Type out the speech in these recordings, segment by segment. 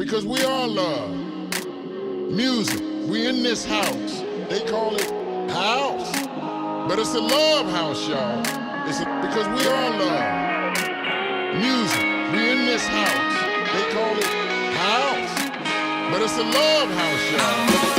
Because we are love. Music, we in this house. They call it house. But it's a love house, y'all. Because we are love. Music, we in this house. They call it house. But it's a love house, y'all.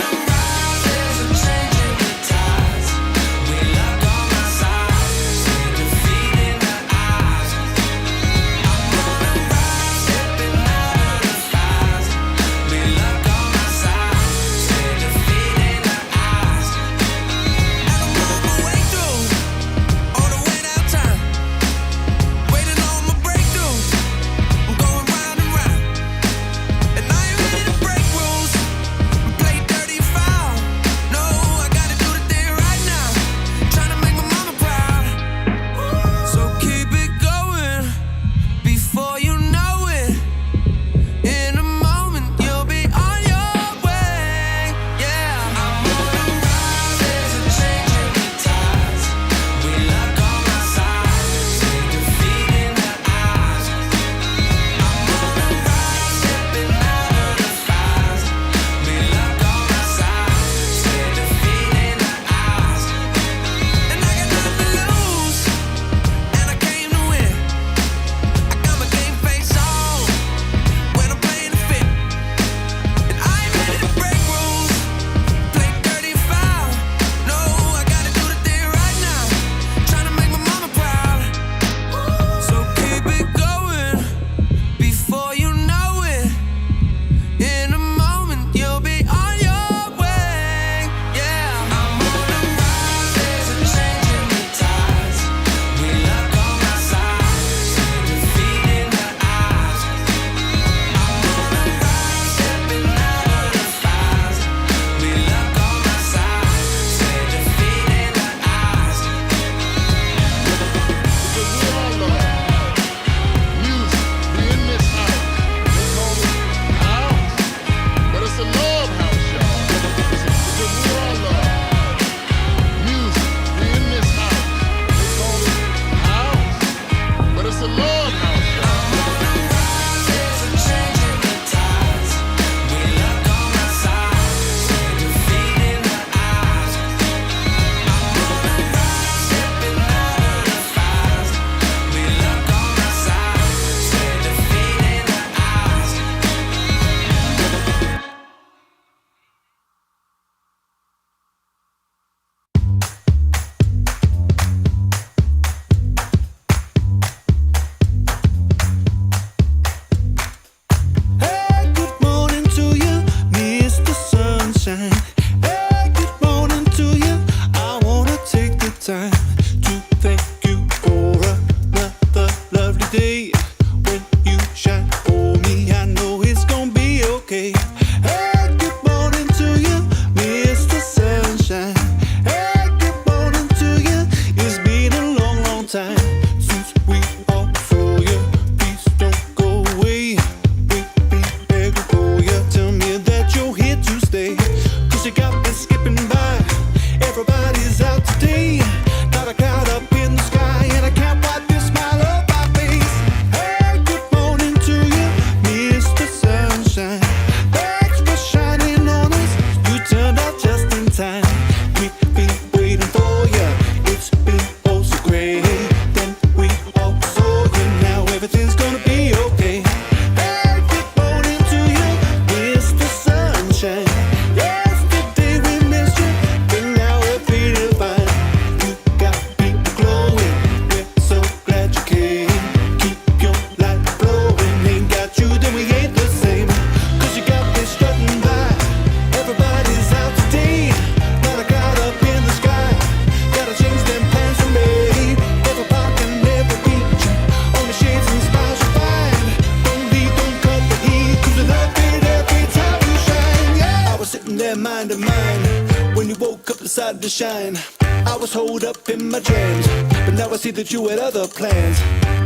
To shine. I was holed up in my dreams, but now I see that you had other plans.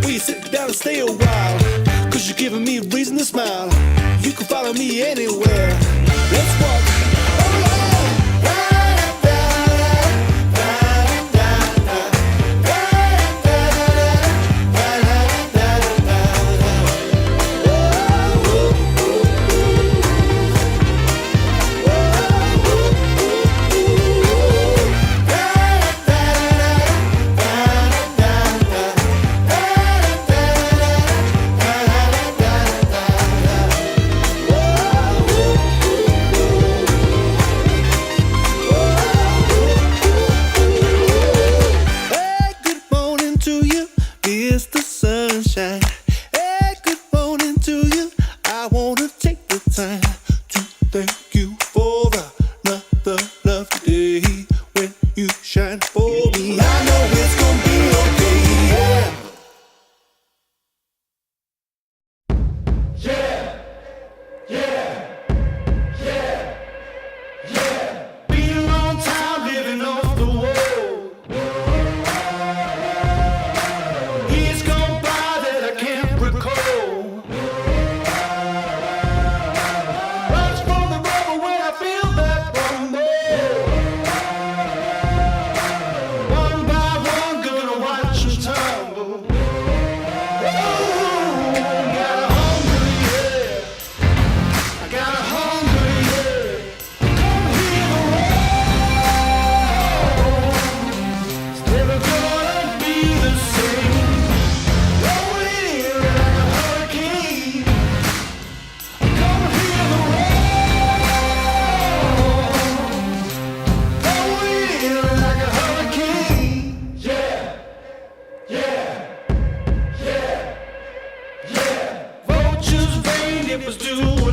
Will you sit down and stay a while? Cause you're giving me a reason to smile. You can follow me anywhere. Let's walk.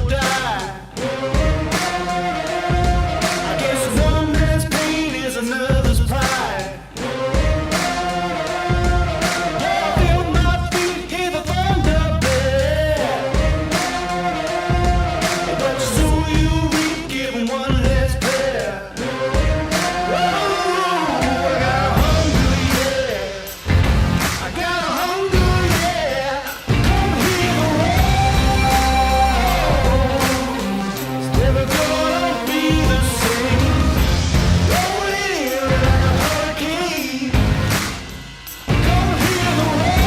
or die. I guess one man's pain is another's pride. I feel my feet, hear the thunder blare. But soon you reap, giving one less prayer. Oh, I got a hunger, yeah. I got a hunger, yeah. Come hear the roar. It's never gonna be the same. Rolling in like a hurricane. Come hear the roar.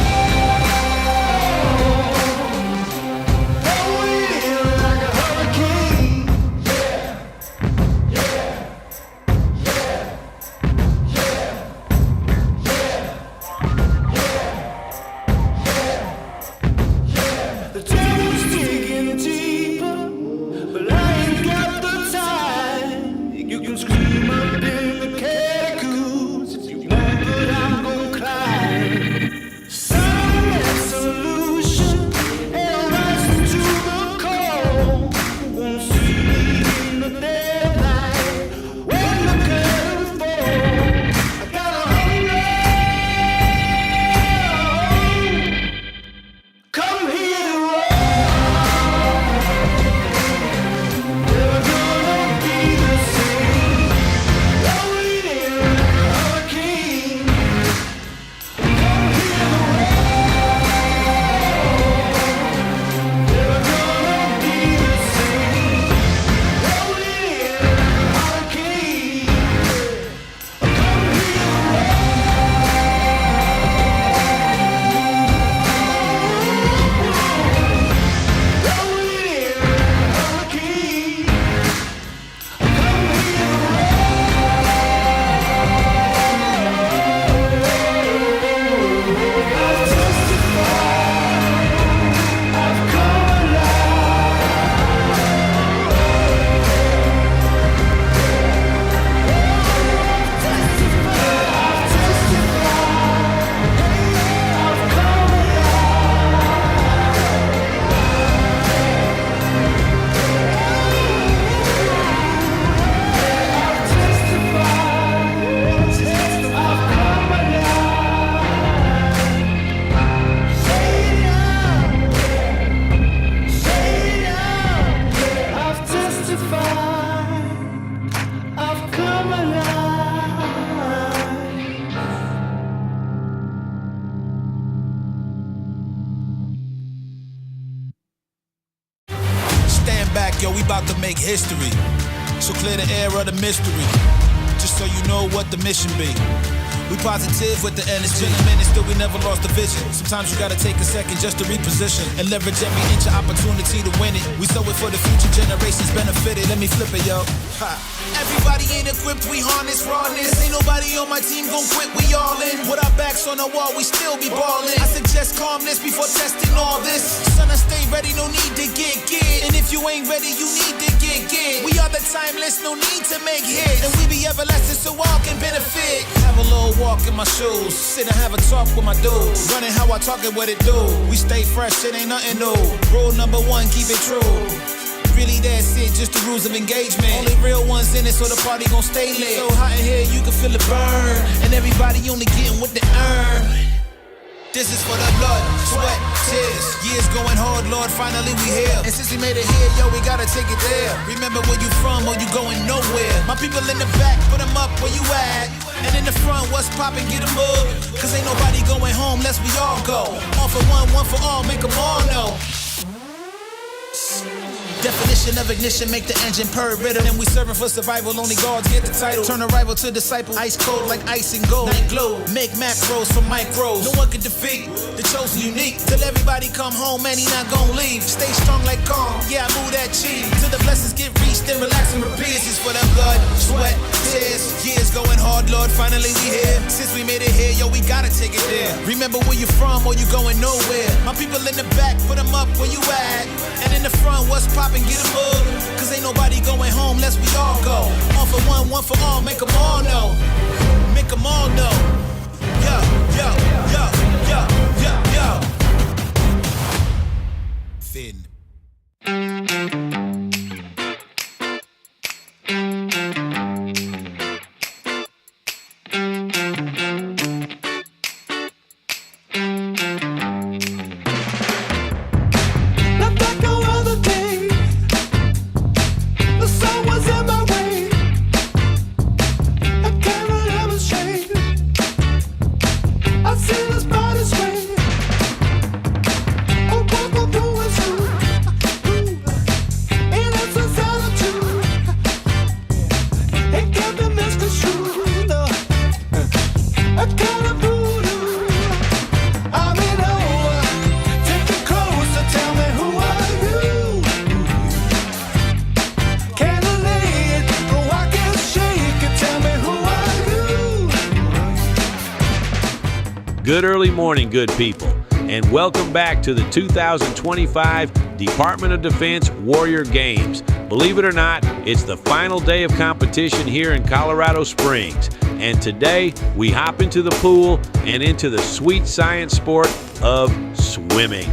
Rolling in like a hurricane. The tune's digging deeper, but I ain't got the time. You can scream up in the catacombs if you want, but I'm gonna climb. Silent solution, and rise to the call. Won't see me in the daylight when the curtain falls. I got a hunger. Come here to roll. Never gonna be the same. Rolling in like a hurricane. Come here to roll. Never gonna be the same. Rolling in like a hurricane. Come here to rolling in like a hurricane. I've testified, I've come Stand back, yo, we about to make history. So clear the air of the mystery, just so you know what the mission be. We positive with the energy. Gentlemen, and still we never lost the vision. Sometimes you gotta take a second just to reposition and leverage every inch of opportunity to win it. We sow it for the future generations benefited. Let me flip it, yo. Ha. Everybody ain't equipped, we harness rawness. Ain't nobody on my team gon' quit, we all in. With our backs on the wall, we still be ballin'. I suggest calmness before testing all this. Son, I stay ready, no need to get. And if you ain't ready, you need to get. We are the timeless, no need to make hits. And we be everlasting, so all can benefit. Have a little walk in my shoes, sit and have a talk with my dudes. Running how I talk it, what it do. We stay fresh, it ain't nothing new. Rule number one, keep it true. Really that's it, just the rules of engagement. Only real ones in it, so the party gon' stay lit. So hot in here, you can feel it burn. And everybody only getting what they earn. This is for the blood, sweat, tears. Years going hard, Lord, finally we here. And since we made it here, yo, we gotta take it there. Remember where you from or you going nowhere. My people in the back, put them up where you at. And in the front, what's poppin', get them up. Cause ain't nobody going home, lest we all go. All for one for all, make them all know. Definition of ignition, make the engine purr rhythm. And we serving for survival, only gods get the title. Turn a rival to disciple, ice cold like ice and gold. Night glow, make macros from micros. No one can defeat the chosen unique. Till everybody come home, man, he not gon' leave. Stay strong like calm, yeah, I move that cheese. Till the blessings get reached, then relax and repeat. This is for the blood, sweat, tears. Years going hard, Lord, finally we here. Since we made it here, yo, we gotta take it there. Remember where you from or you going nowhere. My people in the back, put them up where you at. And in the front, what's poppin', get them up. Cause ain't nobody going home, lest we all go. One for one for all, make them all know. Make them all know. Yo, yo, yo, yo, yo, yo. Finn. Good early morning, good people, and welcome back to the 2025 Department of Defense Warrior Games. Believe it or not, it's the final day of competition here in Colorado Springs, and today we hop into the pool and into the sweet science sport of swimming.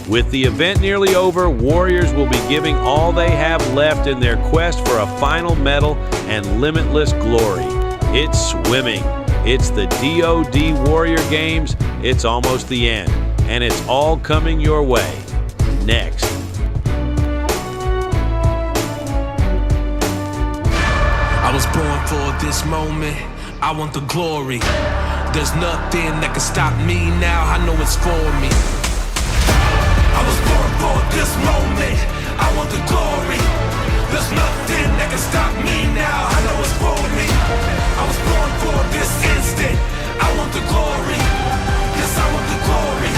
With the event nearly over, warriors will be giving all they have left in their quest for a final medal and limitless glory. It's swimming. It's the DoD Warrior Games. It's almost the end, and it's all coming your way next. I was born for this moment. I want the glory. There's nothing that can stop me now. I know it's for me. I was born for this moment. I want the glory. There's nothing that can stop me now. I know it's for me. I was born for this instant. I want the glory. Yes, I want the glory.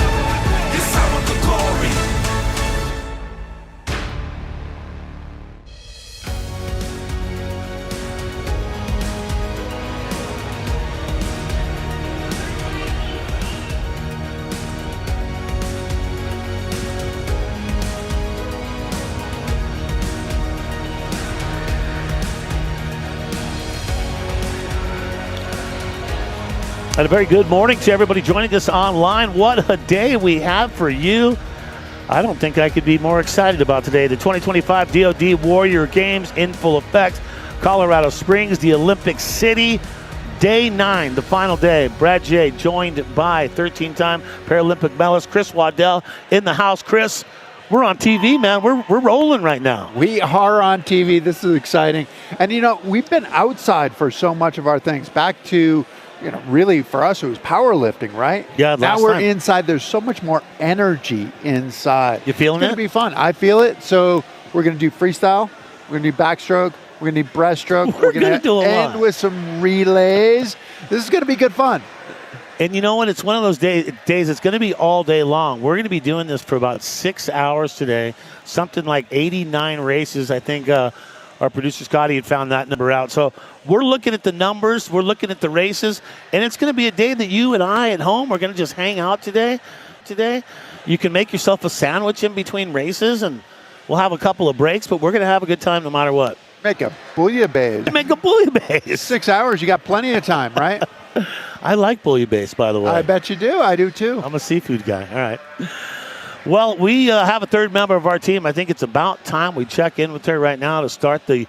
Yes, I want the glory. And a very good morning to everybody joining us online. What a day we have for you. I don't think I could be more excited about today. The 2025 DoD Warrior Games in full effect. Colorado Springs, the Olympic City. Day 9, the final day. Brad J. joined by 13-time Paralympic medalist Chris Waddell in the house. Chris, we're on TV, man. We're rolling right now. We are on TV. This is exciting. And, we've been outside for so much of our things. Back to, really for us, it was powerlifting, right? Yeah, now we're inside. There's so much more energy inside. You feeling it? It's going to be fun. I feel it. So we're going to do freestyle. We're going to do backstroke. We're going to do breaststroke. We're going to do a end lot. with some relays. This is going to be good fun. And you know what? It's one of those days it's going to be all day long. We're going to be doing this for about 6 hours today. Something like 89 races. I think our producer Scotty had found that number out. So we're looking at the numbers. We're looking at the races. And it's going to be a day that you and I at home are going to just hang out today. You can make yourself a sandwich in between races, and we'll have a couple of breaks, but we're going to have a good time no matter what. Make a bouillabaisse. Make a bouillabaisse. 6 hours. You got plenty of time, right? I like bouillabaisse, by the way. I bet you do. I do, too. I'm a seafood guy. All right. Well, we have a third member of our team. I think it's about time we check in with her right now to start the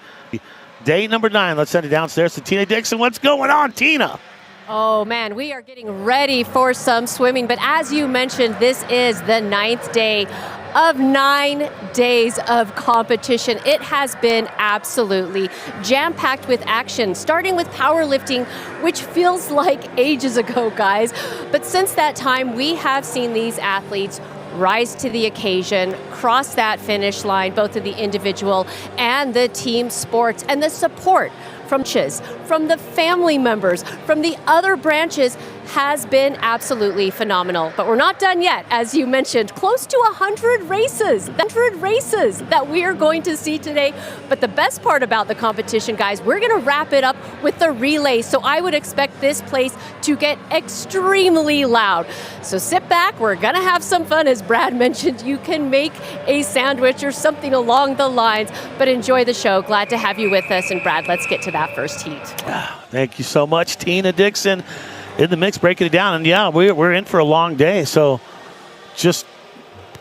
day number 9. Let's send it downstairs to Tina Dixon. What's going on, Tina? Oh, man, we are getting ready for some swimming. But as you mentioned, this is the 9th day of 9 days of competition. It has been absolutely jam-packed with action, starting with powerlifting, which feels like ages ago, guys. But since that time, we have seen these athletes rise to the occasion, cross that finish line, both of the individual and the team sports, and the support from the family members, from the other branches has been absolutely phenomenal. But we're not done yet. As you mentioned, close to 100 races that we are going to see today. But the best part about the competition, guys, we're going to wrap it up with the relay. So I would expect this place to get extremely loud. So sit back. We're going to have some fun. As Brad mentioned, you can make a sandwich or something along the lines, but enjoy the show. Glad to have you with us. And Brad, let's get to that first heat. Thank you so much, Tina Dixon, in the mix, breaking it down. And yeah, we're in for a long day, so just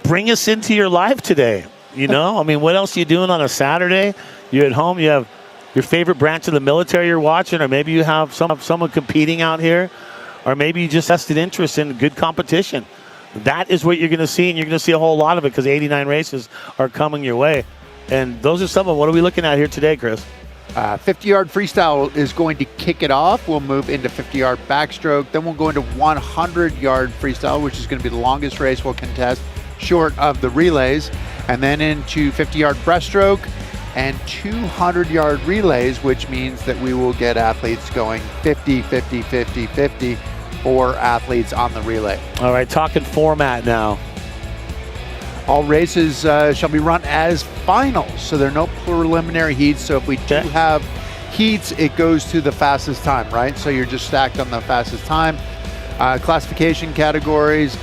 bring us into your life today. I mean, what else are you doing on a Saturday? You're at home, you have your favorite branch of the military you're watching, or maybe you have someone competing out here, or maybe you just tested interest in good competition. That is what you're going to see, and you're going to see a whole lot of it because 89 races are coming your way. And those are some of what are we looking at here today, Chris? 50-yard freestyle is going to kick it off. We'll move into 50-yard backstroke. Then we'll go into 100-yard freestyle, which is going to be the longest race we'll contest, short of the relays. And then into 50-yard breaststroke and 200-yard relays, which means that we will get athletes going 50, 50, 50, 50 for athletes on the relay. All right, talking format now. All races shall be run as finals, so there are no preliminary heats. So if we do have heats, it goes to the fastest time, right? So you're just stacked on the fastest time. Classification categories.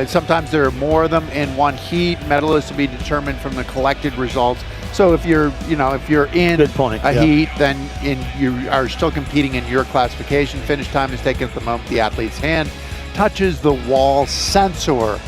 Sometimes there are more of them in one heat. Medalists will be determined from the collected results. So if you're in Good point, a yeah. heat, then you are still competing in your classification. Finish time is taken at the moment the athlete's hand touches the wall sensor.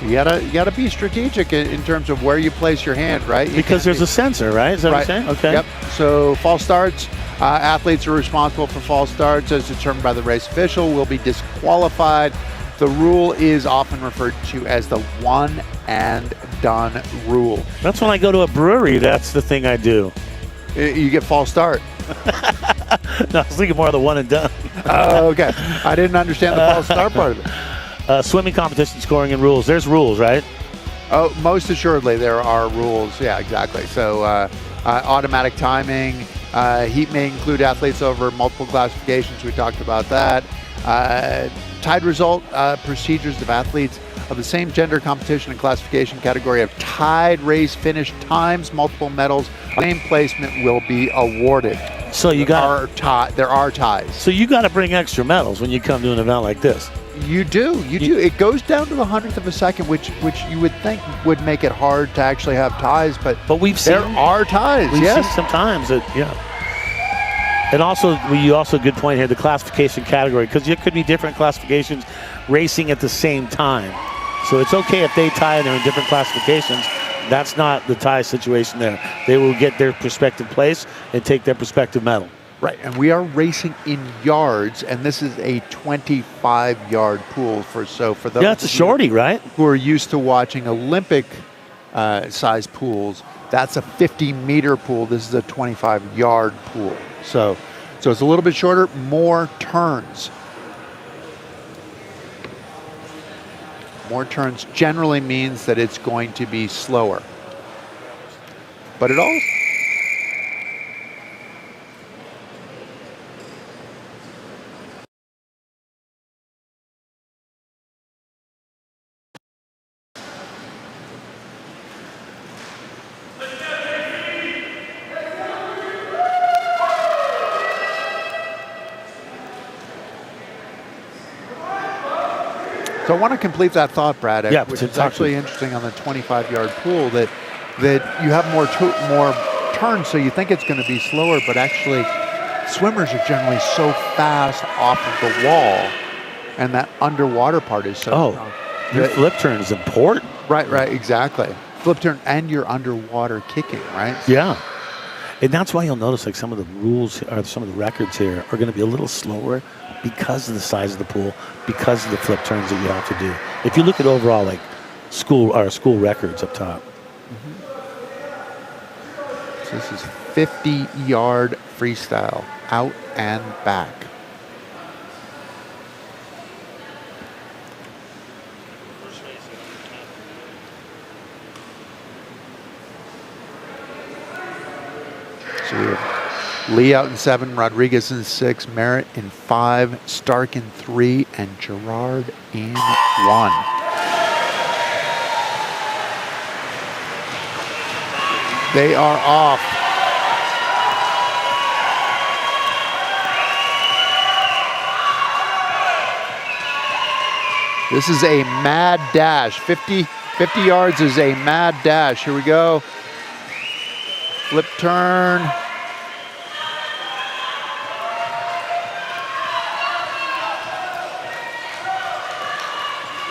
You gotta be strategic in terms of where you place your hand, right? Because there's a sensor, right? Is that what you're saying? Okay. Yep. So false starts, athletes are responsible for false starts as determined by the race official, will be disqualified. The rule is often referred to as the one and done rule. That's when I go to a brewery. That's the thing I do. You get false start. No, I was thinking more of the one and done. Oh, okay. I didn't understand the false start part of it. Swimming competition scoring and rules. There's rules, right? Oh, most assuredly there are rules. Yeah, exactly. So automatic timing. Heat may include athletes over multiple classifications. We talked about that. Tied result procedures of athletes of the same gender competition and classification category of tied race finish times, multiple medals, same placement will be awarded. So there are ties. So you got to bring extra medals when you come to an event like this. You do. It goes down to the 100th of a second, which you would think would make it hard to actually have ties, but we've seen there are ties. We've yes, seen sometimes And also, you also good point here, the classification category, because there could be different classifications racing at the same time. So it's okay if they tie and they're in different classifications. That's not the tie situation there. They will get their respective place and take their respective medal. Right, and we are racing in yards, and this is a 25-yard pool for those. Yeah, it's a shorty, right? Who are used to watching Olympic size pools. That's a 50-meter pool. This is a 25-yard pool. So it's a little bit shorter, more turns. More turns generally means that it's going to be slower. But it all. So I want to complete that thought, Brad, which is actually interesting on the 25-yard pool, that you have more turns, so you think it's going to be slower, but actually swimmers are generally so fast off of the wall, and that underwater part is so strong. Your flip turn is important. Right, exactly. Flip turn and your underwater kicking, right? Yeah. And that's why you'll notice like some of the rules or some of the records here are going to be a little slower because of the size of the pool, because of the flip turns that you have to do. If you look at overall like school records up top. So this is 50-yard freestyle, out and back. So we have Lee out in 7, Rodriguez in 6, Merritt in 5, Stark in 3, and Gerard in 1. They are off. This is a mad dash. 50 yards is a mad dash. Here we go. Flip turn.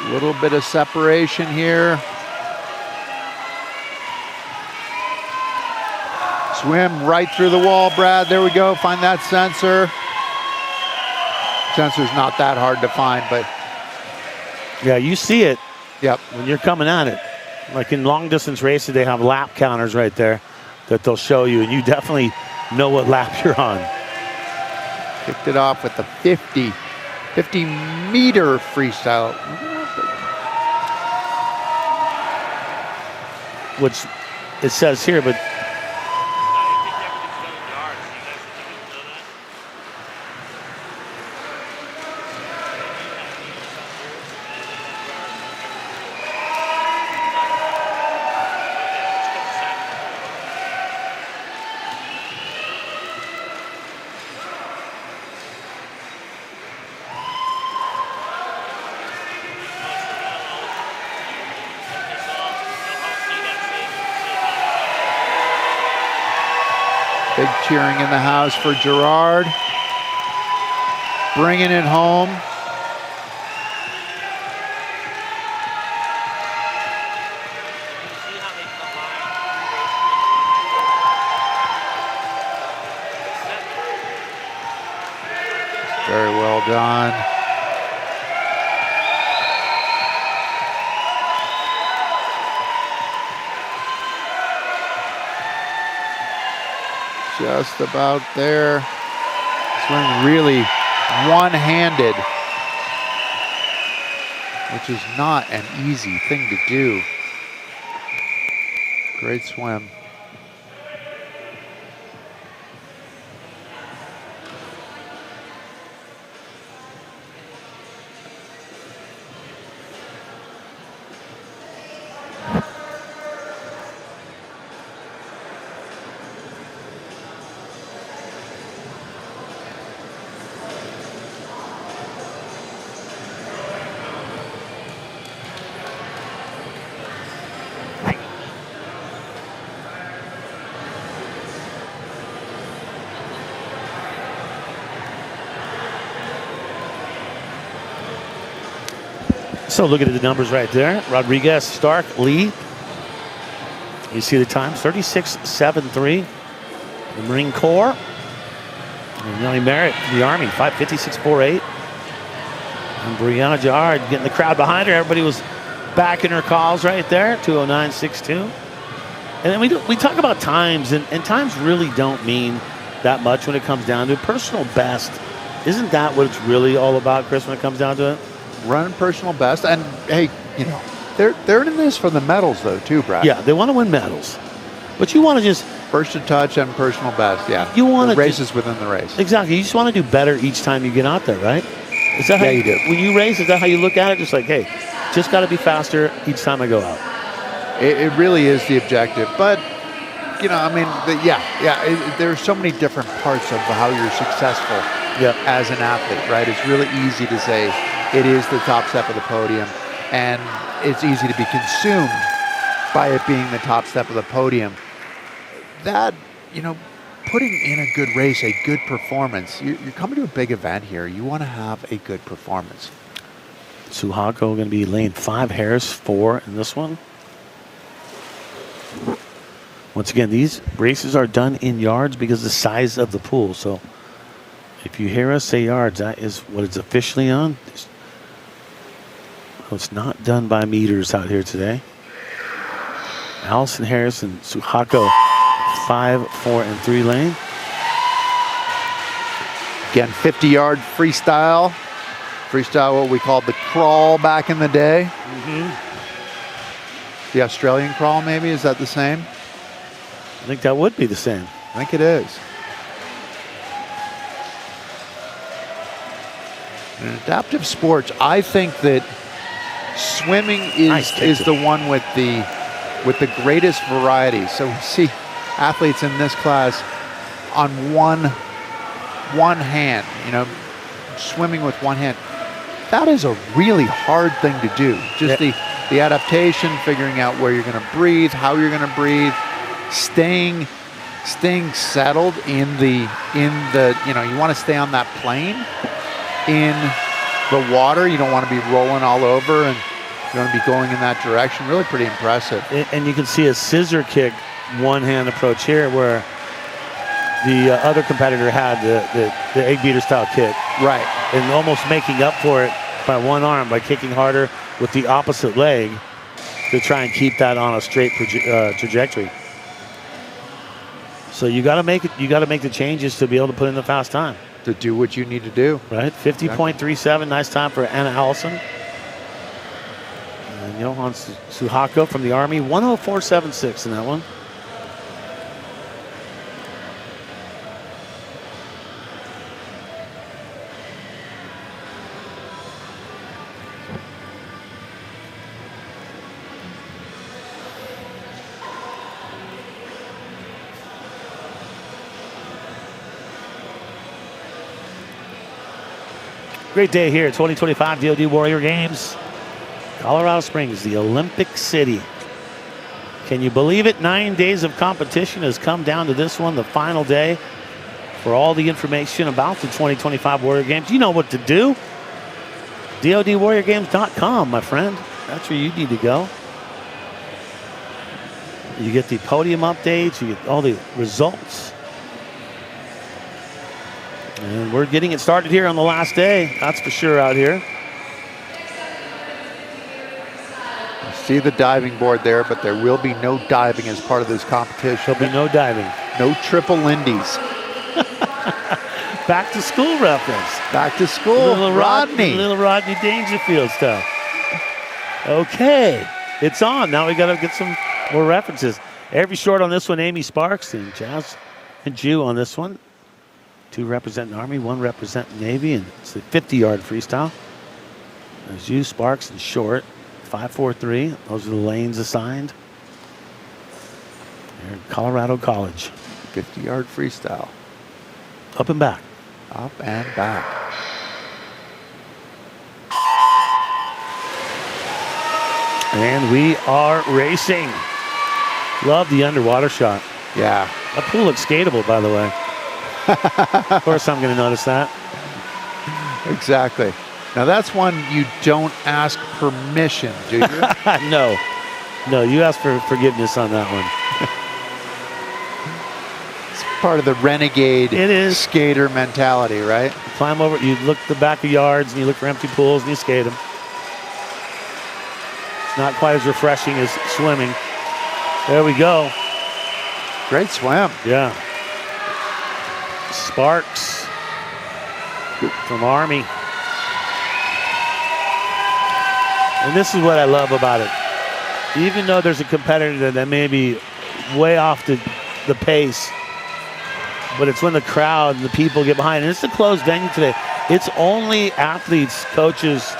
A little bit of separation here. Swim right through the wall, Brad. There we go. Find that sensor. Sensor's not that hard to find, but yeah, you see it. Yep. When you're coming at it. Like in long distance races, they have lap counters right there that they'll show you, and you definitely know what lap you're on. Kicked it off with the 50-meter freestyle. Which it says here, but Big cheering in the house for Gerard. Bringing it home. Very well done. Just about there. Swing really one-handed, which is not an easy thing to do. Great swim. So looking at the numbers right there. Rodriguez, Stark, Lee. You see the time, 36.73. The Marine Corps. And Nellie Merritt, the Army, 5:56.48. And Brianna Gerard getting the crowd behind her. Everybody was backing her calls right there, 2:09.62. And then we talk about times, and times really don't mean that much when it comes down to personal best. Isn't that what it's really all about, Chris, when it comes down to it? Running personal best, and hey, you know, they're in this for the medals though too, Brad. Yeah, they want to win medals, but you want to just first to touch and personal best. Yeah, you want to races within the race. Exactly, you just want to do better each time you get out there, right? Is that how you do? When you race, is that how you look at it? Just like, hey, just got to be faster each time I go out. It really is the objective, but you know, I mean, there's so many different parts of how you're successful as an athlete, right? It's really easy to say it is the top step of the podium, and it's easy to be consumed by it being the top step of the podium. That, you know, putting in a good race, a good performance, you're coming to a big event here. You want to have a good performance. Suhako going to be laying 5 hairs, 4 in this one. Once again, these races are done in yards because of the size of the pool. So if you hear us say yards, that is what it's officially on. It's not done by meters out here today. Allison Harris and Suhako, 5, 4, and 3 lane. Again, 50-yard freestyle. Freestyle, what we called the crawl back in the day. The Australian crawl, maybe? Is that the same? I think that would be the same. I think it is. In adaptive sports, I think that swimming is the one with the greatest variety. So we see athletes in this class on one hand, you know, swimming with one hand. That is a really hard thing to do. Just the adaptation, figuring out where you're going to breathe, how you're going to breathe, staying settled in the you know, you want to stay on that plane in the water. You don't want to be rolling all over, and you want to be going in that direction. Really pretty impressive. And you can see a scissor kick one-hand approach here where the other competitor had the egg beater style kick. Right. And almost making up for it by one arm by kicking harder with the opposite leg to try and keep that on a straight trajectory. So you got to make it. You got to make the changes to be able to put in the fast time. To do what you need to do. Right. 50.37. Nice time for Anna Allison. And Johan Suhako from the Army. 104.76 in that one. Great day here at 2025 DoD Warrior Games. Colorado Springs, the Olympic City. Can you believe it? 9 days of competition has come down to this one, the final day. For all the information about the 2025 Warrior Games, you know what to do. DODWarriorGames.com, my friend. That's where you need to go. You get the podium updates, you get all the results. And we're getting it started here on the last day, that's for sure out here. See the diving board there, but there will be no diving as part of this competition. There'll be no diving. No triple Lindy's. Back to school reference. Back to school, Rodney. Little Rodney Dangerfield stuff. Okay, it's on. Now we got to get some more references. Every short on this one, Amy Sparks and Jazz and Jew on this one. 2 representing Army, 1 representing Navy, and it's the 50-yard freestyle. There's Jew, Sparks, and Short. 5-4-3. Those are the lanes assigned. Here in Colorado College. 50-yard freestyle. Up and back. Up and back. And we are racing. Love the underwater shot. Yeah. That pool looks skatable, by the way. Of course I'm going to notice that. Exactly. Now that's one you don't ask permission, do you? No. No, you ask for forgiveness on that one. It's part of the renegade It is. skater mentality, right? You climb over, you look at the back of yards, and you look for empty pools, and you skate them. It's not quite as refreshing as swimming. There we go. Great swim. Yeah. Sparks from Army. And this is what I love about it. Even though there's a competitor that may be way off the pace, but it's when the crowd and the people get behind. And it's a closed venue today. It's only athletes, coaches.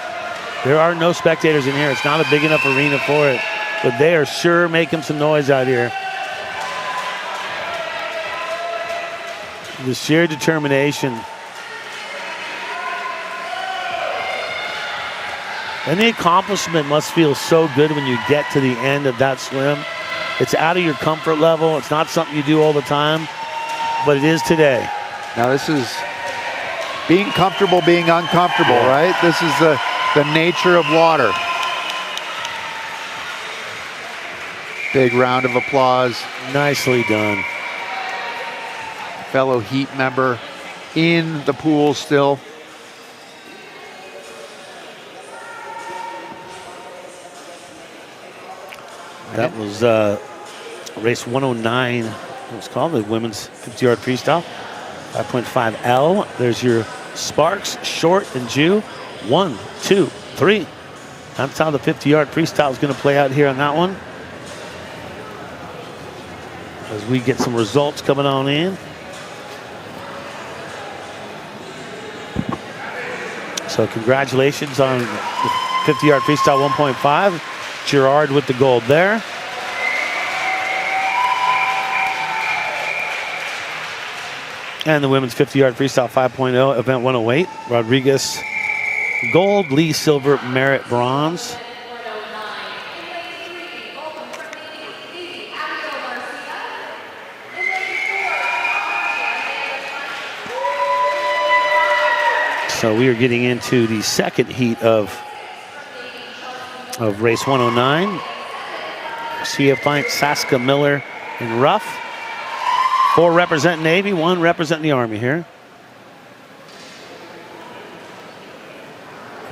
There are no spectators in here. It's not a big enough arena for it. But they are sure making some noise out here. The sheer determination. And the accomplishment must feel so good when you get to the end of that swim. It's out of your comfort level. It's not something you do all the time, but it is today. Now this is being comfortable, being uncomfortable, right? This is the nature of water. Big round of applause. Nicely done. Fellow Heat member in the pool still. That was race 109. It was called the women's 50-yard freestyle. 5.5L. There's your Sparks, Short, and Jew. 1, 2, 3. That's how the 50-yard freestyle is going to play out here on that one. As we get some results coming on in. So congratulations on the 50-yard freestyle 1.5. Gerard with the gold there. And the women's 50-yard freestyle 5.0 event 108. Rodriguez gold, Lee silver, Merritt bronze. So we are getting into the second heat of race 109. Sia Fine, Saska Miller, and Ruff. 4 represent Navy, 1 represent the Army here.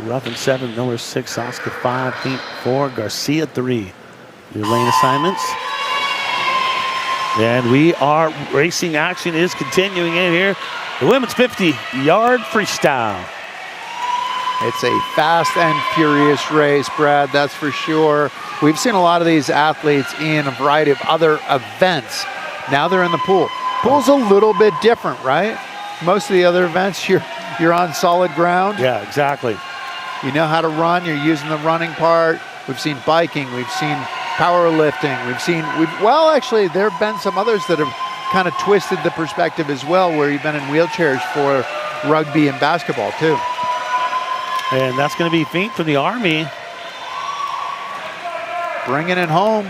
Ruff in 7, Miller 6, Saska 5, Fink 4, Garcia 3. Your lane assignments. And we are racing action is continuing in here. The women's 50-yard freestyle. It's a fast and furious race, Brad, that's for sure. We've seen a lot of these athletes in a variety of other events. Now they're in the pool. Pool's a little bit different, right? Most of the other events, you're on solid ground. Yeah, exactly. You know how to run, you're using the running part. We've seen biking, we've seen powerlifting, well, actually, there have been some others that have kind of twisted the perspective as well, where you've been in wheelchairs for rugby and basketball too. And that's going to be Fink from the Army. Bringing it home.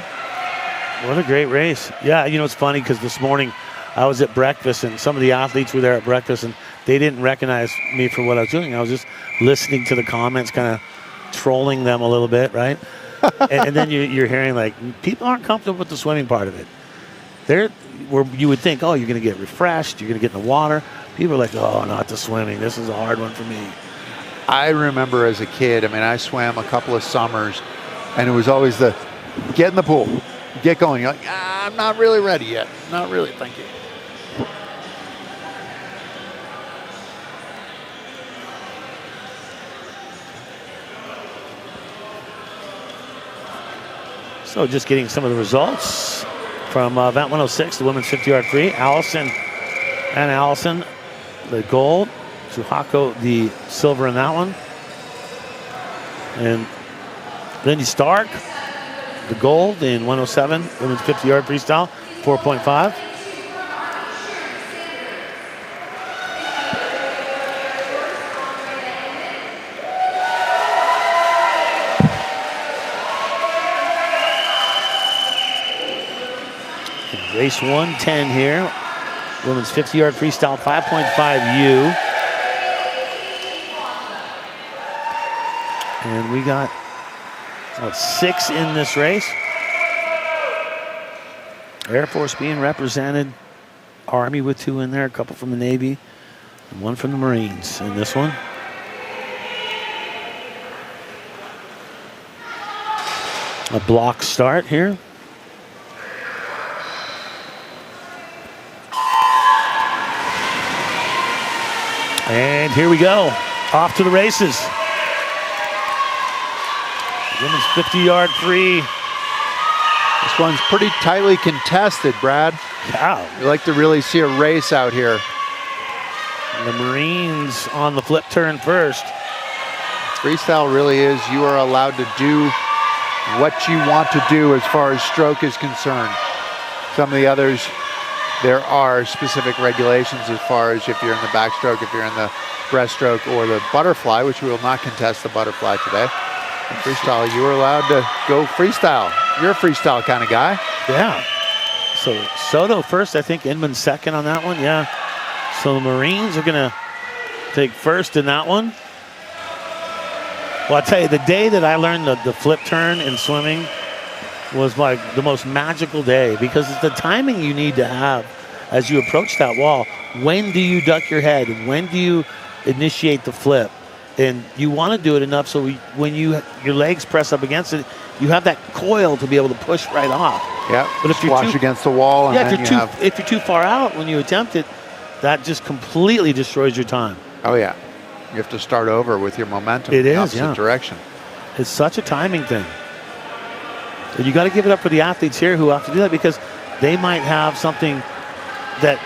What a great race. Yeah, it's funny because this morning I was at breakfast and some of the athletes were there at breakfast and they didn't recognize me for what I was doing. I was just listening to the comments, kind of trolling them a little bit, right? and then you're hearing like people aren't comfortable with the swimming part of it. Where you would think, oh, you're going to get refreshed, you're going to get in the water. People are like, oh, not the swimming. This is a hard one for me. I remember as a kid, I swam a couple of summers, and it was always the get in the pool, get going. You're like, I'm not really ready yet. Not really, thank you. So just getting some of the results from event 106, the women's 50-yard free. Allison, the gold. Suhako, the silver in that one. And Lindy Stark, the gold in 107, women's 50-yard freestyle, 4.5. Race 110 here. Women's 50-yard freestyle, 5.5 U. And we got 6 in this race. Air Force being represented. Army with 2 in there, a couple from the Navy, and 1 from the Marines in this one. A block start here. And here we go, off to the races. Women's 50-yard free. This one's pretty tightly contested, Brad. Wow. You like to really see a race out here. The Marines on the flip turn first. Freestyle really is, you are allowed to do what you want to do as far as stroke is concerned. Some of the others, there are specific regulations as far as if you're in the backstroke, if you're in the breaststroke, or the butterfly, which we will not contest the butterfly today. In freestyle, you are allowed to go freestyle. You're a freestyle kind of guy. Yeah. So Soto first, I think Inman second on that one. Yeah. So the Marines are going to take first in that one. Well, I'll tell you, the day that I learned the flip turn in swimming was like the most magical day, because it's the timing you need to have as you approach that wall. When do you duck your head? When do you initiate the flip? And you want to do it enough so when your legs press up against it, you have that coil to be able to push right off. Yeah, but if you're squash against the wall, and yeah, if you're too far out when you attempt it, that just completely destroys your time. Oh yeah, you have to start over with your momentum. It in is, the opposite yeah. direction. It's such a timing thing. And you got to give it up for the athletes here who have to do that, because they might have something that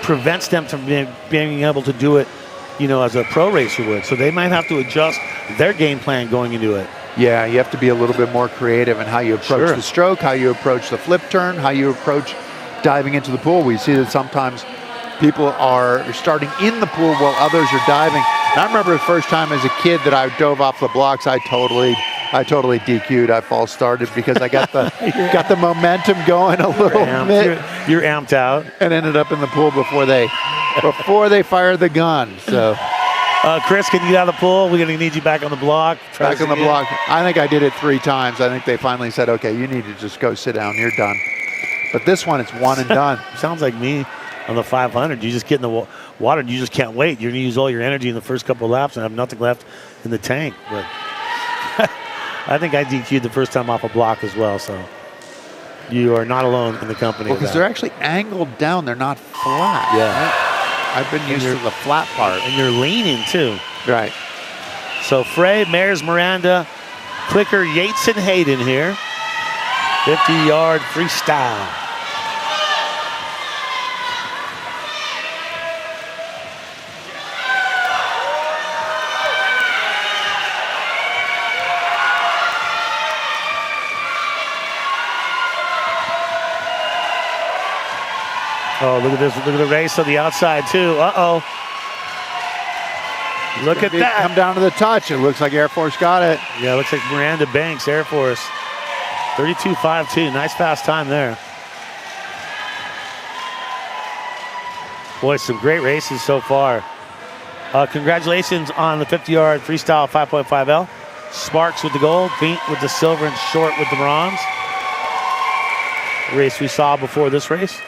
prevents them from being able to do it, as a pro racer would. So they might have to adjust their game plan going into it. Yeah, you have to be a little bit more creative in how you approach the stroke, how you approach the flip turn, how you approach diving into the pool. We see that sometimes people are starting in the pool while others are diving. And I remember the first time as a kid that I dove off the blocks, I totally DQ'd. I false started because I got the momentum going a little bit. You're amped out. And ended up in the pool before they fired the gun. So Chris, can you get out of the pool? We're going to need you back on the block. Back on the block. I think I did it 3 times. I think they finally said, okay, you need to just go sit down. You're done. But this one, it's one and done. Sounds like me on the 500. You just get in the water and you just can't wait. You're going to use all your energy in the first couple of laps and have nothing left in the tank. But I think I DQ'd the first time off a block as well. So you are not alone in the company. Because they're actually angled down. They're not flat. Yeah. Right? I've been used to the flat part. And you're leaning too. Right. So Frey, Mayers, Miranda, Clicker, Yates, and Hayden here. 50-yard freestyle. Oh, look at this. Look at the race on the outside, too. Uh-oh. Look at that. Come down to the touch. It looks like Air Force got it. Yeah, it looks like Miranda Banks, Air Force. 32.52. Nice fast time there. Boy, some great races so far. Congratulations on the 50-yard freestyle 5.5L. Sparks with the gold, Fink with the silver, and Short with the bronze. The race we saw before this race.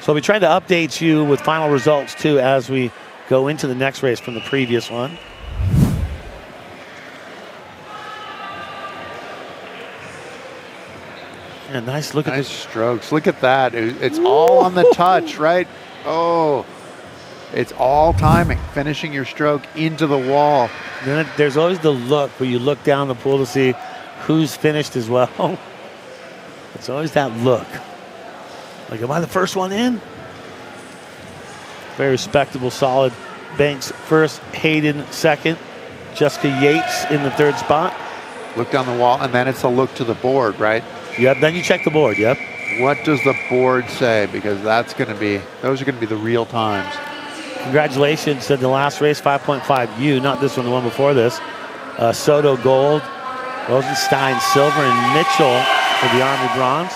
So we tried to update you with final results too as we go into the next race from the previous one. Yeah, nice look at Nice strokes. Look at that. It's all on the touch, right? Oh, it's all timing. Finishing your stroke into the wall. Then there's always the look where you look down the pool to see who's finished as well. It's always that look. Like, am I the first one in? Very respectable, solid. Banks first, Hayden second, Jessica Yates in the third spot. Look down the wall, and then it's a look to the board, right? Yep, then you check the board, yep. What does the board say? Because those are going to be the real times. Congratulations to the last race, 5.5U, not this one, the one before this. Soto gold, Rosenstein silver, and Mitchell for the Army bronze.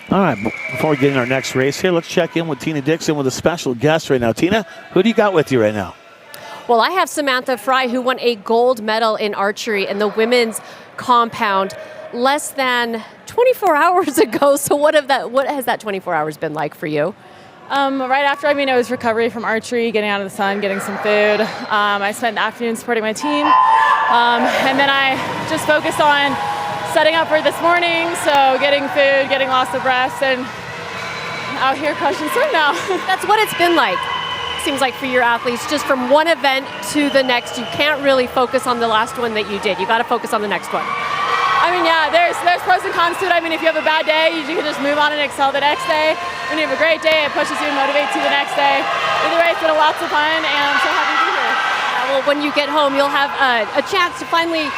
All right, before we get in our next race here, let's check in with Tina Dixon with a special guest right now. Tina, who do you got with you right now? Well, I have Samantha Fry, who won a gold medal in archery in the women's compound less than 24 hours ago. So what has that 24 hours been like for you? Right after, it was recovery from archery, getting out of the sun, getting some food. I spent the afternoon supporting my team. And then I just focused on setting up for this morning, so getting food, getting lots of rest, and out here crushing swim now. That's what it's been like. Seems like for your athletes, just from one event to the next, you can't really focus on the last one that you did. You got to focus on the next one. Yeah, there's pros and cons to it. If you have a bad day, you can just move on and excel the next day. When you have a great day, it pushes you and motivates you the next day. Either way, it's been lots of fun, and I'm so happy to be here. Well, when you get home, you'll have a chance to finally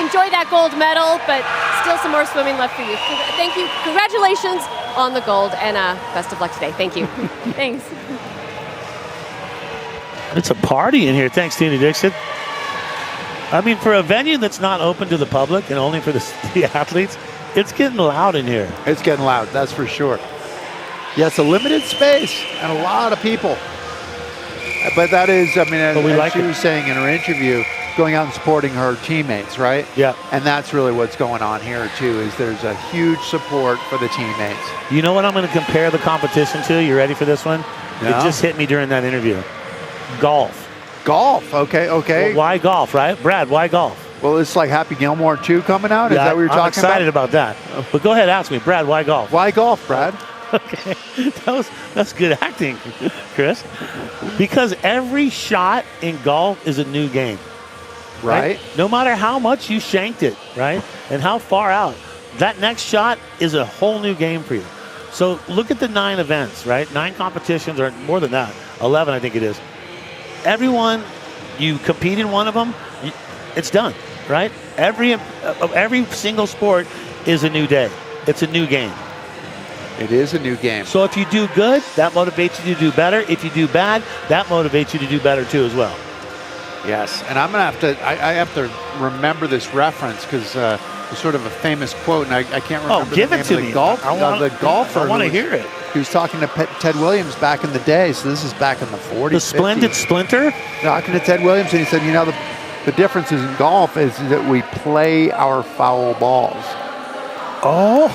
enjoy that gold medal, but still some more swimming left for you. Thank you. Congratulations on the gold, and best of luck today. Thank you. Thanks. It's a party in here. Thanks, Tina Dixon. For a venue that's not open to the public and only for the athletes, it's getting loud in here. It's getting loud, that's for sure. Yeah, it's a limited space and a lot of people. But that is, as she was saying in her interview, going out and supporting her teammates, right? Yeah. And that's really what's going on here, too, is there's a huge support for the teammates. You know what I'm going to compare the competition to? You ready for this one? Yeah. It just hit me during that interview. Golf. Golf, okay. Well, why golf, right? Brad, why golf? Well, it's like Happy Gilmore 2 coming out? Is that what you're talking about? I'm excited about that. But go ahead, ask me. Brad, why golf? Why golf, Brad? Okay, that's good acting, Chris. Because every shot in golf is a new game. Right. No matter how much you shanked it, right? And how far out, that next shot is a whole new game for you. So look at the 9 events, right? 9 competitions, or more than that, 11 I think it is. Everyone, you compete in one of them, it's done, right? Every single sport is a new day. It's a new game. It is a new game. So if you do good, that motivates you to do better. If you do bad, that motivates you to do better too as well. Yes, and I'm going to I have to remember this reference because it's sort of a famous quote, and I can't remember give the it name to of me. the golfer. I want to hear it. He was talking to Ted Williams back in the day, so this is back in the 40s. The Splendid 50s. Splinter? Talking to Ted Williams, and he said, the differences in golf is that we play our foul balls. Oh,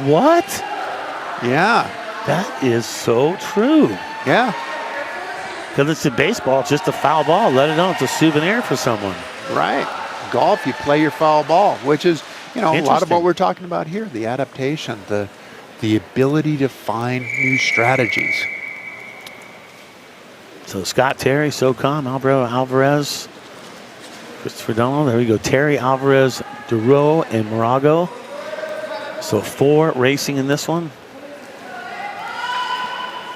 what? Yeah. That is so true. Yeah. Because it's in baseball, it's just a foul ball. Let it know it's a souvenir for someone. Right. Golf, you play your foul ball, which is, a lot of what Interesting. we're talking about here. The adaptation, the ability to find new strategies. So Scott Terry, SOCOM, Alvaro Alvarez, Christopher Donald. There we go. Terry, Alvarez, Duro, and Morago. So 4 racing in this one.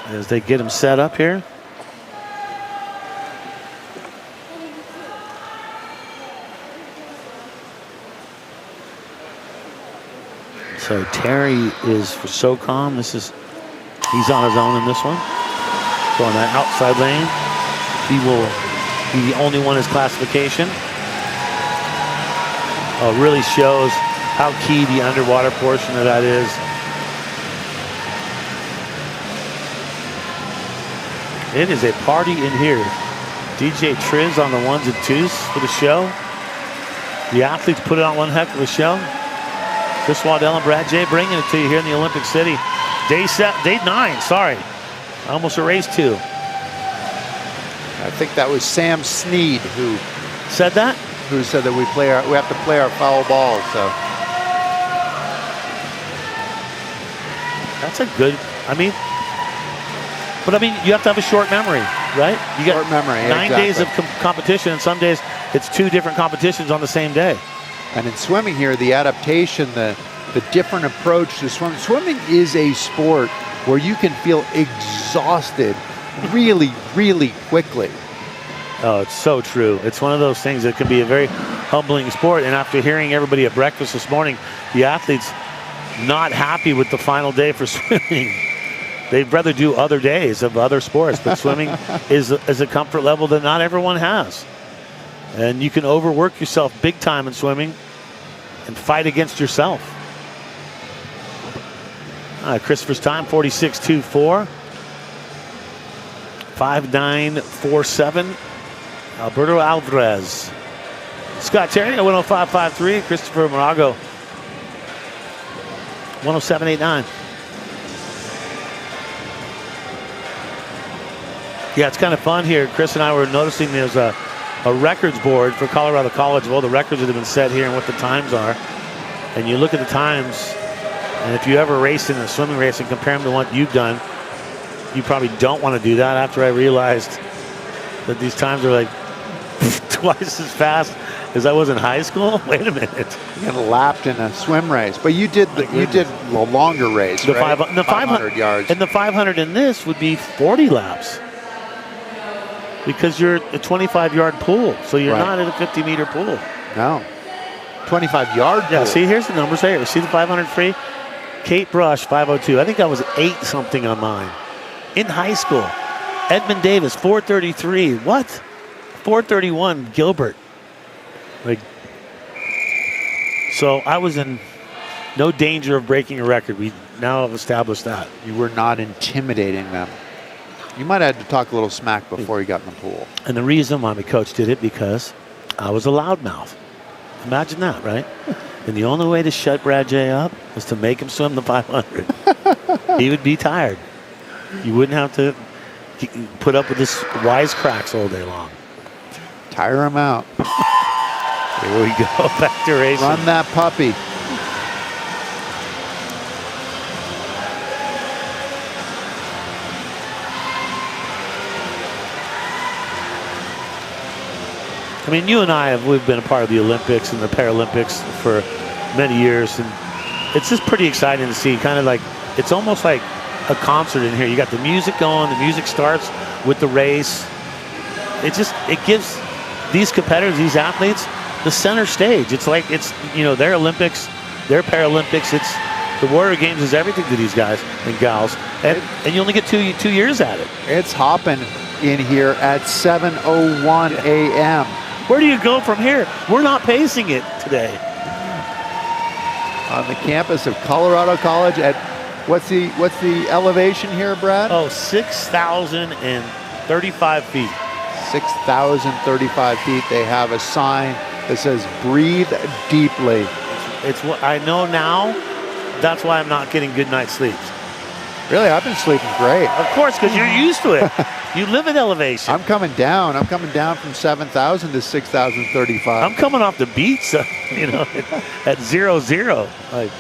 as they get him set up here. So Terry is for SOCOM. He's on his own in this one. So on that outside lane, he will be the only one in his classification. Oh, really shows how key the underwater portion of that is. It is a party in here. DJ Triz on the 1s and 2s for the show. The athletes put it on one heck of a show. Chris Waddell and Brad J bringing it to you here in the Olympic City. Day 9, sorry. I almost erased 2. I think that was Sam Sneed who said that. Who said that we have to play our foul ball. So that's a good. But you have to have a short memory, right? You got short memory. 9 days of competition, and some days it's 2 different competitions on the same day. And in swimming here, the adaptation, the different approach to swimming. Swimming is a sport where you can feel exhausted really, really quickly. Oh, it's so true. It's one of those things that can be a very humbling sport. And after hearing everybody at breakfast this morning, the athletes not happy with the final day for swimming. They'd rather do other days of other sports, but swimming is a comfort level that not everyone has. And you can overwork yourself big time in swimming and fight against yourself. Christopher's time, 46.24. 5.947. Alberto Alvarez. Scott Terry, 105.53. Christopher Morago, 107.89. Yeah, it's kind of fun here. Chris and I were noticing there's a records board for Colorado College of all the records that have been set here and what the times are. And you look at the times, and if you ever race in a swimming race and compare them to what you've done, you probably don't want to do that. After I realized that these times are like twice as fast as I was in high school. Wait a minute. You got lapped in a swim race, but you did a longer race, the right? 500 yards. And the 500 in this would be 40 laps. Because you're a 25-yard pool, so you're not in a 50-meter pool. No. 25-yard pool. Yeah, see, here's the numbers right here. See the 500 free? Kate Brush, 5:02. I think I was 8-something on mine. In high school. Edmund Davis, 4:33. What? 4:31, Gilbert. So I was in no danger of breaking a record. We now have established that. You were not intimidating them. You might have had to talk a little smack before you got in the pool. And the reason why my coach did it, because I was a loudmouth. Imagine that, right? And the only way to shut Brad J up was to make him swim the 500. He would be tired. You wouldn't have to put up with this wisecracks all day long. Tire him out. Here we go, back to racing. Run that puppy. I mean, you and I we've been a part of the Olympics and the Paralympics for many years, and it's just pretty exciting to see. Kind of like, it's almost like a concert in here. You got the music going, the music starts with the race. It gives these competitors, these athletes, the center stage. It's like, their Olympics, their Paralympics. The Warrior Games is everything to these guys and gals, and you only get two years at it. It's hopping in here at 7:01 a.m. Where do you go from here? We're not pacing it today. On the campus of Colorado College at what's the elevation here, Brad? Oh, 6,035 feet. 6,035 feet. They have a sign that says "Breathe deeply." It's what I know now. That's why I'm not getting good night's sleep. Really, I've been sleeping great. Of course, because you're used to it. You live at elevation. I'm coming down from 7,000 to 6,035. I'm coming off the beach, at 0-0. Like,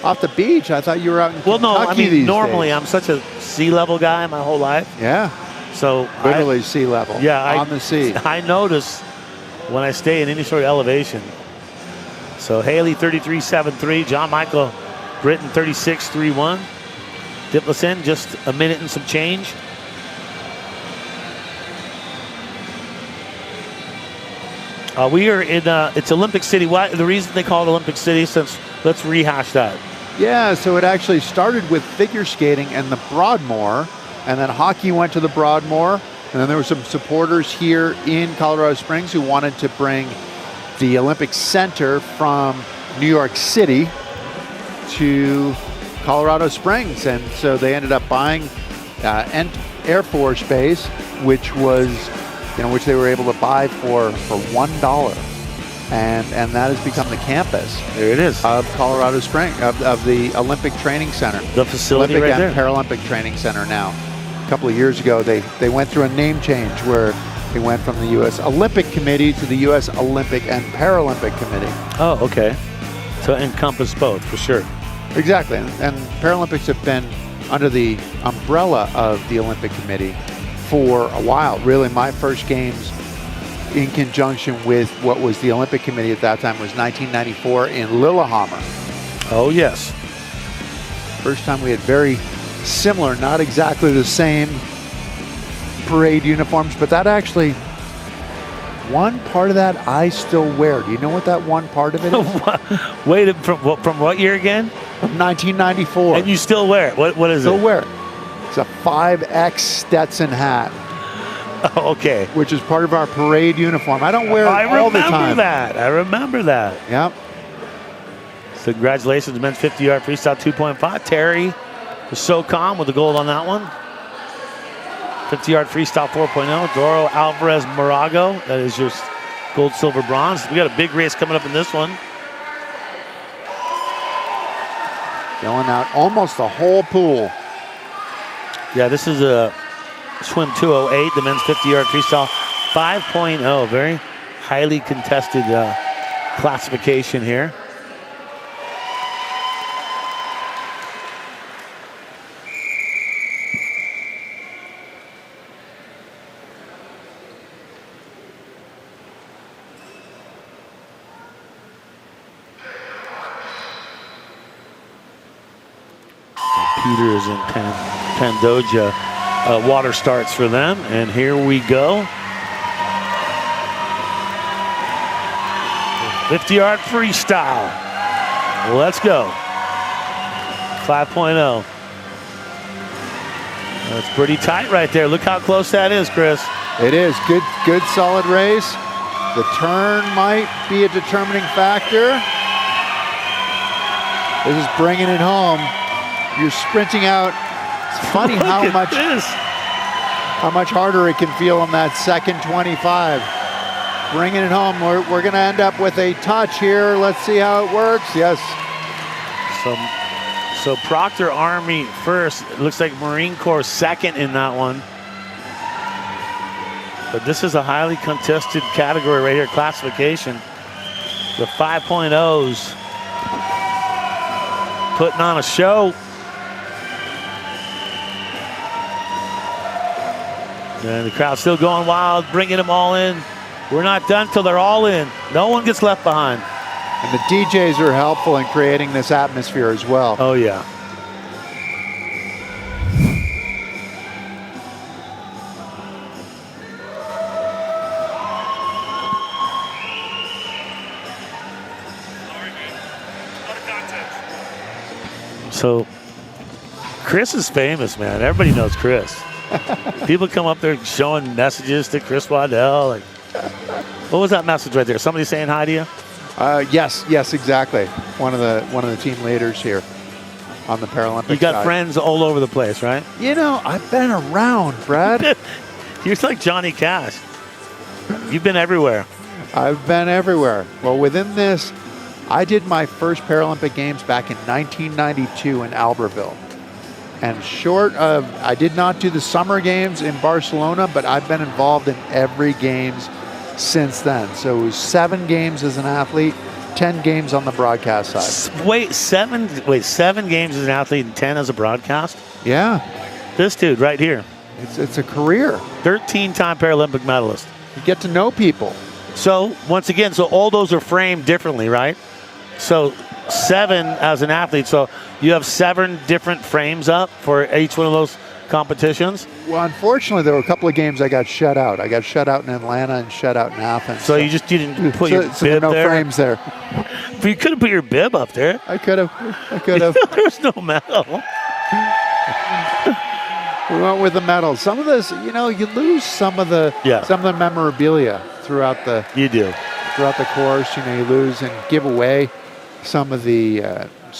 off the beach? I thought you were out in Kentucky. Well, no, normally days. I'm such a sea level guy my whole life. Yeah. So literally sea level. Yeah, on the sea. I notice when I stay in any sort of elevation. So Haley 33.73, John Michael Britton 36.31. Dip in just a minute and some change. We are in, it's Olympic City. Why, the reason they call it Olympic City, since let's rehash that. Yeah, so it actually started with figure skating and the Broadmoor, and then hockey went to the Broadmoor, and then there were some supporters here in Colorado Springs who wanted to bring the Olympic Center from New York City to Colorado Springs, and so they ended up buying Air Force Base, which was, which they were able to buy for $1, and that has become the campus. There it is of Colorado Springs, of the Olympic Training Center, the facility Olympic right and there. Paralympic Training Center. Now, a couple of years ago, they went through a name change where they went from the U.S. Olympic Committee to the U.S. Olympic and Paralympic Committee. Oh, okay. To encompass both, for sure. Exactly, and Paralympics have been under the umbrella of the Olympic Committee for a while. Really, my first games in conjunction with what was the Olympic Committee at that time was 1994 in Lillehammer. Oh, yes. First time we had very similar, not exactly the same parade uniforms, but that actually, one part of that I still wear. Do you know what that one part of it is? Wait, from what year again? From 1994. And you still wear it? What is still it? wear it. It's a 5X Stetson hat. Oh, okay. Which is part of our parade uniform. I don't wear it all the time. I remember that. Yep. So congratulations, men's 50-yard freestyle 2.5. Terry was so calm with the gold on that one. 50-yard freestyle 4.0. Doro Alvarez Morago. That is your gold, silver, bronze. We got a big race coming up in this one. Filling out almost the whole pool. Yeah, this is a swim 208, the men's 50-yard freestyle 5.0. Very highly contested classification here. Peters and Pandoja. Water starts for them, and here we go. 50-yard freestyle. Let's go. 5.0. That's pretty tight right there. Look how close that is, Chris. It is. Good solid race. The turn might be a determining factor. This is bringing it home. You're sprinting out. It's funny how much harder it can feel on that second 25. Bringing it home. We're going to end up with a touch here. Let's see how it works. Yes. So Proctor Army first. It looks like Marine Corps second in that one. But this is a highly contested category right here, classification. The 5.0s putting on a show. And the crowd's still going wild, bringing them all in. We're not done till they're all in. No one gets left behind. And the DJs are helpful in creating this atmosphere as well. Oh, yeah. So, Chris is famous, man. Everybody knows Chris. People come up there showing messages to Chris Waddell. Like, what was that message right there? Somebody saying hi to you? Yes, exactly. One of the team leaders here on the Paralympic You got side. friends all over the place, right? I've been around, Brad. You're like Johnny Cash. You've been everywhere. I've been everywhere. Well, within this, I did my first Paralympic Games back in 1992 in Albertville. And short of, I did not do the summer games in Barcelona, but I've been involved in every games since then. So it was 7 games as an athlete, 10 games on the broadcast side. Wait, 7 games as an athlete and 10 as a broadcast? Yeah. This dude right here. It's a career. 13-time Paralympic medalist. You get to know people. So, once again, all those are framed differently, right? So, 7 as an athlete. So you have 7 different frames up for each one of those competitions. Well, unfortunately, there were a couple of games I got shut out. I got shut out in Atlanta and shut out in Athens. So you just didn't put your so there bib are no there? frames there. But you could have put your bib up there. I could have. There was no medal. We went with the medals. Some of this, you lose some of the memorabilia throughout the You do. course. You lose and give away some of the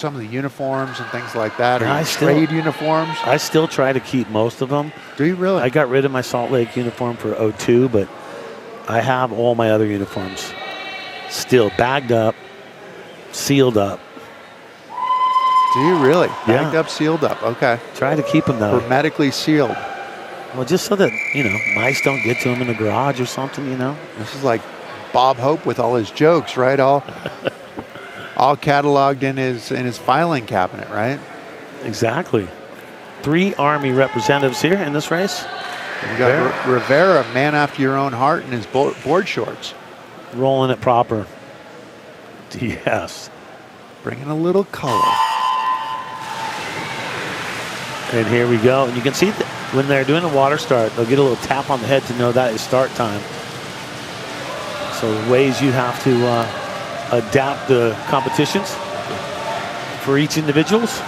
uniforms and things like that, or trade uniforms. I still try to keep most of them. Do you really? I got rid of my Salt Lake uniform for 02, but I have all my other uniforms still bagged up, sealed up. Do you really? Yeah. Bagged up, sealed up. Okay. Try to keep them though. Hermetically sealed. Well, just so that, mice don't get to them in the garage or something, This is like Bob Hope with all his jokes, right? All cataloged in his filing cabinet, right? Exactly. 3 Army representatives here in this race. You got Rivera, man after your own heart, in his board shorts. Rolling it proper. Yes. Bringing a little color. And here we go. And you can see that when they're doing a water start, they'll get a little tap on the head to know that is start time. So ways you have to adapt the competitions for each individuals.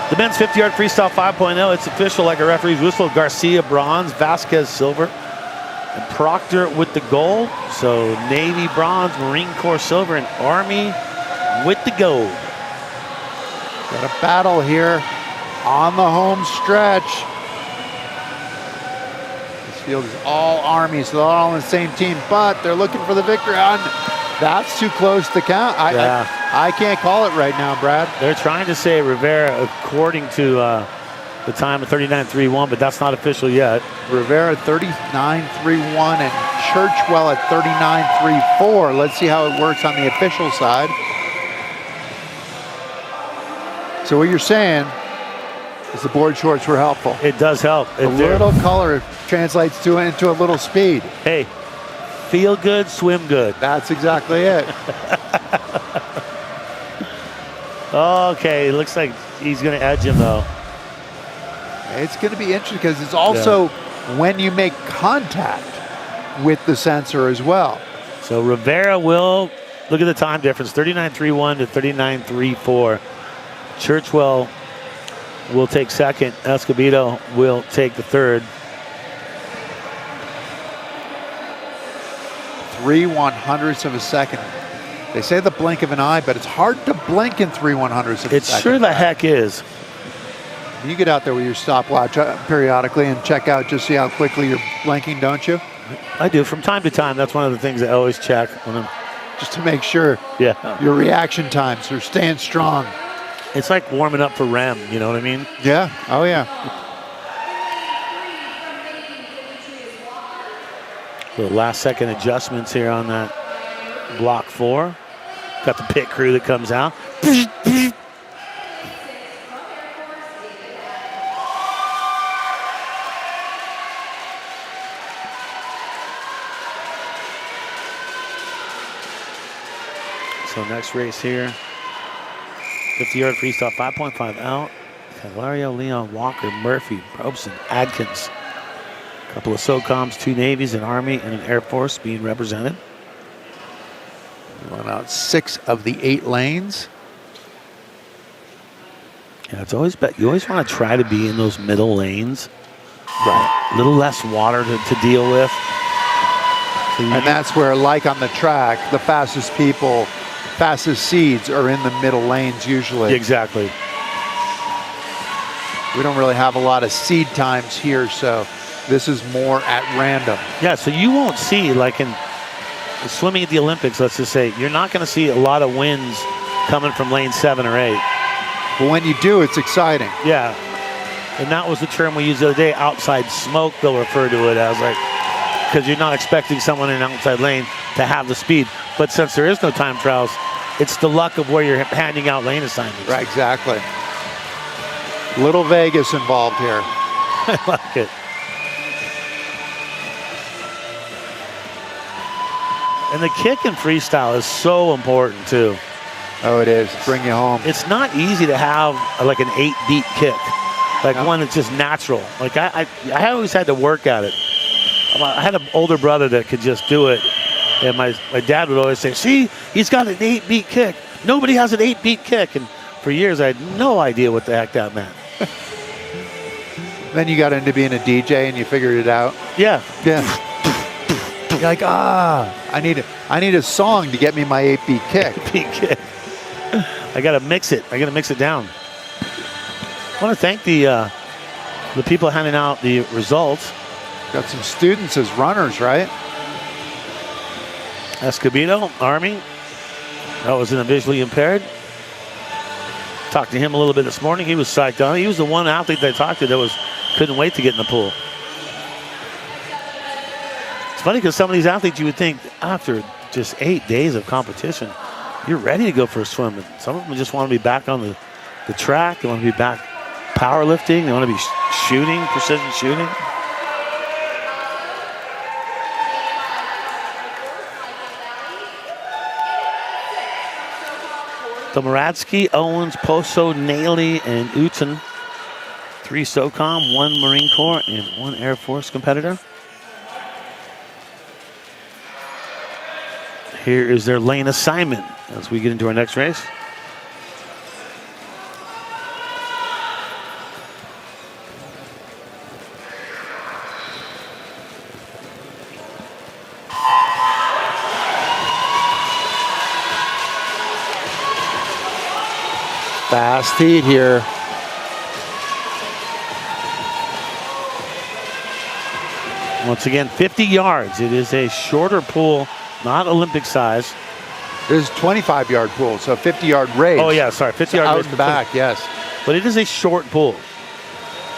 The men's 50-yard freestyle 5.0, it's official like a referee's whistle. Garcia bronze, Vasquez silver, and Proctor with the gold. So Navy bronze, Marine Corps silver, and Army with the gold. Got a battle here on the home stretch. This field is all Army, so they're all on the same team, but they're looking for the victory. That's too close to count. I can't call it right now, Brad. They're trying to say Rivera according to the time of 39.31, but that's not official yet. Rivera 39.31 and Churchwell at 39.34. Let's see how it works on the official side. So what you're saying is the board shorts were helpful. It does help. A little color translates into a little speed. Hey, feel good, swim good. That's exactly it. Okay, it looks like he's going to edge him, though. It's going to be interesting because it's also when you make contact with the sensor as well. So Rivera will, look at the time difference, 39.31 to 39.34. Churchwell will take second. Escobedo will take the third. 3/100ths of a second. They say the blink of an eye, but it's hard to blink in 3/100ths of a It second. sure the heck is. You get out there with your stopwatch periodically and check out, just see how quickly you're blinking, don't you? I do from time to time. That's one of the things I always check when I'm. Just to make sure your reaction times are staying strong. It's like warming up for REM. You know what I mean? Yeah. Oh yeah. The last second adjustments here on that block 4. Got the pit crew that comes out. So next race here, 50-yard freestyle 5.5 out. Cavalario, Leon, Walker, Murphy, Robeson, Adkins. A couple of SOCOMs, 2 Navies, an Army, and an Air Force being represented. Run out 6 of the 8 lanes. Yeah, it's always you always want to try to be in those middle lanes. Right. A little less water to deal with. So And that's where, like on the track, the fastest people, fastest seeds are in the middle lanes usually. Exactly. We don't really have a lot of seed times here, so this is more at random. Yeah, so you won't see, like in swimming at the Olympics, let's just say, you're not going to see a lot of wins coming from lane 7 or 8. But when you do, it's exciting. Yeah. And that was the term we used the other day, outside smoke, they'll refer to it as, like, because you're not expecting someone in an outside lane to have the speed. But since there is no time trials, it's the luck of where you're handing out lane assignments. Right, exactly. Little Vegas involved here. I like it. And the kick in freestyle is so important too. Oh, it is. Bring you home. It's not easy to have like an 8-beat kick, like one that's just natural. Like I always had to work at it. I had an older brother that could just do it, and my dad would always say, "See, he's got an 8-beat kick. Nobody has an 8-beat kick." And for years, I had no idea what the heck that meant. Then you got into being a DJ and you figured it out. Yeah. Yeah. You're like, I need a song to get me my 8-beat kick. 8-beat kick. I gotta mix it. I gotta mix it down. I want to thank the people handing out the results. Got some students as runners, right? Escobedo, Army. That was in a visually impaired. Talked to him a little bit this morning. He was psyched on it. He was the one athlete that I talked to that couldn't wait to get in the pool. It's funny because some of these athletes you would think after just 8 days of competition, you're ready to go for a swim. And some of them just want to be back on the track. They want to be back powerlifting. They want to be shooting, precision shooting. Domaradsky, Owens, Poso, Naley, and Uten. 3 SOCOM, 1 Marine Corps, and 1 Air Force competitor. Here is their lane assignment as we get into our next race. Fast heat here. Once again, 50 yards. It is a shorter pool, not Olympic size. This is 25-yard pool, so 50-yard race. Oh, yeah, sorry, 50-yard out race. and back, yes. But it is a short pool.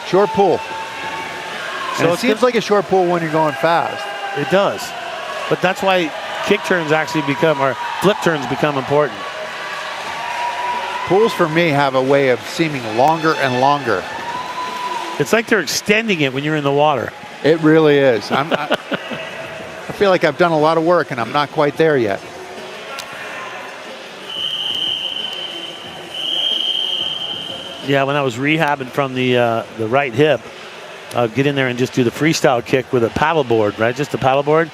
Short pool. So And it seems like a short pool when you're going fast. It does. But that's why kick turns actually become, or flip turns become important. Pools for me have a way of seeming longer and longer. It's like they're extending it when you're in the water. It really is. I feel like I've done a lot of work and I'm not quite there yet. Yeah, when I was rehabbing from the right hip, get in there and just do the freestyle kick with a paddleboard, right? Just a paddleboard,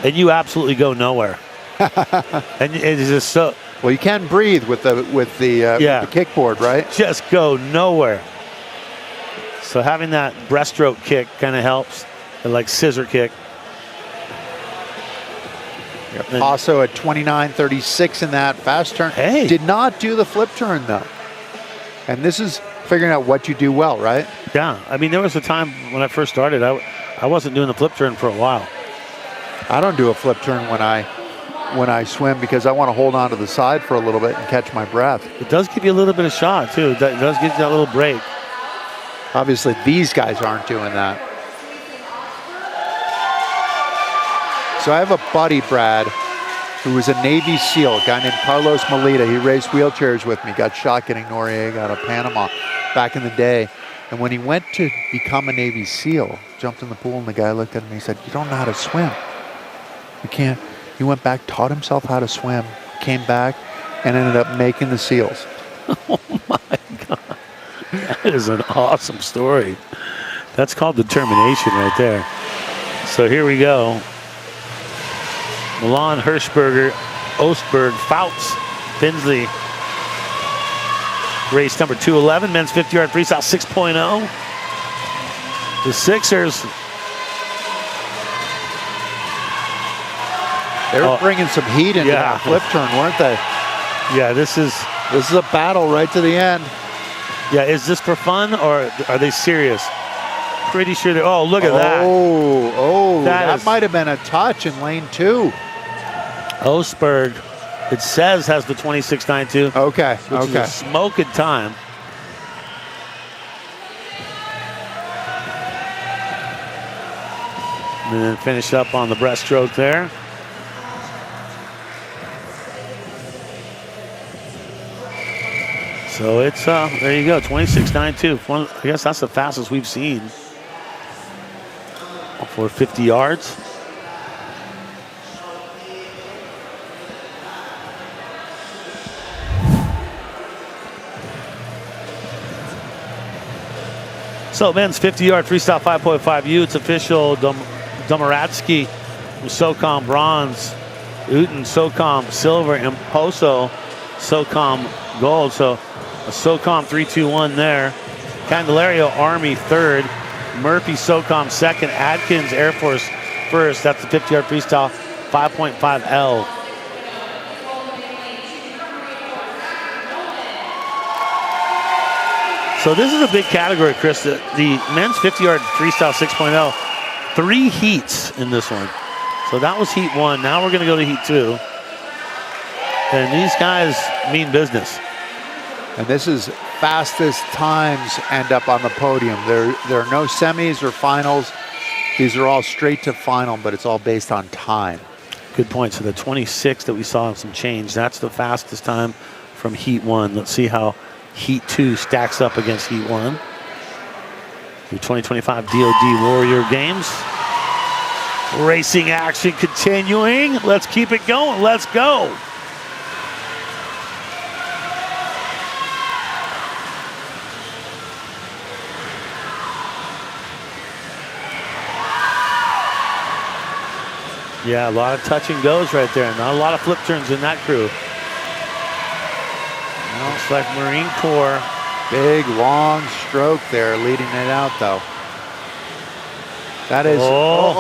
and you absolutely go nowhere. And it is just so. Well, you can breathe with the kickboard, right? Just go nowhere. So having that breaststroke kick kind of helps, like scissor kick. Paso at 29.36 in that fast turn. Hey. Did not do the flip turn though. And this is figuring out what you do well, right? Yeah, I mean, there was a time when I first started, I wasn't doing the flip turn for a while. I don't do a flip turn when I swim because I want to hold on to the side for a little bit and catch my breath. It does give you a little bit of shot too. It does give you that little break. Obviously, these guys aren't doing that. So I have a buddy, Brad, who was a Navy SEAL, a guy named Carlos Melita. He raced wheelchairs with me, got shot getting Noriega out of Panama back in the day. And when he went to become a Navy SEAL, jumped in the pool, and the guy looked at him and he said, "You don't know how to swim. You can't." He went back, taught himself how to swim, came back, and ended up making the SEALs. Oh my God. That is an awesome story. That's called determination right there. So here we go. Milan, Hirschberger, Ostberg, Fouts, Finsley. Race number 211, men's 50-yard freestyle 6.0. The Sixers. They were bringing some heat into that flip turn, weren't they? Yeah, this is a battle right to the end. Yeah, is this for fun or are they serious? Pretty sure they're. Oh, look at that. That might have been a touch in lane 2. Ostberg, it says, has the 26.92. Okay, which is a smoking time. And then finish up on the breaststroke there. So it's, there you go, 26.92. I guess that's the fastest we've seen for 50 yards. So men's 50-yard freestyle 5.5U. It's official. Domaratsky from SOCOM bronze. Uten SOCOM silver. And Poso SOCOM gold. So a SOCOM 3-2-1 there. Candelario Army third. Murphy SOCOM second. Adkins Air Force first. That's the 50-yard freestyle 5.5L. So this is a big category, Chris. The men's 50-yard freestyle 6.0, 3 heats in this one. So that was heat 1. Now we're going to go to heat 2. And these guys mean business. And this is fastest times end up on the podium. There are no semis or finals. These are all straight to final, but it's all based on time. Good point. So the 26 that we saw some change, that's the fastest time from heat 1. Let's see how heat 2 stacks up against heat 1. The 2025 DoD Warrior Games. Racing action continuing. Let's keep it going. Let's go. Yeah, a lot of touch and goes right there. Not a lot of flip turns in that crew. Now it's like Marine Corps. Big, long stroke there, leading it out, though. That is... What?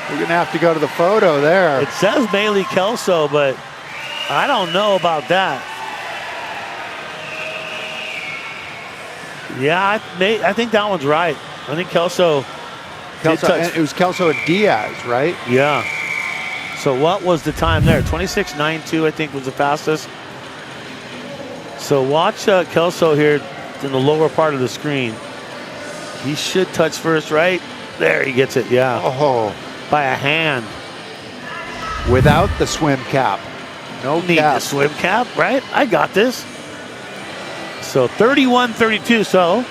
We're going to have to go to the photo there. It says Bailey Kelso, but I don't know about that. Yeah, I think that one's right. I think Kelso... It was Kelso and Diaz, right? Yeah. So what was the time there? 26.92, I think, was the fastest. So watch Kelso here in the lower part of the screen. He should touch first, right? There, he gets it, yeah. Oh. By a hand. Without the swim cap. No Need cap. the swim cap, right? I got this. So 31.32, so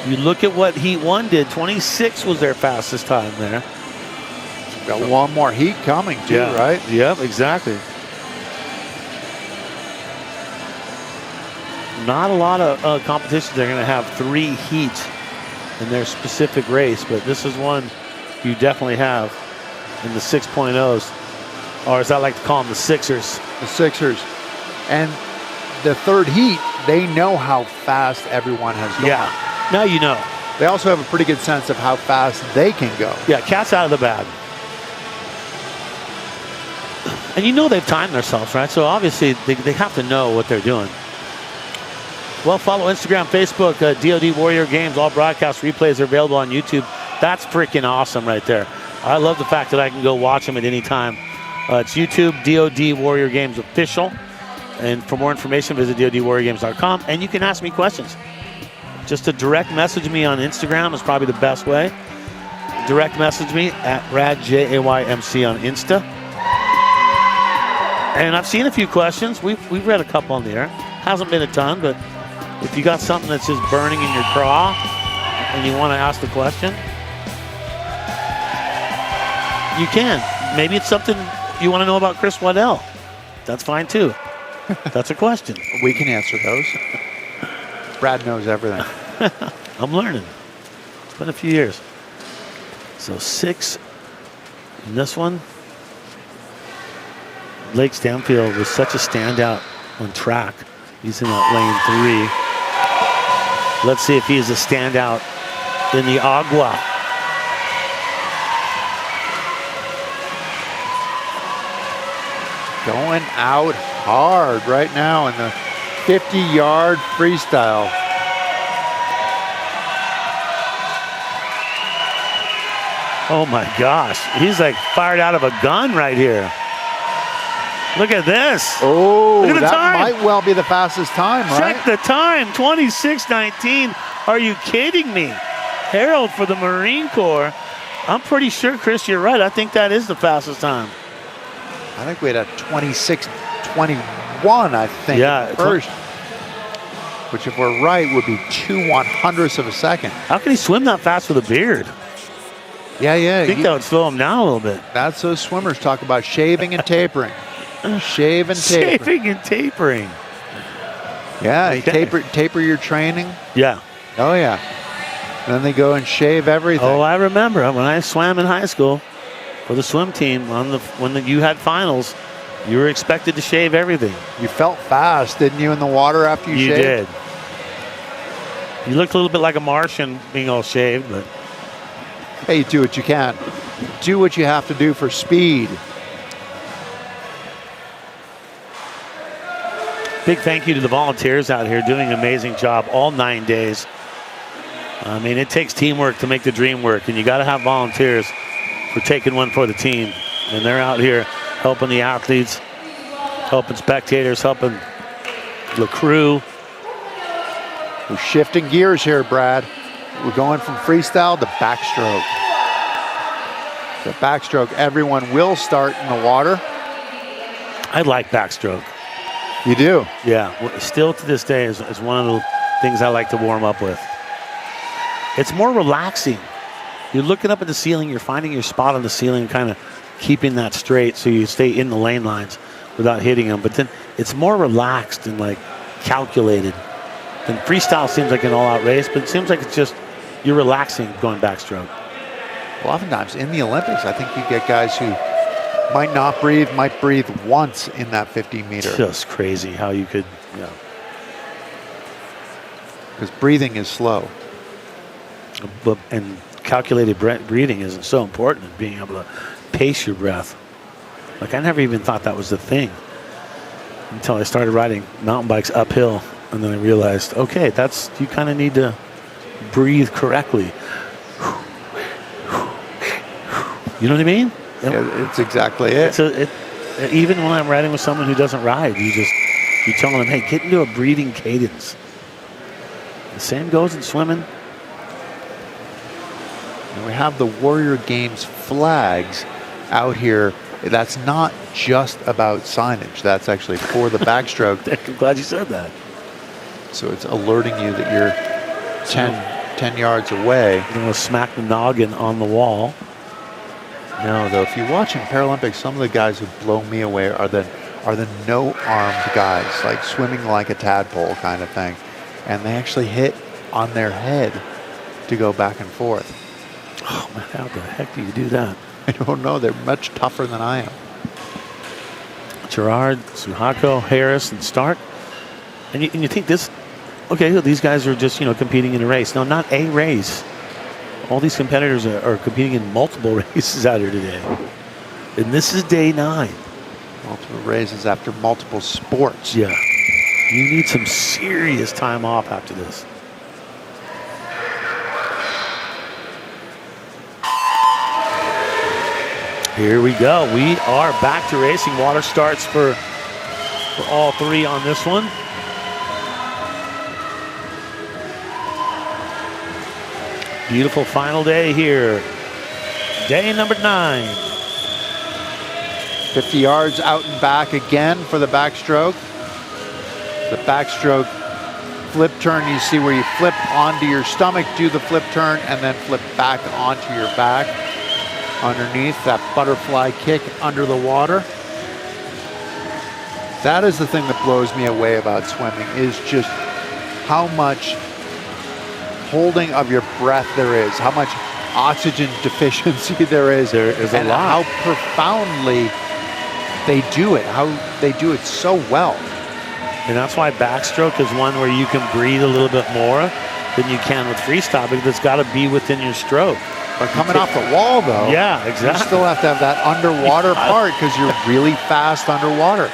you look at what heat 1 did. 26 was their fastest time there. Got one more heat coming too, right? Yep, exactly. Not a lot of competitions they're going to have 3 heats in their specific race, but this is one you definitely have in the 6.0s, or as I like to call them, the Sixers. The Sixers. And the third heat, they know how fast everyone has gone. Yeah, now you know. They also have a pretty good sense of how fast they can go. Yeah, cat's out of the bag. And you know they've timed themselves, right? So obviously they have to know what they're doing. Well, follow Instagram, Facebook, DoD Warrior Games. All broadcast replays are available on YouTube. That's freaking awesome right there. I love the fact that I can go watch them at any time. It's YouTube, DoD Warrior Games Official. And for more information, visit DoDWarriorGames.com. And you can ask me questions. Just to direct message me on Instagram is probably the best way. Direct message me at RadJAYMC on Insta. And I've seen a few questions. We've read a couple on the air. Hasn't been a ton, but if you got something that's just burning in your craw and you want to ask the question, you can. Maybe it's something you want to know about Chris Waddell. That's fine too. That's a question. We can answer those. Brad knows everything. I'm learning. It's been a few years. So 6 in this one. Blake Stanfield was such a standout on track. He's in that lane 3. Let's see if he's a standout in the agua. Going out hard right now in the 50-yard freestyle. Oh my gosh, he's like fired out of a gun right here. Look at this. Oh, look at the that time. might well be the fastest time, right? Check the time, 26:19. Are you kidding me? Harold for the Marine Corps. I'm pretty sure, Chris, you're right. I think that is the fastest time. I think we had a 26:21, I think, Yeah, first. Which, if we're right, would be 2/100ths of a second. How can he swim that fast with a beard? Yeah. I think that would slow him down a little bit. That's those swimmers talk about shaving and tapering. Shave and taper. Shaving and tapering. Yeah, you Okay. taper your training. Yeah. Oh, yeah. And then they go and shave everything. Oh, I remember when I swam in high school for the swim team. You had finals, you were expected to shave everything. You felt fast, didn't you, in the water after you shaved? did. You looked a little bit like a Martian being all shaved, but Hey, you do what you can. Do what you have to do for speed. big thank you to the volunteers out here doing an amazing job all 9 days. I mean, it takes teamwork to make the dream work, and you got to have volunteers for taking one for the team. And they're out here helping the athletes, helping spectators, helping the crew. We're shifting gears here, Brad. We're going from freestyle to backstroke. The backstroke, everyone will start in the water. I like backstroke. You do? Yeah, still to this day is one of the things I like to warm up with. It's more relaxing. You're looking up at the ceiling, you're finding your spot on the ceiling, kind of keeping that straight so you stay in the lane lines without hitting them. But then it's more relaxed and like calculated. And freestyle seems like an all-out race, but it seems like it's just you're relaxing going backstroke. Well, oftentimes in the Olympics, I think you get guys who might not breathe, might breathe once in that 50-meter. Just crazy how you could, Because breathing is slow. And calculated breathing isn't so important, being able to pace your breath. Like, I never even thought that was the thing until I started riding mountain bikes uphill, and then I realized, okay, you kind of need to breathe correctly. You know what I mean? Yeah, it's exactly it. Even when I'm riding with someone who doesn't ride, you tell them, hey, get into a breathing cadence. The same goes in swimming. And we have the Warrior Games flags out here. That's not just about signage. That's actually for the backstroke. I'm glad you said that. So it's alerting you that you're 10 yards away. You're going to smack the noggin on the wall. No, though, if you watch in Paralympics, some of the guys who blow me away are the no-armed guys, like swimming like a tadpole kind of thing. And they actually hit on their head to go back and forth. Oh, man, how the heck do you do that? I don't know. They're much tougher than I am. Gerard, Suhako, Harris, and Stark. And you think this, okay, these guys are just, competing in a race. No, not a race. All these competitors are competing in multiple races out here today. And this is day 9. Multiple races after multiple sports. Yeah. You need some serious time off after this. Here we go. We are back to racing. Water starts for all 3 on this one. Beautiful final day here. Day number 9. 50 yards out and back again for the backstroke. The backstroke flip turn, you see where you flip onto your stomach, do the flip turn, and then flip back onto your back. Underneath that butterfly kick under the water. That is the thing that blows me away about swimming, is just how much holding of your breath there is, how much oxygen deficiency there is. There is a and lot. how profoundly they do it, how they do it so well. And that's why backstroke is one where you can breathe a little bit more than you can with freestyle, because it's got to be within your stroke. But coming off the wall, though, yeah, exactly. you still have to have that underwater part, because you're really fast underwater.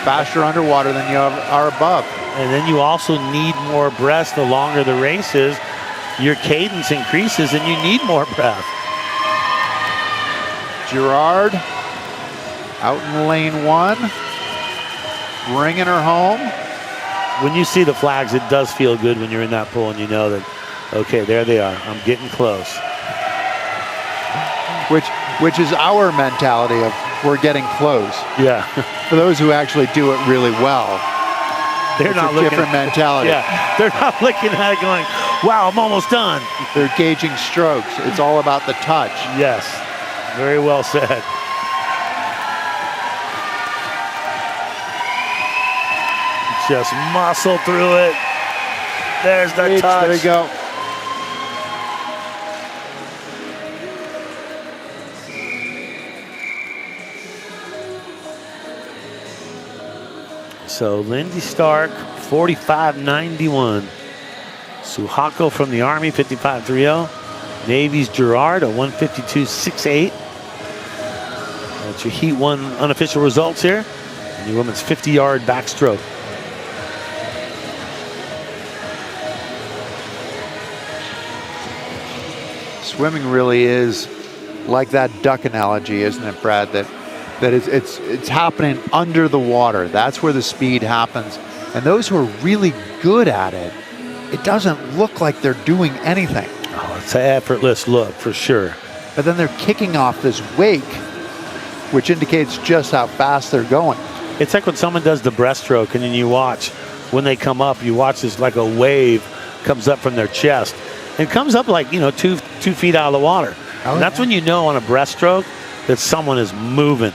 Faster underwater than you are above. And then you also need more breath the longer the race is. Your cadence increases and you need more breath. Gerard out in lane 1, bringing her home. When you see the flags, it does feel good when you're in that pool and you know that, okay, there they are. I'm getting close. Which is our mentality of we're getting close. Yeah. For those who actually do it really well, They're not a looking different mentality. Yeah, they're not looking at it going, wow, I'm almost done. They're gauging strokes. It's all about the touch. Yes, very well said. Just muscle through it. There's the Reach, touch. there you go. So Lindsey Stark, 45.91. Suhako from the Army, 55.30. Navy's Gerard, a 152.68. That's your Heat 1 unofficial results here. And your women's 50-yard backstroke. Swimming really is like that duck analogy, isn't it, Brad? That it's happening under the water. That's where the speed happens. And those who are really good at it, it doesn't look like they're doing anything. Oh, it's an effortless look for sure. But then they're kicking off this wake, which indicates just how fast they're going. It's like when someone does the breaststroke and then you watch, when they come up, you watch this like a wave comes up from their chest. And it comes up like, 2 feet out of the water. And that's when you know on a breaststroke that someone is moving.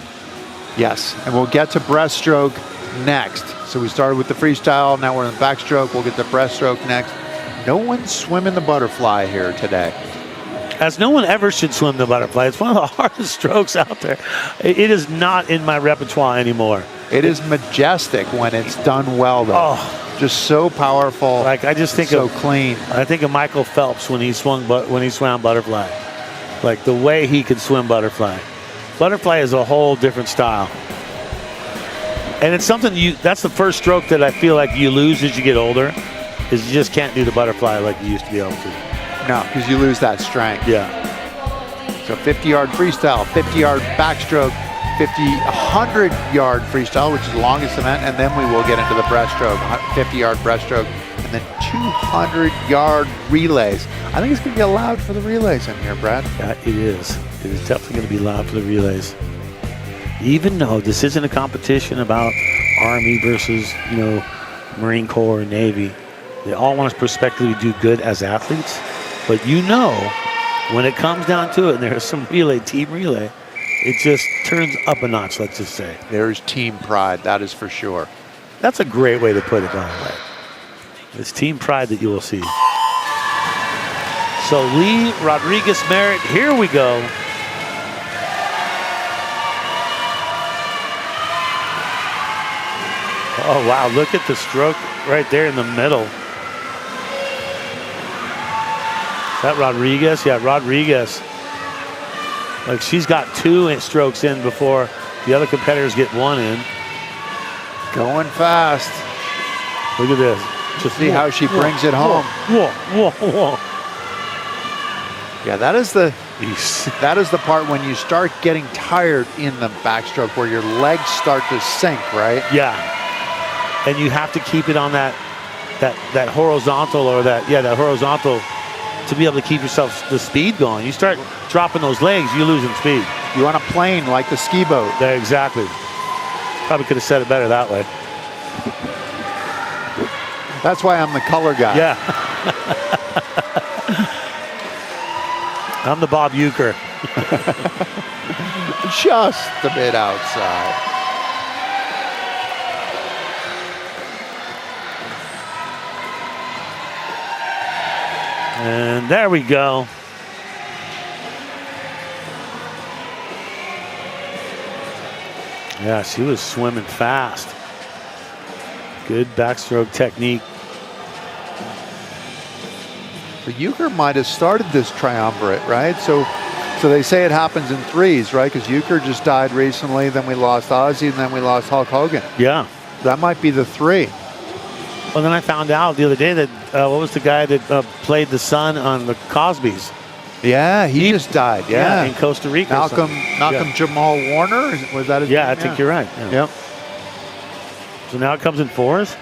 Yes, and we'll get to breaststroke next. So we started with the freestyle, now we're in the backstroke. We'll get to breaststroke next. No one's swimming the butterfly here today. As no one ever should swim the butterfly. It's one of the hardest strokes out there. It is not in my repertoire anymore. It is majestic when it's done well, though. Oh, just so powerful. like I just think so of clean. I think of Michael Phelps when he swam butterfly. Like the way he could swim butterfly. Butterfly is a whole different style. And it's something that's the first stroke that I feel like you lose as you get older, is you just can't do the butterfly like you used to be able to. No, because you lose that strength. Yeah. So 50-yard freestyle, 50-yard backstroke, 100-yard freestyle, which is the longest event, and then we will get into the breaststroke, 50-yard breaststroke, and then 200-yard relays. I think it's going to be allowed for the relays in here, Brad. Yeah, it is. It is definitely going to be loud for the relays. Even though this isn't a competition about Army versus, Marine Corps and Navy, they all want us prospectively to do good as athletes. But when it comes down to it, and there's some team relay, it just turns up a notch, let's just say. There's team pride, that is for sure. That's a great way to put it, by the way. It's team pride that you will see. So Lee Rodriguez Merritt, here we go. Oh, wow, look at the stroke right there in the middle. Is that Rodriguez? Yeah, Rodriguez. Like she's got 2 strokes in before the other competitors get 1 in. Going fast. Look at this. Just see how she brings it home. Whoa. Yeah, that is the part when you start getting tired in the backstroke where your legs start to sink, right? Yeah. And you have to keep it on that horizontal or that horizontal to be able to keep yourself the speed going. You start dropping those legs, you're losing speed. You want a plane like the ski boat. Yeah, exactly. Probably could have said it better that way. That's why I'm the color guy. Yeah. I'm the Bob Uecker. Just a bit outside. And there we go. Yeah, she was swimming fast. Good backstroke technique. So Uecker might have started this triumvirate, right? So they say it happens in 3s, right? Because Uecker just died recently, then we lost Ozzy, and then we lost Hulk Hogan. Yeah. That might be the 3. Well, then I found out the other day that, what was the guy that played the son on the Cosbys? Yeah, he just died. Yeah. In Costa Rica. Malcolm Jamal Warner, was that his name? I think you're right. Yeah. Yep. So now it comes in 4s?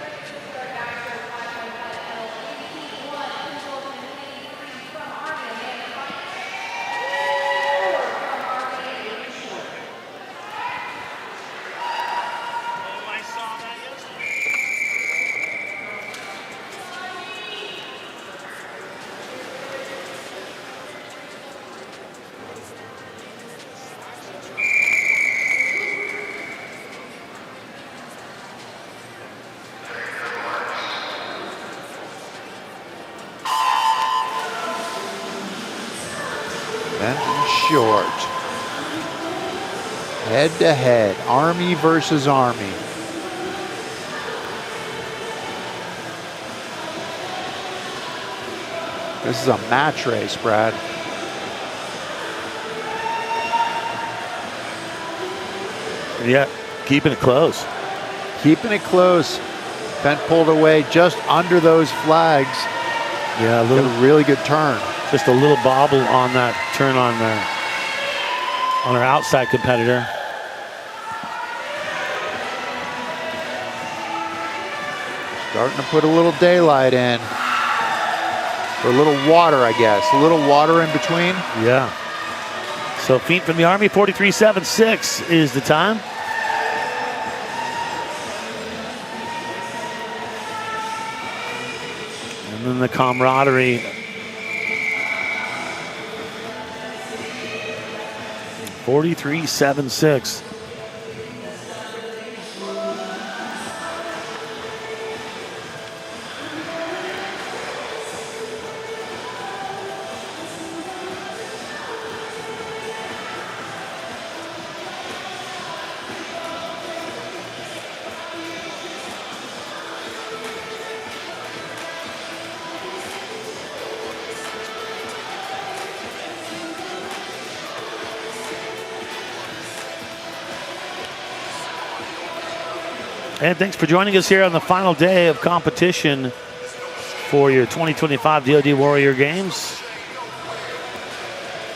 Benton short. Head to head, Army versus Army. This is a match race, Brad. Yeah, keeping it close. Keeping it close. Bent pulled away just under those flags. Yeah, Did a really good turn. just a little bobble on that turn on our outside competitor. Starting to put a little daylight in. Or a little water, I guess. A little water in between. Yeah. So feet from the Army, 43.76 is the time. And then the camaraderie. 43.76. And thanks for joining us here on the final day of competition for your 2025 DoD Warrior Games.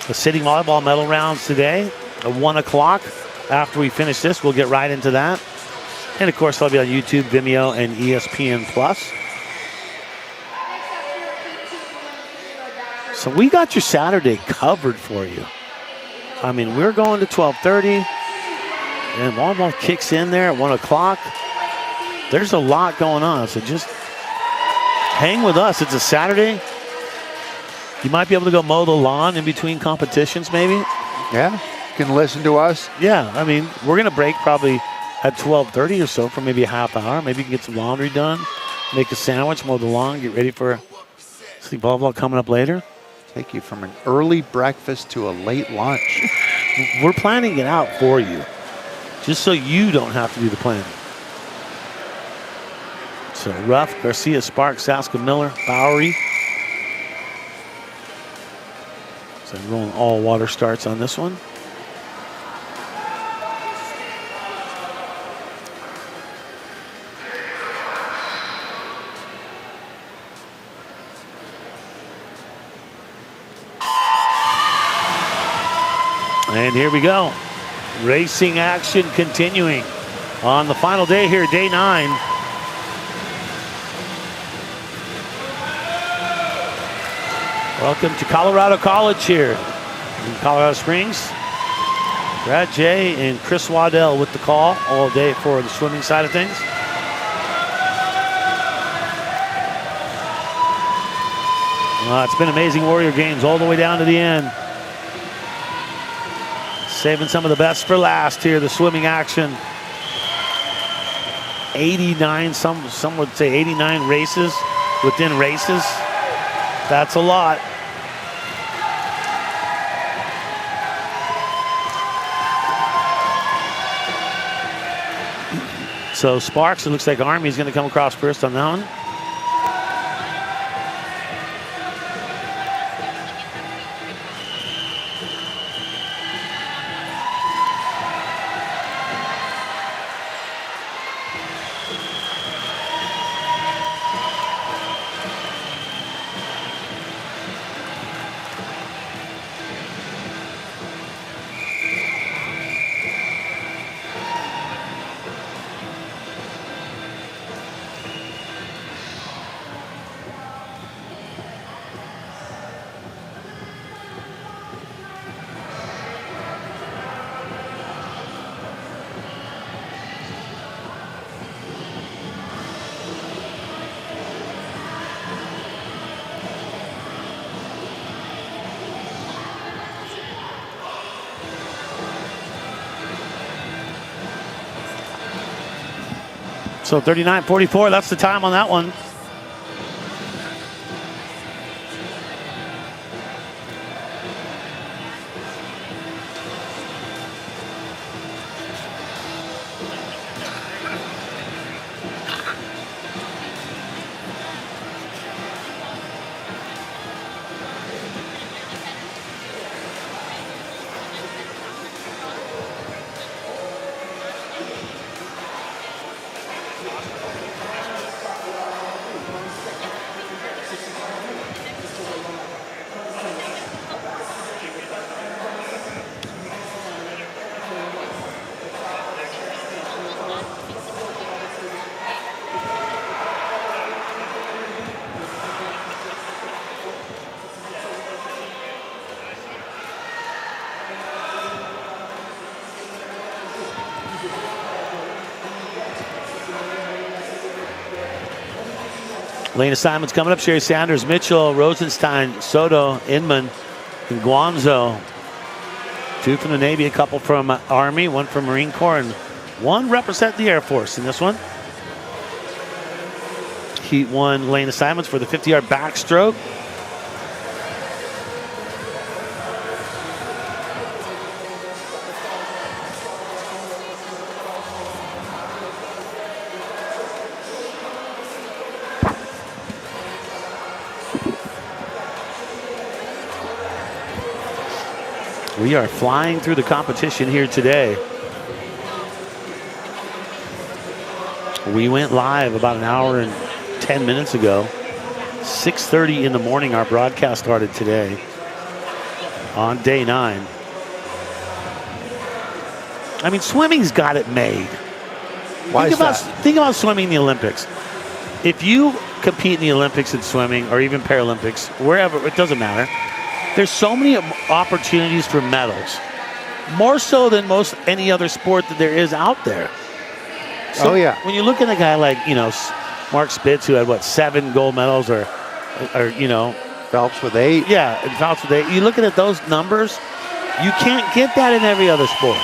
The sitting volleyball medal rounds today at 1 o'clock. After we finish this, we'll get right into that. And of course, that'll be on YouTube, Vimeo, and ESPN+. So we got your Saturday covered for you. I mean, we're going to 12:30, and volleyball kicks in there at 1 o'clock. There's a lot going on, so just hang with us. It's a Saturday. You might be able to go mow the lawn in between competitions, maybe. Yeah, you can listen to us. Yeah, I mean, we're going to break probably at 12:30 or so for maybe a half hour. Maybe you can get some laundry done, make a sandwich, mow the lawn, get ready for sleep volleyball coming up later. Take you from an early breakfast to a late lunch. We're planning it out for you, just so you don't have to do the planning. So Ruff, Garcia, Sparks, Saska, Miller, Bowery. So rolling all water starts on this one. And here we go. Racing action continuing on the final day here, day 9. Welcome to Colorado College here in Colorado Springs. Brad Jay and Chris Waddell with the call all day for the swimming side of things. It's been amazing Warrior Games all the way down to the end. Saving some of the best for last here, the swimming action. 89, some would say 89 races within races. That's a lot. So Sparks, it looks like Army's going to come across first on that one. So 39:44, that's the time on that one. Lane assignments coming up. Sherry Sanders, Mitchell, Rosenstein, Soto, Inman, and Guanzo. 2 from the Navy, a couple from Army, 1 from Marine Corps, and 1 represent the Air Force in this one. Heat 1 lane assignments for the 50-yard backstroke. We are flying through the competition here today. We went live about an hour and 10 minutes ago. 6:30 in the morning, our broadcast started today on day 9. I mean, swimming's got it made. Why is that? Think about swimming in the Olympics. If you compete in the Olympics in swimming or even Paralympics, wherever, it doesn't matter. There's so many opportunities for medals, more so than most any other sport that there is out there. So Oh, yeah. when you look at a guy like, Mark Spitz, who had 7 gold medals, or Phelps with 8. yeah, and Phelps with 8. You look at those numbers, you can't get that in every other sport.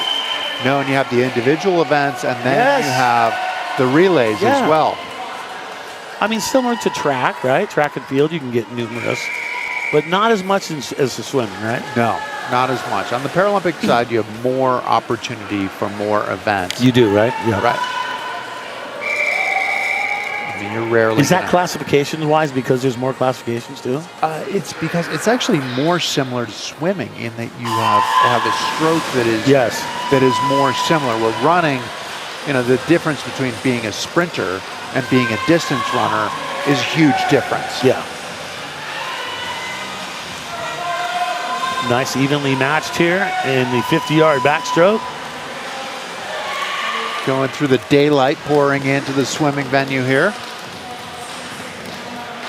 No, and you have the individual events, and then Yes. you have the relays Yeah. as well. I mean, similar to track, right? Track and field, you can get numerous, but not as much as the swimming, right? No, not as much. On the Paralympic side, you have more opportunity for more events. You do, right? Yeah. Right. I mean, you're rarely. Is that gonna- classification-wise because there's more classifications too? It's because it's actually more similar to swimming in that you have a stroke that is Yes. that is more similar. With running, the difference between being a sprinter and being a distance runner is a huge difference. Yeah. Nice, evenly matched here in the 50-yard backstroke. Going through the daylight pouring into the swimming venue here.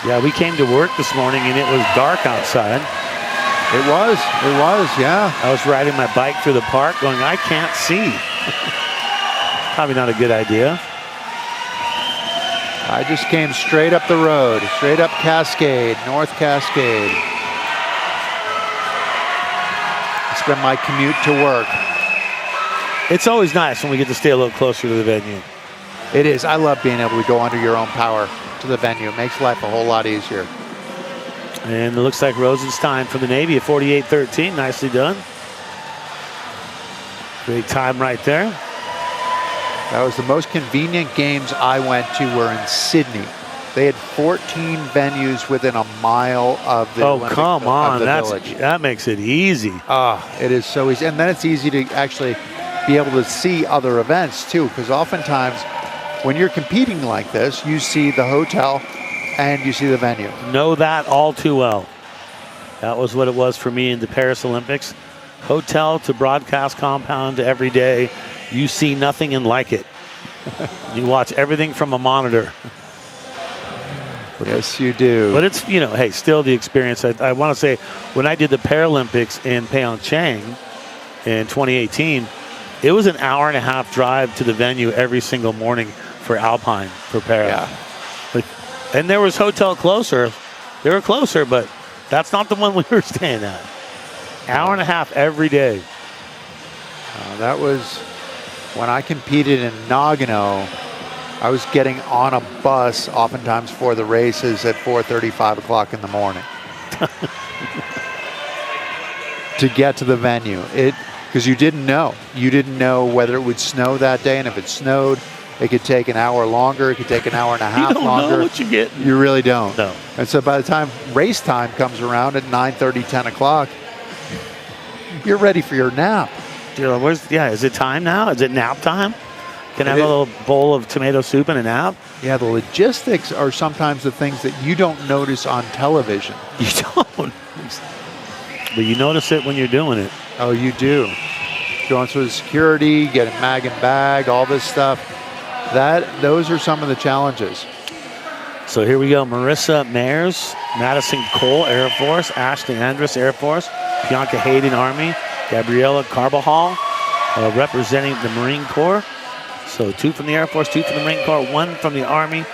Yeah, we came to work this morning and it was dark outside. It was, yeah. I was riding my bike through the park going, I can't see. Probably not a good idea. I just came straight up the road, straight up Cascade, North Cascade. It's been my commute to work. It's always nice when we get to stay a little closer to the venue. It is. I love being able to go under your own power to the venue. It makes life a whole lot easier. And it looks like Rosenstein from the Navy at 48:13. Nicely done. Great time right there. That was the most convenient games I went to were in Sydney. They had 14 venues within a mile of the Olympic, come on. of the village. That makes it easy. It is so easy. And then it's easy to actually be able to see other events too, because oftentimes when you're competing like this, you see the hotel and you see the venue. Know that all too well. That was what it was for me in the Paris Olympics. Hotel to broadcast compound to every day. You see nothing and like it. You watch everything from a monitor. Yes, you do. But it's, hey, still the experience. I want to say, when I did the Paralympics in Pyeongchang in 2018, it was an hour and a half drive to the venue every single morning for Alpine, for Para. Yeah. And there was hotel closer. They were closer, but that's not the one we were staying at. Hour and a half every day. That was when I competed in Nagano. I was getting on a bus oftentimes for the races at 4:30, 5 o'clock in the morning to get to the venue. Because you didn't know. You didn't know whether it would snow that day, and if it snowed, it could take an hour longer. It could take an hour and a half You don't longer. know what you get. You really don't. No. And so by the time race time comes around at 9:30, 10 o'clock, you're ready for your nap. Is it time now? Is it nap time? Can I It have a is. little bowl of tomato soup and a nap? Yeah, the logistics are sometimes the things that you don't notice on television. You don't. But you notice it when you're doing it. Oh, you do. Going through the security, getting mag and bag, all this stuff. Those are some of the challenges. So here we go. Marissa Mayers, Madison Cole, Air Force, Ashley Andrus, Air Force, Bianca Hayden, Army, Gabriela Carbajal, representing the Marine Corps. So 2 from the Air Force, 2 from the Marine Corps, 1 from the Army,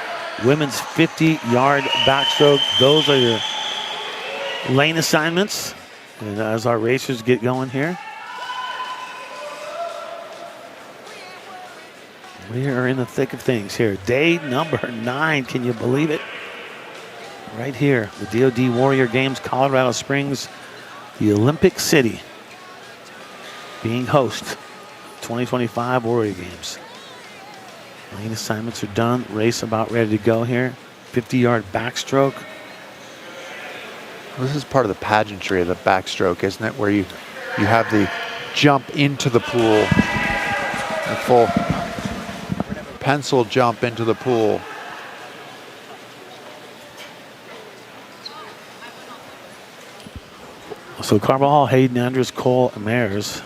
women's 50-yard backstroke. Those are your lane assignments. And as our racers get going here, we are in the thick of things here. Day number 9, can you believe it? Right here, the DoD Warrior Games, Colorado Springs, the Olympic City, being host 2025 Warrior Games. Lane assignments are done. Race about ready to go here. 50-yard backstroke. This is part of the pageantry of the backstroke, isn't it? Where you have the jump into the pool, a full pencil jump into the pool. So Carbajal, Hayden, Andrews, Cole, and Mares.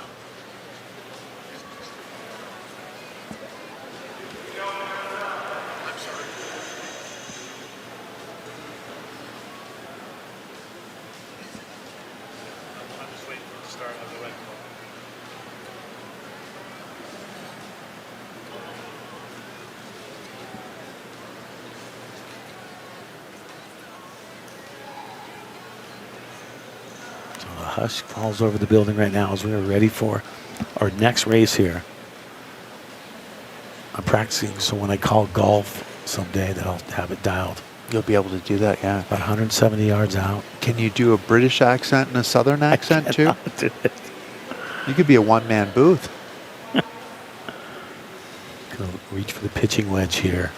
Hush falls over the building right now as we are ready for our next race here. I'm practicing, so when I call golf someday, that I'll have it dialed. You'll be able to do that, yeah. About 170 yards out. Can you do a British accent and a Southern accent too? Do it. You could be a one-man booth. Gonna reach for the pitching wedge here.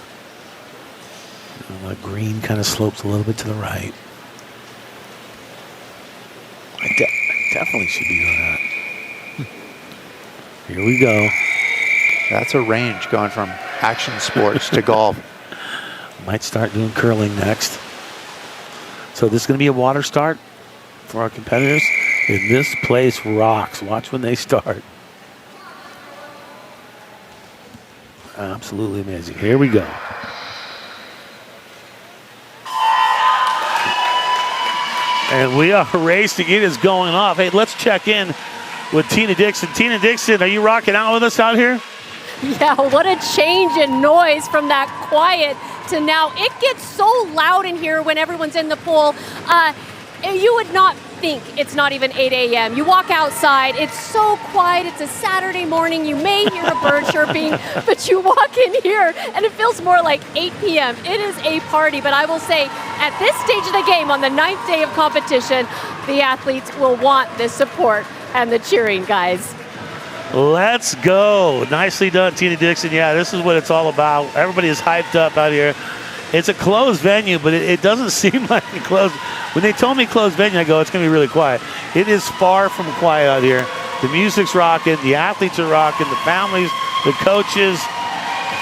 And the green kind of slopes a little bit to the right. I definitely should be doing that. Here we go. That's a range going from action sports to golf. Might start doing curling next. So this is going to be a water start for our competitors. And this place rocks. Watch when they start. Absolutely amazing. Here we go. And we are racing. It is going off. Hey, let's check in with Tina Dixon. Tina Dixon, are you rocking out with us out here? Yeah, what a change in noise from that quiet to now. It gets so loud in here when everyone's in the pool. You would not think it's not even 8 a.m. You walk outside, it's so quiet. It's a Saturday morning. You may hear a bird chirping, but you walk in here and it feels more like 8 p.m. It is a party, but I will say at this stage of the game, on the 9th day of competition, the athletes will want this support and the cheering, guys. Let's go. Nicely done, Tina Dixon. Yeah, this is what it's all about. Everybody is hyped up out here. It's a closed venue, but it doesn't seem like a closed. When they told me closed venue, I go, it's going to be really quiet. It is far from quiet out here. The music's rocking. The athletes are rocking. The families, the coaches.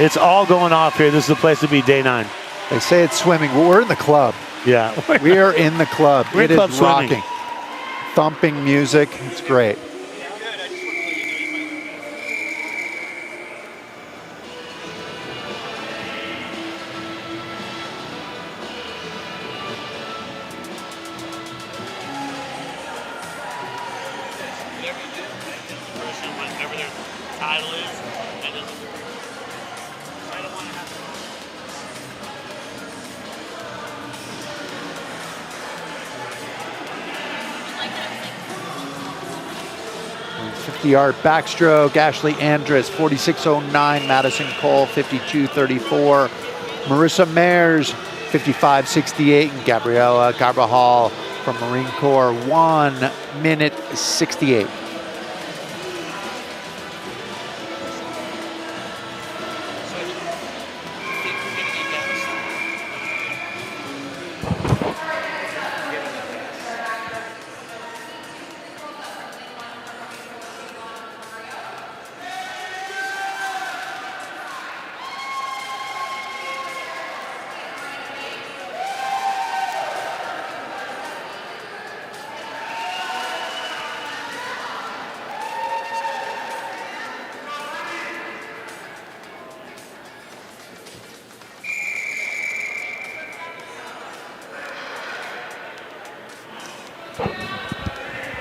It's all going off here. This is the place to be, day 9. They say it's swimming, but we're in the club. Yeah. We are in the club. We're It in club is rocking. swimming. Thumping music. It's great. Yard backstroke. Ashley Andrus, 46.09. Madison Cole, 52.34. Marissa Mares, 55.68. And Gabriela Carbajal from Marine Corps, 1 minute 68.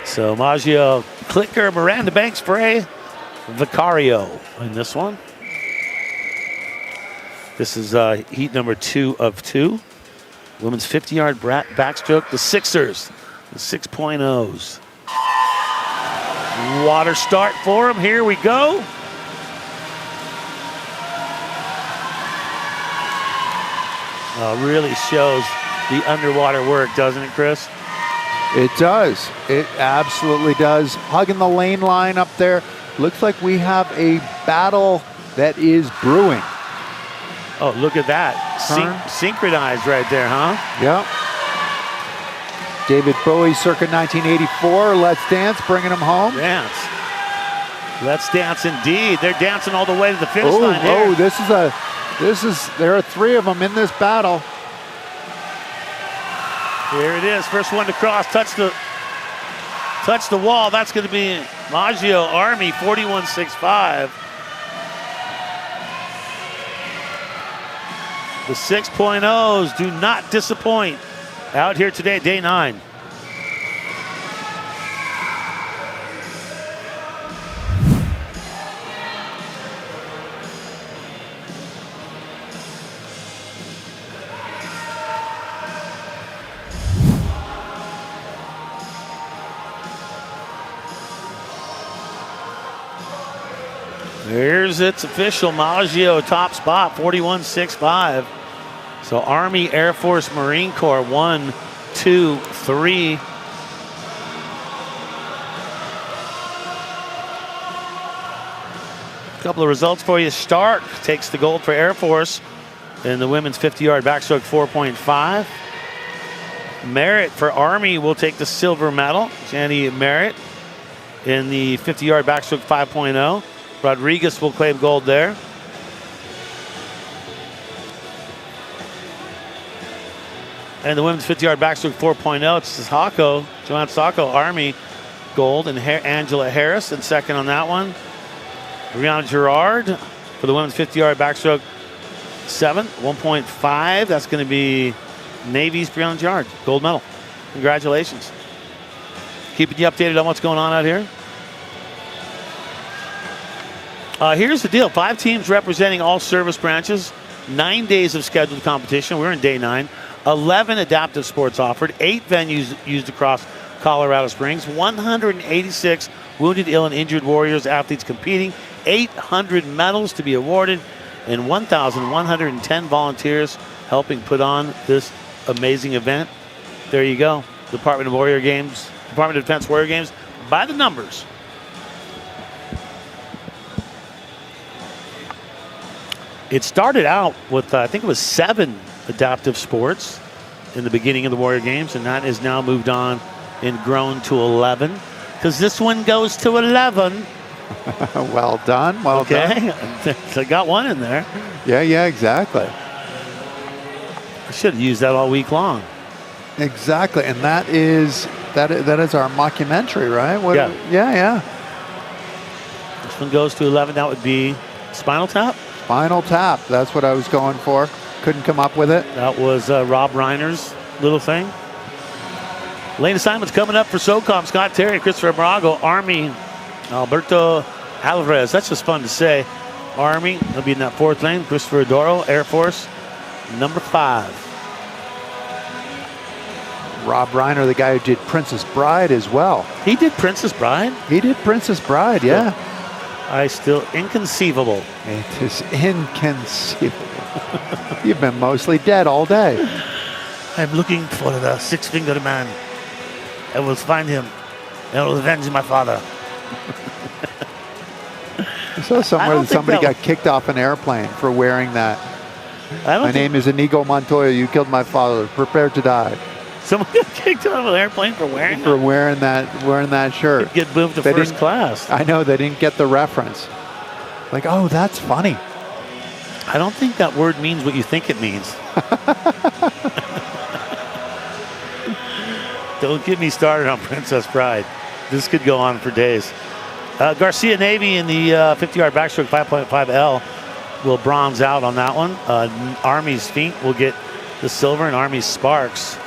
So Maggio, Clicker, Miranda Banks, Frey, Vicario in this one. This is heat number 2 of 2. Women's 50-yard backstroke. The Sixers, the 6.0s. Water start for them. Here we go. Really shows the underwater work, doesn't it, Chris? It does. It absolutely does. Hugging the lane line up there. Looks like we have a battle that is brewing. Oh, look at that. Synchronized right there, huh? Yeah. David Bowie circa 1984. Let's Dance, bringing them home. Dance. Let's Dance indeed. They're dancing all the way to the finish line here. Oh, there are 3 of them in this battle. Here it is. First one to cross, touch the wall. That's going to be Maggio Army, 41.65. The 6.0s do not disappoint out here today, day 9. Here's its official Maggio top spot, 41.65. So Army, Air Force, Marine Corps, 1, 2, 3. A couple of results for you. Stark takes the gold for Air Force in the women's 50-yard backstroke, 4.5. Merritt for Army will take the silver medal. Jenny Merritt in the 50-yard backstroke, 5.0. Rodriguez will claim gold there. And the women's 50-yard backstroke 4.0, it's Sako, Joanne Sako, Army gold, and Angela Harris in second on that one. Brianna Gerard for the women's 50-yard backstroke 7, 1.5. That's going to be Navy's Brianna Gerard, gold medal. Congratulations. Keeping you updated on what's going on out here. Here's the deal. 5 teams representing all service branches. 9 days of scheduled competition. We're in day 9. 11 adaptive sports offered. 8 venues used across Colorado Springs. 186 wounded, ill, and injured Warriors athletes competing. 800 medals to be awarded. And 1,110 volunteers helping put on this amazing event. There you go. Department of Defense Warrior Games by the numbers. It started out with, I think it was 7 adaptive sports in the beginning of the Warrior Games, and that is now moved on and grown to 11, because this one goes to 11. Well done, well done. Okay, I got one in there. Yeah, exactly. I should have used that all week long. Exactly, and that is our mockumentary, right? Yeah. This one goes to 11. That would be Spinal Tap. Spinal Tap. That's what I was going for. Couldn't come up with it. That was Rob Reiner's little thing. Lane assignments coming up for SOCOM. Scott Terry, Christopher Morago, Army, Alberto Alvarez. That's just fun to say. Army, he'll be in that 4th lane. Christopher Adoro, Air Force, number 5. Rob Reiner, the guy who did Princess Bride as well. He did Princess Bride? He did Princess Bride, yeah. Inconceivable. It is inconceivable. You've been mostly dead all day. I'm looking for the 6-fingered man. I will find him. I will avenge my father. I saw somewhere that somebody got kicked off an airplane for wearing that. My name is Inigo Montoya. You killed my father. Prepare to die. Someone got kicked off an airplane for wearing that shirt. Get moved to first class. I know, they didn't get the reference. Like, oh, that's funny. I don't think that word means what you think it means. Don't get me started on Princess Bride. This could go on for days. Garcia Navy in the 50-yard backstroke 5.5L will bronze out on that one. Army's Fink will get the silver, and Army's Sparks,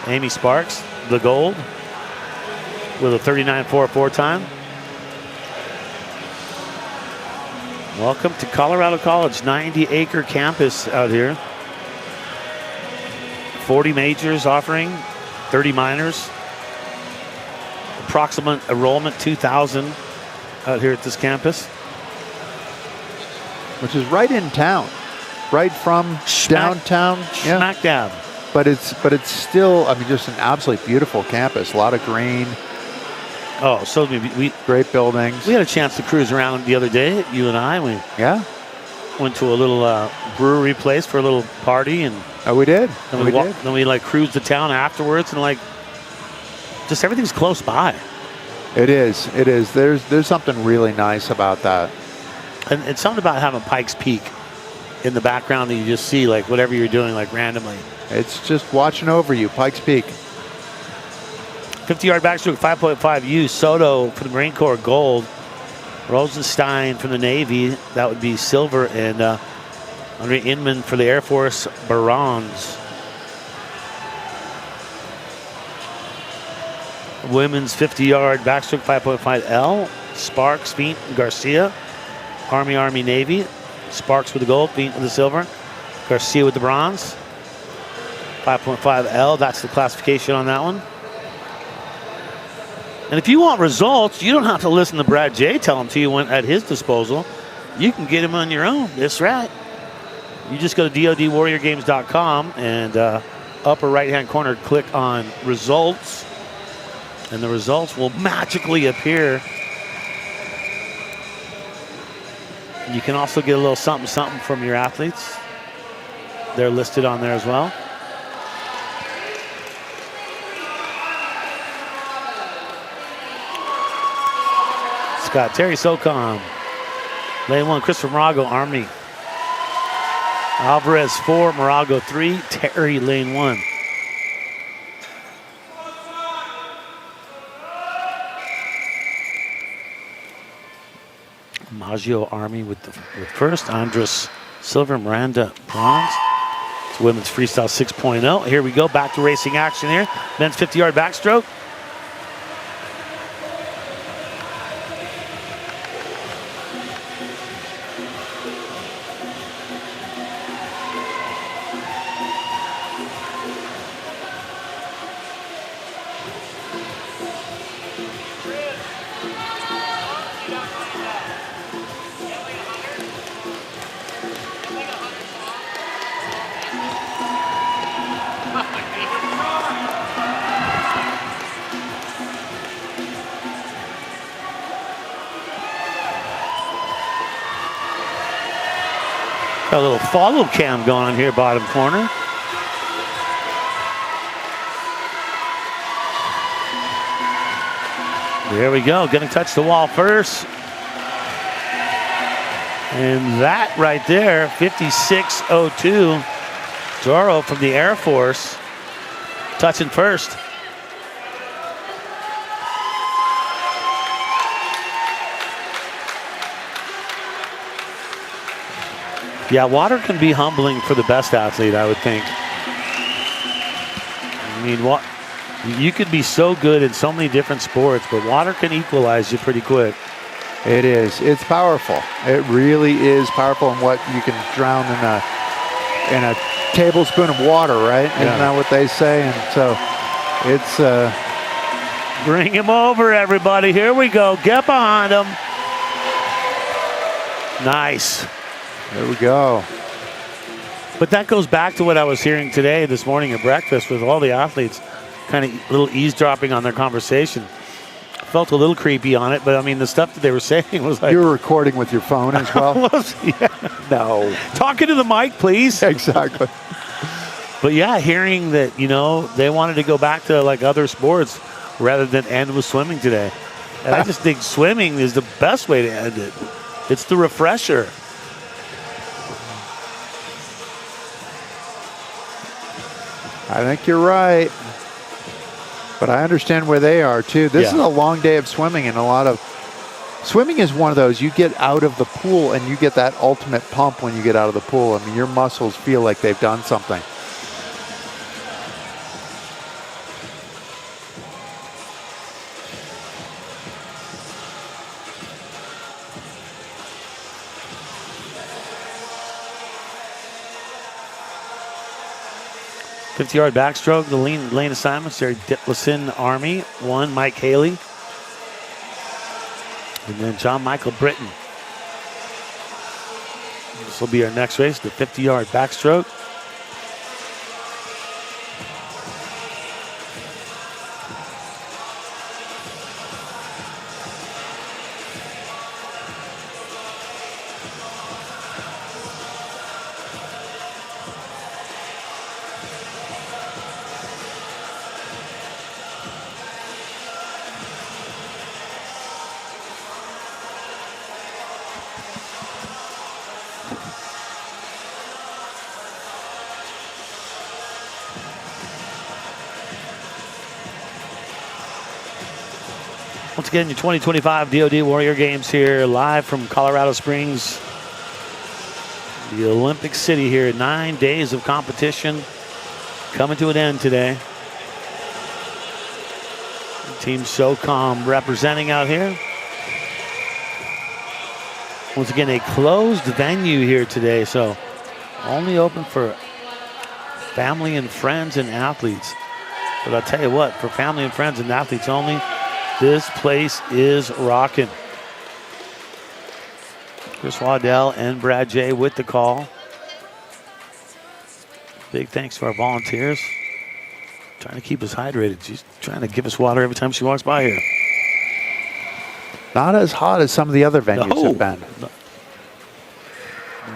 Amy Sparks, the gold with a 39.44 time. Welcome to Colorado College, 90-acre campus out here. 40 majors offering, 30 minors. Approximate enrollment 2,000 out here at this campus. Which is right in town, right from downtown. Yeah. Smack dab. But it's still, I mean, just an absolutely beautiful campus. A lot of green. Oh, so we great buildings. We had a chance to cruise around the other day, you and I. We went to a little brewery place for a little party, and we did. And then we like cruised the town afterwards, and like just everything's close by. It is. There's something really nice about that. And it's something about having Pikes Peak in the background that you just see, like whatever you're doing, like randomly. It's just watching over you, Pikes Peak. 50-yard backstroke, 5.5 U. Soto for the Marine Corps, gold. Rosenstein from the Navy, that would be silver. And Andre Inman for the Air Force, bronze. Women's 50-yard backstroke, 5.5 L. Sparks, Feint, Garcia. Army, Navy. Sparks with the gold, Feint with the silver. Garcia with the bronze. 5.5 L, that's the classification on that one. And if you want results, you don't have to listen to Brad J tell them to you when at his disposal. You can get them on your own. That's right. You just go to DODWarriorGames.com and upper right-hand corner, click on results. And the results will magically appear. You can also get a little something from your athletes. They're listed on there as well. Scott, Terry Socom. Lane 1, Christopher Morago, Army. Alvarez 4, Morago 3, Terry lane 1. Maggio Army with first. Andres silver, Miranda bronze. It's women's freestyle 6.0. Here we go, back to racing action here. Men's 50-yard backstroke. Got a little follow cam going on here, bottom corner. There we go, gonna touch the wall first. And that right there, 56.02. Doro from the Air Force, touching first. Yeah, water can be humbling for the best athlete, I would think. I mean, you could be so good in so many different sports, but water can equalize you pretty quick. It is. It's powerful. It really is powerful in what you can drown in a tablespoon of water, right? Yeah. Isn't that what they say? And so it's... Bring him over, everybody. Here we go. Get behind him. Nice. There we go. But that goes back to what I was hearing today, this morning at breakfast with all the athletes, kind of a little eavesdropping on their conversation. Felt a little creepy on it, but I mean, the stuff that they were saying was like... You were recording with your phone as well? Yeah. No. Talking to the mic, please. Exactly. But yeah, hearing that, you know, they wanted to go back to like other sports rather than end with swimming today. And I just think swimming is the best way to end it. It's the refresher. I think you're right. But I understand where they are too. This is a long day of swimming, and swimming is one of those, you get out of the pool and you get that ultimate pump when you get out of the pool. I mean, your muscles feel like they've done something. 50-yard backstroke, the lane assignments. There, Dipleson Army, 1, Mike Haley. And then John Michael Britton. This will be our next race, the 50-yard backstroke. Once again, your 2025 DoD Warrior Games here, live from Colorado Springs, the Olympic City here. 9 days of competition coming to an end today. Team SOCOM representing out here. Once again, a closed venue here today, so only open for family and friends and athletes. But I'll tell you what, for family and friends and athletes only, this place is rocking. Chris Waddell and Brad J with the call. Big thanks to our volunteers. Trying to keep us hydrated. She's trying to give us water every time she walks by here. Not as hot as some of the other venues have been.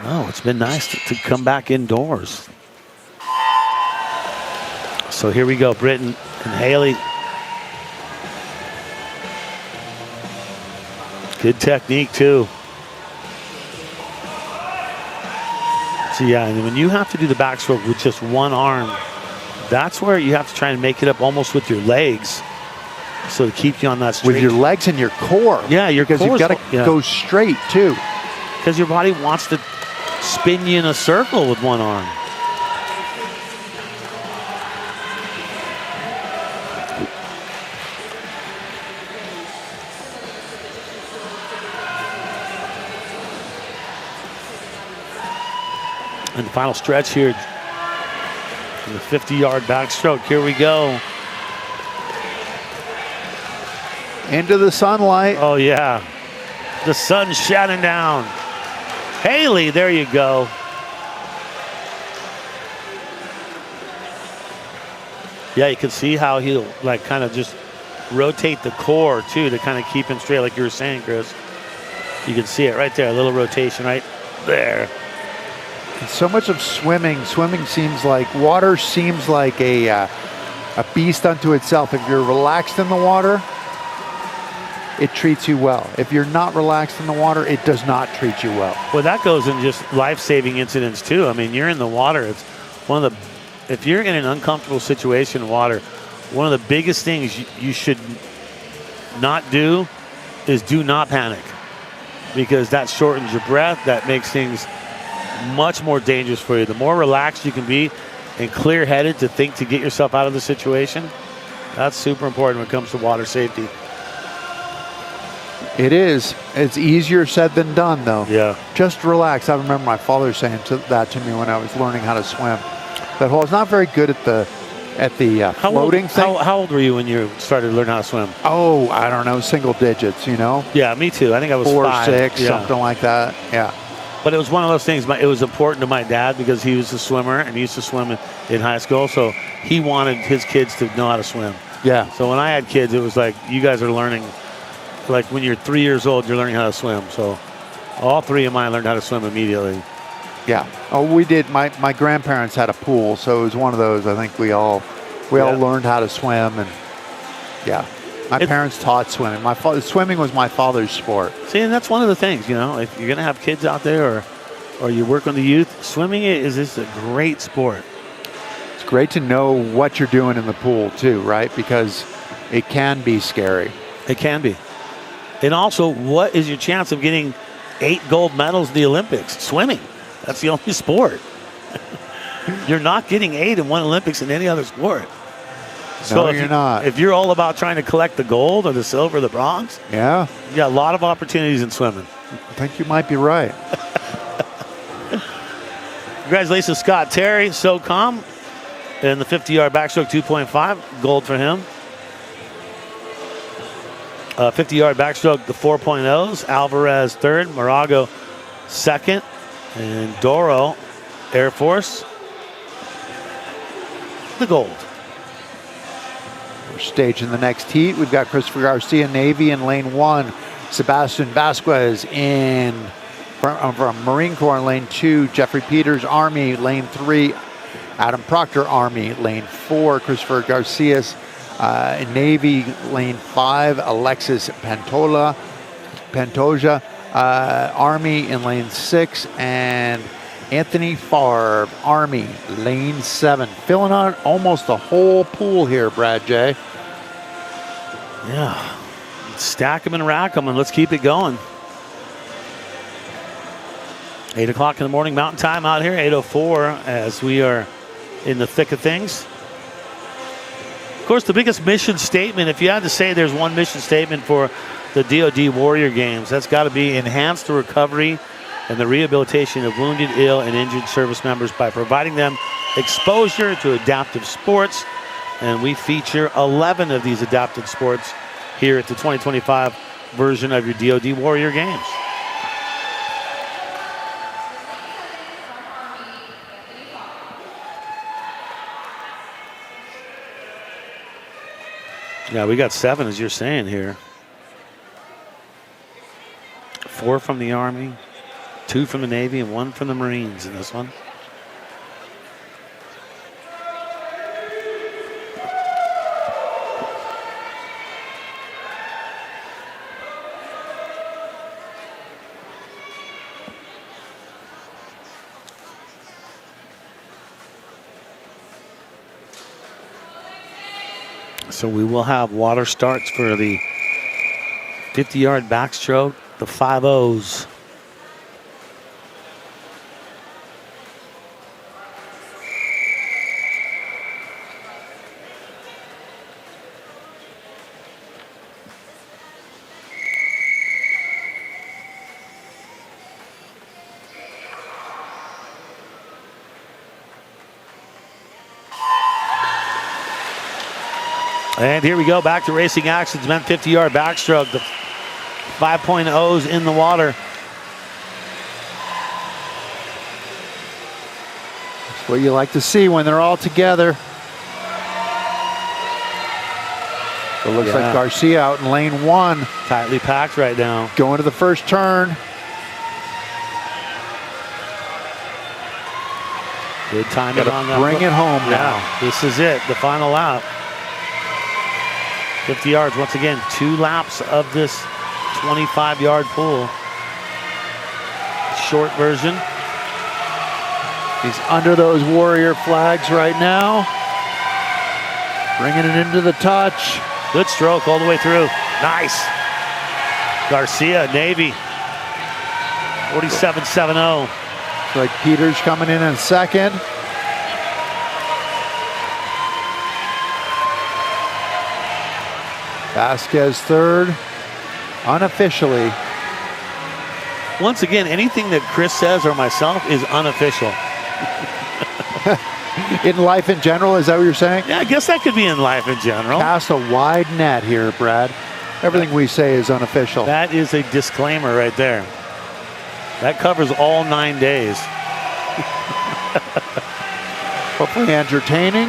No, it's been nice to come back indoors. So here we go, Britton and Haley. Good technique, too. So, yeah, and when you have to do the backstroke with just one arm, that's where you have to try and make it up almost with your legs. So to keep you on that straight. With your legs and your core. Yeah, your core. Because you've got to go straight, too. Because your body wants to spin you in a circle with one arm. And the final stretch here in the 50-yard backstroke. Here we go. Into the sunlight. Oh, yeah. The sun's shining down. Haley, there you go. Yeah, you can see how he'll like kind of just rotate the core too to kind of keep him straight, like you were saying, Chris. You can see it right there, a little rotation right there. And so much of swimming seems like, water seems like a beast unto itself. If you're relaxed in the water, it treats you well. If you're not relaxed in the water, it does not treat you well. Well, that goes in just life-saving incidents too. I mean, you're in the water. It's one of the, if you're in an uncomfortable situation in water, one of the biggest things you should not do is do not panic, because that shortens your breath. That makes things much more dangerous for you. The more relaxed you can be and clear-headed to think to get yourself out of the situation, that's super important when it comes to water safety. It is. It's easier said than done, though. Yeah. Just relax. I remember my father saying that to me when I was learning how to swim. That I was not very good at the floating thing. How old were you when you started to learn how to swim? Oh, I don't know, single digits, you know? Yeah, me too. I think I was 4, 5. 6, yeah. something like that. Yeah. But it was one of those things, it was important to my dad because he was a swimmer and he used to swim in high school. So he wanted his kids to know how to swim. Yeah. So when I had kids, it was like, you guys are learning, like when you're 3 years old, you're learning how to swim. So all 3 of mine learned how to swim immediately. Yeah. Oh, we did. My grandparents had a pool, so it was one of those. I think we all learned how to swim, and yeah. My parents taught swimming. Swimming was my father's sport. See, and that's one of the things, you know, if you're going to have kids out there or you work with the youth, swimming is just a great sport. It's great to know what you're doing in the pool too, right? Because it can be scary. It can be. And also, what is your chance of getting 8 gold medals in the Olympics? Swimming. That's the only sport. You're not getting 8 in one Olympics in any other sport. So no, you're not. If you're all about trying to collect the gold or the silver or the bronze, yeah, you got a lot of opportunities in swimming. I think you might be right. Congratulations, Scott Terry, SOCOM. In the 50-yard backstroke, 2.5, gold for him. 50-yard backstroke, the 4.0s. Alvarez third, Morago second, and Doro, Air Force, the gold. We're staging the next heat. We've got Christopher Garcia, Navy in lane 1. Sebastian Vasquez from Marine Corps in lane 2. Jeffrey Peters, Army, lane 3. Adam Proctor, Army, lane 4. Christopher Garcia, Navy, lane 5. Alexis Pantoja, Army in lane 6. And Anthony Favre, Army, lane 7. Filling out almost the whole pool here, Brad J. Yeah. Stack them and rack them, and let's keep it going. 8 o'clock in the morning Mountain Time out here, 8:04, as we are in the thick of things. Of course, the biggest mission statement, if you had to say there's one mission statement for the DoD Warrior Games, that's got to be enhance the recovery and the rehabilitation of wounded, ill, and injured service members by providing them exposure to adaptive sports. And we feature 11 of these adaptive sports here at the 2025 version of your DoD Warrior Games. Yeah, we got 7, as you're saying here. 4 from the Army, 2 from the Navy, and 1 from the Marines in this one. So we will have water starts for the 50-yard backstroke, the 5.0s. And here we go, back to racing actions. Men 50-yard backstroke, the 5.0s in the water. That's what you like to see when they're all together. It looks like Garcia out in lane 1. Tightly packed right now. Going to the first turn. Good timing on that. Bring it home now. This is it, the final lap. 50 yards, once again, 2 laps of this 25-yard pool. Short version. He's under those Warrior flags right now. Bringing it into the touch. Good stroke all the way through. Nice. Garcia, Navy. 47.70. Looks like Peters coming in second. Vasquez third, unofficially. Once again, anything that Chris says or myself is unofficial. In life in general, is that what you're saying? Yeah, I guess that could be in life in general. Cast a wide net here, Brad. Everything we say is unofficial. That is a disclaimer right there. That covers all 9 days. Hopefully entertaining,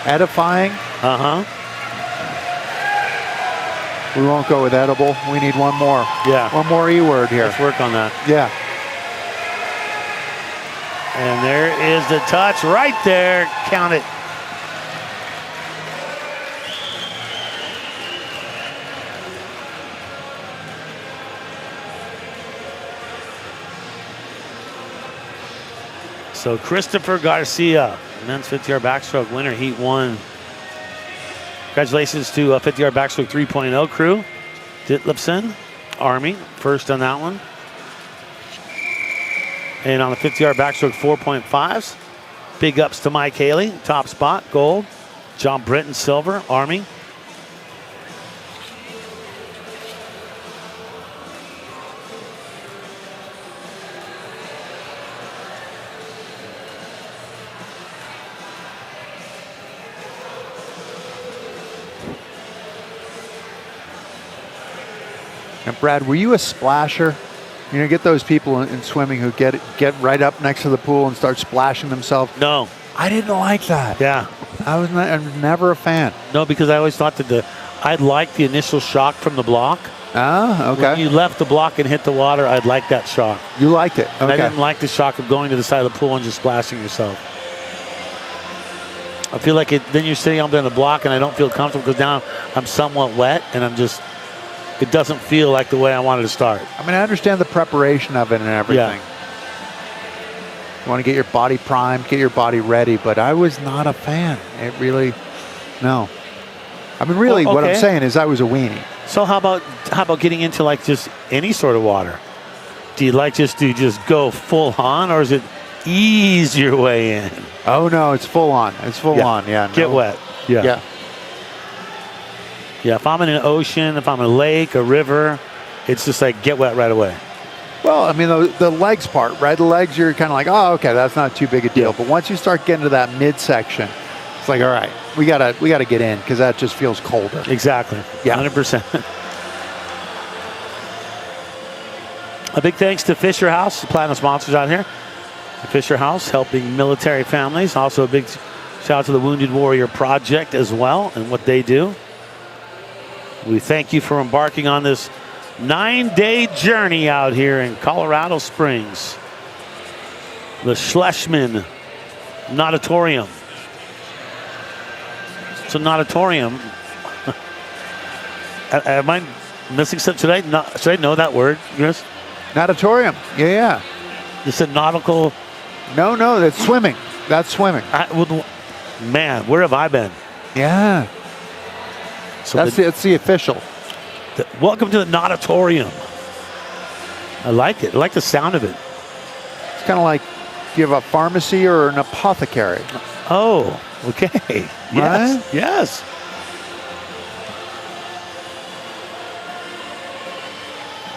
edifying. We won't go with edible. We need one more. Yeah. One more E-word here. Let's work on that. Yeah. And there is the touch right there. Count it. So Christopher Garcia, men's 50-yard backstroke winner, Heat 1. Congratulations to 50-yard backstroke 3.0 crew. Ditlipson, Army, first on that one. And on the 50-yard backstroke 4.5s, big ups to Mike Haley, top spot, gold. John Britton, silver, Army. And Brad, were you a splasher? You know, get those people in swimming who get right up next to the pool and start splashing themselves. No. I didn't like that. Yeah. I'm never a fan. No, because I always thought that I'd like the initial shock from the block. Oh, okay. When you left the block and hit the water, I'd like that shock. You liked it. And I Okay. didn't like the shock of going to the side of the pool and just splashing yourself. I feel like then you're sitting up there in the block and I don't feel comfortable because now I'm somewhat wet and it doesn't feel like the way I wanted to start. I mean, I understand the preparation of it and everything. You want to get your body primed, get your body ready, but I was not a fan. It really, no. I mean, really, Well, what I'm okay. saying is I was a weenie. So how about getting into like just any sort of water? Do you like just go full on, or is it ease your way in? Oh, no, it's full on. It's full on, yeah. Get no. wet. Yeah. Yeah. Yeah, if I'm in an ocean, if I'm in a lake, a river, it's just like get wet right away. Well, I mean, the legs part, right? The legs, you're kind of like, oh, okay, that's not too big a deal. Yeah. But once you start getting to that midsection, it's like, all right, we gotta get in because that just feels colder. Exactly. Yeah. 100%. A big thanks to Fisher House, the platinum sponsors out here. The Fisher House helping military families. Also a big shout out to the Wounded Warrior Project as well and what they do. We thank you for embarking on this 9-day journey out here in Colorado Springs. The Schlesman Natatorium. It's a natatorium. Am I missing something? Should I know that word, Chris? Natatorium. Yeah. You said nautical. No, that's swimming. That's swimming. Man, where have I been? Yeah. So That's the official. welcome to the natatorium. I like it. I like the sound of it. It's kind of like you have a pharmacy or an apothecary. Oh, okay. Yes. Right? Yes.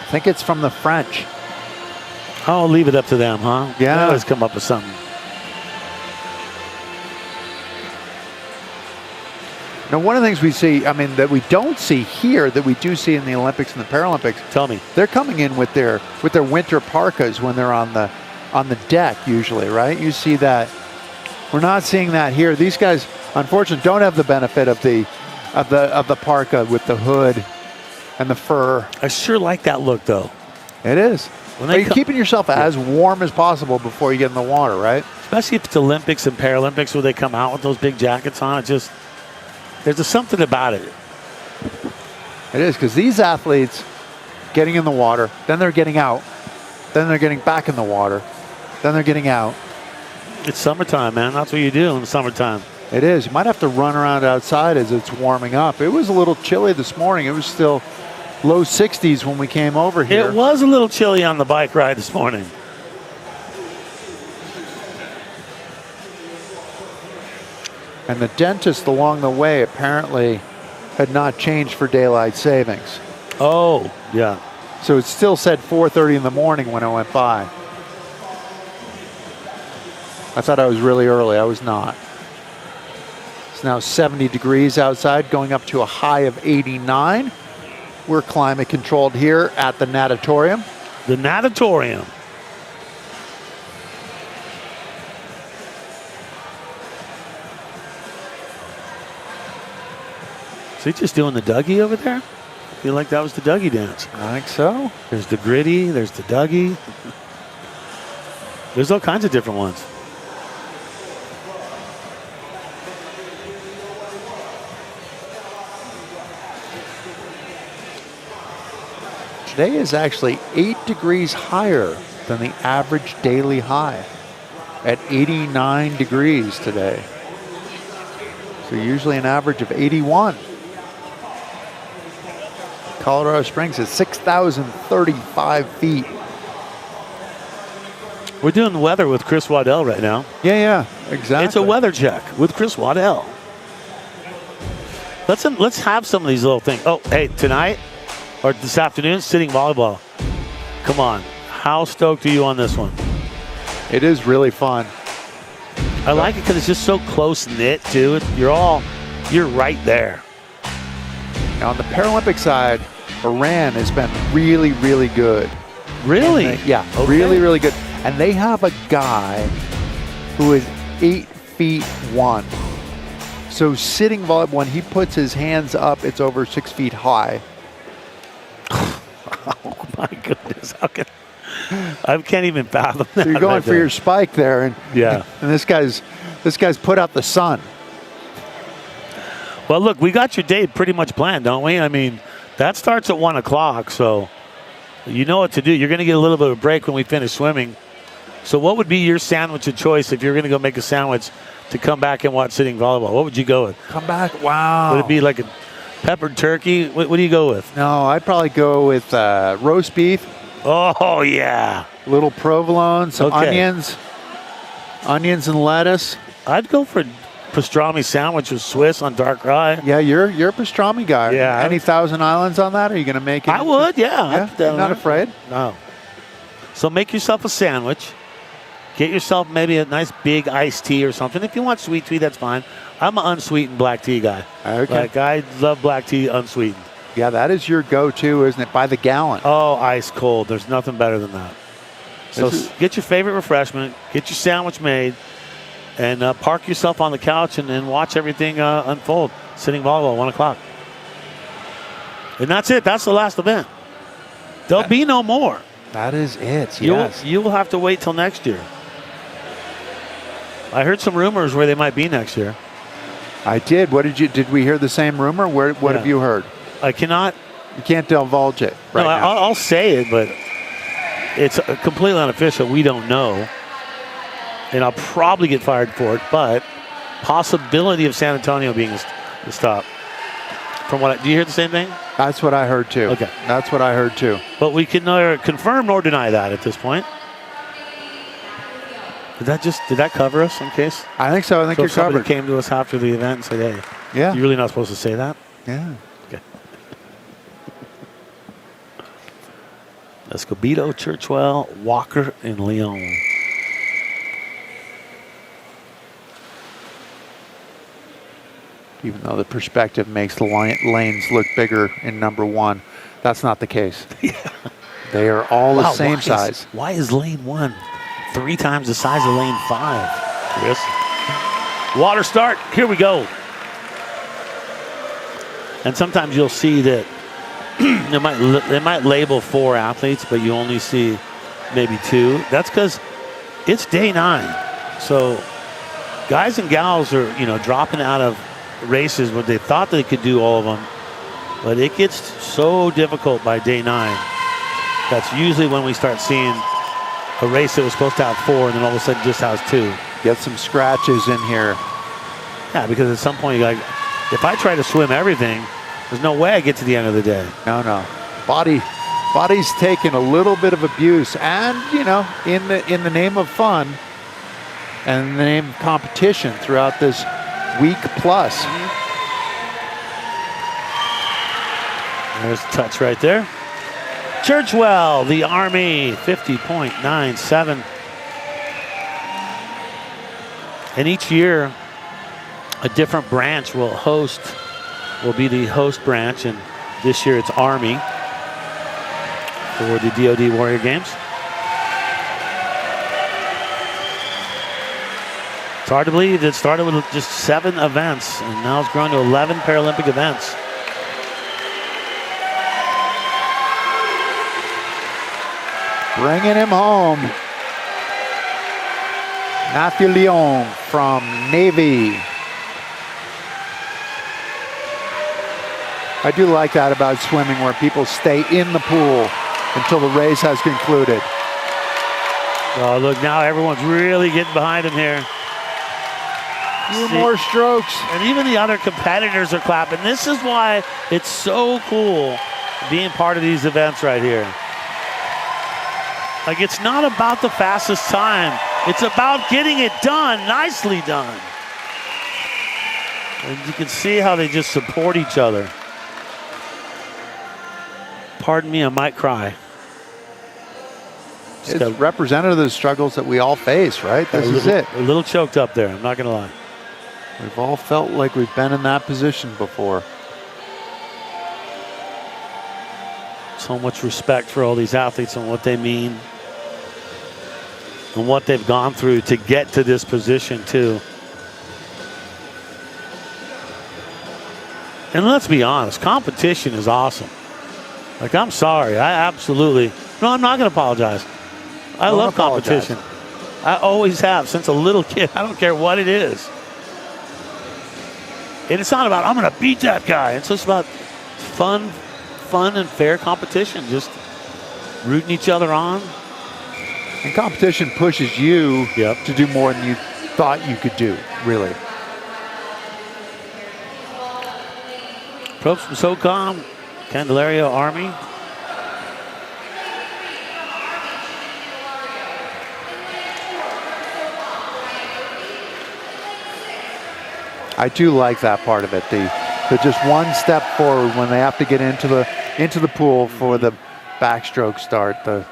I think it's from the French. I'll leave it up to them, huh? Yeah. They always come up with something. Now, one of the things we see, I mean, that we don't see here, that we do see in the Olympics and the Paralympics. Tell me. They're coming in with their winter parkas when they're on the deck usually, right? You see that. We're not seeing that here. These guys, unfortunately, don't have the benefit of the parka with the hood and the fur. I sure like that look, though. It is. When Are they you keeping yourself as warm as possible before you get in the water, right? Especially if it's Olympics and Paralympics where they come out with those big jackets on. There's just something about it. It is, because these athletes getting in the water, then they're getting out, then they're getting back in the water, then they're getting out. It's summertime, man. That's what you do in the summertime. It is. You might have to run around outside as it's warming up. It was a little chilly this morning. It was still low 60s when we came over here. It was a little chilly on the bike ride this morning. And the dentist along the way apparently had not changed for daylight savings. Oh, yeah. So it still said 4:30 in the morning when I went by. I thought I was really early. I was not. It's now 70 degrees outside, going up to a high of 89. We're climate controlled here at the natatorium. The natatorium. Is he just doing the Dougie over there? I feel like that was the Dougie dance. I think so. There's the gritty, there's the Dougie. There's all kinds of different ones. Today is actually 8 degrees higher than the average daily high at 89 degrees today. So usually an average of 81. Colorado Springs is 6,035 feet. We're doing the weather with Chris Waddell right now. Yeah, exactly. It's a weather check with Chris Waddell. Let's have some of these little things. Oh, hey, tonight or this afternoon, sitting volleyball. Come on. How stoked are you on this one? It is really fun. I like it because it's just so close knit too. You're right there. Now on the Paralympic side, Iran has been really, really good. Really? Yeah, Okay. really, really good. And they have a guy who is 8'1". So sitting volleyball, when he puts his hands up, it's over 6 feet high. Oh my goodness! How can I can't even fathom that. So you're going right for there. your spike there, and Yeah. and this guy's put out the sun. Well, look, we got your day pretty much planned, don't we? I mean, that starts at 1 o'clock, so you know what to do. You're going to get a little bit of a break when we finish swimming. So what would be your sandwich of choice if you're going to go make a sandwich to come back and watch sitting volleyball? What would you go with? Come back! Wow. Would it be like a peppered turkey? What do you go with? No, I'd probably go with roast beef, Oh, yeah. little provolone, some Okay. onions and lettuce. I'd go for pastrami sandwich with Swiss on dark rye. Yeah, you're a pastrami guy. Yeah. Any Thousand Islands on that? Are you going to make it? I would, yeah. Yeah, I'd put that you're on not there. afraid. No. So make yourself a sandwich. Get yourself maybe a nice big iced tea or something. If you want sweet tea, that's fine. I'm an unsweetened black tea guy. Okay. Like, I love black tea unsweetened. Yeah, that is your go-to, isn't it? By the gallon. Oh, ice cold. There's nothing better than that. So This is- get your favorite refreshment, get your sandwich made, and park yourself on the couch and watch everything unfold. Sitting volleyball, 1 o'clock. And that's it. That's the last event. There'll be no more. That is it. Yes. You will have to wait till next year. I heard some rumors where they might be next year. I did. Did we hear the same rumor? What Yeah. have you heard? I cannot. You can't divulge it right no, now. I'll say it, but it's completely unofficial. We don't know. And I'll probably get fired for it, but possibility of San Antonio being the stop. From what do you hear the same thing? That's what I heard too. Okay. That's what I heard too. But we can neither confirm nor deny that at this point. Did that cover us in case? I think so. I think So you're if somebody covered. came to us after the event and said, "Hey, Yeah. you're really not supposed to say that." Yeah. Okay. Escobedo, Churchwell, Walker, and Leon. Even though the perspective makes the lanes look bigger in number one, that's not the case. They are all the Wow, same size. Why is lane 1 3 times the size of lane 5, Chris? Water start. Here we go. And sometimes you'll see that they might label 4 athletes, but you only see maybe 2. That's because it's day 9. So guys and gals are, dropping out of races where they thought they could do all of them, but it gets so difficult by day 9. That's usually when we start seeing a race that was supposed to have 4 and then all of a sudden just has 2. Get some scratches in here. Yeah, because at some point you're like, if I try to swim everything, there's no way I get to the end of the day. No. Body's taking a little bit of abuse, and in the name of fun and in the name of competition throughout this week plus. There's a touch right there. Churchwell, the Army, 50.97. And each year, a different branch will be the host branch, and this year it's Army for the DoD Warrior Games. It's hard to believe it started with just 7 events, and now it's grown to 11 Paralympic events. Bringing him home. Matthew Leon from Navy. I do like that about swimming, where people stay in the pool until the race has concluded. Oh, look, now everyone's really getting behind him here. Few more strokes. And even the other competitors are clapping. This is why it's so cool being part of these events right here. Like, it's not about the fastest time. It's about getting it done. Nicely done. And you can see how they just support each other. Pardon me, I might cry. It's representative of the struggles that we all face, right? This is it. A little choked up there, I'm not going to lie. We've all felt like we've been in that position before. So much respect for all these athletes and what they mean and what they've gone through to get to this position too. And let's be honest, competition is awesome. Like, I'm sorry, I'm not going to apologize. I love competition. I always have since a little kid. I don't care what it is. And it's not about, I'm going to beat that guy. It's just about fun and fair competition. Just rooting each other on. And competition pushes you to do more than you thought you could do, really. Probst from SOCOM, Candelaria Army. I do like that part of it. The just one step forward when they have to get into the pool for the backstroke start. There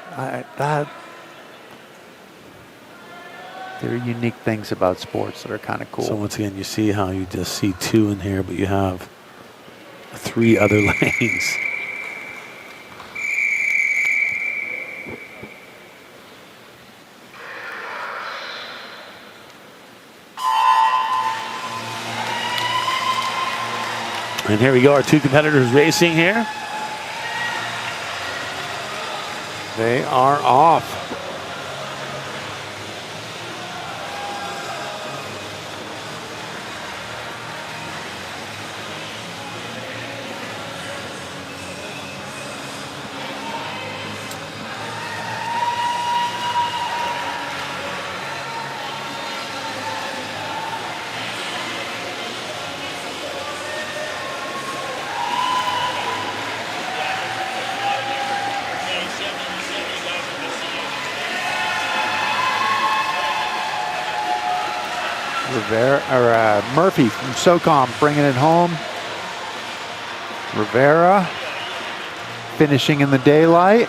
are unique things about sports that are kind of cool. So once again, you see how you just see 2 in here, but you have 3 other lanes. And here we go, our 2 competitors racing here. They are off. Murphy from SOCOM bringing it home. Rivera finishing in the daylight.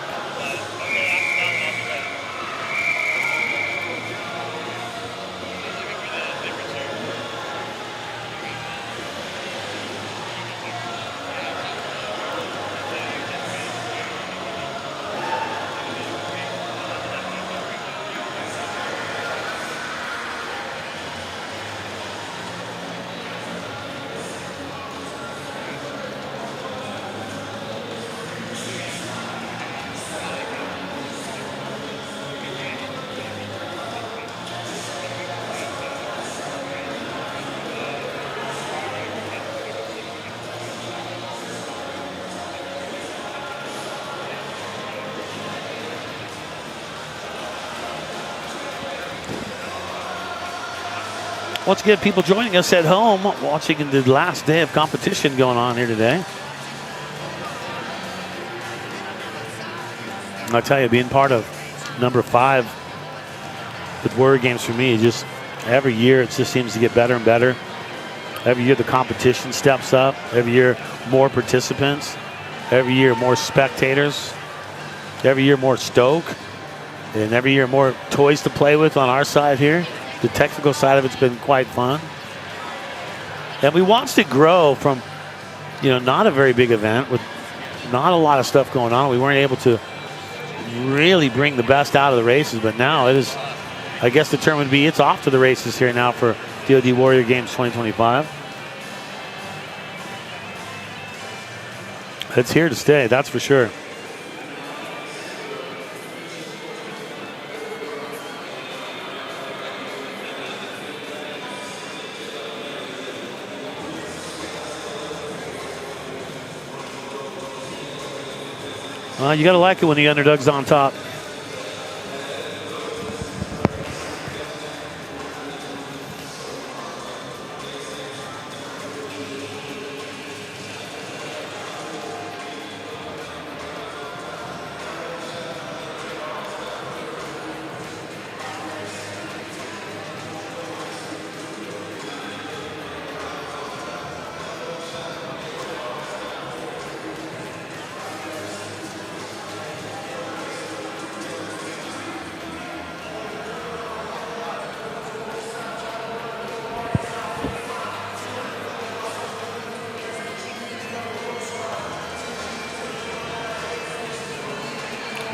Once again, people joining us at home, watching the last day of competition going on here today. I'll tell you, being part of number 5 with Warrior Games for me, just every year it just seems to get better and better. Every year the competition steps up. Every year more participants. Every year more spectators. Every year more stoke. And every year more toys to play with on our side here. The technical side of it's been quite fun. And we want to grow from, not a very big event with not a lot of stuff going on. We weren't able to really bring the best out of the races, but now it is, I guess the term would be, it's off to the races here now for DoD Warrior Games 2025. It's here to stay, that's for sure. You got to like it when the underdog's on top.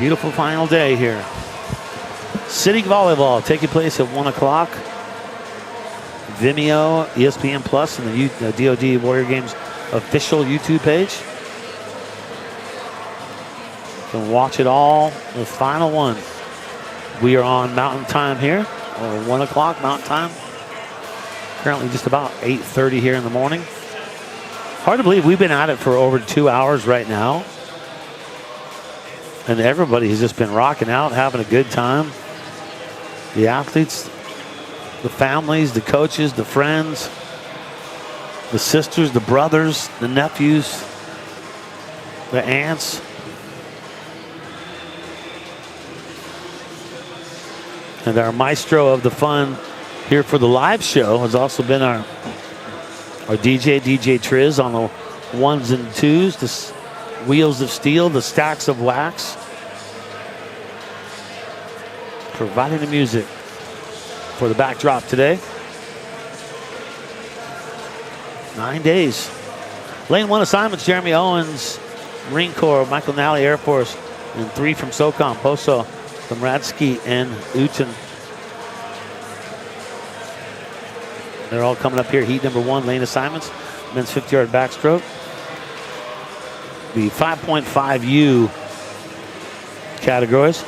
Beautiful final day here. City Volleyball taking place at 1 o'clock. Vimeo, ESPN Plus, and the DoD Warrior Games official YouTube page. You can watch it all. The final one. We are on Mountain Time here, or 1 o'clock Mountain Time. Currently just about 8:30 here in the morning. Hard to believe we've been at it for over 2 hours right now. And everybody has just been rocking out, having a good time. The athletes, the families, the coaches, the friends, the sisters, the brothers, the nephews, the aunts. And our maestro of the fun here for the live show has also been our DJ Triz, on the ones and twos, the wheels of steel, the stacks of wax. Providing the music for the backdrop today. 9 days. Lane 1 assignments: Jeremy Owens, Marine Corps; Michael Nally, Air Force; and 3 from SOCOM: Poso, Domradsky, and Uten. They're all coming up here. Heat number 1, lane assignments. Men's 50-yard backstroke. The 5.5U categories.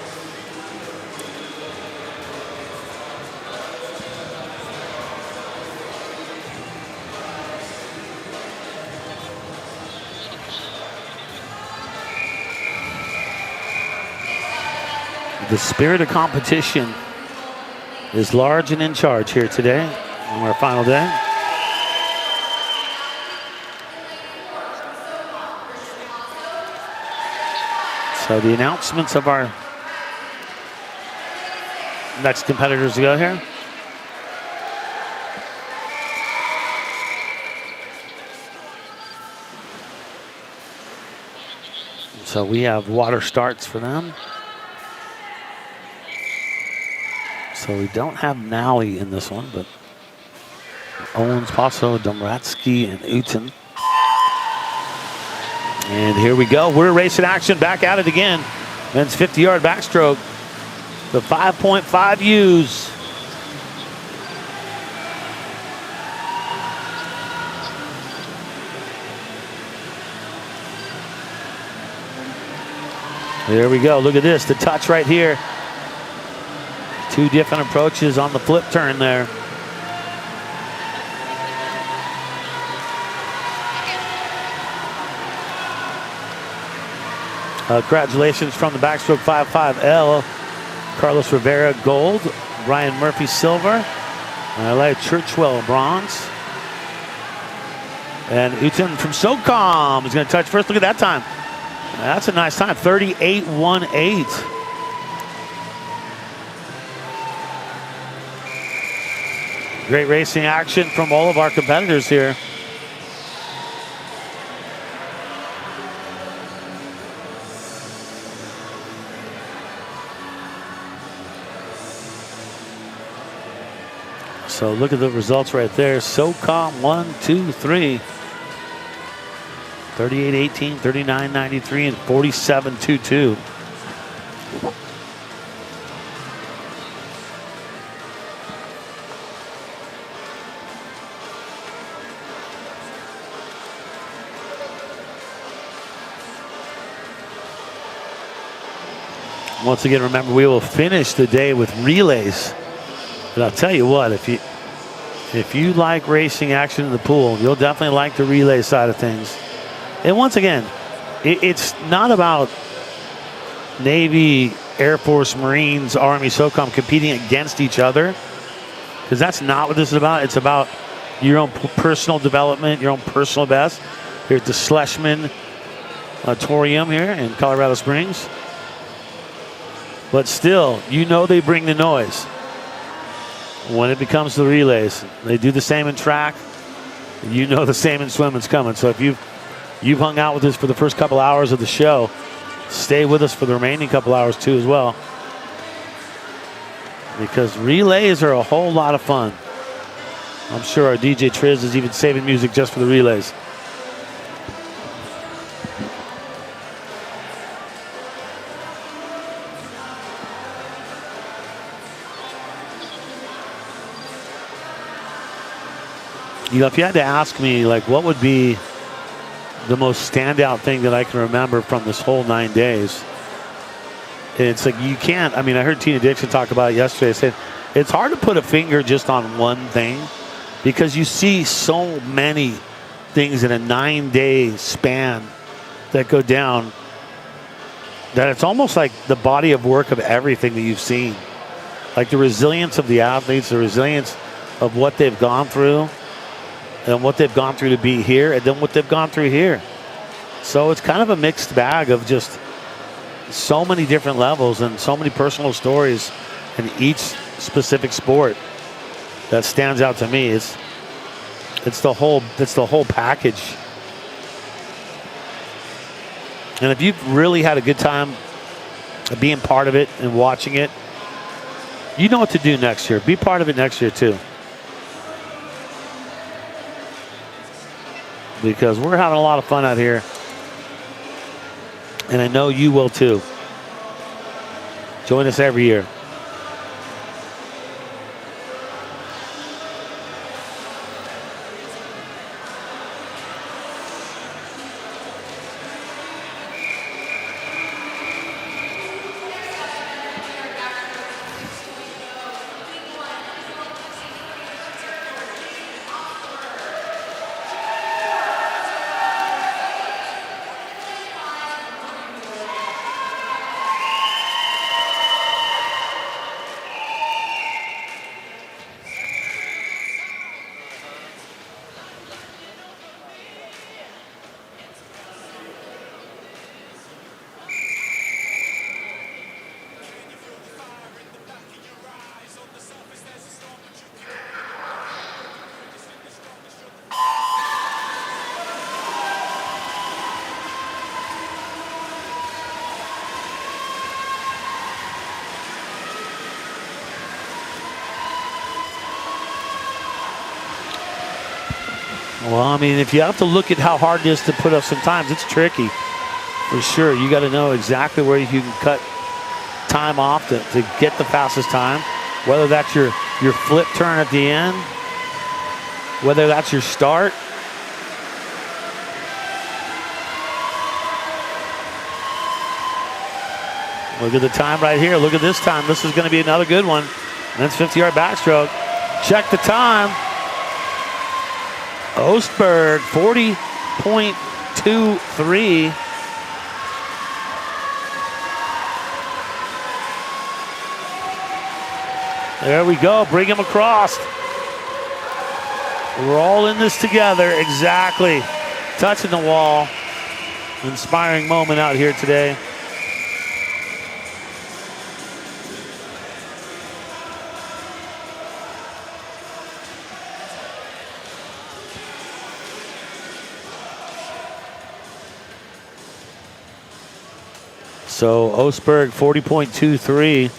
The spirit of competition is large and in charge here today on our final day. So the announcements of our next competitors to go here. So we have water starts for them. So we don't have Nally in this one, but Owens, Poso, Domradsky, and Uten. And here we go. We're racing action, back at it again. Men's 50-yard backstroke. The 5.5Us. There we go. Look at this. The touch right here. 2 different approaches on the flip turn there. Congratulations from the backstroke 5.5L. Carlos Rivera, gold. Brian Murphy, silver. Eli Churchwell, bronze. And Uten from SOCOM is going to touch first. Look at that time. That's a nice time, 38.18. Great racing action from all of our competitors here. So look at the results right there. SOCOM 1, 2, 3. 38.18, 39.93, and 47.22. Once again, remember, we will finish the day with relays. But I'll tell you what, if you like racing action in the pool, you'll definitely like the relay side of things. And once again, it's not about Navy, Air Force, Marines, Army, SOCOM competing against each other, because that's not what this is about. It's about your own personal development, your own personal best. Here's the Schlesman Auditorium here in Colorado Springs. But still, you know they bring the noise when it becomes the relays. They do the same in track. You know the same in swimming's coming. So if you've hung out with us for the first couple hours of the show, stay with us for the remaining couple hours too as well. Because relays are a whole lot of fun. I'm sure our DJ Triz is even saving music just for the relays. if you had to ask me, like, what would be the most standout thing that I can remember from this whole 9 days, it's like you can't. I mean, I heard Tina Dixon talk about it yesterday. Said it's hard to put a finger just on one thing because you see so many things in a 9-day span that go down that it's almost like the body of work of everything that you've seen. Like the resilience of the athletes, the resilience of what they've gone through and what they've gone through to be here and then what they've gone through here. So it's kind of a mixed bag of just so many different levels and so many personal stories in each specific sport that stands out to me. It's the whole package. And if you've really had a good time being part of it and watching it, you know what to do next year. Be part of it next year too. Because we're having a lot of fun out here. And I know you will too. Join us every year. Well, I mean, if you have to look at how hard it is to put up sometimes, it's tricky. For sure. You got to know exactly where you can cut time off to get the fastest time. Whether that's your flip turn at the end, whether that's your start. Look at the time right here. Look at this time. This is going to be another good one. And that's 50-yard backstroke. Check the time. Ostberg, 40.23. There we go. Bring him across. We're all in this together. Exactly. Touching the wall. Inspiring moment out here today. So Ostberg 40.23.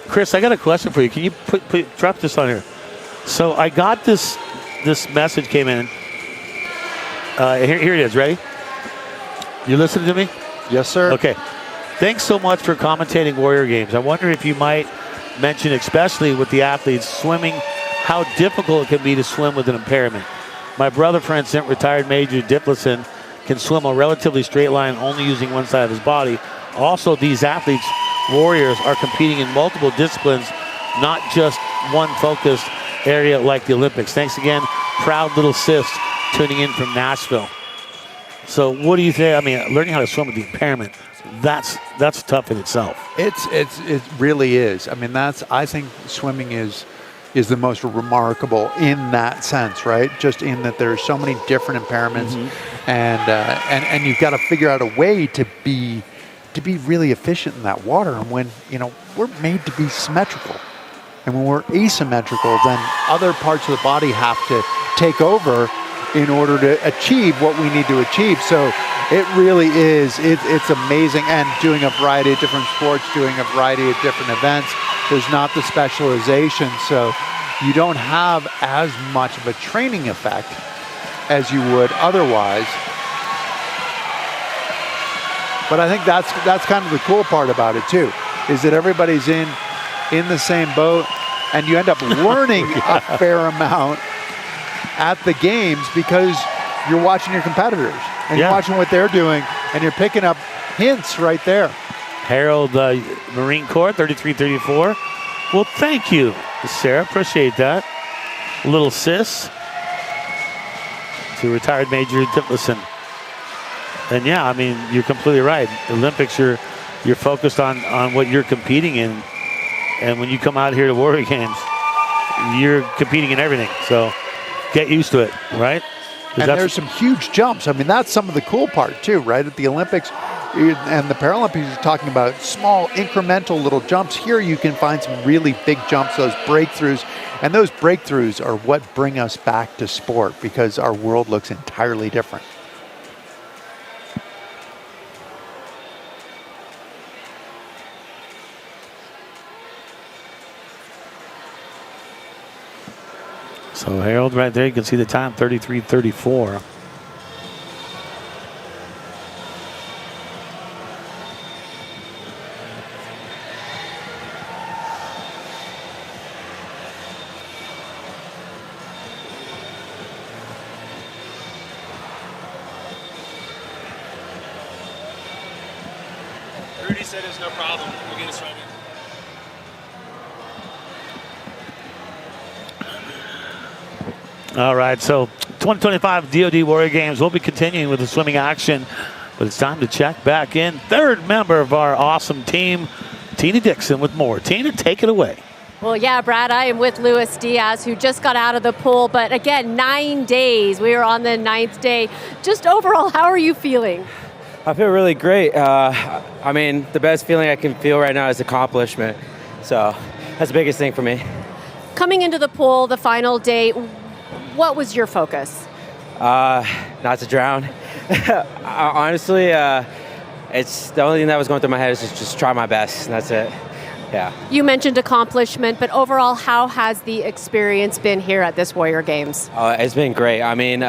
Chris, I got a question for you. Can you drop this on here? So I got this message came in. Here it is. Ready? You listening to me? Yes, sir. Okay. Thanks so much for commentating Warrior Games. I wonder if you might mention, especially with the athletes swimming, how difficult it can be to swim with an impairment. My brother, for instance, retired Major Dipleson, can swim a relatively straight line only using one side of his body. Also, these athletes, warriors, are competing in multiple disciplines, not just one focused area like the Olympics. Thanks again. Proud little sis tuning in from Nashville. So what do you think? I mean, learning how to swim with the impairment, that's tough in itself. It really is. I mean, I think swimming is the most remarkable in that sense, right? Just in that there's so many different impairments, and you've got to figure out a way to be really efficient in that water. And when we're made to be symmetrical, and when we're asymmetrical, then other parts of the body have to take over in order to achieve what we need to achieve. So it really is, it's amazing. And doing a variety of different sports, doing a variety of different events, there's not the specialization. So you don't have as much of a training effect as you would otherwise. But I think that's kind of the cool part about it too, is that everybody's in the same boat, and you end up learning a fair amount at the games because you're watching your competitors and you're watching what they're doing, and you're picking up hints right there. Harold Marine Corps, 33-34. Well, thank you, Sarah. Appreciate that. Little sis to retired Major Ditlison. And yeah, I mean, you're completely right. Olympics, you're focused on what you're competing in. And when you come out here to Warrior Games, you're competing in everything. So get used to it, right? And there's some huge jumps. I mean, that's some of the cool part too, right? At the Olympics and the Paralympics, you're talking about small incremental little jumps. Here you can find some really big jumps, those breakthroughs. And those breakthroughs are what bring us back to sport, because our world looks entirely different. So Harold right there, you can see the time, 33-34. Rudy said there's no problem. We'll get us ready. All right, so 2025 DoD Warrior Games will be continuing with the swimming action, but it's time to check back in. Third member of our awesome team, Tina Dixon, with more. Tina, take it away. Well, yeah, Brad, I am with Luis Diaz, who just got out of the pool. But again, 9 days. We are on the 9th day. Just overall, how are you feeling? I feel really great. I mean, the best feeling I can feel right now is accomplishment. So that's the biggest thing for me. Coming into the pool, the final day, what was your focus? Not to drown. Honestly, it's the only thing that was going through my head is just try my best, and that's it. Yeah. You mentioned accomplishment, but overall, how has the experience been here at this Warrior Games? It's been great. I mean,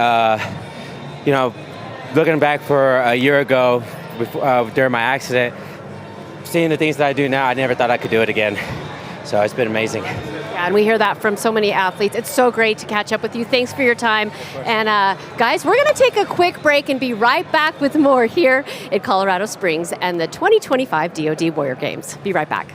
you know, looking back for a year ago during my accident, seeing the things that I do now, I never thought I could do it again. So it's been amazing. Yeah, and we hear that from so many athletes. It's so great to catch up with you. Thanks for your time. And guys, we're going to take a quick break and be right back with more here in Colorado Springs and the 2025 DoD Warrior Games. Be right back.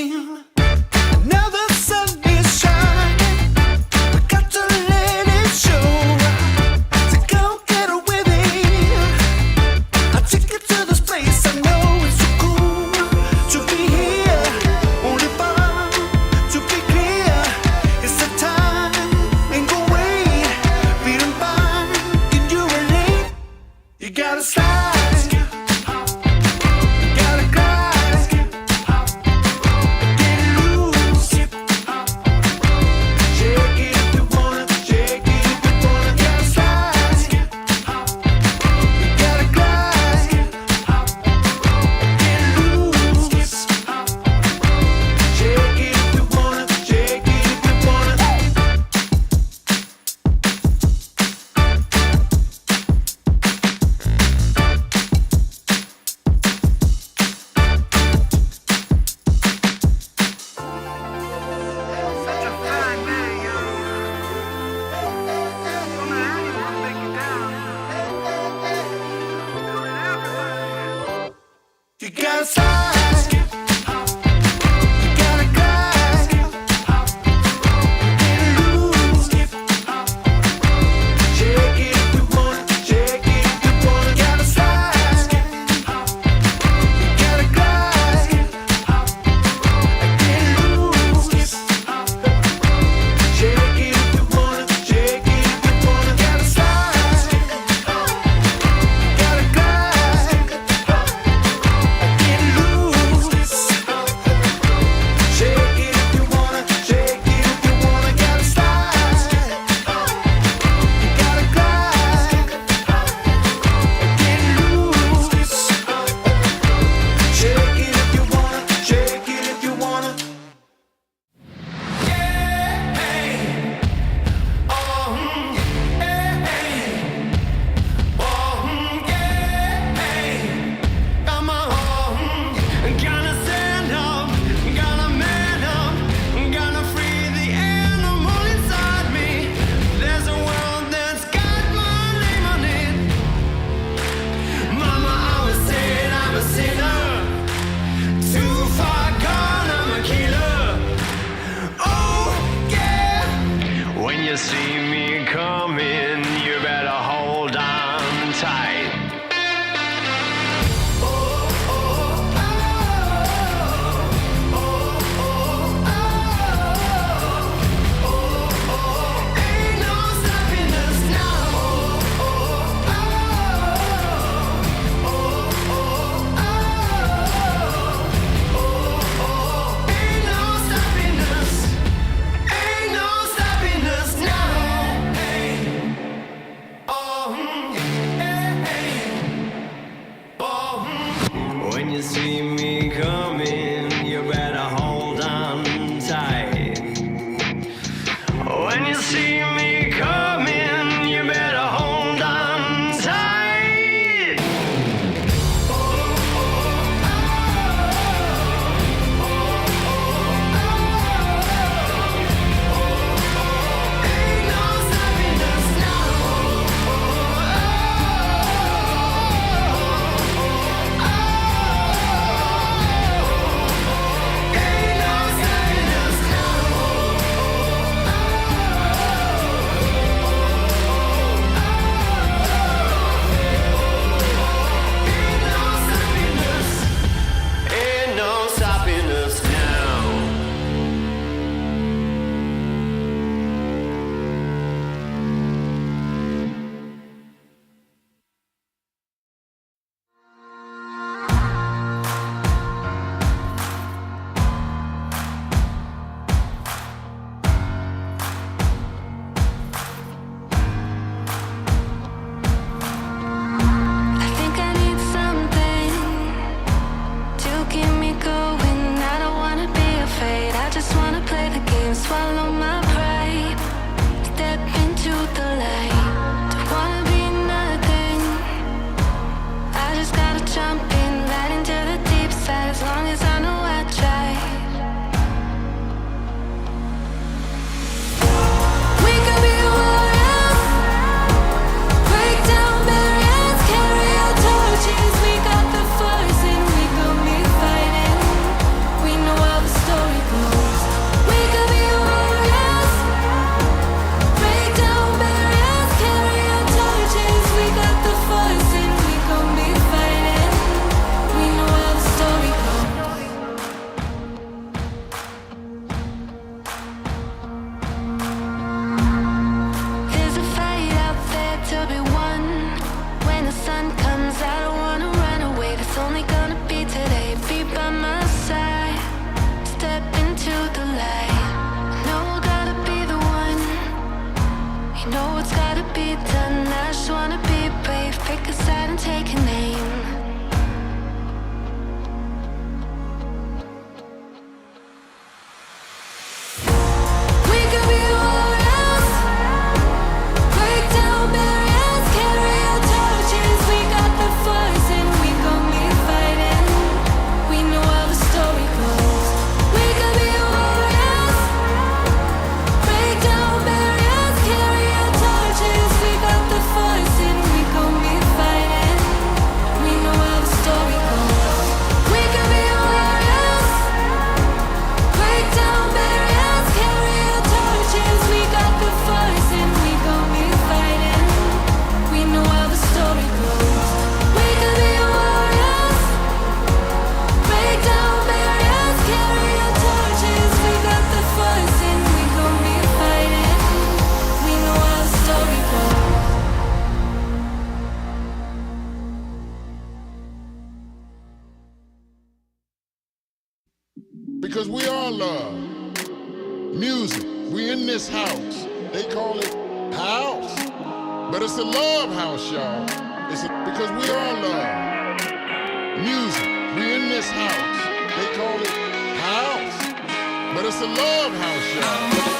rain. Now the sun is shining. We got to let it show. So go get with it. I'll take you to this place. I know it's so cool to be here. Only fun to be clear. It's the time and go wait. Feeling fine. Can you relate? You gotta slide. You gotta glide. Get we are love. Music, we in this house. They call it house. But it's a love house, y'all. Because we are love. Music, we in this house. They call it house. But it's a love house, y'all.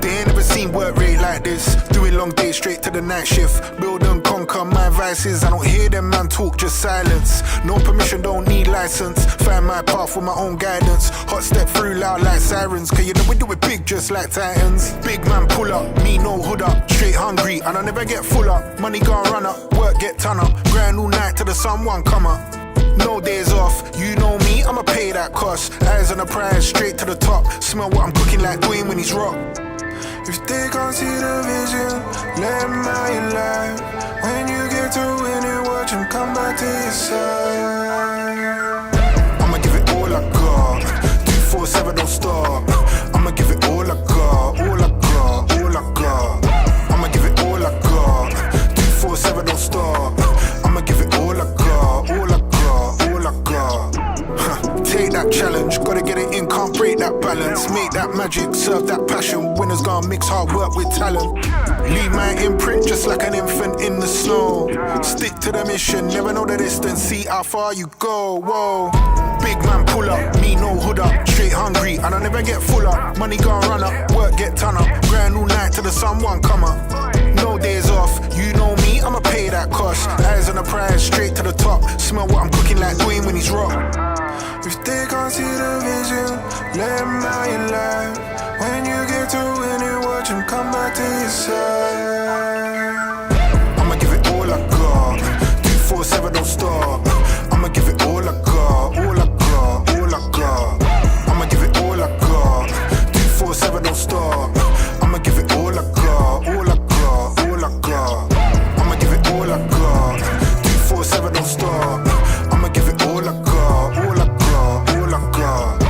They ain't never seen work rate like this. Doing long days straight to the night shift. Build and conquer my vices. I don't hear them man talk, just silence. No permission, don't need license. Find my path with my own guidance. Hot step through loud like sirens. Cause you know we do it big just like Titans. Big man pull up, me no hood up. Straight hungry and I never get full up. Money gone run up, work get ton up. Grind all night till the sun won't come up. No days off, you know me, I'ma pay that cost. Eyes on the prize, straight to the top. Smell what I'm cooking like Dwayne when he's rock. If they can't see the vision, let them out your life. When you get to winning, watch them come back to your side. I'ma give it all I got, 247 don't stop. I'ma give it all I got, all I got, all I got. I'ma give it all I got, 247 don't stop. I'ma give it all I got, all I got, all I got. Take that challenge, gotta get it in, can't break that balance. Make that magic, serve that passion. Winners gonna mix hard work with talent. Leave my imprint just like an infant in the snow. Stick to the mission, never know the distance, see how far you go. Whoa. Big man pull up, me no hood up. Straight hungry and I never get full up. Money gonna run up, work get ton up. Grind all night till the sun won't come up. No days off, you know me, I'ma pay that cost. Eyes on the prize, straight to the top. Smell what I'm cooking like Dwayne when he's rock. If they can't see the vision, let them out your life. When you get to winning, watch them come back to your side. I'ma give it all I got, 247 don't stop. I'ma give it all I got, all I got, all I got. I'ma give it all I got, 247 don't stop. I'ma give it all I got, all I got, all I got. I'ma give it all I got, 247 don't stop. I'ma give it all I got, all I got, all I got.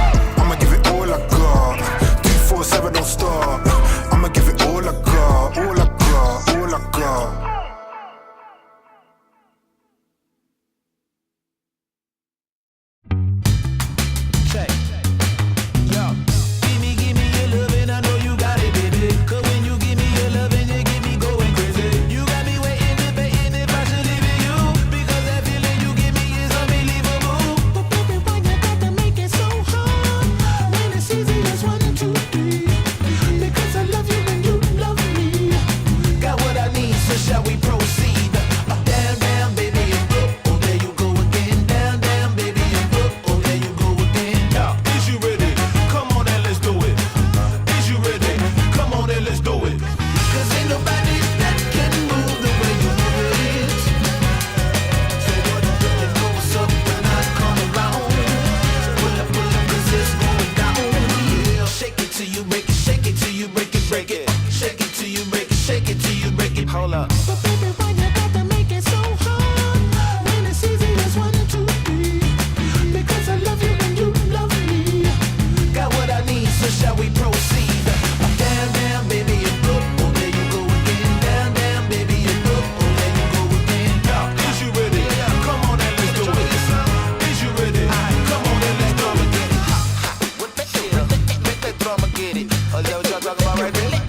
get it. Oh, is that what y'all talking about right there? Yeah,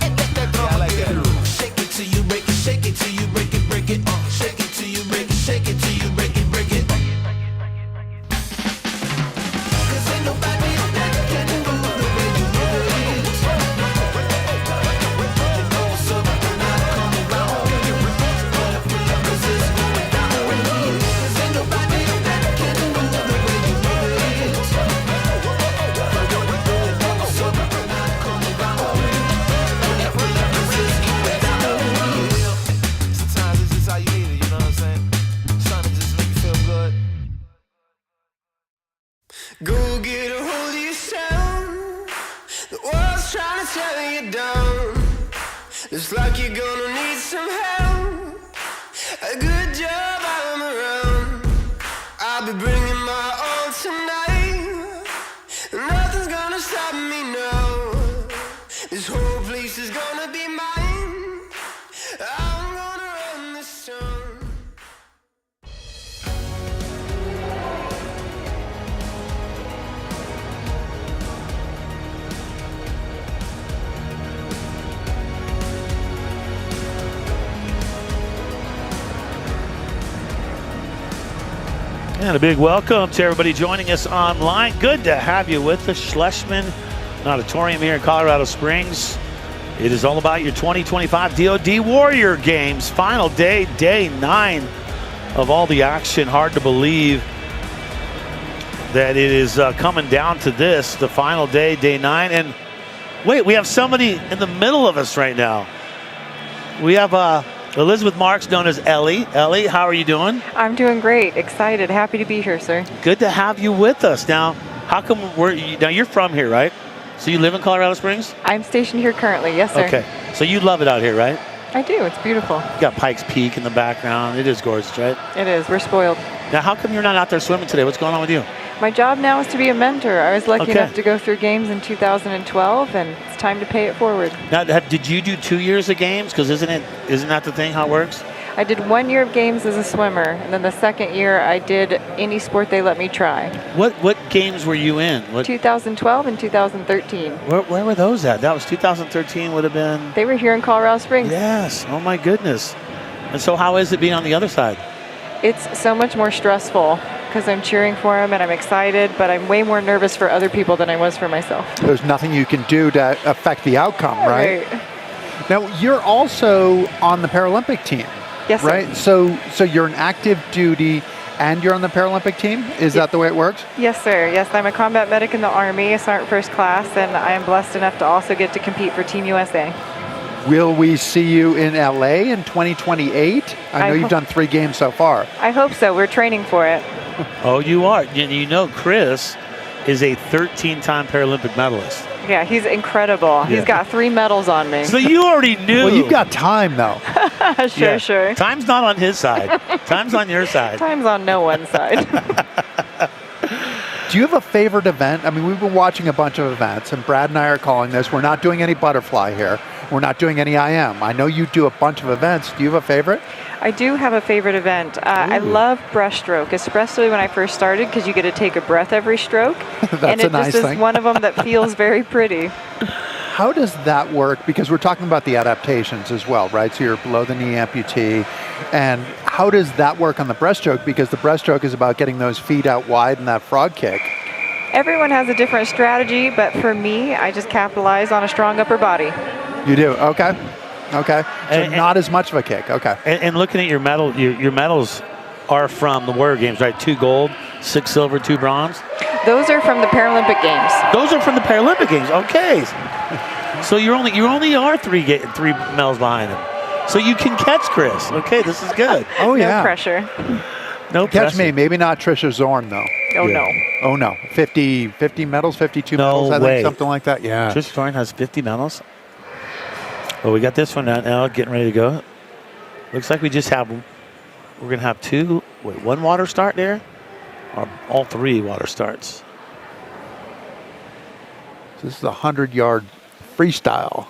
I like that. Shake it till you break it, shake it till you break it, break it. Shake it till you break it, shake it till you break it, break it. 'Cause ain't nobody that can do the way you do it. You know what's up when I come around. Pull up, 'cause it's going down. 'Cause ain't nobody that can do the way you do it. You know what's up when I come around. Pull up, 'cause it's going down. Sometimes it's just how you need it, you know what I'm saying? Something just make you feel good. Go get a hold of yourself. The world's trying to tear you down. Looks like you're gonna need some help. A good job, I'm around. I'll be bringing my all tonight. Nothing's gonna stop me now. This whole place is gonna be mine. I'm gonna run this town. And a big welcome to everybody joining us online. Good to have you with us. Schlesman Auditorium here in Colorado Springs. It is all about your 2025 DoD Warrior Games. Final day, day 9 of all the action. Hard to believe that it is coming down to this, the final day, day 9. And wait, we have somebody in the middle of us right now. We have Elizabeth Marks, known as Ellie. Ellie, how are you doing? I'm doing great. Excited. Happy to be here, sir. Good to have you with us. Now, how come now you're from here, right? So you live in Colorado Springs? I'm stationed here currently. Yes, sir. Okay. So you love it out here, right? I do. It's beautiful. You got Pikes Peak in the background. It is gorgeous, right? It is. We're spoiled. Now, how come you're not out there swimming today? What's going on with you? My job now is to be a mentor. I was lucky Okay. enough to go through games in 2012, and it's time to pay it forward. Now, did you do 2 years of games? Because isn't that the thing, how it works? I did 1 year of games as a swimmer, and then the second year I did any sport they let me try. What games were you in? 2012 and 2013. Where were those at? That was 2013 would have been... They were here in Colorado Springs. Yes. Oh, my goodness. And so how is it being on the other side? It's so much more stressful because I'm cheering for them and I'm excited, but I'm way more nervous for other people than I was for myself. There's nothing you can do to affect the outcome, right? Now, you're also on the Paralympic team. Yes, sir. Right? So you're an active duty and you're on the Paralympic team? Is that the way it works? Yes, sir. Yes, I'm a combat medic in the Army, a Sergeant First Class, and I am blessed enough to also get to compete for Team USA. Will we see you in LA in 2028? I know you've done 3 games so far. I hope so. We're training for it. Oh, you are. You know Chris is a 13-time Paralympic medalist. Yeah, he's incredible. Yeah. He's got 3 medals on me. So you already knew. Well, you've got time, though. Sure. Time's not on his side. Time's on your side. Time's on no one's side. Do you have a favorite event? I mean, we've been watching a bunch of events, and Brad and I are calling this. We're not doing any butterfly here. We're not doing any IM. I know you do a bunch of events. Do you have a favorite? I do have a favorite event. I love breaststroke, especially when I first started, because you get to take a breath every stroke. That's and it a nice just thing. is one of them that feels very pretty. How does that work? Because we're talking about the adaptations as well, right? So you're below the knee amputee. And how does that work on the breaststroke? Because the breaststroke is about getting those feet out wide and that frog kick. Everyone has a different strategy, but for me, I just capitalize on a strong upper body. You do? Okay. So And not as much of a kick. Okay. And looking at your medal, your medals are from the Warrior Games, right? 2 gold, 6 silver, 2 bronze. Those are from the Paralympic Games. Those are from the Paralympic Games. Okay. So you only are 3 medals behind him. So you can catch Chris. Okay, this is good. Oh yeah. No pressure. No Catch pressure. me. Maybe not Trisha Zorn though. Oh no. Oh no. 50 medals, 52 medals, I way. think, something like that. Yeah. Trish Thorne has 50 medals. Well, we got this one now, getting ready to go. Looks like we're going to have 1 water start there, or all 3 water starts. This is a 100-yard freestyle,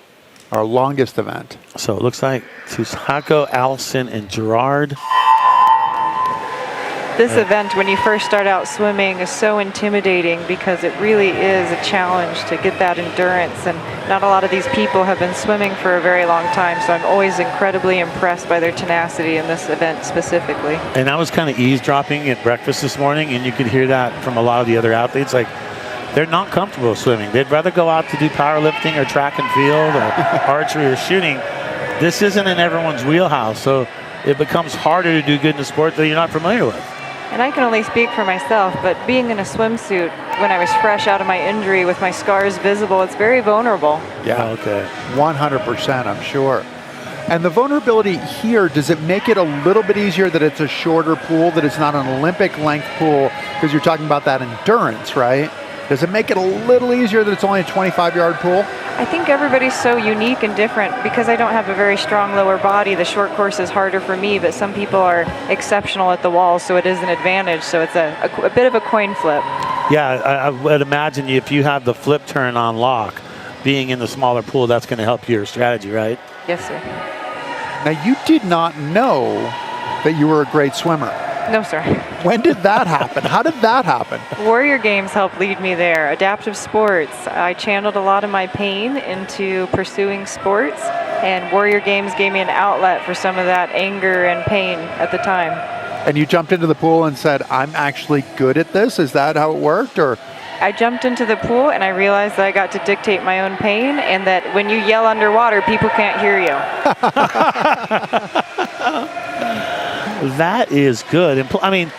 our longest event. So it looks like Tusako, Allison, and Gerard This event, when you first start out swimming, is so intimidating because it really is a challenge to get that endurance, and not a lot of these people have been swimming for a very long time, so I'm always incredibly impressed by their tenacity in this event specifically. And I was kind of eavesdropping at breakfast this morning, and you could hear that from a lot of the other athletes. Like, they're not comfortable swimming. They'd rather go out to do powerlifting or track and field or archery or shooting. This isn't in everyone's wheelhouse, so it becomes harder to do good in a sport that you're not familiar with. And I can only speak for myself, but being in a swimsuit when I was fresh out of my injury with my scars visible, it's very vulnerable. Yeah, okay. 100%, I'm sure. And the vulnerability here, does it make it a little bit easier that it's a shorter pool, that it's not an Olympic length pool, because you're talking about that endurance, right? Does it make it a little easier that it's only a 25-yard pool? I think everybody's so unique and different. Because I don't have a very strong lower body, the short course is harder for me, but some people are exceptional at the walls, so it is an advantage. So it's a bit of a coin flip. Yeah, I would imagine if you have the flip turn on lock, being in the smaller pool, that's going to help your strategy, right? Yes, sir. Now, you did not know that you were a great swimmer. No, sir. When did that happen? How did that happen? Warrior Games helped lead me there. Adaptive sports. I channeled a lot of my pain into pursuing sports, and Warrior Games gave me an outlet for some of that anger and pain at the time. And you jumped into the pool and said, I'm actually good at this? Is that how it worked? Or I jumped into the pool and I realized that I got to dictate my own pain, and that when you yell underwater, people can't hear you. That is good. And I mean,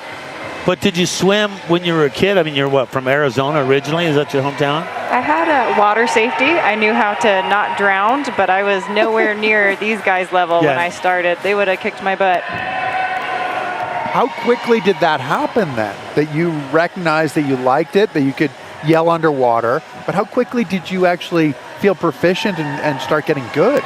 but did you swim when you were a kid? I mean, you're what, from Arizona originally? Is that your hometown? I had a water safety. I knew how to not drown, but I was nowhere near these guys' level when I started. They would have kicked my butt. how quickly did that happen then? That you recognized that you liked it, that you could yell underwater, but how quickly did you actually feel proficient and start getting good?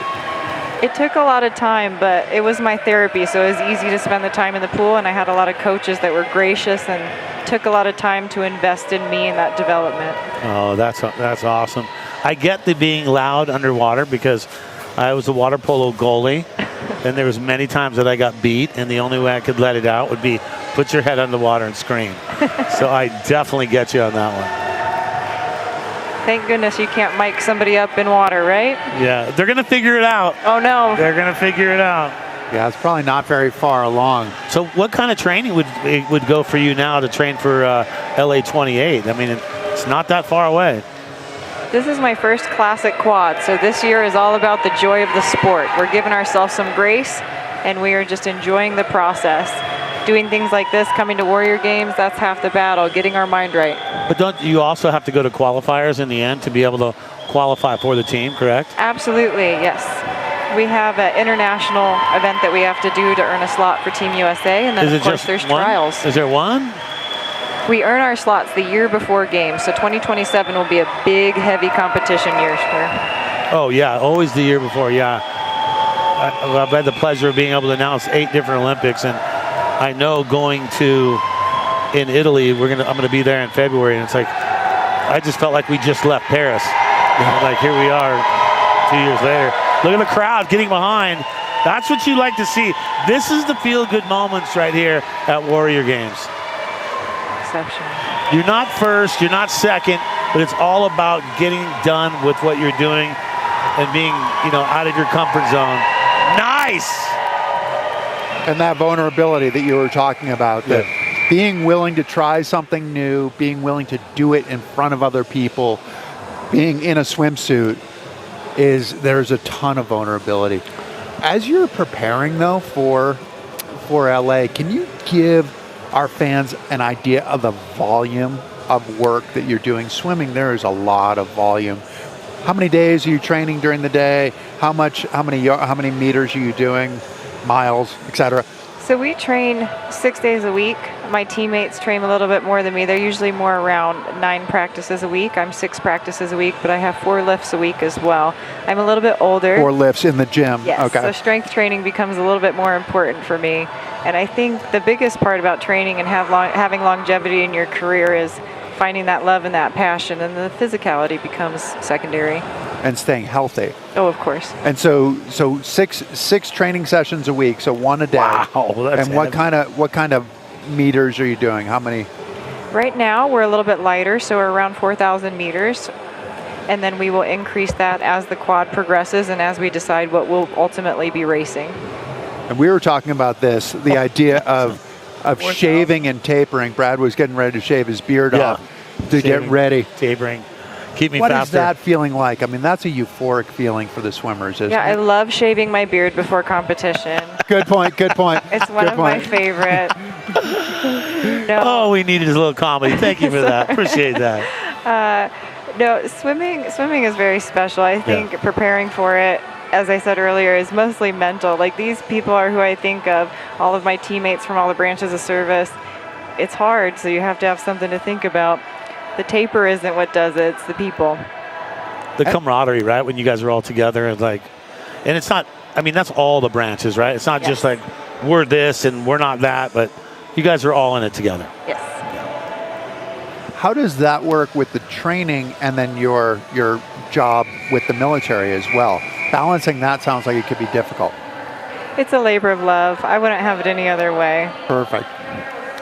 It took a lot of time, but it was my therapy, so it was easy to spend the time in the pool, and I had a lot of coaches that were gracious and took a lot of time to invest in me in that development. Oh, that's awesome. I get the being loud underwater because I was a water polo goalie, and there was many times that I got beat, and the only way I could let it out would be put your head underwater and scream. So I definitely get you on that one. Thank goodness you can't mic somebody up in water, right? Yeah, they're going to figure it out. Oh, no. They're going to figure it out. Yeah, it's probably not very far along. So what kind of training would go for you now to train for LA 28? I mean, it's not that far away. This is my first classic quad, so this year is all about the joy of the sport. We're giving ourselves some grace, and we are just enjoying the process. Doing things like this, coming to Warrior Games, that's half the battle, getting our mind right. But don't you also have to go to qualifiers in the end to be able to qualify for the team, correct? Absolutely, yes. We have an international event that we have to do to earn a slot for Team USA, and then of course there's trials. Is there one? We earn our slots the year before games, so 2027 will be a big, heavy competition year. Oh yeah, always the year before, yeah. I've had the pleasure of being able to announce 8 different Olympics, and I know going to in Italy, I'm gonna be there in February, and it's like I just felt like we just left Paris. Like here we are 2 years later. Look at the crowd getting behind. That's what you like to see. This is the feel-good moments right here at Warrior Games. Exceptional. You're not first, you're not second, but it's all about getting done with what you're doing and being, out of your comfort zone. Nice. And that vulnerability that you were talking about, that being willing to try something new, being willing to do it in front of other people, being in a swimsuit, there's a ton of vulnerability. As you're preparing though for LA, can you give our fans an idea of the volume of work that you're doing? Swimming, there is a lot of volume. How many days are you training during the day? How many meters are you doing? Miles, etc. So we train 6 days a week. My teammates train a little bit more than me. They're usually more around 9 practices a week. I'm 6 practices a week, but I have 4 lifts a week as well. I'm a little bit older. 4 lifts in the gym. Yes, okay. So strength training becomes a little bit more important for me. And I think the biggest part about training and having longevity in your career is finding that love and that passion, and the physicality becomes secondary. And staying healthy. Oh, of course. And so 6 training sessions a week, so 1 a day. Wow, that's and what kind of meters are you doing? How many? Right now, we're a little bit lighter, so we're around 4,000 meters. And then we will increase that as the quad progresses and as we decide what we'll ultimately be racing. And we were talking about this, the idea of shaving and tapering. Brad was getting ready to shave his beard off to get ready. Tapering. Keep me What faster. is that feeling like? I mean, that's a euphoric feeling for the swimmers, isn't Yeah, I it? love shaving my beard before competition. Good point, good point. It's one Good of my point. favorite. Oh, we needed a little comedy. Thank you for that. Appreciate that. No, swimming is very special. I think preparing for it, as I said earlier, is mostly mental. Like, these people are who I think of, all of my teammates from all the branches of service. It's hard, so you have to have something to think about. The taper isn't what does it, it's the people. The camaraderie, right? When you guys are all together, and it's not, I mean, that's all the branches, right? It's not just like we're this and we're not that, but you guys are all in it together. Yes. How does that work with the training and then your job with the military as well? Balancing that sounds like it could be difficult. It's a labor of love. I wouldn't have it any other way. Perfect.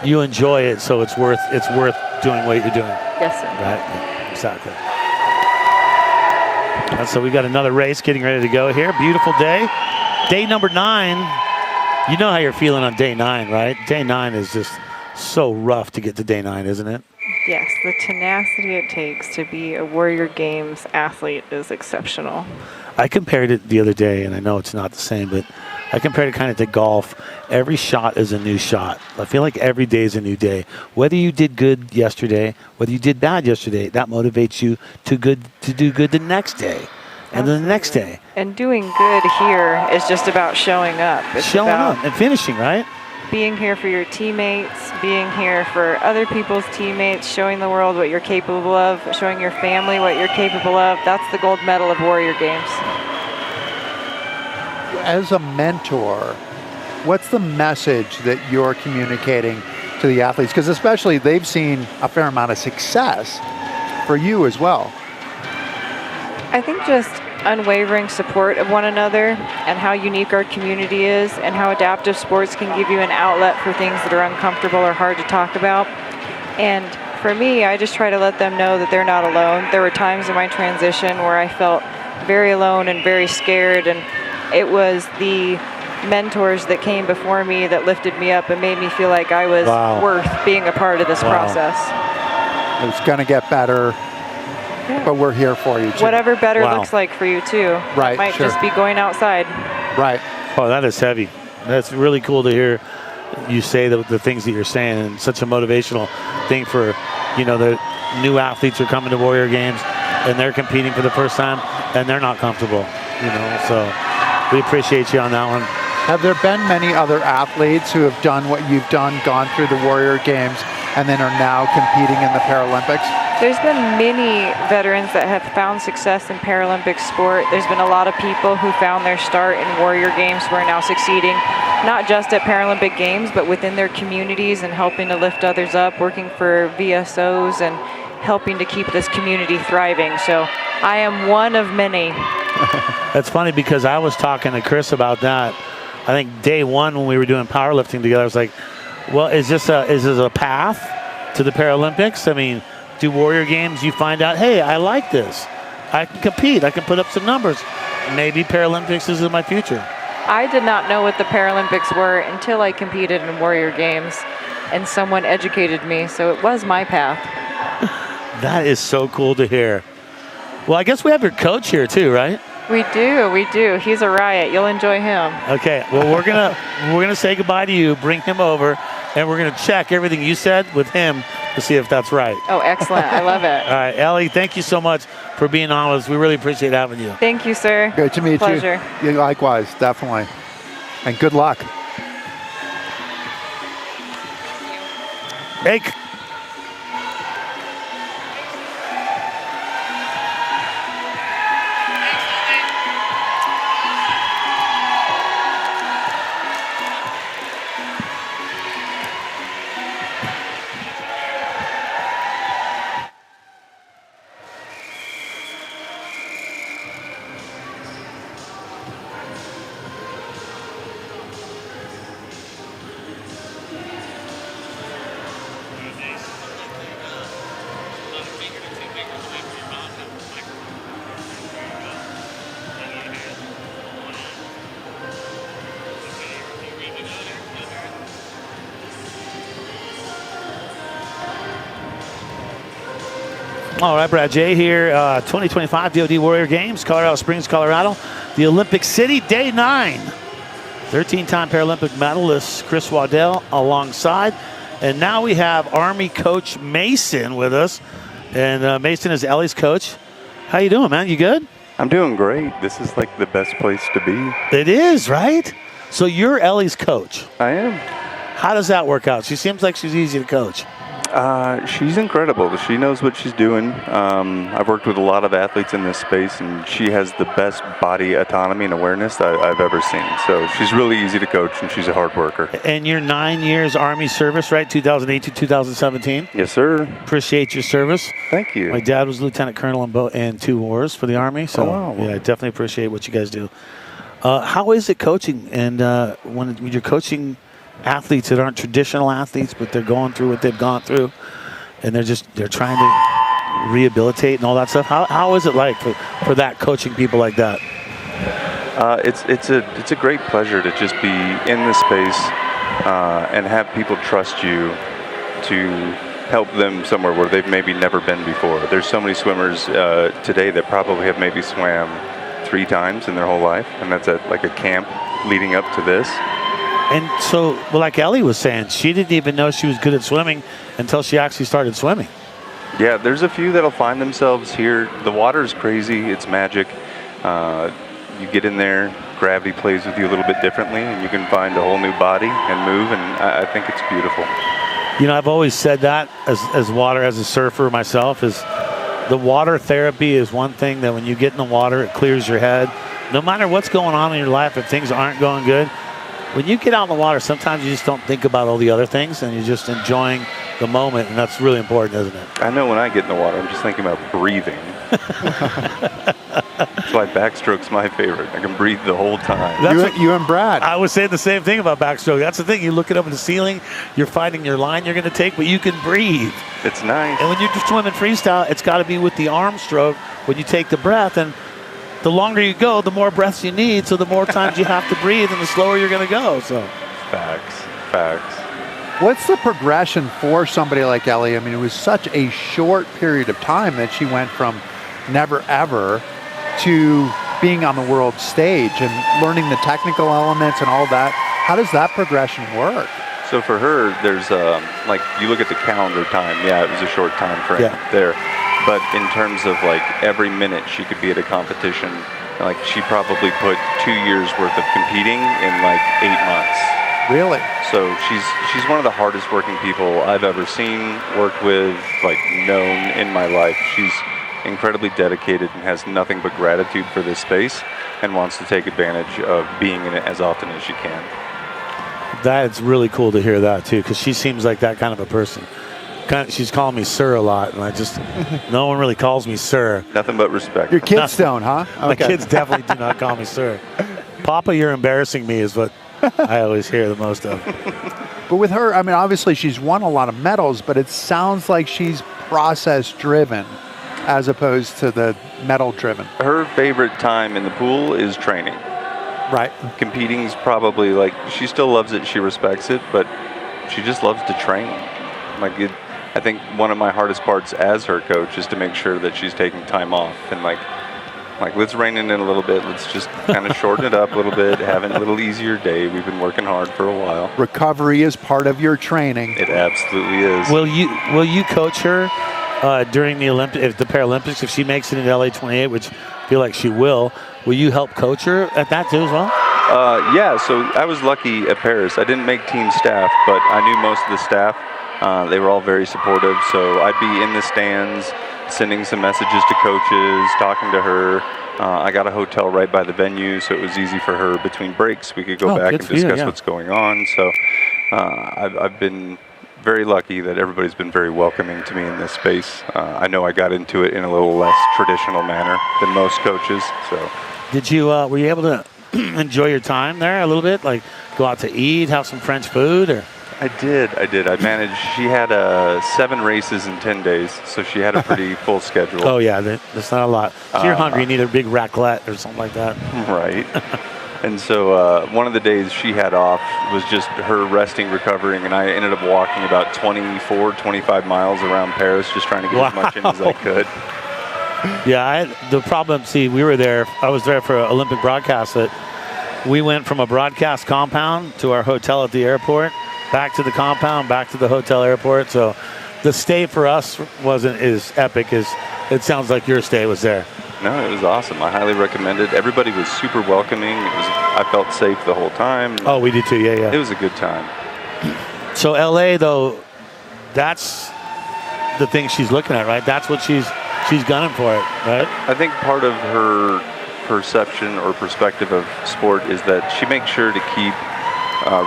You enjoy it, so it's worth doing what you're doing. Yes, sir. Right? Yeah, exactly. And so we got another race getting ready to go here. Beautiful day. Day number 9. You know how you're feeling on day 9, right? Day 9 is just so rough to get to day 9, isn't it? Yes, the tenacity it takes to be a Warrior Games athlete is exceptional. I compared it the other day, and I know it's not the same, but I compared it kind of to golf. Every shot is a new shot. I feel like every day is a new day. Whether you did good yesterday, whether you did bad yesterday, that motivates you to do good the next day, and then the next day. And doing good here is just about showing up. It's Showing about up and finishing, right? being here for your teammates, being here for other people's teammates, showing the world what you're capable of, showing your family what you're capable of. That's the gold medal of Warrior Games. As a mentor, what's the message that you're communicating to the athletes? Because especially they've seen a fair amount of success for you as well. I think just unwavering support of one another and how unique our community is and how adaptive sports can give you an outlet for things that are uncomfortable or hard to talk about. And for me, I just try to let them know that they're not alone. There were times in my transition where I felt very alone and very scared, and it was the mentors that came before me that lifted me up and made me feel like I was worth being a part of this process. It's going to get better. But we're here for you, too. Whatever better looks like for you, too. Right, It might sure. just be going outside. Right. Oh, that is heavy. That's really cool to hear you say the things that you're saying, and such a motivational thing for, the new athletes who are coming to Warrior Games, and they're competing for the first time, and they're not comfortable, So we appreciate you on that one. Have there been many other athletes who have done what you've done, gone through the Warrior Games, and then are now competing in the Paralympics? There's been many veterans that have found success in Paralympic sport. There's been a lot of people who found their start in Warrior Games who are now succeeding, not just at Paralympic Games, but within their communities and helping to lift others up, working for VSOs and helping to keep this community thriving. So I am one of many. That's funny because I was talking to Chris about that. I think day 1 when we were doing powerlifting together, I was like, well, is this a path to the Paralympics? I mean, do Warrior Games, you find out, hey, I like this. I can compete. I can put up some numbers. Maybe Paralympics is in my future. I did not know what the Paralympics were until I competed in Warrior Games, and someone educated me, so it was my path. That is so cool to hear. Well, I guess we have your coach here too, right? We do. He's a riot. You'll enjoy him. Okay. Well, we're gonna say goodbye to you. Bring him over, and we're gonna check everything you said with him to see if that's right. Oh, excellent. I love it. All right, Ellie. Thank you so much for being on with us. We really appreciate having you. Thank you, sir. Great to meet Pleasure. you. Yeah, likewise, definitely. And good luck. Hey. All right, Brad J here. 2025 DoD Warrior Games, Colorado Springs, Colorado. The Olympic City, day 9. 13-time Paralympic medalist Chris Waddell alongside. And now we have Army coach Mason with us. And Mason is Ellie's coach. How you doing, man? You good? I'm doing great. This is like the best place to be. It is, right? So you're Ellie's coach. I am. How does that work out? She seems like she's easy to coach. She's incredible. She knows what she's doing. I've worked with a lot of athletes in this space, and she has the best body autonomy and awareness that I've ever seen. So she's really easy to coach, and she's a hard worker. And you're 9 years Army service, right? 2008 to 2017? Yes, sir. Appreciate your service. Thank you. My dad was lieutenant colonel in 2 wars for the Army, so wow. Yeah, I definitely appreciate what you guys do. How is it coaching? And when you're coaching athletes that aren't traditional athletes, but they're going through what they've gone through, and they're trying to rehabilitate and all that stuff. How is it like for that, coaching people like that? It's a great pleasure to just be in the space and have people trust you to help them somewhere where they've maybe never been before. There's so many swimmers today that probably have maybe swam 3 times in their whole life, and that's at like a camp leading up to this. And so, well, like Ellie was saying, she didn't even know she was good at swimming until she actually started swimming. Yeah, there's a few that'll find themselves here. The water's crazy. It's magic. You get in there, gravity plays with you a little bit differently, and you can find a whole new body and move, and I think it's beautiful. You know, I've always said that as a surfer myself, is the water therapy is one thing that when you get in the water, it clears your head. No matter what's going on in your life, if things aren't going good, when you get out in the water, sometimes you just don't think about all the other things, and you're just enjoying the moment, and that's really important, isn't it? I know when I get in the water, I'm just thinking about breathing. That's why backstroke's my favorite. I can breathe the whole time. You and Brad. I was saying the same thing about backstroke. That's the thing. You look it up at the ceiling, you're finding your line you're going to take, but you can breathe. It's nice. And when you're just swimming freestyle, it's got to be with the arm stroke when you take the breath, and the longer you go, the more breaths you need, so the more times you have to breathe and the slower you're going to go. So, Facts. What's the progression for somebody like Ellie? I mean, it was such a short period of time that she went from never ever to being on the world stage and learning the technical elements and all that. How does that progression work? So for her, there's like you look at the calendar time. Yeah, it was a short time frame there. But in terms of like every minute she could be at a competition, like she probably put 2 years worth of competing in like 8 months. Really? So she's one of the hardest working people I've ever seen, worked with, like known in my life. She's incredibly dedicated and has nothing but gratitude for this space and wants to take advantage of being in it as often as she can. that's really cool to hear that, too, because she seems like that kind of a person. She's calling me sir a lot, and I just, no one really calls me sir. Nothing but respect. Your kids don't, huh? Okay. My kids definitely do not call me sir. Papa, you're embarrassing me is what I always hear the most of. But with her, I mean, obviously she's won a lot of medals, but it sounds like she's process-driven as opposed to the medal-driven. Her favorite time in the pool is training. Right. Competing's probably like, she still loves it, she respects it, but she just loves to train. I think one of my hardest parts as her coach is to make sure that she's taking time off and like let's rein it in a little bit. Let's just kind of shorten it up a little bit, having a little easier day. We've been working hard for a while. Recovery is part of your training. It absolutely is. Will you coach her during the Paralympics if she makes it into LA 28, which I feel like she will? Will you help coach her at that too as well? Yeah. So I was lucky at Paris. I didn't make team staff, but I knew most of the staff. They were all very supportive, so I'd be in the stands, sending some messages to coaches, talking to her. I got a hotel right by the venue, so it was easy for her between breaks. We could go back and discuss what's going on. So I've been very lucky that everybody's been very welcoming to me in this space. I know I got into it in a little less traditional manner than most coaches. So, did you? Were you able to enjoy your time there a little bit? Like go out to eat, have some French food, or? I did. I managed. She had 7 races in 10 days, so she had a pretty full schedule. Oh, yeah. That's not a lot. If you're hungry, you need a big raclette or something like that. Right. And so one of the days she had off was just her resting, recovering, and I ended up walking about 24, 25 miles around Paris, just trying to get as much in as I could. Yeah, the problem, see, we were there, I was there for an Olympic broadcast that we went from a broadcast compound to our hotel at the airport, back to the compound, back to the hotel airport. So the stay for us wasn't as epic as it sounds like your stay was there. No, it was awesome. I highly recommend it. Everybody was super welcoming. I felt safe the whole time. Oh, we did too, yeah. It was a good time. So LA, though, that's the thing she's looking at, right? That's what she's gunning for it, right? I think part of her perception or perspective of sport is that she makes sure to keep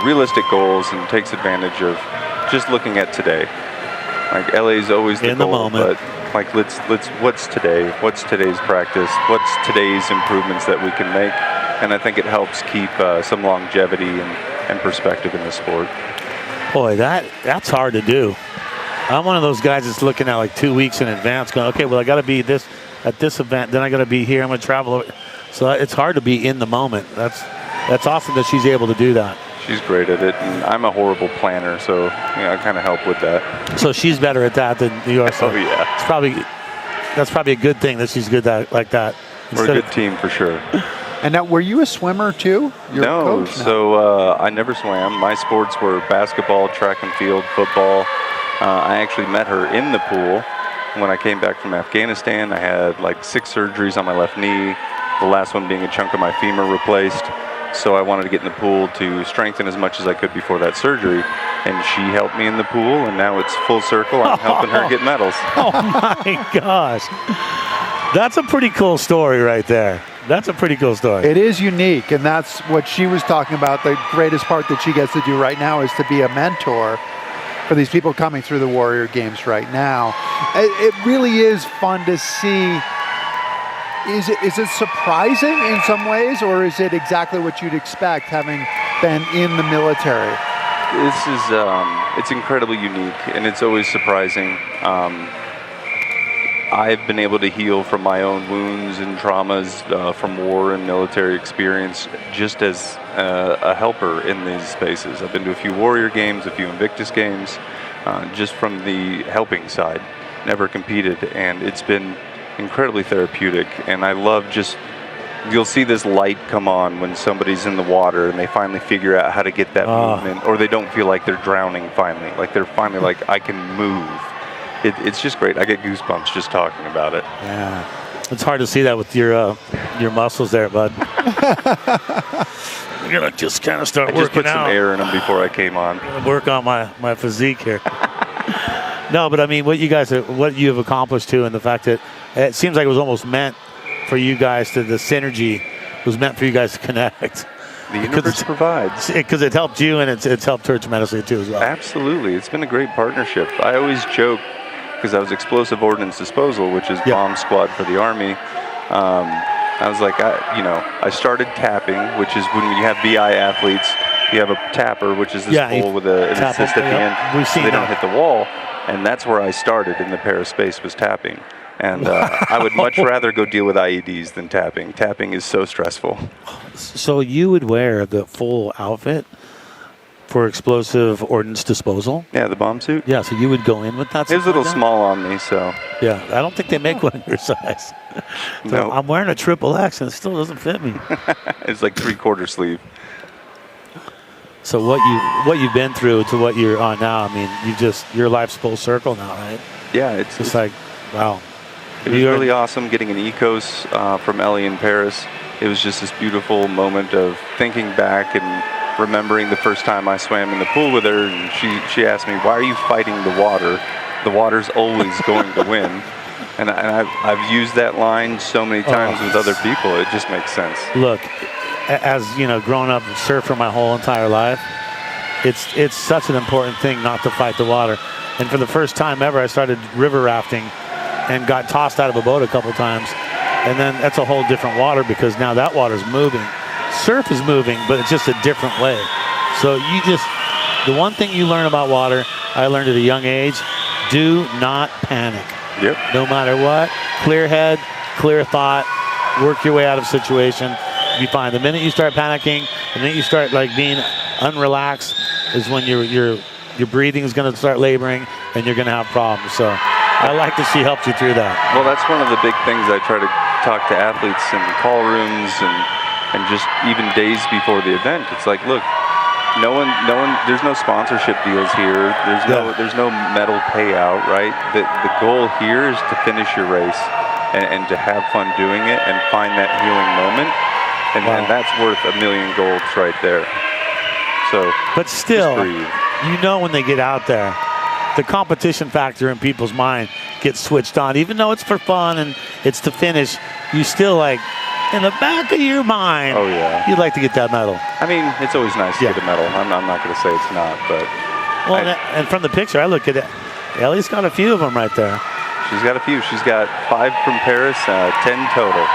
realistic goals and takes advantage of just looking at today. Like LA is always the goal, but like let's what's today? What's today's practice? What's today's improvements that we can make? And I think it helps keep some longevity and perspective in the sport. Boy, that's hard to do. I'm one of those guys that's looking at like 2 weeks in advance, going, okay, well I got to be at this event, then I got to be here. I'm going to travel. So it's hard to be in the moment. That's awesome that she's able to do that. She's great at it, and I'm a horrible planner, so I kind of help with that. So she's better at that than you are. So oh yeah, that's probably a good thing that she's good at like that. We're a good team for sure. And now, were you a swimmer too? You're no, a coach now. So I never swam. My sports were basketball, track and field, football. I actually met her in the pool when I came back from Afghanistan. I had like 6 surgeries on my left knee, the last one being a chunk of my femur replaced. So I wanted to get in the pool to strengthen as much as I could before that surgery. And she helped me in the pool, and now it's full circle. I'm helping her get medals. Oh, my gosh. That's a pretty cool story right there. That's a pretty cool story. It is unique, and that's what she was talking about. The greatest part that she gets to do right now is to be a mentor for these people coming through the Warrior Games right now. It really is fun to see. Is it surprising in some ways, or is it exactly what you'd expect having been in the military? This is it's incredibly unique, and it's always surprising. I've been able to heal from my own wounds and traumas from war and military experience just as a helper in these spaces. I've been to a few Warrior Games, a few Invictus Games, just from the helping side. Never competed, and it's been incredibly therapeutic. And I love just, you'll see this light come on when somebody's in the water and they finally figure out how to get that movement, or they don't feel like they're drowning finally. Like they're finally like, I can move. It's just great. I get goosebumps just talking about it. Yeah, it's hard to see that with your muscles there, bud. I'm gonna just kind of start working out. I just put some air in them before I came on. Work on my physique here. No, but I mean, what you have accomplished too, and the fact that it seems like it was almost meant for you guys to, the synergy was meant for you guys to connect. The universe provides. Because it helped you, and it's helped her tremendously too as well. Absolutely. It's been a great partnership. I always joke, because I was Explosive Ordnance Disposal, which is bomb squad for the Army. I was like, I started tapping, which is when you have BI athletes, you have a tapper, which is this pole with an assist at the end. We've seen they don't hit the wall. And that's where I started in the Paris space, was tapping. And I would much rather go deal with IEDs than tapping. Tapping is so stressful. So you would wear the full outfit for Explosive Ordnance Disposal? Yeah, the bomb suit. Yeah, so you would go in with that? It was a little small on me, so. Yeah, I don't think they make one your size. So no. I'm wearing a XXX and it still doesn't fit me. It's like 3/4 sleeve. So what you've been through to what you're on now, I mean, your life's full circle now, right? Yeah, it's like, wow. It was really awesome getting an ECOS from Ellie in Paris. It was just this beautiful moment of thinking back and remembering the first time I swam in the pool with her, and she asked me, why are you fighting the water? The water's always going to win. And I've used that line so many times with other people, it just makes sense. Look, as you know, growing up a surfer my whole entire life, it's such an important thing not to fight the water. And for the first time ever, I started river rafting and got tossed out of a boat a couple times. And then that's a whole different water, because now that water's moving. Surf is moving, but it's just a different way. So the one thing you learn about water, I learned at a young age, do not panic. Yep. No matter what, clear head, clear thought, work your way out of situation. be fine. The minute you start panicking, the minute you start like being unrelaxed, is when your breathing is going to start laboring, and you're going to have problems. So I like that she helped you through that. Well, that's one of the big things I try to talk to athletes in call rooms and just even days before the event. It's like, look, no one. There's no sponsorship deals here. There's no medal payout, right? The goal here is to finish your race and to have fun doing it and find that healing moment, and that's worth $1 million golds right there. So, but still, you know, when they get out there, the competition factor in people's mind gets switched on. Even though it's for fun and it's to finish, you still like, in the back of your mind, oh yeah, you'd like to get that medal. I mean, it's always nice to get a medal. I'm not going to say it's not, but. Well, and from the picture, I look at it, Ellie's got a few of them right there. She's got a few. She's got 5 from Paris, 10 total.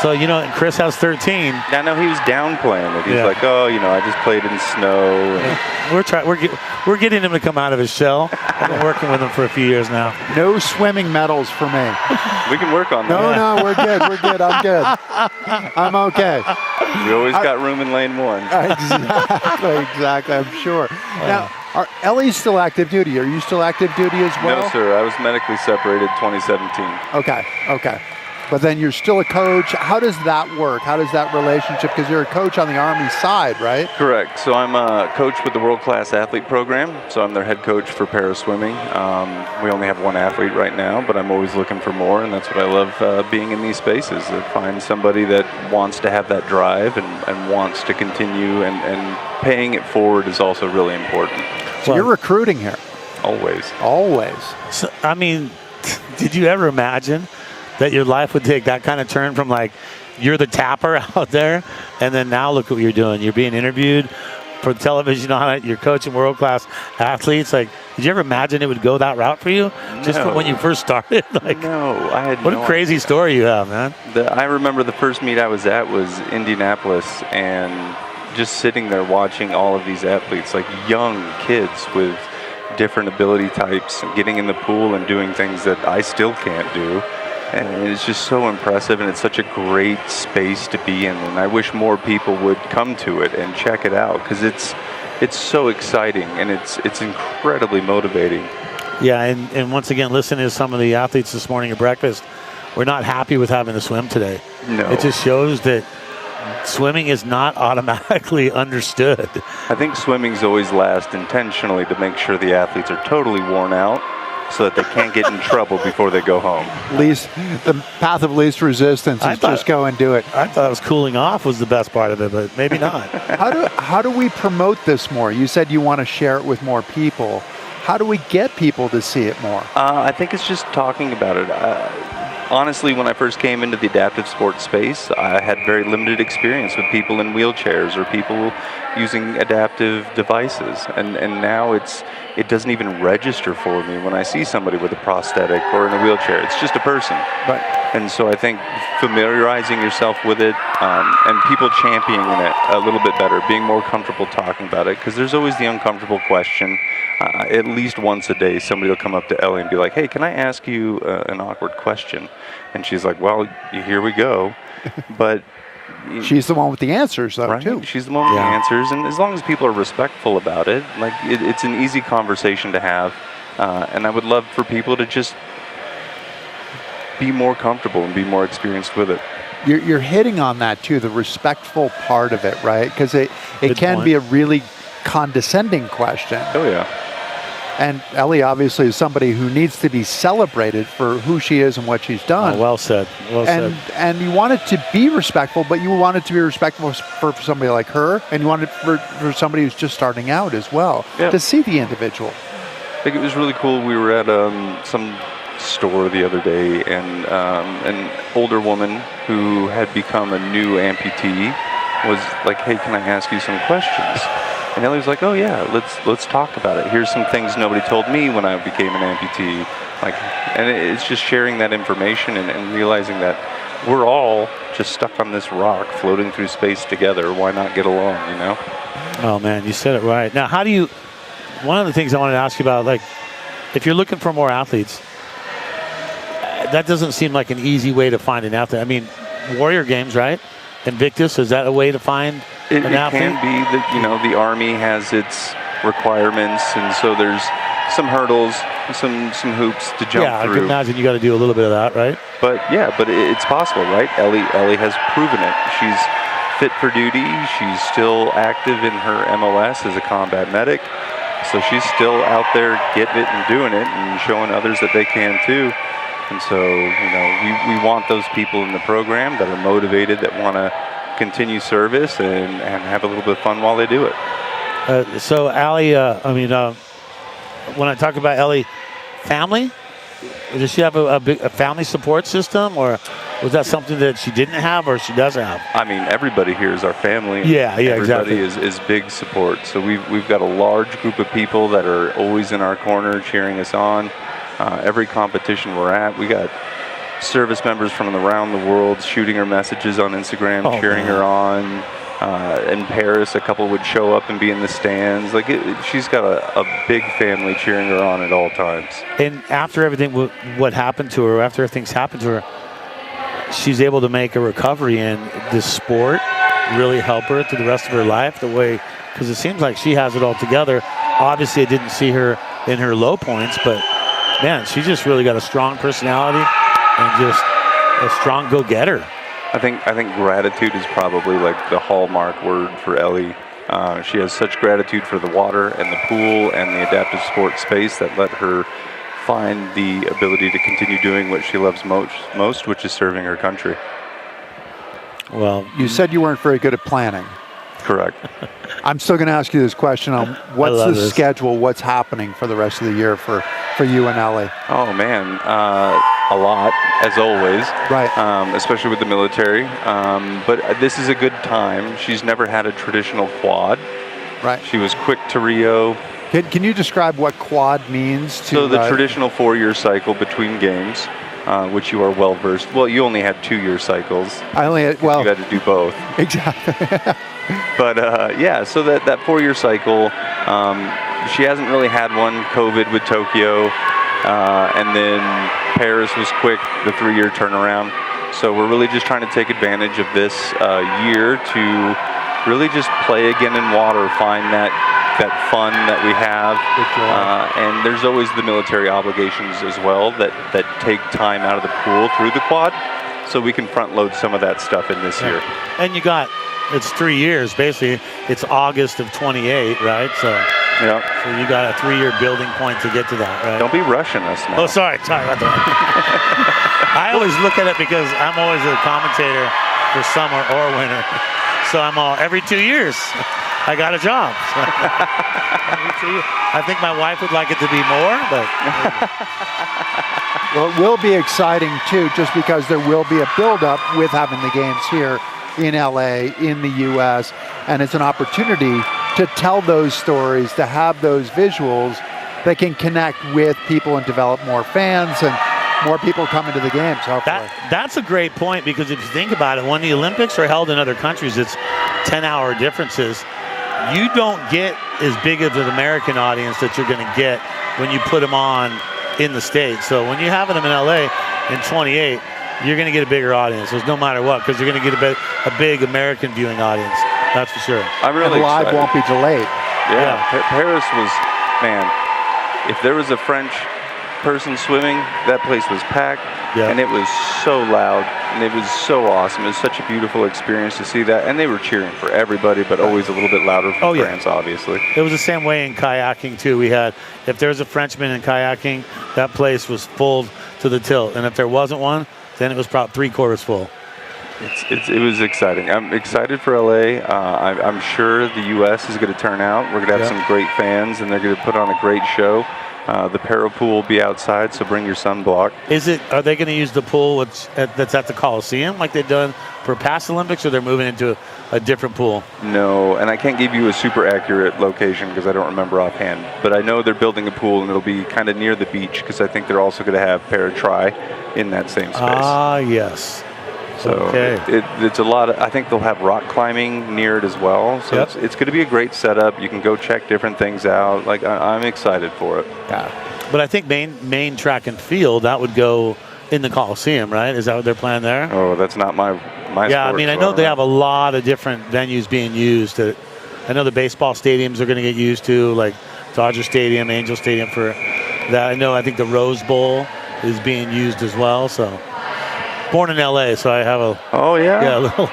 So, you know, and Chris has 13. I know he was downplaying it. He's like, oh, you know, I just played in snow. We're getting him to come out of his shell. I've been working with him for a few years now. No swimming medals for me. We can work on that. No, we're good. We're good. I'm good. I'm okay. We always got room in lane 1. Exactly. I'm sure. Now, are Ellie's still active duty? Are you still active duty as well? No, sir. I was medically separated 2017. Okay. But then you're still a coach. How does that work? How does that relationship? Because you're a coach on the Army side, right? Correct. So I'm a coach with the World Class Athlete Program. So I'm their head coach for para swimming. We only have 1 athlete right now, but I'm always looking for more, and that's what I love being in these spaces. To find somebody that wants to have that drive and wants to continue, and paying it forward is also really important. So you're recruiting here? Always. So, I mean, did you ever imagine that your life would take that kind of turn from like you're the tapper out there, and then now look what you're doing. You're being interviewed for television on it. You're coaching world-class athletes. Like, did you ever imagine it would go that route for you? Just from when you first started? Like, no, I had what a crazy story you have, man. I remember the first meet I was at was Indianapolis, and just sitting there watching all of these athletes, like young kids with different ability types, getting in the pool and doing things that I still can't do. And it's just so impressive, and it's such a great space to be in. And I wish more people would come to it and check it out, because it's so exciting, and it's incredibly motivating. Yeah, and once again, listening to some of the athletes this morning at breakfast, we're not happy with having to swim today. No. It just shows that swimming is not automatically understood. I think swimming's always last intentionally to make sure the athletes are totally worn out, so that they can't get in trouble before they go home. The path of least resistance is just go and do it. I thought it was cooling off was the best part of it, but maybe not. How do we promote this more? You said you want to share it with more people. How do we get people to see it more? I think it's just talking about it. Honestly, when I first came into the adaptive sports space, I had very limited experience with people in wheelchairs or people using adaptive devices. And now it doesn't even register for me when I see somebody with a prosthetic or in a wheelchair. It's just a person. Right. And so I think familiarizing yourself with it and people championing it a little bit better, being more comfortable talking about it, because there's always the uncomfortable question. At least once a day, somebody will come up to Ellie and be like, hey, can I ask you an awkward question? And she's like, well, here we go. But she's the one with the answers, though, right? too. She's the one with the answers. And as long as people are respectful about it, like it's an easy conversation to have. And I would love for people to just be more comfortable and be more experienced with it. You're hitting on that, too, the respectful part of it, right? Because it can be a really condescending question. Oh, yeah. And Ellie obviously is somebody who needs to be celebrated for who she is and what she's done. Oh, well said. Well said. And you want it to be respectful, but you want it to be respectful for somebody like her, and you want it for somebody who's just starting out as well, to see the individual. I think it was really cool. We were at some store the other day, and an older woman who had become a new amputee was like, hey, can I ask you some questions? And Ellie was like, oh yeah, let's talk about it. Here's some things nobody told me when I became an amputee. And it's just sharing that information and realizing that we're all just stuck on this rock floating through space together. Why not get along, you know? Oh man, you said it right. Now, one of the things I wanted to ask you about, like, if you're looking for more athletes, that doesn't seem like an easy way to find an athlete. I mean, Warrior Games, right? Invictus? Is that a way to find It an athlete? can be that, the Army has its requirements, and so there's some hurdles, some hoops to jump Yeah, I through. can imagine you got to do a little bit of that, right? But it's possible, right? Ellie has proven it. She's fit for duty. She's still active in her MOS as a combat medic. So she's still out there getting it and doing it and showing others that they can too. And so, we want those people in the program that are motivated, that want to continue service and have a little bit of fun while they do it. So Allie, when I talk about Ellie, family, does she have a family support system, or was that something that she didn't have or she doesn't have? I mean, everybody here is our family. Yeah, everybody exactly. is big support. So we've got a large group of people that are always in our corner cheering us on. Every competition we're at, we got service members from around the world shooting her messages on Instagram, cheering her on. In Paris, a couple would show up and be in the stands. She's got a big family cheering her on at all times. And after everything, what happened to her, after things happened to her, she's able to make a recovery in this sport, really help her through the rest of her life, because it seems like she has it all together. Obviously, I didn't see her in her low points, but man, she just really got a strong personality and just a strong go-getter. I think gratitude is probably like the hallmark word for Ellie. She has such gratitude for the water and the pool and the adaptive sports space that let her find the ability to continue doing what she loves most, which is serving her country. Well, you said you weren't very good at planning. Correct. I'm still going to ask you this question on what's the schedule, what's happening for the rest of the year for you and Ellie? Oh, man. A lot, as always. Right. Especially with the military. But this is a good time. She's never had a traditional quad. Right. She was quick to Rio. Can you describe what quad means? So the traditional 4-year cycle between games, which you are well versed. Well, you only had 2-year cycles. I only had, you had to do both. Exactly. But so that 4-year cycle, she hasn't really had one. COVID with Tokyo, and then Paris was quick, the 3-year turnaround. So we're really just trying to take advantage of this year to really just play again in water, find that fun that we have. And there's always the military obligations as well that take time out of the pool through the quad, so we can front load some of that stuff in this year. And it's 3 years, basically. It's August of 28, right? So you got a 3-year building point to get to that, right? Don't be rushing us now. Oh, sorry about that. I always look at it because I'm always a commentator for summer or winter. So I'm every 2 years, I got a job. I think my wife would like it to be more, but. Well, it will be exciting too, just because there will be a build-up with having the games here in LA, in the US, and it's an opportunity to tell those stories, to have those visuals that can connect with people and develop more fans and more people coming to the games, hopefully. That's a great point, because if you think about it, when the Olympics are held in other countries, it's 10-hour differences. You don't get as big of an American audience that you're going to get when you put them on in the States. So when you're having them in LA in 28, you're going to get a bigger audience. There's no matter what, because you're going to get a big American viewing audience. That's for sure. I'm really excited. Live won't be delayed. Yeah. Paris was, man, if there was a French person swimming, that place was packed, and it was so loud, and it was so awesome. It was such a beautiful experience to see that, and they were cheering for everybody, but always a little bit louder for France, obviously. It was the same way in kayaking too. We had, if there was a Frenchman in kayaking, that place was full to the tilt, and if there wasn't one, then it was probably 3/4 full. It was exciting. I'm excited for LA. I'm sure the U.S. is going to turn out. We're going to have some great fans, and they're going to put on a great show. The Parapool will be outside, so bring your sunblock. Are they going to use the pool that's at the Coliseum like they've done for past Olympics, or they're moving into a different pool? No, and I can't give you a super accurate location because I don't remember offhand. But I know they're building a pool, and it'll be kind of near the beach, because I think they're also going to have para-tri in that same space. Ah, yes. So it's a lot of, I think they'll have rock climbing near it as well. So it's going to be a great setup. You can go check different things out. Like, I'm excited for it. Yeah. But I think main track and field, that would go in the Coliseum, right? Is that what they're planning there? Oh, that's not my my Yeah, I sport, mean, I so know don't they have a lot of different venues being used. I know the baseball stadiums are going to get used to, like Dodger Stadium, Angel Stadium for that. I think the Rose Bowl is being used as well. So, born in LA, so I have a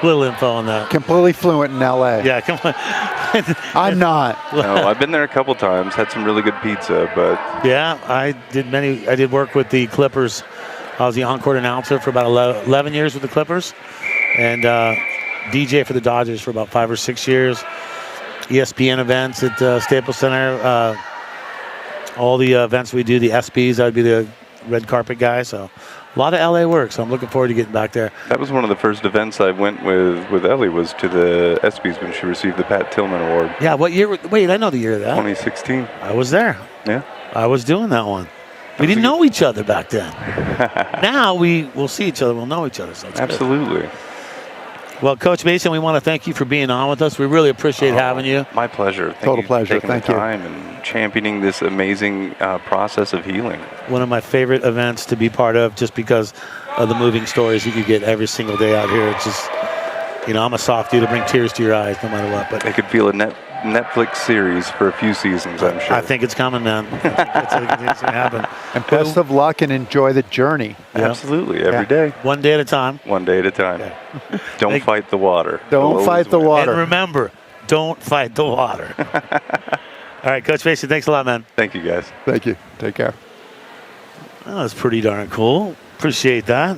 little info on that. Completely fluent in LA. Yeah, come on. I'm not. No, I've been there a couple times, had some really good pizza, but Yeah, I did work with the Clippers. I was the on-court announcer for about 11 years with the Clippers, and DJ for the Dodgers for about 5 or 6 years. ESPN events at Staples Center. All the events we do, the ESPYs, I'd be the red carpet guy. So a lot of LA work. So I'm looking forward to getting back there. that was one of the first events I went with Ellie was to the ESPYs when she received the Pat Tillman Award. Yeah, what year? Wait, I know the year of that. 2016. I was there. Yeah. I was doing that one. We didn't know each other back then. Now we'll see each other. We'll know each other. So it's good. Absolutely. Well, Coach Mason, we want to thank you for being on with us. We really appreciate having you. My pleasure. Total pleasure. Taking Thank the you. time and championing this amazing process of healing. One of my favorite events to be part of, just because of the moving stories that you get every single day out here. It's just, I'm a softie to bring tears to your eyes no matter what. But I could feel a Netflix series for a few seasons, I'm sure. I think it's coming, man. It's going to happen. And best of luck and enjoy the journey. Absolutely, every day. One day at a time. One day at a time. Don't fight the water. Don't fight the water. And remember, don't fight the water. All right, Coach Mason, thanks a lot, man. Thank you, guys. Thank you. Take care. That was pretty darn cool. Appreciate that.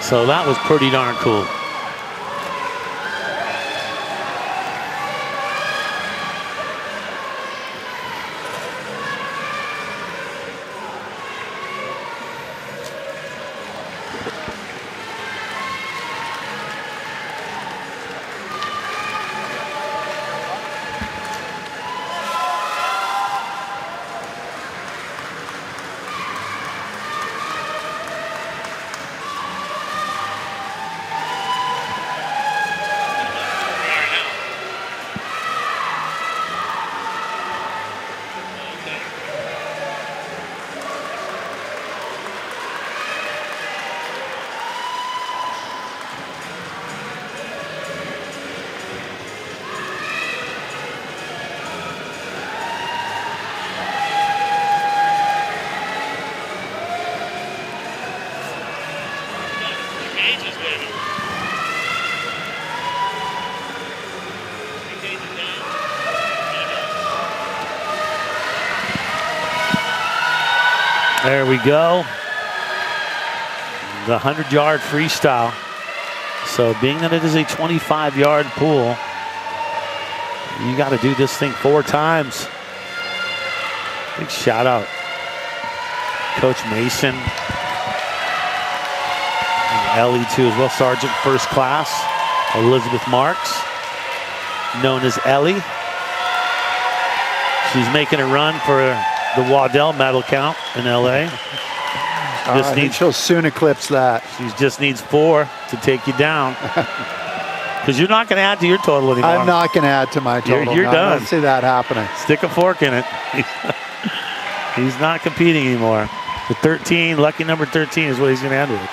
So that was pretty darn cool. There we go. The 100-yard freestyle. So being that it is a 25-yard pool, you got to do this thing 4 times. Big shout out, Coach Mason. And Ellie too as well. Sergeant First Class Elizabeth Marks, known as Ellie. She's making a run for the Waddell medal count in LA. I think she'll soon eclipse that. She just needs 4 to take you down. Because you're not going to add to your total anymore. I'm not going to add to my total. You're No, done. I don't see that happening. Stick a fork in it. He's not competing anymore. The 13, lucky number 13 is what he's going to end with.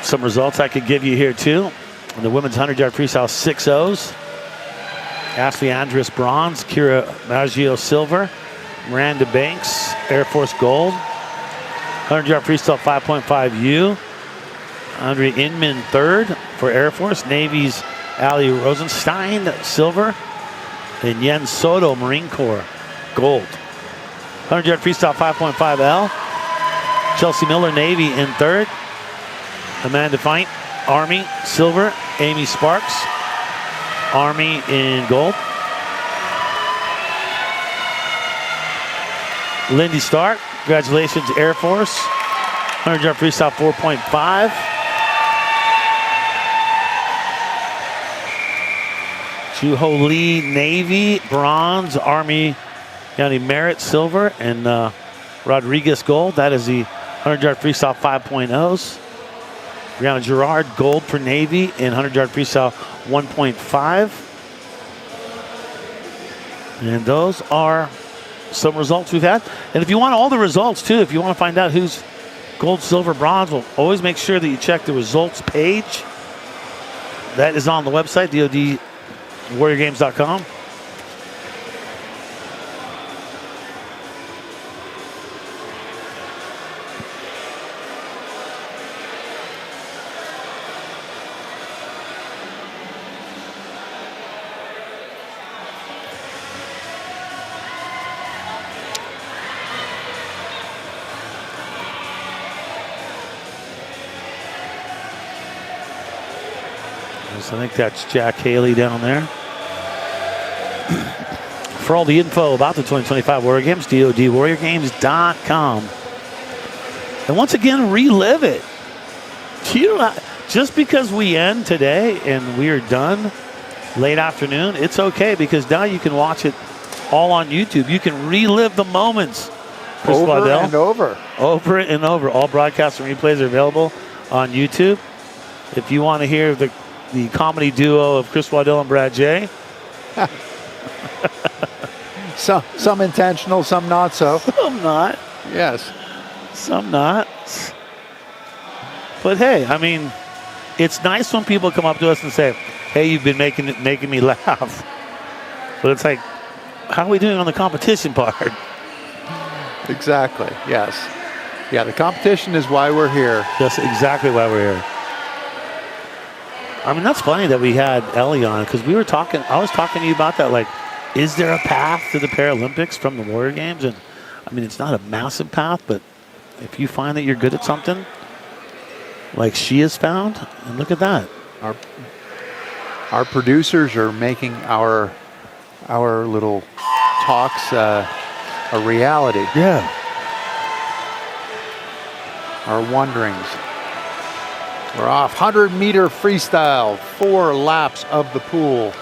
Some results I could give you here too. In the women's 100-yard freestyle, 6 O's. Ashley Andrus bronze, Kira Maggio silver, Miranda Banks Air Force gold. 100-yard freestyle 5.5 U. Andrea Inman third for Air Force. Navy's Ali Rosenstein silver, and Jens Soto Marine Corps gold. 100-yard freestyle 5.5 L. Chelsea Miller, Navy in third. Amanda Fint, Army, silver. Amy Sparks, Army in gold. Lindy Stark, congratulations, Air Force. 100-yard freestyle 4.5. Juho Lee, Navy, bronze. Army County Merritt, silver. And Rodriguez, gold. That is the 100-yard freestyle 5.0s. Brianna Gerard, gold for Navy in 100-yard freestyle 1.5. And those are some results we've had. And if you want all the results too, if you want to find out who's gold, silver, bronze, well, always make sure that you check the results page. That is on the website, DODWarriorGames.com. I think that's Jack Haley down there. For all the info about the 2025 Warrior Games, DODWarriorGames.com. And once again, relive it. Just because we end today and we are done late afternoon, it's okay because now you can watch it all on YouTube. You can relive the moments. Chris over Waddell, and over. Over and over. All broadcasts and replays are available on YouTube. If you want to hear the comedy duo of Chris Waddell and Brad J. Some intentional, some not so. Some not. Yes. Some not. But hey, I mean, it's nice when people come up to us and say, hey, you've been making me laugh. But it's like, how are we doing on the competition part? Exactly, yes. Yeah, the competition is why we're here. That's exactly why we're here. I mean, that's funny that we had Ellie on because I was talking to you about that. Like, is there a path to the Paralympics from the Warrior Games? And I mean, it's not a massive path, but if you find that you're good at something, like she has found, and look at that. Our producers are making our little talks a reality. Yeah. Our wonderings. We're off 100-meter freestyle, 4 laps of the pool.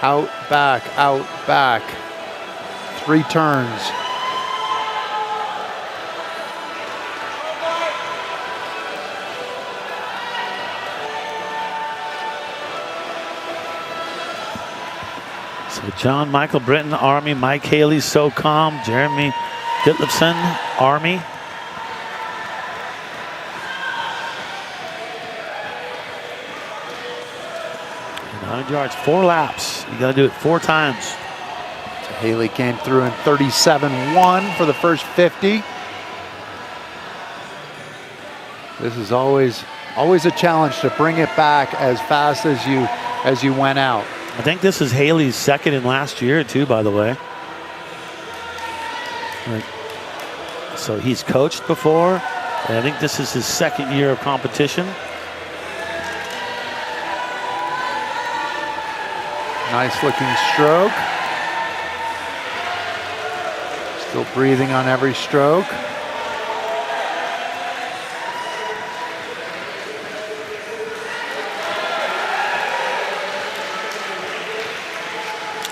Out, back, 3 turns. So John Michael Britton, Army. Mike Haley, SOCOM. Jeremy Ditlevson, Army. 100 yards, 4 laps. You got to do it 4 times. So Haley came through in 37.1 for the first 50. This is always a challenge to bring it back as fast as you went out. I think this is Haley's second in last year too, by the way. So he's coached before, and I think this is his second year of competition. Nice looking stroke. Still breathing on every stroke.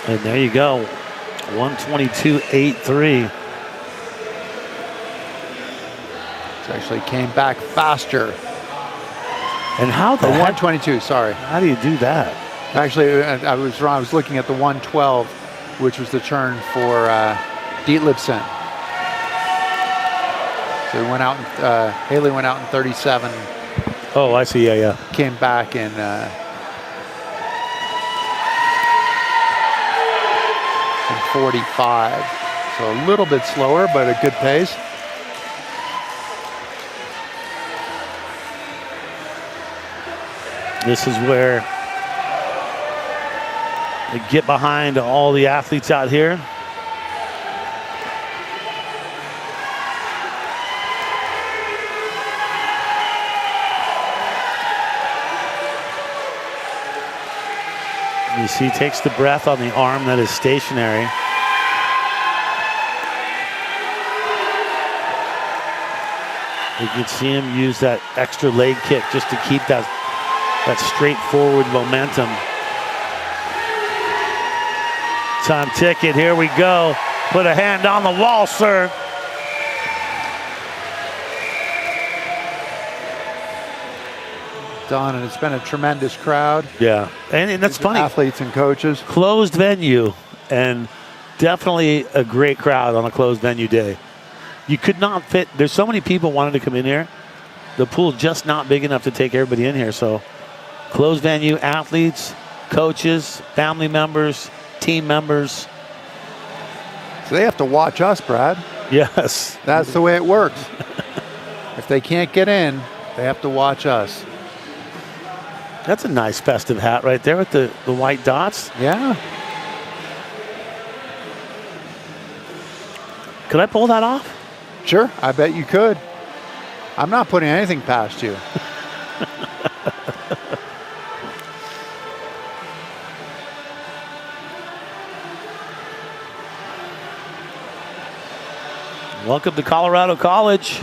And there you go, 122.83. It actually came back faster. And how the 122, sorry. How do you do that? Actually, I was wrong. I was looking at the 112, which was the turn for Ditlevson. So he went out. Haley went out in 37. Oh, I see. Yeah. Came back in 45. So a little bit slower, but a good pace. This is where they get behind all the athletes out here. You see, he takes the breath on the arm that is stationary. You can see him use that extra leg kick just to keep that straightforward momentum. Time ticket, here we go. Put a hand on the wall, sir. Don, and it's been a tremendous crowd. Yeah, and that's funny. Athletes and coaches. Closed venue, and definitely a great crowd on a closed venue day. You could not fit. There's so many people wanting to come in here. The pool's just not big enough to take everybody in here. So closed venue, athletes, coaches, family members, team members. So they have to watch us, Brad. Yes. That's the way it works. If they can't get in, they have to watch us. That's a nice festive hat right there with the white dots. Yeah. Could I pull that off? Sure, I bet you could. I'm not putting anything past you. Welcome to Colorado College.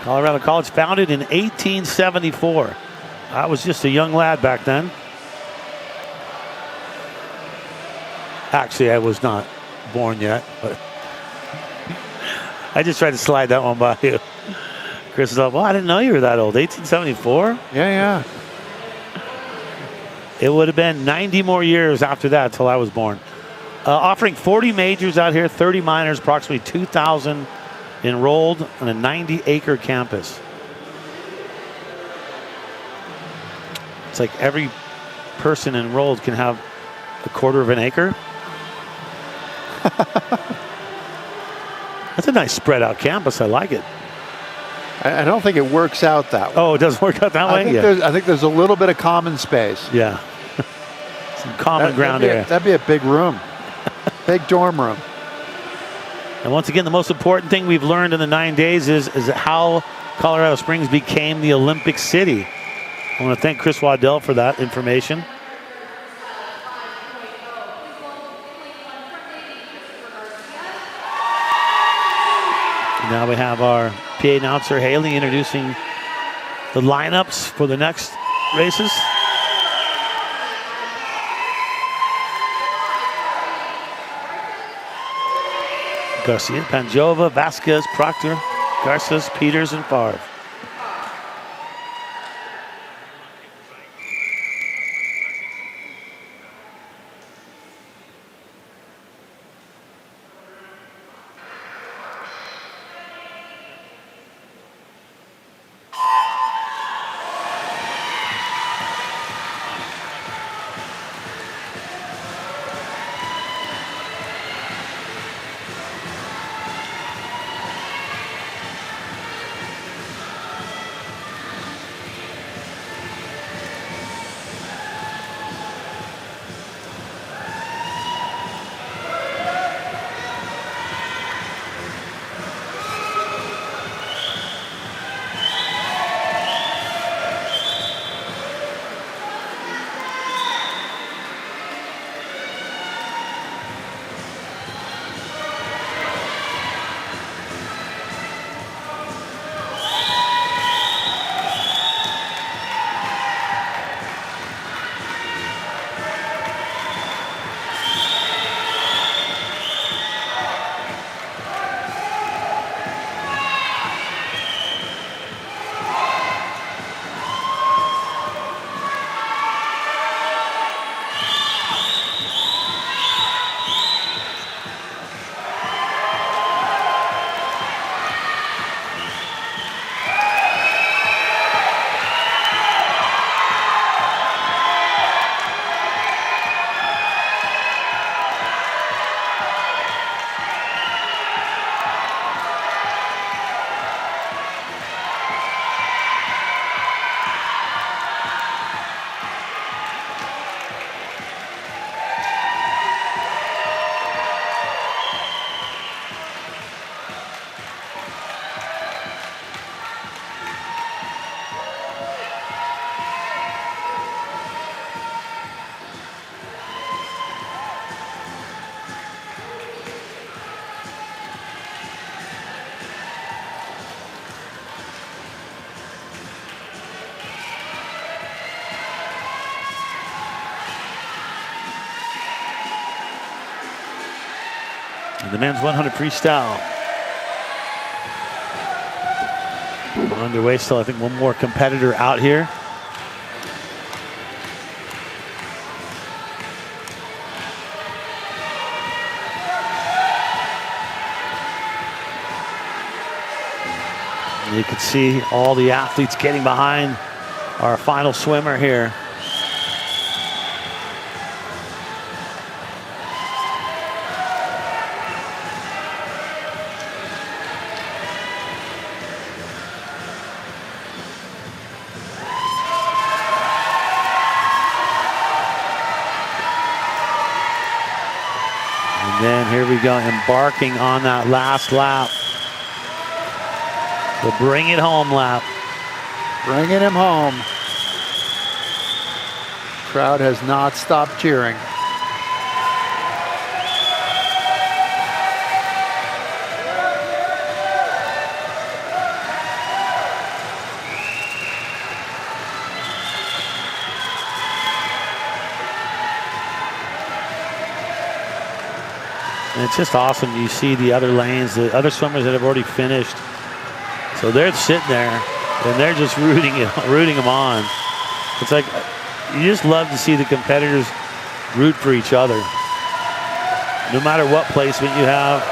Colorado College, founded in 1874. I was just a young lad back then. Actually, I was not born yet, but I just tried to slide that one by you. Chris is like, well, I didn't know you were that old. 1874? Yeah. It would have been 90 more years after that till I was born. Offering 40 majors out here, 30 minors, approximately 2,000 enrolled on a 90-acre campus. It's like every person enrolled can have a quarter of an acre. That's a nice spread out campus. I like it. I don't think it works out that way. Oh, it doesn't work out that way? I think there's a little bit of common space. Yeah. Some common ground area. That'd be a big room. Big dorm room. And once again, the most important thing we've learned in the 9 days is how Colorado Springs became the Olympic city. I want to thank Chris Waddell for that information. And now we have our PA announcer, Haley, introducing the lineups for the next races. Garcia, Panjova, Vasquez, Proctor, Garces, Peters, and Favre. the men's 100 freestyle. Underway still, I think one more competitor out here. And you can see all the athletes getting behind our final swimmer here. And then here we go, embarking on that last lap. The bring it home lap. Bringing him home. Crowd has not stopped cheering. And it's just awesome. You see the other lanes, the other swimmers that have already finished. So they're sitting there and they're just rooting them on. It's like, you just love to see the competitors root for each other. No matter what placement you have,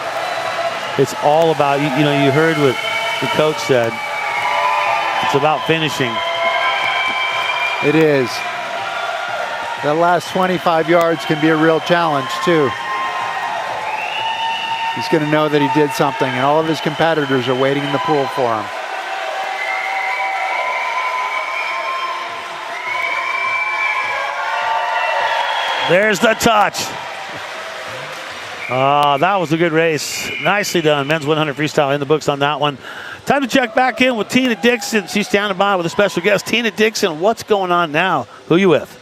it's all about, you know, you heard what the coach said. It's about finishing. It is. That last 25 yards can be a real challenge too. He's going to know that he did something, and all of his competitors are waiting in the pool for him. There's the touch. That was a good race. Nicely done. Men's 100 freestyle in the books on that one. Time to check back in with Tina Dixon. She's standing by with a special guest. Tina Dixon, what's going on now? Who are you with?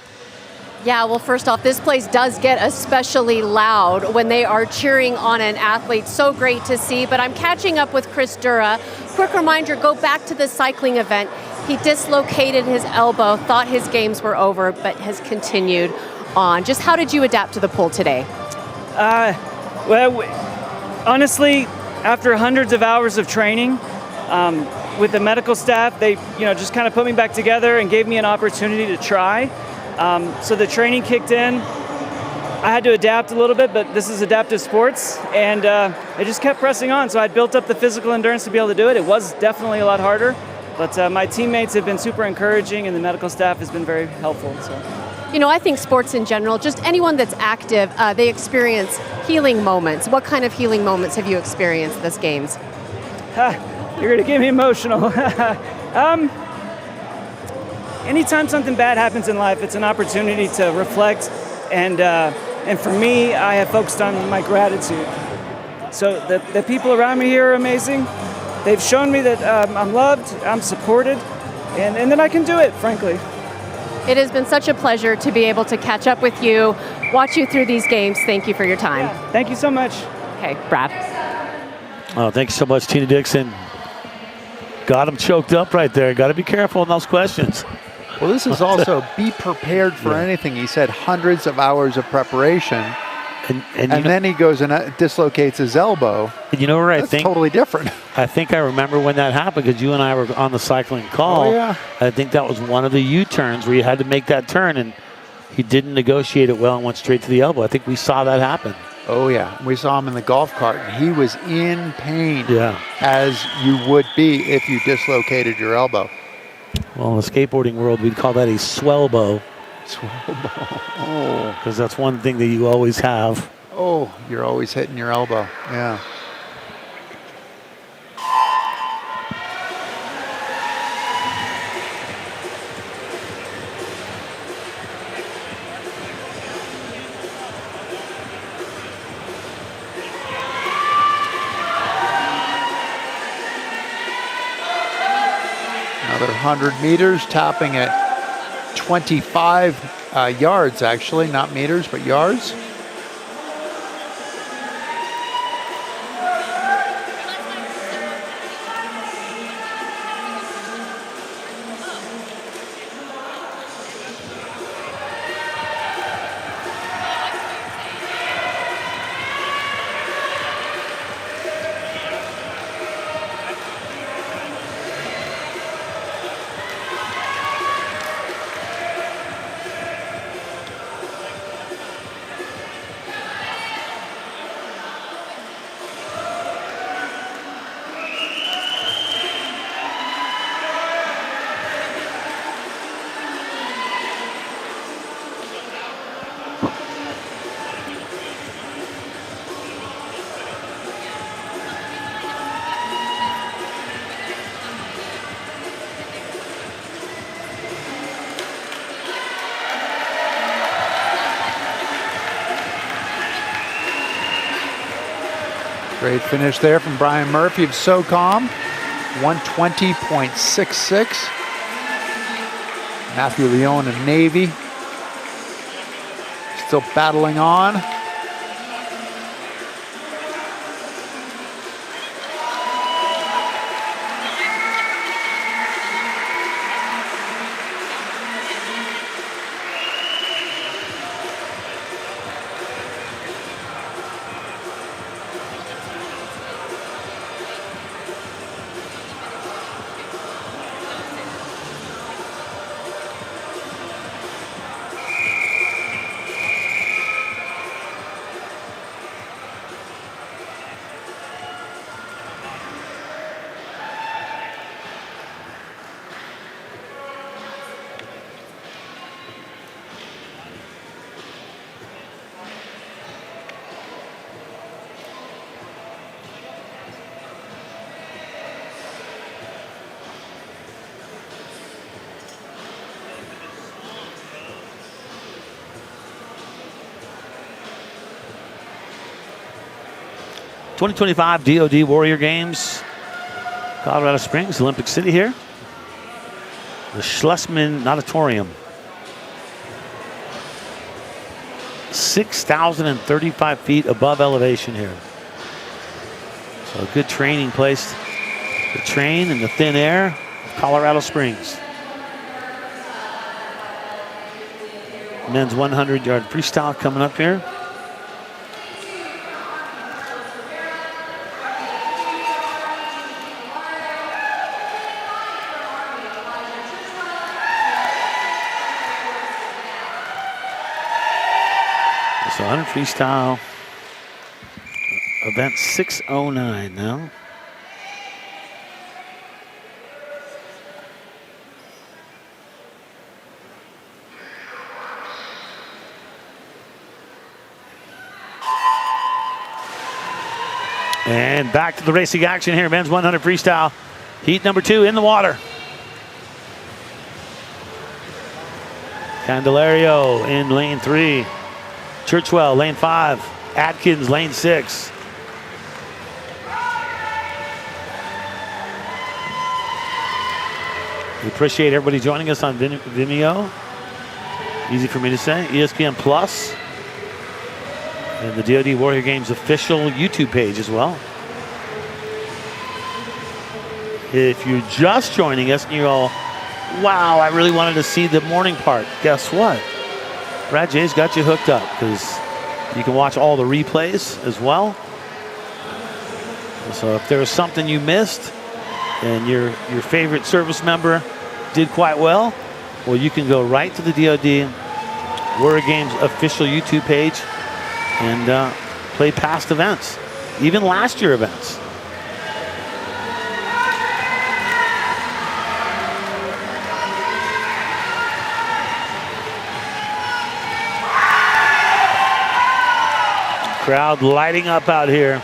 Yeah, well, first off, this place does get especially loud when they are cheering on an athlete. So great to see, but I'm catching up with Chris Dura. Quick reminder, go back to the cycling event. He dislocated his elbow, thought his games were over, but has continued on. Just how did you adapt to the pool today? Well, honestly, after hundreds of hours of training, with the medical staff, they just kind of put me back together and gave me an opportunity to try. So the training kicked in. I had to adapt a little bit, but this is adaptive sports, and I just kept pressing on. So I built up the physical endurance to be able to do it. It was definitely a lot harder, but my teammates have been super encouraging, and the medical staff has been very helpful. So, I think sports in general, just anyone that's active, they experience healing moments. What kind of healing moments have you experienced this games? You're gonna get me emotional. Anytime something bad happens in life, it's an opportunity to reflect, and for me, I have focused on my gratitude. So the people around me here are amazing. They've shown me that I'm loved, I'm supported, and that I can do it, frankly. It has been such a pleasure to be able to catch up with you, watch you through these games. Thank you for your time. Yeah, thank you so much. Okay, Brad. Oh, thank you so much, Tina Dixon. Got him choked up right there. Got to be careful in those questions. Well, this is also be prepared for anything. He said hundreds of hours of preparation. And then he goes and dislocates his elbow. And you know where That's totally different. I think I remember when that happened because you and I were on the cycling call. Oh, yeah. I think that was one of the U-turns where you had to make that turn, and he didn't negotiate it well and went straight to the elbow. I think we saw that happen. Oh, yeah. We saw him in the golf cart, and he was in pain, yeah, as you would be if you dislocated your elbow. Well, in the skateboarding world, we'd call that a swellbow. Swellbow. Oh. Because that's one thing that you always have. Oh, you're always hitting your elbow. Yeah. Another 100 meters, topping at 25 yards, actually, not meters, but yards. Great finish there from Brian Murphy of SOCOM. 120.66. Matthew Leone of Navy. Still battling on. '25 DoD Warrior Games, Colorado Springs, Olympic City here. The Schlesman Auditorium. 6,035 feet above elevation here. So a good training place to train in the thin air of Colorado Springs. Men's 100-yard freestyle coming up here. So 100 freestyle, event 609 now. And back to the racing action here, men's 100 freestyle. Heat number 2 in the water. Candelario in lane 3. Churchwell, lane 5. Atkins, lane 6. We appreciate everybody joining us on Vimeo. Easy for me to say. ESPN Plus. And the DoD Warrior Games official YouTube page as well. If you're just joining us and you're all, wow, I really wanted to see the morning part. Guess what? Brad Jay's got you hooked up because you can watch all the replays as well. So if there's something you missed and your favorite service member did quite well, you can go right to the DoD Warrior Games official YouTube page and play past events, even last year events. Crowd lighting up out here.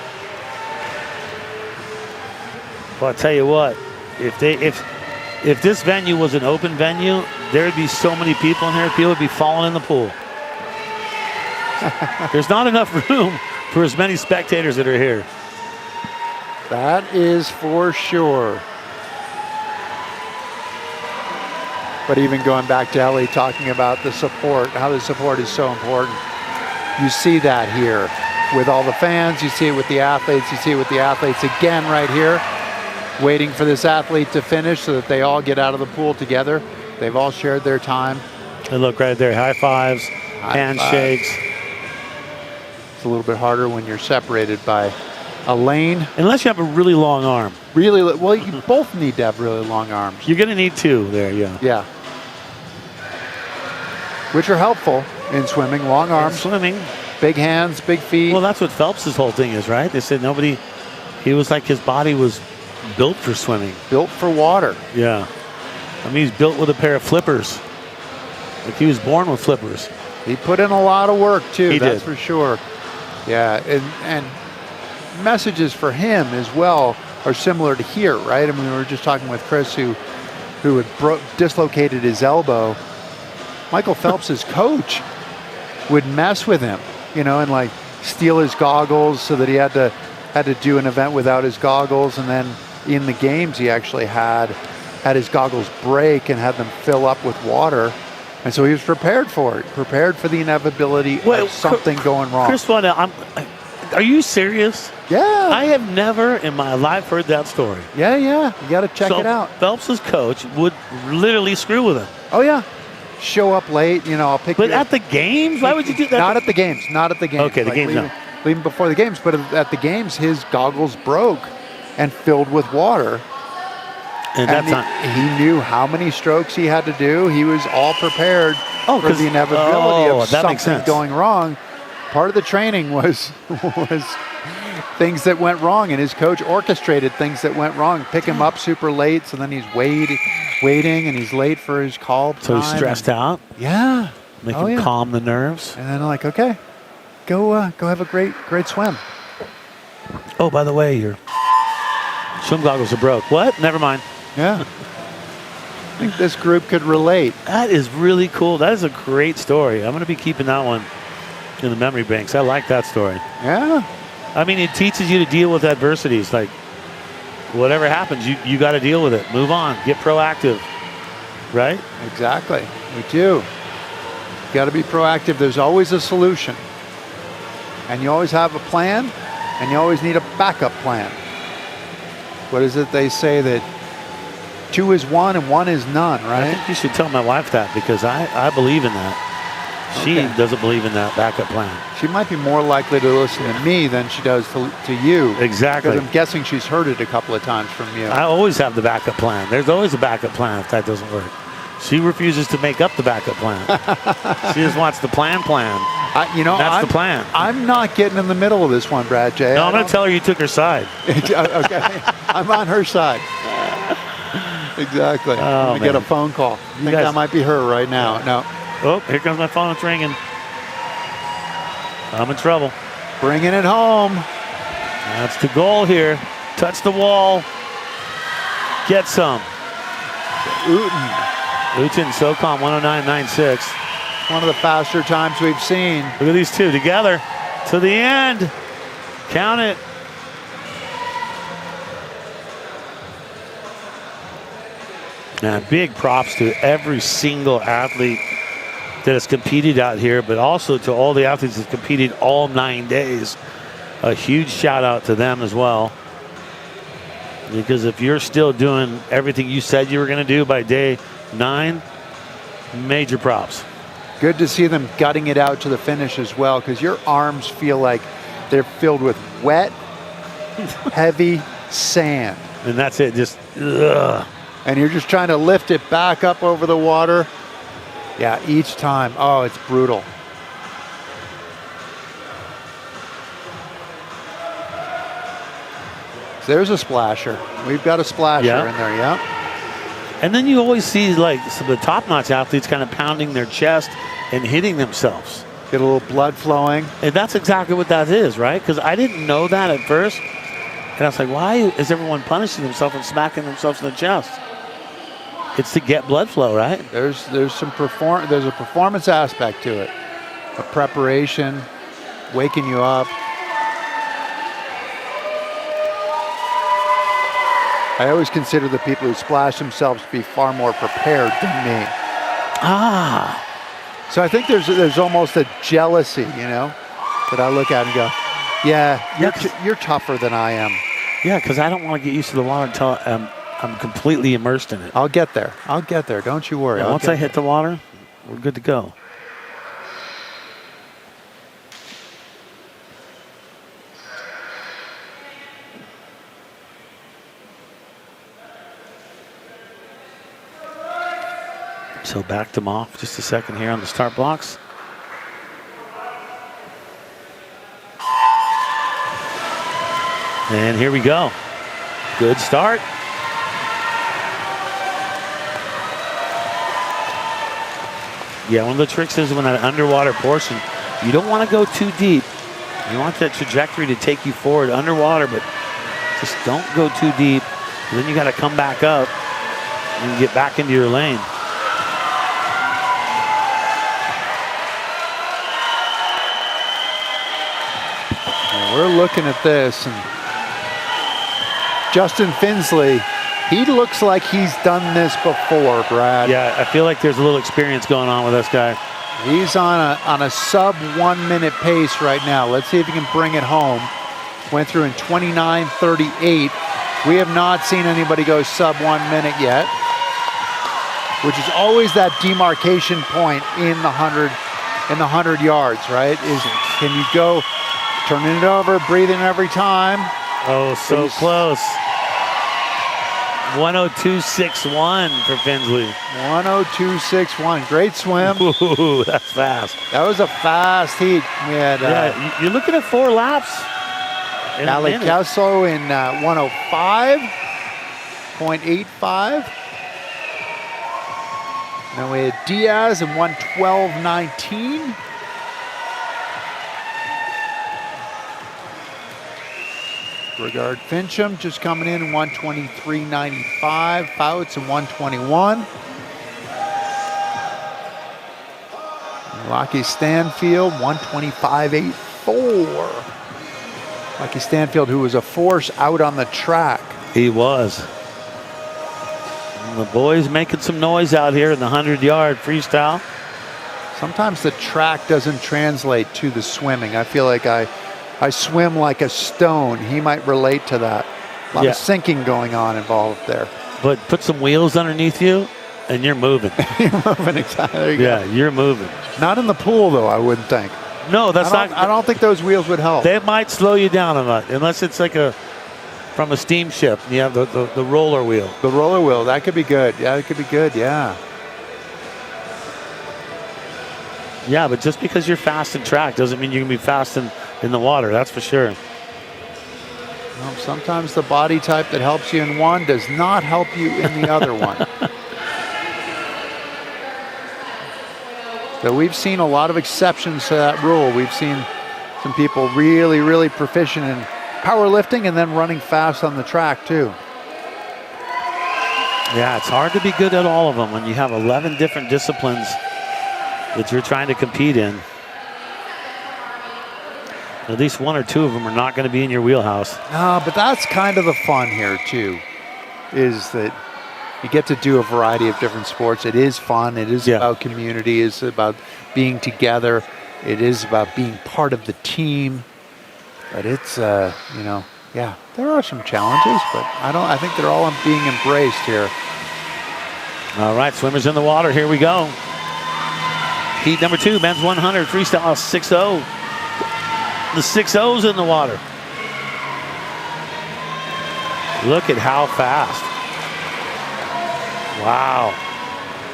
Well, I'll tell you what, if this venue was an open venue, there'd be so many people in here, people would be falling in the pool. There's not enough room for as many spectators that are here. That is for sure. But even going back to Ellie talking about the support, how the support is so important. You see that here with all the fans, you see it with the athletes, you see it with the athletes again right here, waiting for this athlete to finish so that they all get out of the pool together. They've all shared their time. And look right there, high fives, handshakes. It's a little bit harder when you're separated by a lane. Unless you have a really long arm. Really, well, you both need to have really long arms. You're gonna need 2 there, yeah. Yeah. Which are helpful in swimming, long arms. In swimming. Big hands, big feet. Well, that's what Phelps' whole thing is, right? They said he was like his body was built for swimming. Built for water. Yeah. I mean, he's built with a pair of flippers. Like he was born with flippers. He put in a lot of work too, that's did. for sure. Yeah, and messages for him as well are similar to here, right? I mean, we were just talking with Chris who had dislocated his elbow. Michael Phelps' coach would mess with him, and like steal his goggles so that he had to had to do an event without his goggles, and then in the games he actually had his goggles break and had them fill up with water. And so he was prepared for it, prepared for the inevitability of something going wrong. Chris Waddell, are you serious? Yeah. I have never in my life heard that story. Yeah. You got to check it out. Phelps's coach would literally screw with him. Oh, yeah. Show up late, I'll pick you up. But at the games? Why would you do that? Not at the games. Okay, the games, no. Leaving before the games, but at the games, his goggles broke and filled with water. And he knew how many strokes he had to do. He was all prepared for the inevitability of something going wrong. Part of the training was things that went wrong, and his coach orchestrated things that went wrong. Pick him up super late, so then he's waiting, and he's late for his call time. So he's stressed out? Yeah. Make him calm the nerves. And then like, okay, go have a great swim. Oh, by the way, your swim goggles are broke. What? Never mind. Yeah. I think this group could relate. That is really cool. That is a great story. I'm going to be keeping that one in the memory banks. I like that story. Yeah. I mean, it teaches you to deal with adversities. Like, whatever happens, you got to deal with it. Move on. Get proactive. Right? Exactly. We do. You got to be proactive. There's always a solution. And you always have a plan, and you always need a backup plan. What is it they say that 2 is 1 and 1 is none, right? I think you should tell my wife that, because I believe in that. She doesn't believe in that backup plan. She might be more likely to listen to me than she does to you. Exactly. Because I'm guessing she's heard it a couple of times from you. I always have the backup plan. There's always a backup plan if that doesn't work. She refuses to make up the backup plan. She just wants the plan. That's the plan. I'm not getting in the middle of this one, Brad J. No, I'm going to tell her you took her side. Okay. I'm on her side. Exactly. Oh, we get a phone call. I think that might be her right now. No. Oh, here comes my phone. It's ringing. I'm in trouble. Bringing it home. That's the goal here. Touch the wall. Get some. Uten, SOCOM 109.96. One of the faster times we've seen. Look at these two together to the end. Count it. And big props to every single athlete that has competed out here, but also to all the athletes that competed all 9 days. A huge shout out to them as well. Because if you're still doing everything you said you were going to do by day 9, major props. Good to see them gutting it out to the finish as well, because your arms feel like they're filled with wet, heavy sand. And that's it, just ugh. And you're just trying to lift it back up over the water. Yeah, each time. Oh, it's brutal. So there's a splasher. We've got a splasher in there, yeah. And then you always see like some of the top-notch athletes kind of pounding their chest and hitting themselves. Get a little blood flowing. And that's exactly what that is, right? Because I didn't know that at first. And I was like, why is everyone punishing themselves and smacking themselves in the chest? It's to get blood flow, right? There's a performance aspect to it. A preparation, waking you up. I always consider the people who splash themselves to be far more prepared than me. So I think there's almost a jealousy, that I look at and go, yeah, you're tougher than I am. Yeah, because I don't want to get used to the water until I'm completely immersed in it. I'll get there. Don't you worry. Once I hit the water, we're good to go. So backed them off just a second here on the start blocks. And here we go. Good start. Yeah, one of the tricks is when that underwater portion, you don't want to go too deep. You want that trajectory to take you forward underwater, but just don't go too deep. And then you got to come back up and get back into your lane. We're looking at this, and Justin Finsley, he looks like he's done this before, Brad. Yeah, I feel like there's a little experience going on with this guy. He's on a sub 1 minute pace right now. Let's see if he can bring it home. Went through in 29:38. We have not seen anybody go sub 1 minute yet, which is always that demarcation point in the 100 yards, right? Is can you go turning it over, breathing every time? Oh, so close. 102.61 for Finsley. 102.61. Great swim. Ooh, that's fast. That was a fast heat. We had you're looking at 4 laps. Ali Kelso in 105.85. Then we had Diaz in 112.19. Regard Fincham just coming in 123.95. Fouts in 121. Lucky Stanfield 125.84. Lucky Stanfield, who was a force out on the track. He was. And the boys making some noise out here in the 100-yard freestyle. Sometimes the track doesn't translate to the swimming. I feel like I swim like a stone. He might relate to that. A lot of sinking going on involved there. But put some wheels underneath you, and you're moving. You're moving, exactly. There you go. You're moving. Not in the pool, though, I wouldn't think. No, that's not. I don't think those wheels would help. They might slow you down a lot, unless it's like from a steamship. You have the roller wheel. The roller wheel, that could be good. Yeah, it could be good, yeah. Yeah, but just because you're fast in track doesn't mean you can be fast in the water, that's for sure. Well, sometimes the body type that helps you in one does not help you in the other one. So we've seen a lot of exceptions to that rule. We've seen some people really, really proficient in powerlifting and then running fast on the track too. Yeah, it's hard to be good at all of them when you have 11 different disciplines that you're trying to compete in. At least 1 or 2 of them are not going to be in your wheelhouse. No, but that's kind of the fun here too, is that you get to do a variety of different sports. It is fun. It is about community. It's about being together. It is about being part of the team. But it's, there are some challenges, but I think they're all being embraced here. All right, swimmers in the water. Here we go. Heat number 2, men's 100 freestyle 6-0. The 6-0's in the water. Look at how fast. Wow.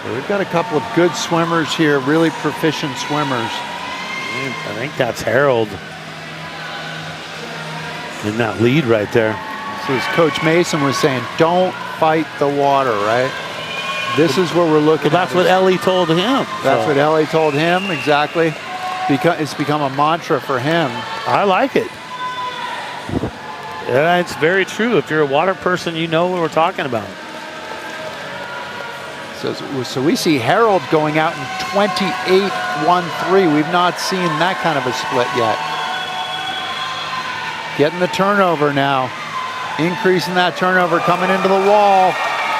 Well, we've got a couple of good swimmers here, really proficient swimmers. I think that's Harold in that lead right there. So as Coach Mason was saying, don't fight the water, right? This is what we're looking at. That's what Ellie told him. That's what Ellie told him, exactly. It's become a mantra for him. I like it. Yeah, it's very true. If you're a water person, you know what we're talking about. So we see Harold going out in 28.13. We've not seen that kind of a split yet. Getting the turnover now. Increasing that turnover, coming into the wall.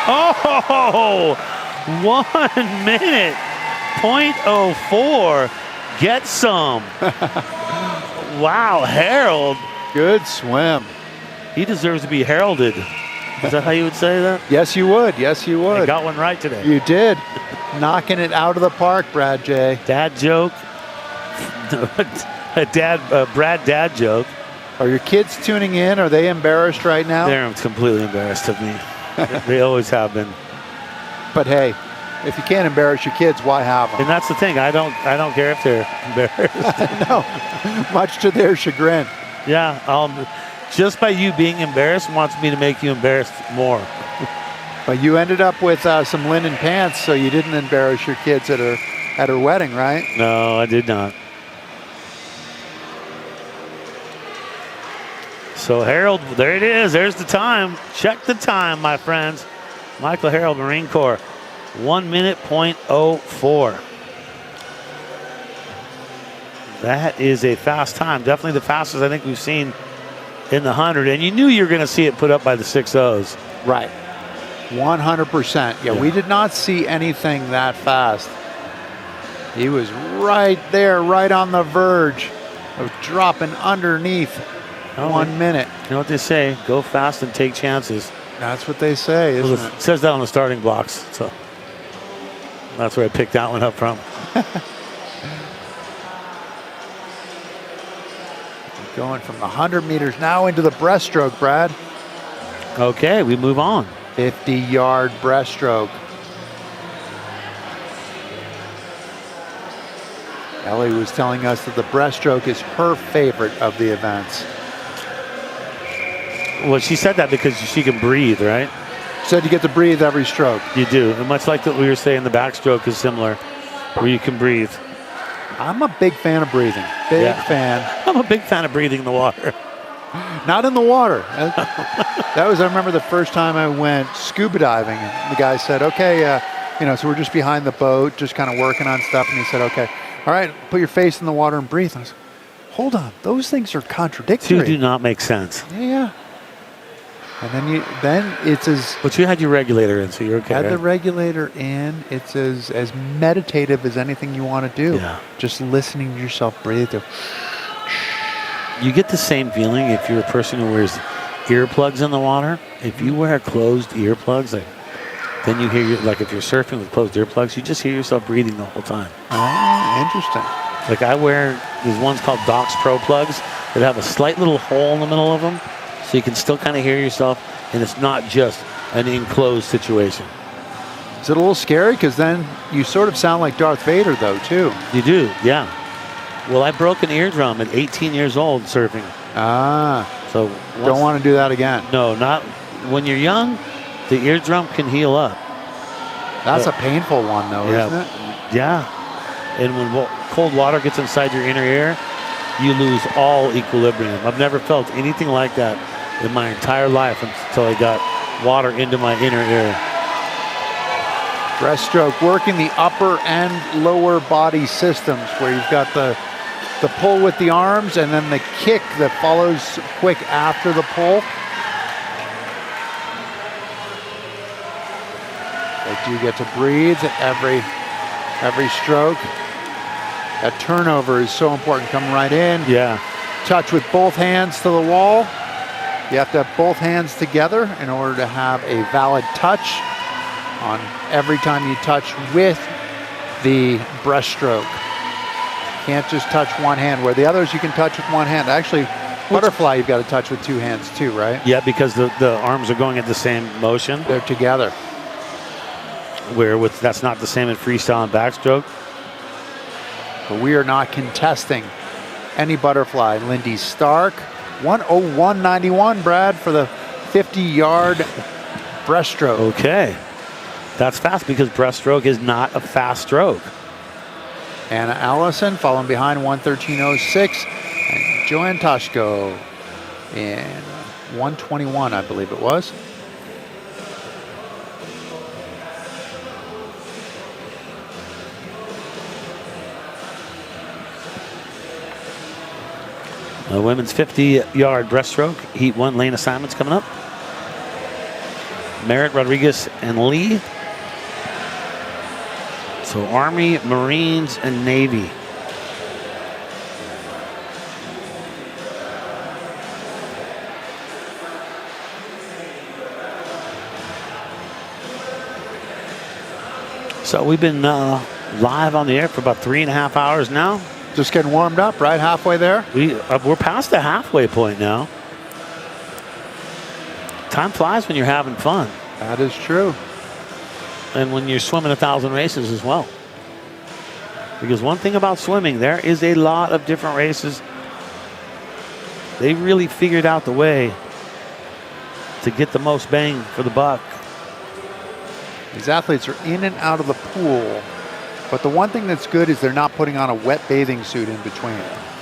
Oh, 1 minute, 0.04. Get some. Wow, Harold. Good swim. He deserves to be heralded. Is that how you would say that? Yes, you would. Yes, you would. I got one right today. You did. Knocking it out of the park, Brad J. Dad joke. Brad dad joke. Are your kids tuning in? Are they embarrassed right now? They're completely embarrassed of me. They always have been. But hey, if you can't embarrass your kids, why have them? And that's the thing. I don't care if they're embarrassed. No, much to their chagrin. Yeah, just by you being embarrassed wants me to make you embarrassed more. But you ended up with some linen pants, so you didn't embarrass your kids at her wedding, right? No, I did not. So Harold, there it is. There's the time. Check the time, my friends. Michael Harold, Marine Corps, 1 minute, 0.04. That is a fast time. Definitely the fastest I think we've seen in the 100, and you knew you were going to see it put up by the 6.0s. Right. 100%. Yeah, we did not see anything that fast. He was right there, right on the verge of dropping underneath 1 minute. You know what they say? Go fast and take chances. That's what they say, isn't it? It says that on the starting blocks, so that's where I picked that one up from. Going from the 100 meters now into the breaststroke, Brad. Okay, we move on. 50-yard breaststroke. Ellie was telling us that the breaststroke is her favorite of the events. Well, she said that because she can breathe, right? Said you get to breathe every stroke. You do. And much like what we were saying, the backstroke is similar, where you can breathe. I'm a big fan of breathing. Big fan. I'm a big fan of breathing in the water. Not in the water. That was, I remember the first time I went scuba diving. The guy said, okay, so we're just behind the boat, just kind of working on stuff. And he said, okay, all right, put your face in the water and breathe. I was like, hold on, those things are contradictory. Two do not make sense. Yeah. And then it's as... But you had your regulator in, so you're okay. Had the right? regulator in. It's as meditative as anything you want to do. Yeah. Just listening to yourself breathe. You get the same feeling if you're a person who wears earplugs in the water. If you wear closed earplugs, then you hear, like if you're surfing with closed earplugs, you just hear yourself breathing the whole time. Oh, interesting. Like I wear, these ones called Docs Pro plugs that have a slight little hole in the middle of them, so you can still kind of hear yourself, and it's not just an enclosed situation. Is it a little scary? Because then you sort of sound like Darth Vader, though, too. You do, yeah. Well, I broke an eardrum at 18 years old surfing. Ah. So don't want to do that again. No, not when you're young. The eardrum can heal up. That's a painful one, though, isn't it? Yeah. And when cold water gets inside your inner ear, you lose all equilibrium. I've never felt anything like that in my entire life until I got water into my inner ear. Breaststroke, working the upper and lower body systems, where you've got the pull with the arms and then the kick that follows quick after the pull. They do get to breathe every stroke. That turnover is so important, coming right in. Yeah. Touch with both hands to the wall. You have to have both hands together in order to have a valid touch on every time you touch with the breaststroke. Can't just touch one hand, where the others you can touch with one hand. Actually, butterfly you've got to touch with two hands too, right? Yeah, because the arms are going at the same motion. They're together. Where that's not the same in freestyle and backstroke. But we are not contesting any butterfly. Lindy Stark, 101.91, Brad, for the 50-yard breaststroke. Okay. That's fast because breaststroke is not a fast stroke. Anna Allison following behind, 113.06. And Joanne Toshko in 121, I believe it was. The women's 50-yard breaststroke, Heat 1 lane assignments coming up. Merritt, Rodriguez, and Lee. So Army, Marines, and Navy. So we've been live on the air for about 3.5 hours now. Just getting warmed up, right? Halfway there? We're past the halfway point now. Time flies when you're having fun. That is true. And when you're swimming 1,000 races as well. Because one thing about swimming, there is a lot of different races. They really figured out the way to get the most bang for the buck. These athletes are in and out of the pool. But the one thing that's good is they're not putting on a wet bathing suit in between.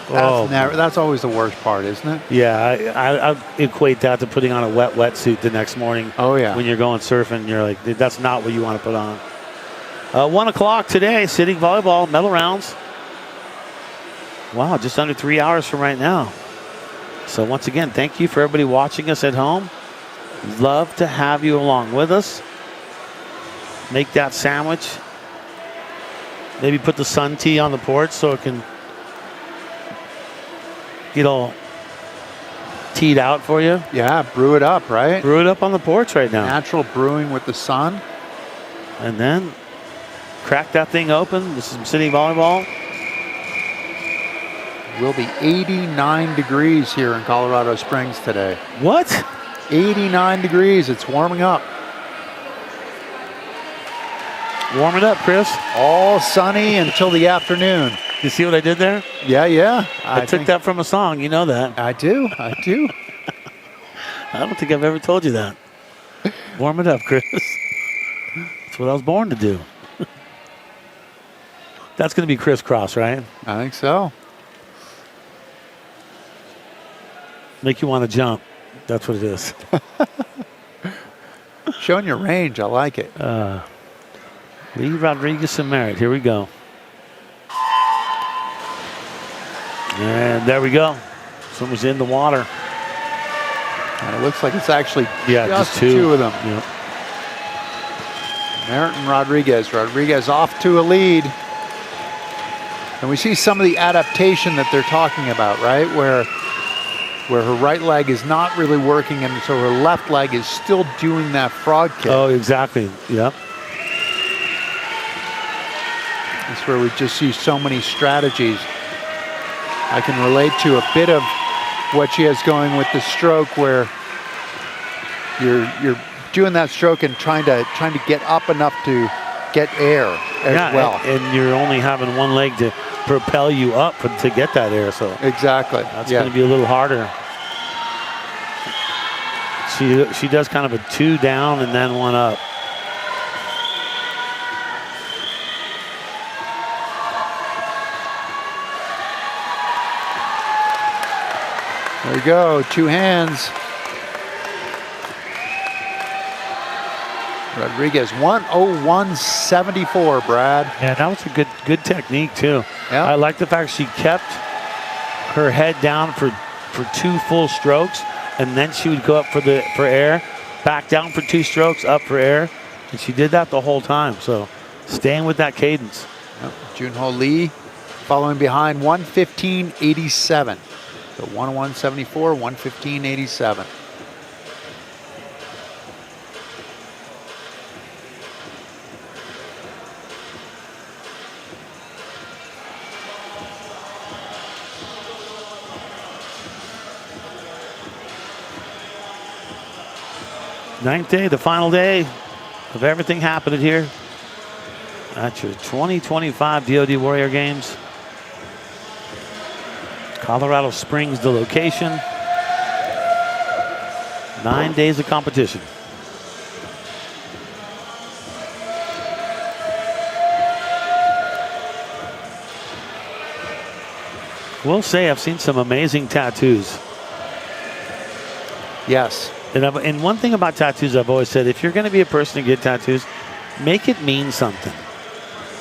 That's always the worst part, isn't it? Yeah, I equate that to putting on a wet wetsuit the next morning. Oh, yeah. When you're going surfing, you're like, that's not what you want to put on. 1 o'clock today, sitting volleyball, medal rounds. Wow, just under 3 hours from right now. So once again, thank you for everybody watching us at home. Love to have you along with us. Make that sandwich. Maybe put the sun tea on the porch so it can get all teed out for you. Yeah, brew it up, right? Brew it up on the porch right now. Natural brewing with the sun. And then crack that thing open. This is some city volleyball. Will be 89 degrees here in Colorado Springs today. What? 89 degrees. It's warming up. Warm it up, Chris. All sunny until the afternoon. You see what I did there? Yeah. I took that from a song. You know that. I do. I don't think I've ever told you that. Warm it up, Chris. That's what I was born to do. That's going to be crisscross, right? I think so. Make you want to jump. That's what it is. Showing your range. I like it. Lee Rodriguez and Merritt. Here we go. And there we go. Someone's in the water. And it looks like it's actually just two of them. Yep. Merritt and Rodriguez. Rodriguez off to a lead. And we see some of the adaptation that they're talking about, right? Where her right leg is not really working, and so her left leg is still doing that frog kick. Oh, exactly. Yep. That's where we just see so many strategies. I can relate to a bit of what she has going with the stroke, where you're doing that stroke and trying to get up enough to get air as well. And you're only having one leg to propel you up to get that air. So exactly, that's going to be a little harder. She does kind of a 2 down and then 1 up. There you go, 2 hands. Rodriguez 101.74, Brad. Yeah, that was a good technique too. Yeah. I like the fact she kept her head down for 2 full strokes, and then she would go up for air, back down for 2 strokes, up for air, and she did that the whole time. So staying with that cadence. Yep. Junho Lee following behind 115.87. So 101.74, 115.87. Ninth day, the final day of everything happening here at your 2025 DoD Warrior Games. Colorado Springs, the location. 9 days of competition. Will say I've seen some amazing tattoos. Yes. And one thing about tattoos, I've always said, if you're going to be a person to get tattoos, make it mean something.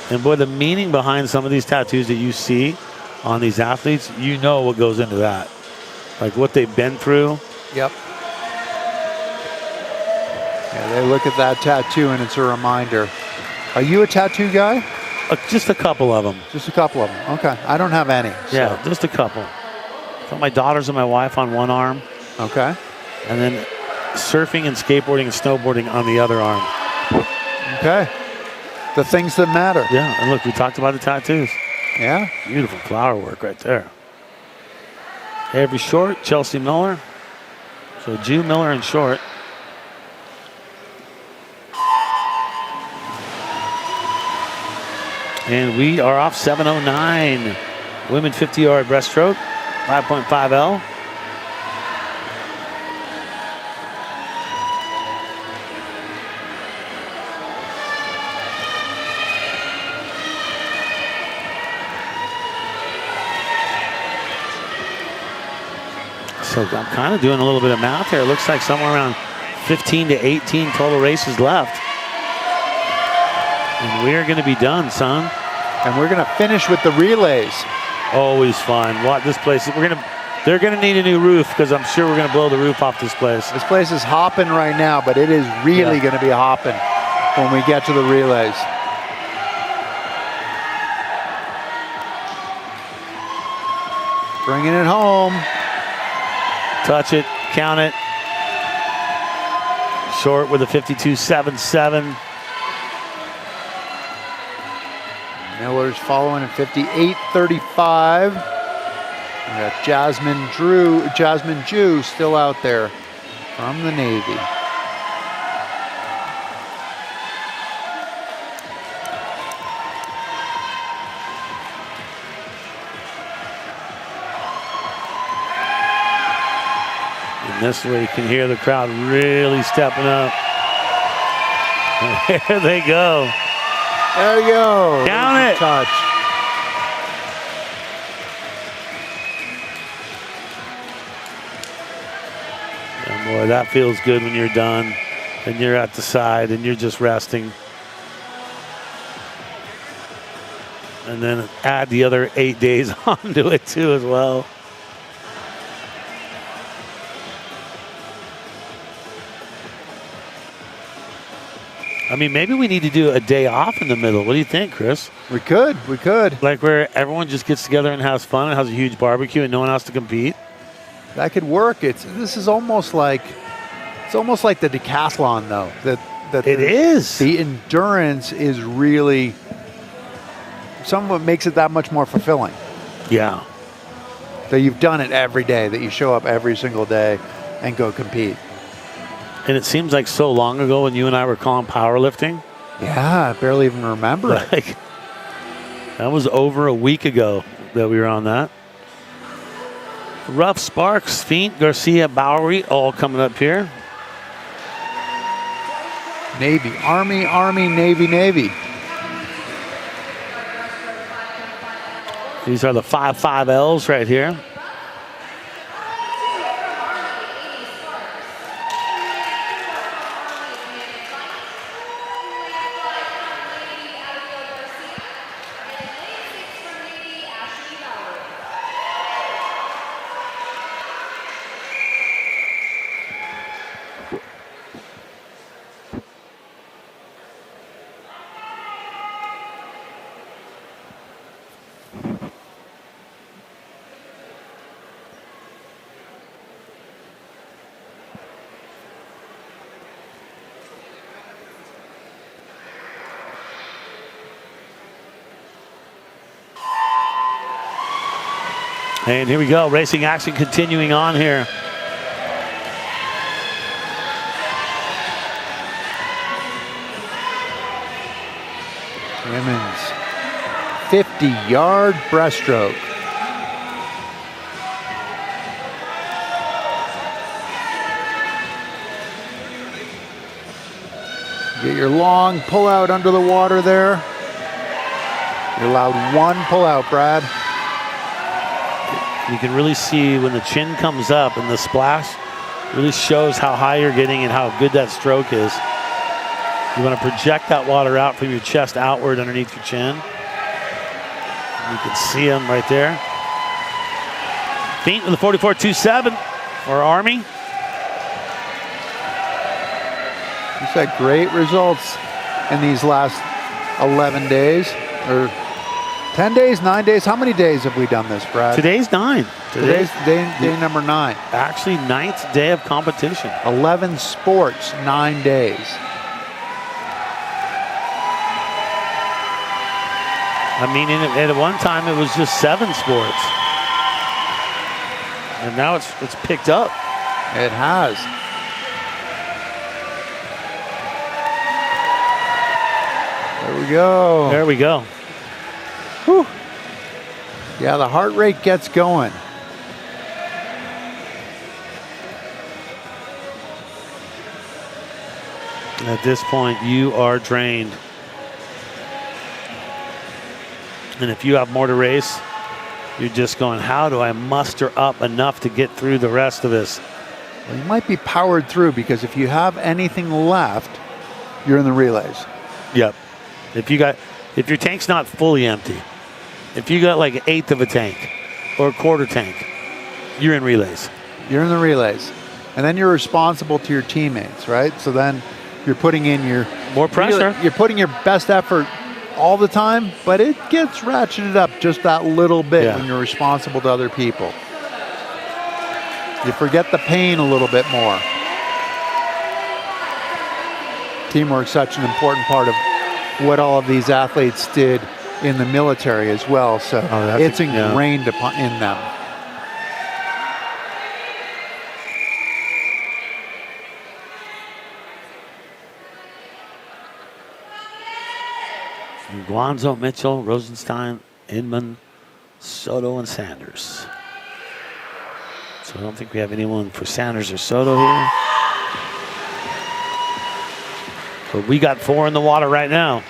And boy, the meaning behind some of these tattoos that you see on these athletes, you know what goes into that. Like what they've been through. Yep. Yeah, they look at that tattoo and it's a reminder. Are you a tattoo guy? Just a couple of them. Just a couple of them. Okay. I don't have any. Yeah, just a couple. Got my daughters and my wife on one arm. Okay. And then surfing and skateboarding and snowboarding on the other arm. Okay. The things that matter. Yeah, and look, we talked about the tattoos. Yeah. Beautiful flower work right there. Avery Short, Chelsea Miller. So Jew, Miller, and Short. And we are off 7:09. Women 50-yard breaststroke, 5.5L. So I'm kind of doing a little bit of math here. It looks like somewhere around 15 to 18 total races left. And we're going to be done, son. And we're going to finish with the relays. Always fun. What this place? We're going to They're going to need a new roof because I'm sure we're going to blow the roof off this place. This place is hopping right now, but it is really going to be hopping when we get to the relays. Bringing it home. Touch it, count it. Short with a 52.77. Miller's following at 58.35. We got Jasmine Jew still out there from the Navy. And this way you can hear the crowd really stepping up. There they go. There you go. Count it. Touch. And boy, that feels good when you're done and you're at the side and you're just resting. And then add the other 8 days onto it too as well. I mean, maybe we need to do a day off in the middle. What do you think, Chris? We could. Like where everyone just gets together and has fun and has a huge barbecue and no one has to compete. That could work. This is almost like the decathlon though. That it is. The endurance is really somewhat makes it that much more fulfilling. Yeah. That you've done it every day, that you show up every single day and go compete. And it seems like so long ago when you and I were calling powerlifting. Yeah, I barely even remember it. Like, that was over a week ago that we were on that. Rough Sparks, Feint, Garcia, Bowery, all coming up here. Navy, Army, Army, Navy, Navy. These are the 5.5Ls right here. And here we go, racing action continuing on here. Women's 50-yard breaststroke. Get your long pull out under the water there. You're allowed one pull out, Brad. You can really see when the chin comes up and the splash really shows how high you're getting and how good that stroke is. You want to project that water out from your chest outward underneath your chin. You can see them right there. Feint with the 44.27 for Army. He's had great results in these last 11 days or 10 days, 9 days. How many days have we done this, Brad? Today's 9. Today's day number 9. Actually, 9th day of competition. 11 sports, 9 days. I mean, at one time it was just 7 sports. And now it's picked up. It has. There we go. There we go. Whew. Yeah, the heart rate gets going. At this point, you are drained. And if you have more to race, you're just going, how do I muster up enough to get through the rest of this? Well, you might be powered through because if you have anything left, you're in the relays. Yep. If your tank's not fully empty, if you got like 1/8 of a tank or a quarter tank, You're in relays. You're in the relays. And then you're responsible to your teammates, right? So then you're putting in your more pressure. You're putting your best effort all the time, but it gets ratcheted up just that little bit when you're responsible to other people. You forget the pain a little bit more. Teamwork's such an important part of what all of these athletes did in the military as well, so it's ingrained in them. Guanzo, Mitchell, Rosenstein, Inman, Soto, and Sanders. So I don't think we have anyone for Sanders or Soto here. But we got 4 in the water right now.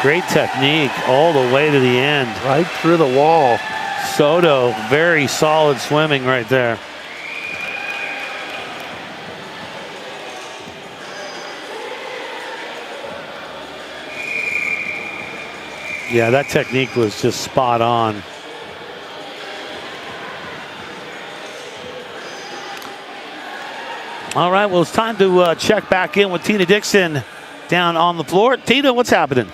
Great technique all the way to the end. Right through the wall. Soto, very solid swimming right there. Yeah, that technique was just spot on. All right, well, it's time to check back in with Tina Dixon down on the floor. Tina, what's happening?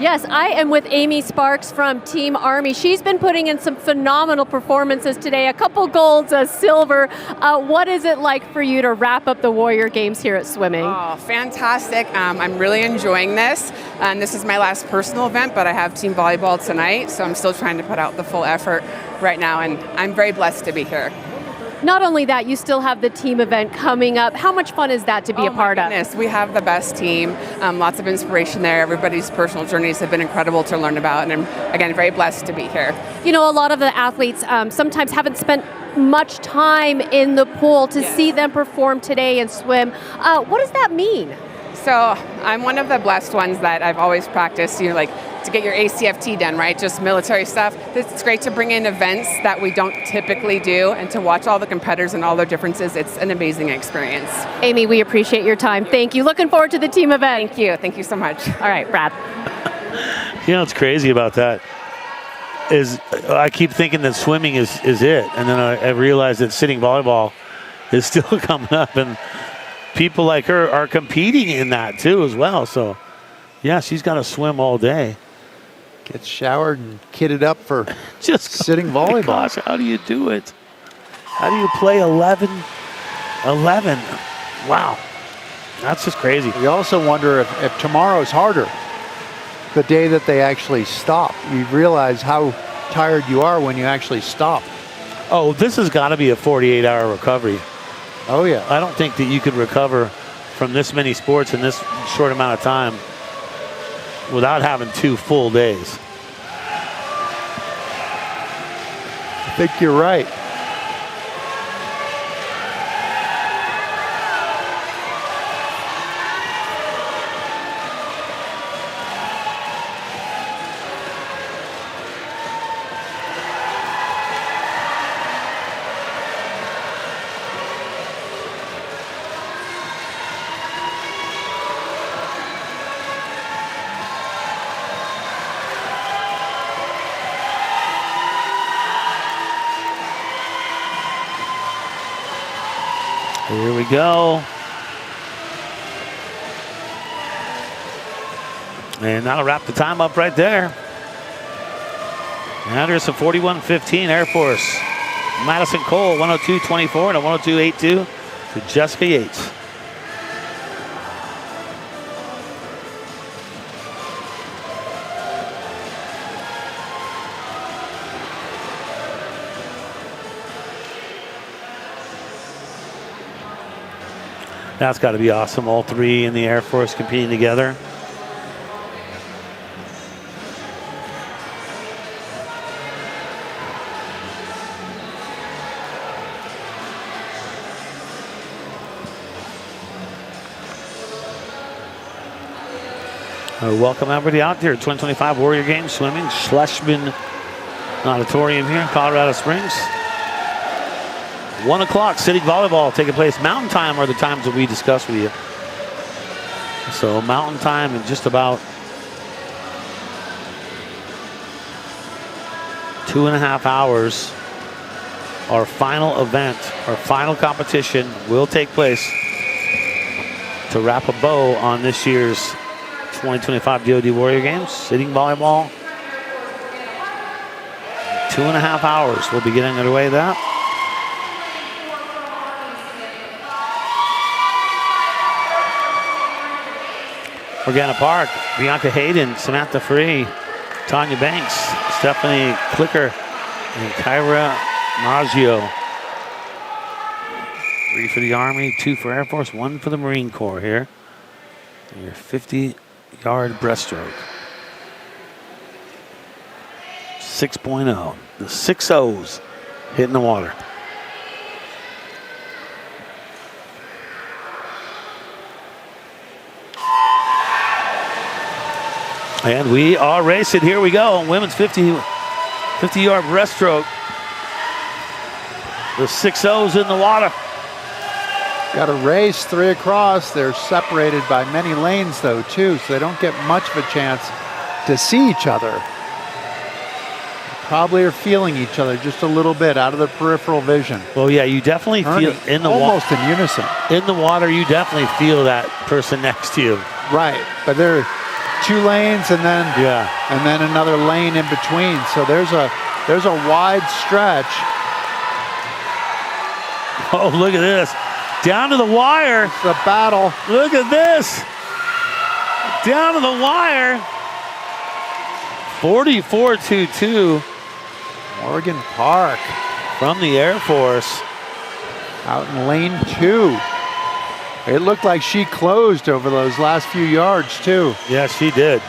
Yes, I am with Amy Sparks from Team Army. She's been putting in some phenomenal performances today, a couple golds, a silver. What is it like for you to wrap up the Warrior Games here at swimming? Oh, fantastic. I'm really enjoying this. And this is my last personal event, but I have team volleyball tonight, so I'm still trying to put out the full effort right now, and I'm very blessed to be here. Not only that, you still have the team event coming up. How much fun is that to be a part of? We have the best team, lots of inspiration there. Everybody's personal journeys have been incredible to learn about, and I'm, again, very blessed to be here. You know, a lot of the athletes sometimes haven't spent much time in the pool to see them perform today and swim. What does that mean? So I'm one of the blessed ones that I've always practiced, like to get your ACFT done, right? Just military stuff. It's great to bring in events that we don't typically do and to watch all the competitors and all their differences. It's an amazing experience. Amy, we appreciate your time. Thank you. Looking forward to the team event. Thank you. Thank you so much. All right, Brad. You know what's crazy about that is I keep thinking that swimming is it. And then I realize that sitting volleyball is still coming up, and people like her are competing in that too as well. So yeah, she's got to swim all day. Get showered and kitted up for just sitting volleyball. Gosh, how do you do it? How do you play 11? Wow, that's just crazy. We also wonder if tomorrow's harder, the day that they actually stop. You realize how tired you are when you actually stop. Oh, this has got to be a 48-hour recovery. Oh, yeah. I don't think that you could recover from this many sports in this short amount of time without having 2 full days. I think you're right. Here we go. And that'll wrap the time up right there. Anderson 41-15, Air Force. Madison Cole 102-24 and a 102-82 to Jessica Yates. That's got to be awesome. All three in the Air Force competing together. Welcome everybody out there. 2025 Warrior Games swimming, Schlesman Auditorium here in Colorado Springs. 1 o'clock, City Volleyball taking place. Mountain time are the times that we discussed with you. So mountain time in just about 2.5 hours. Our final event, our final competition will take place to wrap a bow on this year's 2025 DoD Warrior Games. Sitting volleyball. 2.5 hours. We'll be getting underway that. Morgana Park, Bianca Hayden, Samantha Free, Tanya Banks, Stephanie Clicker, and Kyra Maggio. 3 for the Army, 2 for Air Force, 1 for the Marine Corps here. And your 50-yard breaststroke. 6.0. The 6 O's hitting the water. And we are racing. Here we go. Women's 50-yard breaststroke. The 6 O's in the water. Got a race 3 across. They're separated by many lanes though too, so they don't get much of a chance to see each other. They probably are feeling each other just a little bit out of their peripheral vision. Well, yeah, you definitely feel in the water. Almost in unison. In the water, you definitely feel that person next to you. Right, but they're 2 lanes and then another lane in between. So there's a wide stretch. Oh, look at this. Down to the wire. It's a battle. Look at this. Down to the wire. 44.22. Morgan Park. From the Air Force. Out in lane 2. It looked like she closed over those last few yards too. Yeah, she did.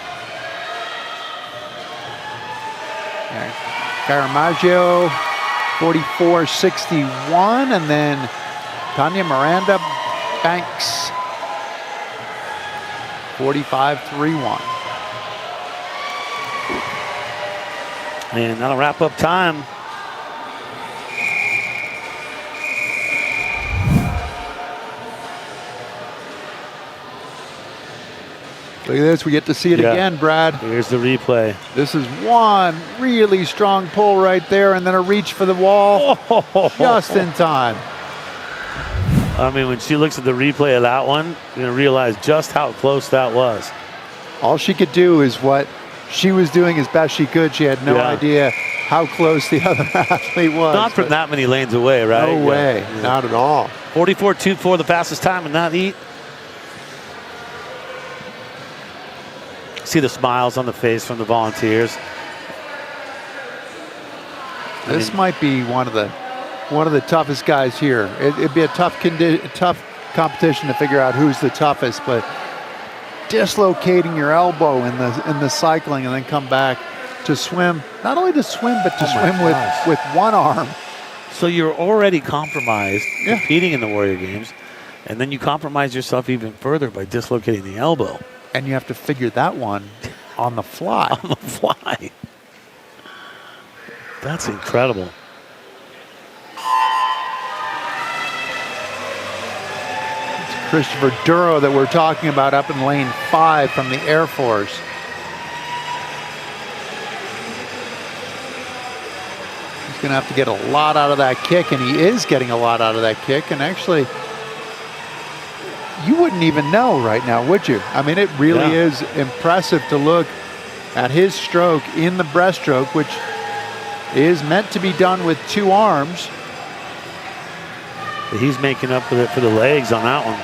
Caramaggio, 44.61, and then Tanya Miranda Banks, 45.31. And that'll wrap up time. Look at this, we get to see it again, Brad. Here's the replay. This is one really strong pull right there, and then a reach for the wall just in time. I mean, when she looks at the replay of that one, you're going to realize just how close that was. All she could do is what she was doing as best she could. She had no idea how close the other athlete was. Not from that many lanes away, right? No way, not at all. 44.24, the fastest time in that heat. See the smiles on the face from the volunteers. This might be one of the toughest guys here. It'd be a tough competition to figure out who's the toughest, but dislocating your elbow in the cycling and then come back to swim, not only to swim, but to swim with one arm. So you're already compromised competing in the Warrior Games, and then you compromise yourself even further by dislocating the elbow. And you have to figure that one on the fly. On the fly. That's incredible. It's Christopher Duro that we're talking about up in lane 5 from the Air Force. He's going to have to get a lot out of that kick, and he is getting a lot out of that kick. And actually, you wouldn't even know right now, would you? I mean, it really is impressive to look at his stroke in the breaststroke, which is meant to be done with 2 arms. He's making up with it for the legs on that one.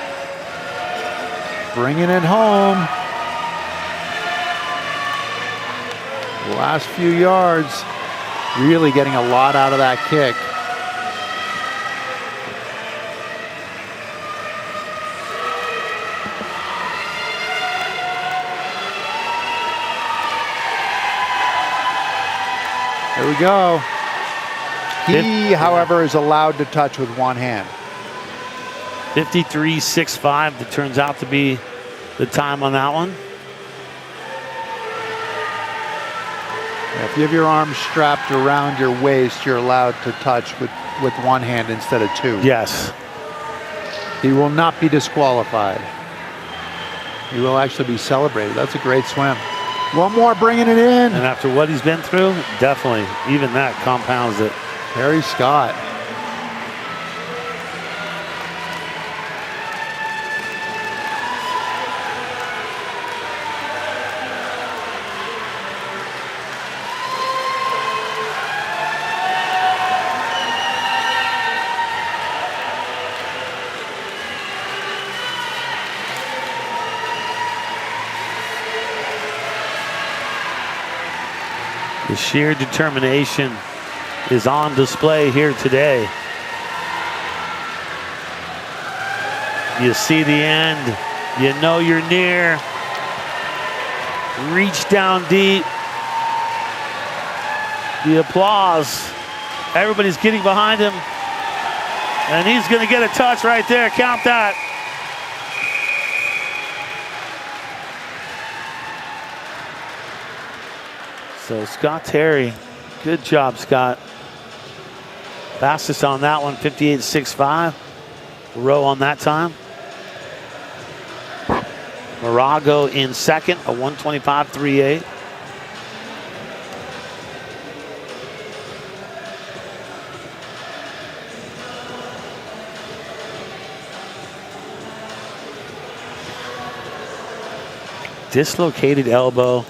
Bringing it home. The last few yards, really getting a lot out of that kick. There we go. He, however, is allowed to touch with one hand. 53.65. That turns out to be the time on that one. If you have your arms strapped around your waist, you're allowed to touch with one hand instead of two. Yes. He will not be disqualified. He will actually be celebrated. That's a great swim. One more, bringing it in. And after what he's been through, definitely, even that compounds it. Harry Scott. The sheer determination is on display here today. You see the end. You know you're near. Reach down deep. The applause. Everybody's getting behind him. And he's going to get a touch right there. Count that. So Scott Terry, good job, Scott. Fastest on that one, 58.65. Row on that time. Morago in second, a 125.38. Dislocated elbow.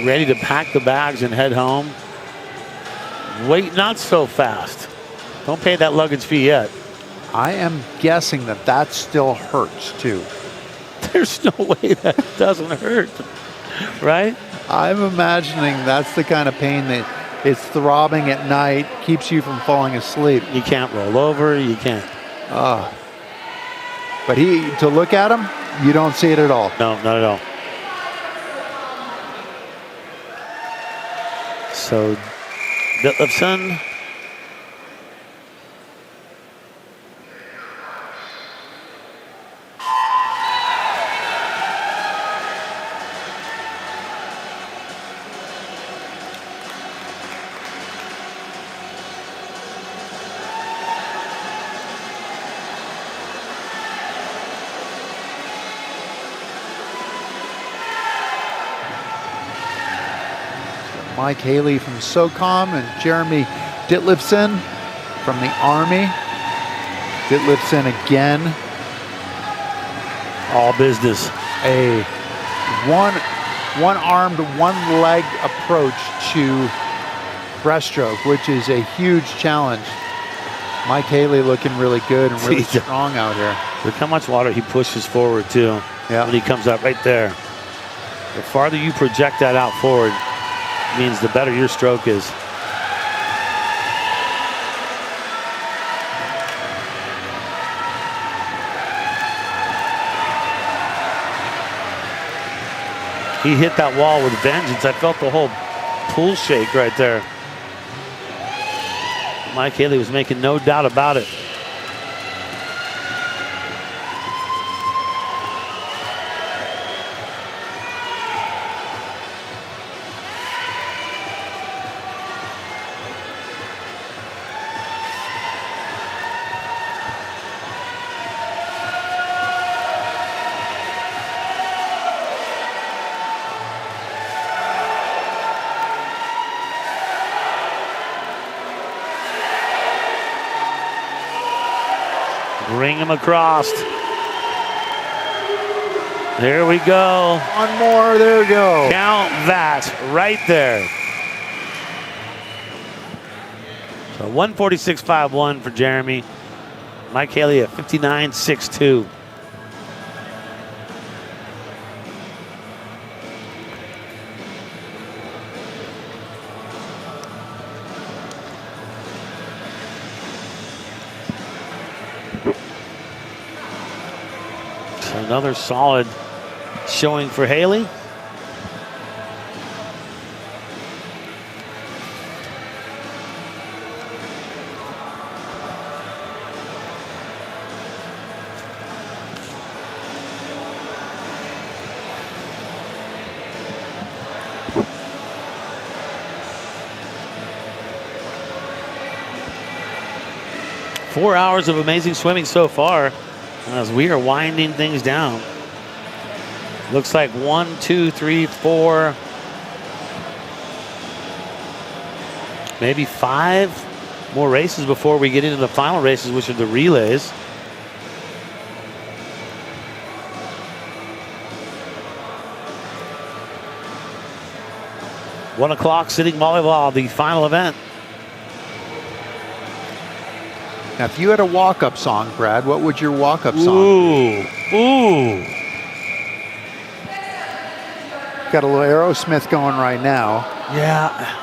Ready to pack the bags and head home. Wait, not so fast. Don't pay that luggage fee yet. I am guessing that still hurts too. There's no way that doesn't hurt, right? I'm imagining that's the kind of pain that is throbbing at night, keeps you from falling asleep. You can't roll over, you can't. But to look at him, you don't see it at all. No, not at all. So, Ditlevson. Mike Haley from SOCOM and Jeremy Ditlevson from the Army. Ditlevson again. All business. A one-armed, one-leg approach to breaststroke, which is a huge challenge. Mike Haley looking really good and really strong out here. Look how much water he pushes forward too. Yeah. When he comes up right there. The farther you project that out forward, means the better your stroke is. He hit that wall with vengeance. I felt the whole pool shake right there. Mike Haley was making no doubt about it. Bring him across. There we go. One more, there we go. Count that right there. So 146.51 for Jeremy. Mike Haley at 59.62. Another solid showing for Haley. 4 hours of amazing swimming so far as we are winding things down. Looks like 1, 2, 3, 4, maybe 5 more races before we get into the final races, which are the relays. One o'clock sitting volleyball, the final event. Now, if you had a walk-up song, Brad, what would your walk-up song be? Ooh. Got a little Aerosmith going right now. Yeah.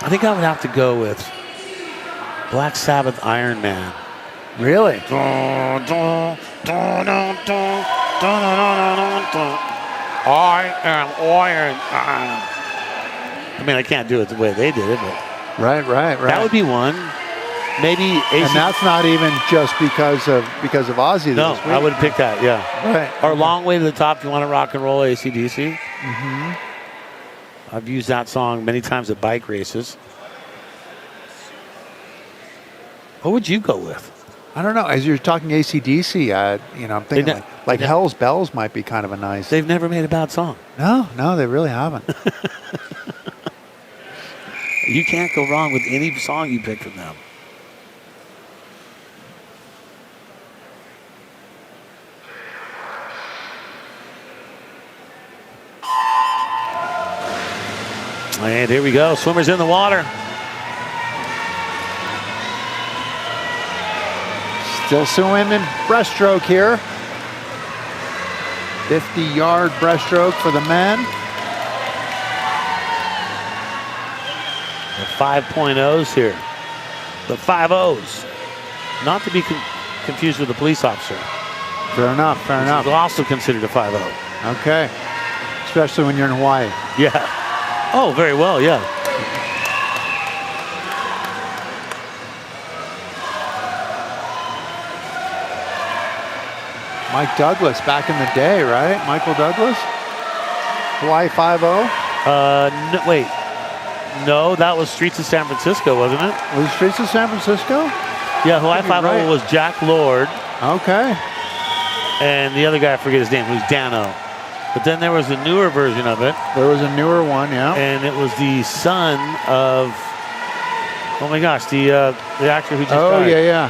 I think I would have to go with Black Sabbath Iron Man. Really? I am Iron Man. I mean, I can't do it the way they did it, but. Right. That would be one. Maybe AC. And that's not even just because of Ozzy. No, I would pick that. Yeah. Right. Or Long Way to the Top. If you want to rock and roll, AC/DC. Mm-hmm. I've used that song many times at bike races. What would you go with? I don't know. As you're talking AC/DC, I'm thinking like Hell's Bells might be kind of a nice. They've never made a bad song. No, they really haven't. You can't go wrong with any song you pick from them. And here we go. Swimmers in the water. Still swimming breaststroke here. 50-yard breaststroke for the men. The 5.0s here. The 5.0s. Not to be confused with a police officer. Fair enough. This is also considered a 5.0. Okay. Especially when you're in Hawaii. Yeah. Oh, very well, yeah. Mike Douglas back in the day, right? Michael Douglas? Hawaii 5.0? No, wait. No, that was Streets of San Francisco, wasn't it? Was it Streets of San Francisco? Yeah, Hawaii 5.0 was Jack Lord. Okay. And the other guy, I forget his name, who's Dano. But then there was a newer version of it. There was a newer one, yeah. And it was the son of, oh my gosh, the actor who just died. Oh, yeah.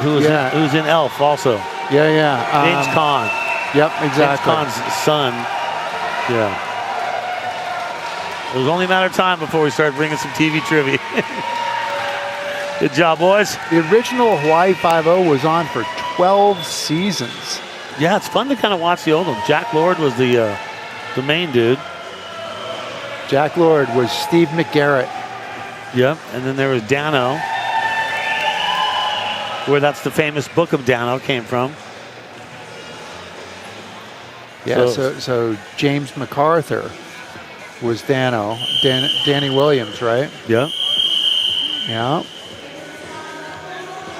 Who was in Elf also. Yeah. James Caan. Yep, exactly. James Caan's son. Yeah. It was only a matter of time before we started bringing some TV trivia. Good job, boys. The original Hawaii 5.0 was on for 12 seasons. Yeah, it's fun to kind of watch the old one. Jack Lord was the main dude. Jack Lord was Steve McGarrett. Yep, and then there was Dano, where that's the famous book of Dano came from. Yeah, so James MacArthur was Dano. Danny Williams, right? Yeah. Yeah.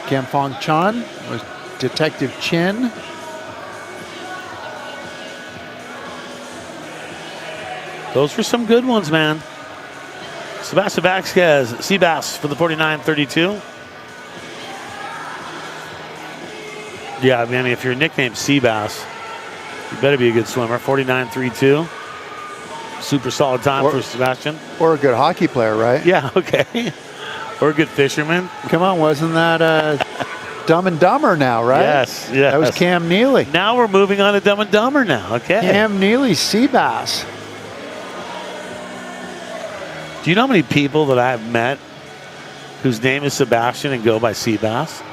Kam Fong Chun was Detective Chin. Those were some good ones, man. Sebastian Vasquez, Seabass for the 49.32. Yeah, I mean, if you're nicknamed Seabass, you better be a good swimmer. 49.32. Super solid time for Sebastian. Or a good hockey player, right? Yeah, okay. Or a good fisherman. Come on, wasn't that Dumb and Dumber now, right? Yes. That was Cam Neely. Now we're moving on to Dumb and Dumber now, okay. Cam Neely, Seabass. Do you know how many people that I've met whose name is Sebastian and go by Seabass?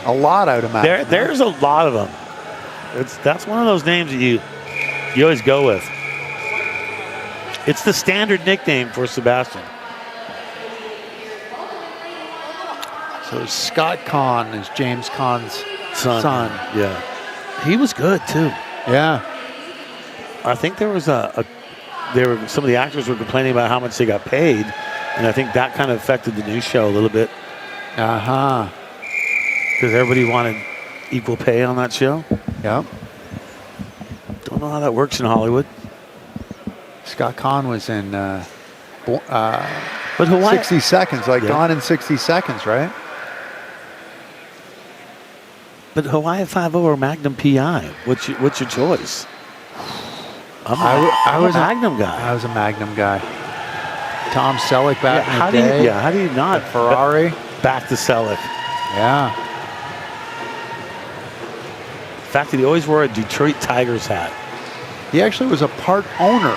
A lot, I would imagine. There's a lot of them. That's one of those names that you always go with. It's the standard nickname for Sebastian. So Scott Caan is James Caan's son. Yeah. He was good too. Yeah. I think there was some of the actors were complaining about how much they got paid, and I think that kind of affected the news show a little bit. Uh-huh. Because everybody wanted equal pay on that show. Yep. Don't know how that works in Hollywood. Scott Caan was in But Hawaii, 60 seconds, like Yeah. gone in 60 seconds, right? but Hawaii 5-0 or Magnum PI? What's your choice? I'm a Magnum guy. I was a Magnum guy. Tom Selleck back in the day. How do you not Ferrari? back to Selleck? Yeah. The fact that he always wore a Detroit Tigers hat. He actually was a part owner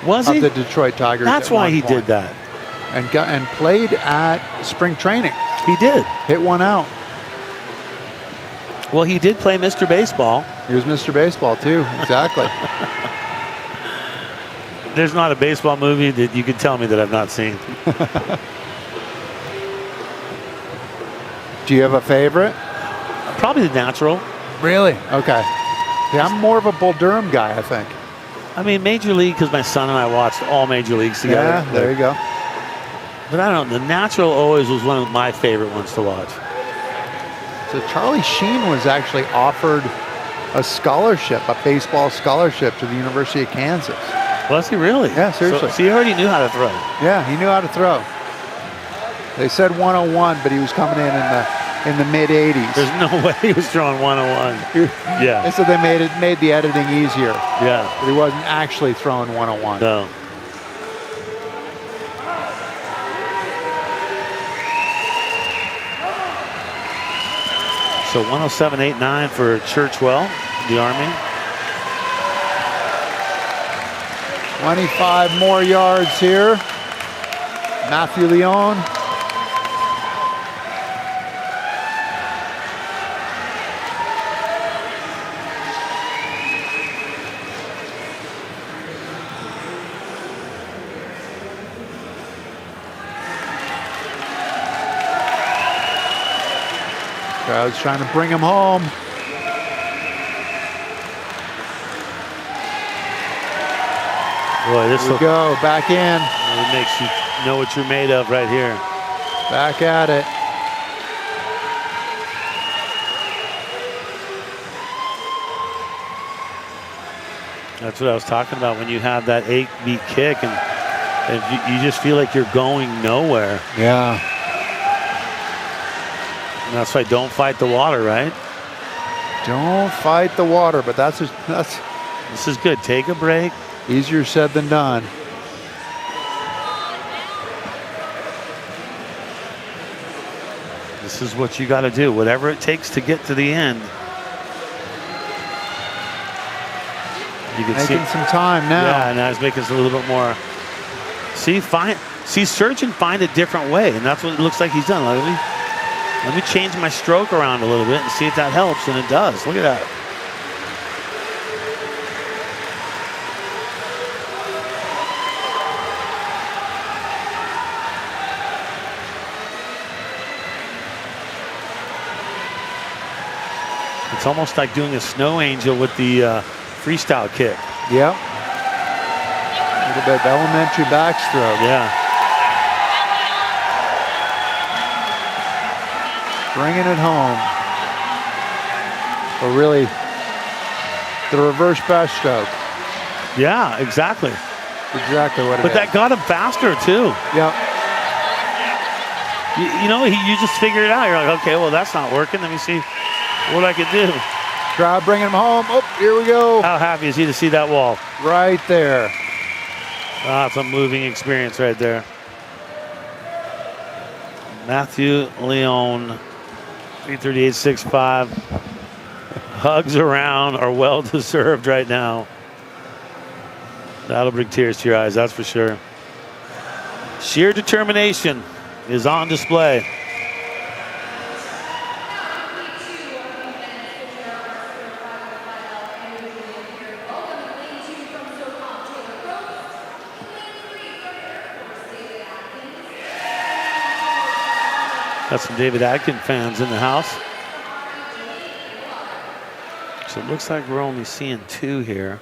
Was of he? the Detroit Tigers. That's at why one he point. did that. And played at spring training. He did. Hit one out. Well, he did play Mr. Baseball. He was Mr. Baseball too. Exactly. There's not a baseball movie that you could tell me that I've not seen. Do you have a favorite? Probably The Natural. Really? Okay. Yeah, I'm more of a Bull Durham guy, I think. I mean, Major League, because my son and I watched all Major Leagues together. Yeah, there you go. But I don't know. The Natural always was one of my favorite ones to watch. So Charlie Sheen was actually offered a scholarship, a baseball scholarship to the University of Kansas. Was he really? Yeah, seriously. So he already knew how to throw. Yeah, he knew how to throw. They said 101, but he was coming in the mid 80s. There's no way he was throwing 101. Yeah. They said they made the editing easier. Yeah. But he wasn't actually throwing 101. No. So 107.89 for Churchwell, the Army. 25 more yards here. Matthew Leon. Crowd's trying to bring him home. Boy, this Here we go, back in. It makes you know what you're made of right here. Back at it. That's what I was talking about when you have that 8-beat kick and you just feel like you're going nowhere. Yeah. And that's why don't fight the water, right? Don't fight the water, but that's this is good. Take a break. Easier said than done. This is what you got to do. Whatever it takes to get to the end. You can Making see some time now. Yeah, now he's making us a little bit more. See, search and find a different way, and that's what it looks like he's done. Let me change my stroke around a little bit and see if that helps, and it does. Look at that. It's almost like doing a snow angel with the freestyle kick. Yep. A little bit of elementary backstroke. Yeah. Bringing it home. Or really, the reverse backstroke. Yeah, exactly. Exactly what it But is. that got him faster, too. Yep. You know, you just figure it out. You're like, okay, well, that's not working. Let me see what I can do. Crowd bringing him home. Oh, here we go. How happy is he to see that wall? Right there. That's a moving experience right there. Matthew Leon, 338.65. Hugs around are well deserved right now. That'll bring tears to your eyes, that's for sure. Sheer determination is on display. Got some David Adkin fans in the house. So it looks like we're only seeing two here.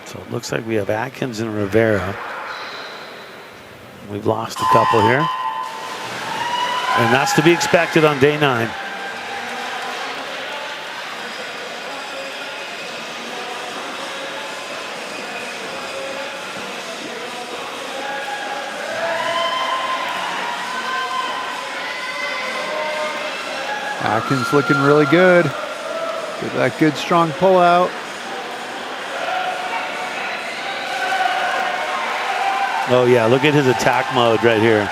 So it looks like we have Atkins and Rivera. We've lost a couple here. And that's to be expected on day 9. Atkins looking really good. Get that good strong pull out. Oh yeah, look at his attack mode right here.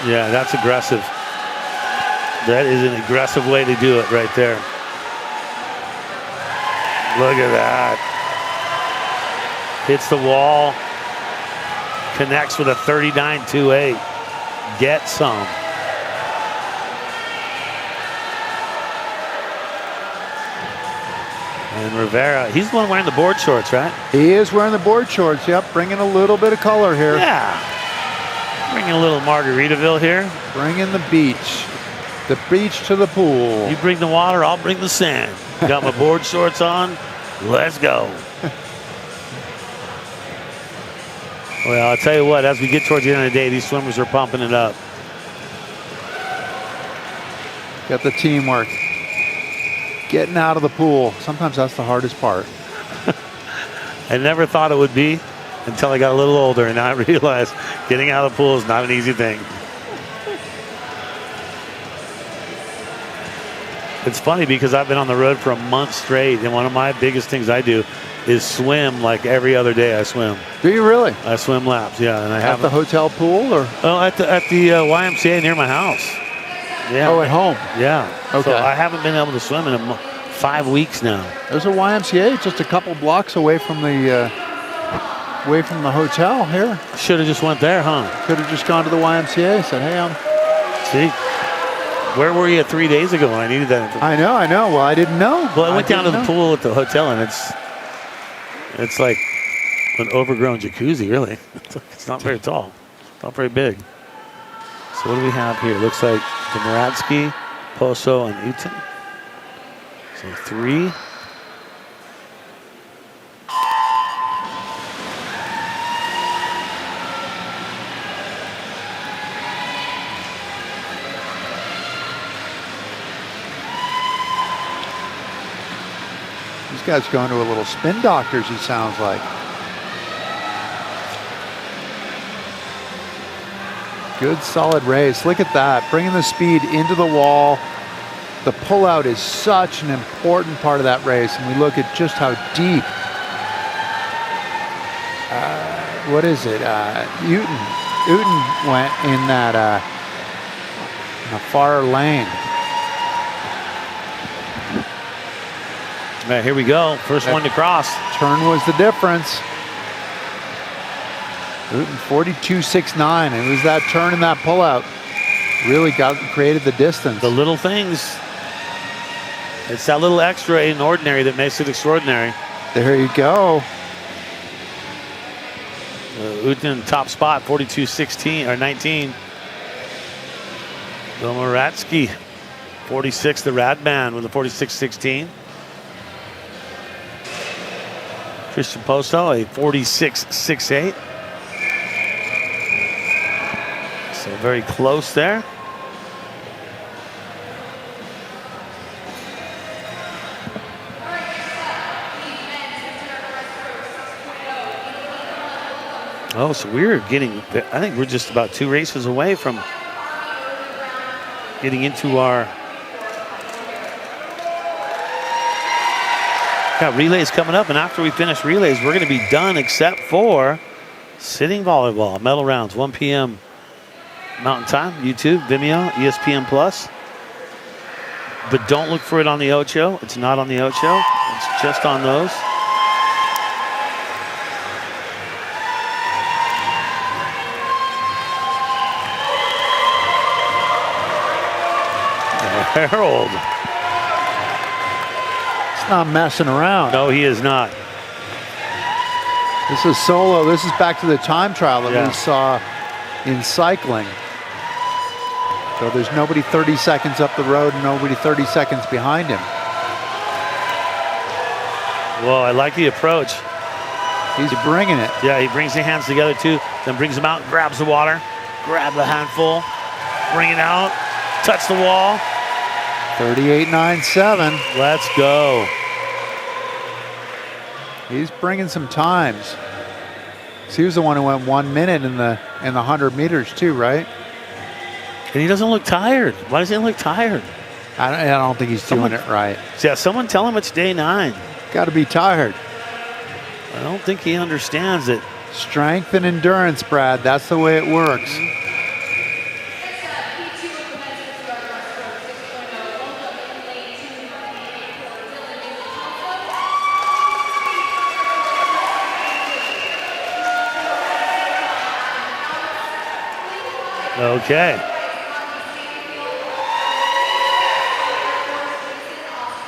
Yeah, that's aggressive. That is an aggressive way to do it right there. Look at that. Hits the wall. Connects with a 39.28. Get some. And Rivera, he's the one wearing the board shorts, right? He is wearing the board shorts, yep. Bringing a little bit of color here. Yeah. Bringing a little Margaritaville here. Bringing the beach. The beach to the pool. You bring the water, I'll bring the sand. Got my board shorts on. Let's go. Well, I'll tell you what, as we get towards the end of the day, these swimmers are pumping it up. Got the teamwork. Getting out of the pool. Sometimes that's the hardest part. I never thought it would be until I got a little older, and now I realized getting out of the pool is not an easy thing. It's funny because I've been on the road for a month straight, and one of my biggest things I do is swim like every other day. I swim. Do you really? I swim laps, yeah. And I have at the hotel pool, or? Oh, at the YMCA near my house. Yeah. Oh, at home. Yeah. Okay. So I haven't been able to swim in 5 weeks now. There's a YMCA just a couple blocks away from the hotel here. Should have just went there, huh? Could have just gone to the YMCA. Said, hey, I'm. See. Where were you 3 days ago when I needed that? I know. Well, I didn't know. Well, I went down to the pool at the hotel, and it's like an overgrown jacuzzi, really. It's not very tall. It's not very big. So what do we have here? Looks like Domaratsky, Poso, and Uton. So 3. This guy's going to a little spin doctors, he sounds like. Good solid race. Look at that. Bringing the speed into the wall. The pullout is such an important part of that race. And we look at just how deep. What is it? Uton went in that in the far lane. All right, here we go. First one to cross. Turn was the difference. Uton 42.69. It was that turn and that pullout really created the distance. The little things. It's that little extra in ordinary that makes it extraordinary. There you go. Uton top spot 42.16 or 19. Domaratsky 46, the Radman with a 46.16. Christian Poso a 46.68. So very close there. Oh, so we're getting, I think we're just about 2 races away from getting into our, got relays coming up, and after we finish relays, we're going to be done except for sitting volleyball, medal rounds, 1 p.m. Mountain Time, YouTube, Vimeo, ESPN Plus. But don't look for it on the Ocho. It's not on the Ocho. It's just on those. Harold. It's not messing around. No, he is not. This is solo. This is back to the time trial that we saw in cycling. So there's nobody 30 seconds up the road and nobody 30 seconds behind him. Well, I like the approach. He's bringing it. Yeah, he brings the hands together too, then brings them out, grabs the water, grab the handful, bring it out, touch the wall. 38.97. Let's go. He's bringing some times. So he was the one who went 1 minute in the 100 meters too, right? And he doesn't look tired. Why does he look tired? I don't think he's doing it right. Yeah, someone tell him it's day 9. Got to be tired. I don't think he understands it. Strength and endurance, Brad. That's the way it works. Okay.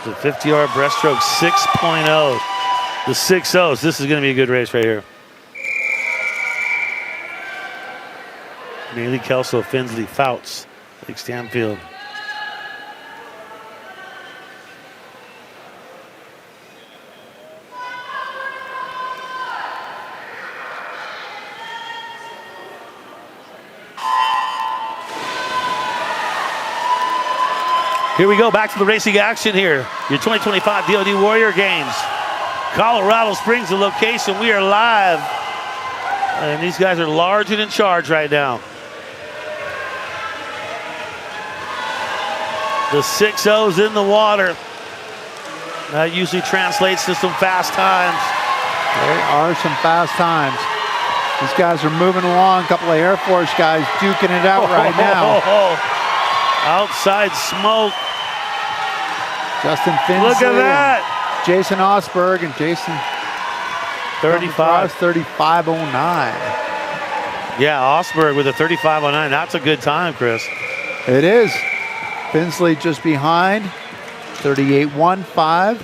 The 50-yard breaststroke 6.0. The 6.0s. This is going to be a good race right here. Maley, Kelso, Finsley, Fouts, Lake Stanfield. Here we go, back to the racing action here. Your 2025 DoD Warrior Games. Colorado Springs, the location. We are live. And these guys are large and in charge right now. The 6.0's in the water. That usually translates to some fast times. There are some fast times. These guys are moving along. A couple of Air Force guys duking it out right now. Outside smoke. Justin Finsley. Look at that. Jason Osberg and Jason 35. 35.09. Yeah, Osberg with a 35.09. That's a good time, Chris. It is. Finsley just behind. 38.15.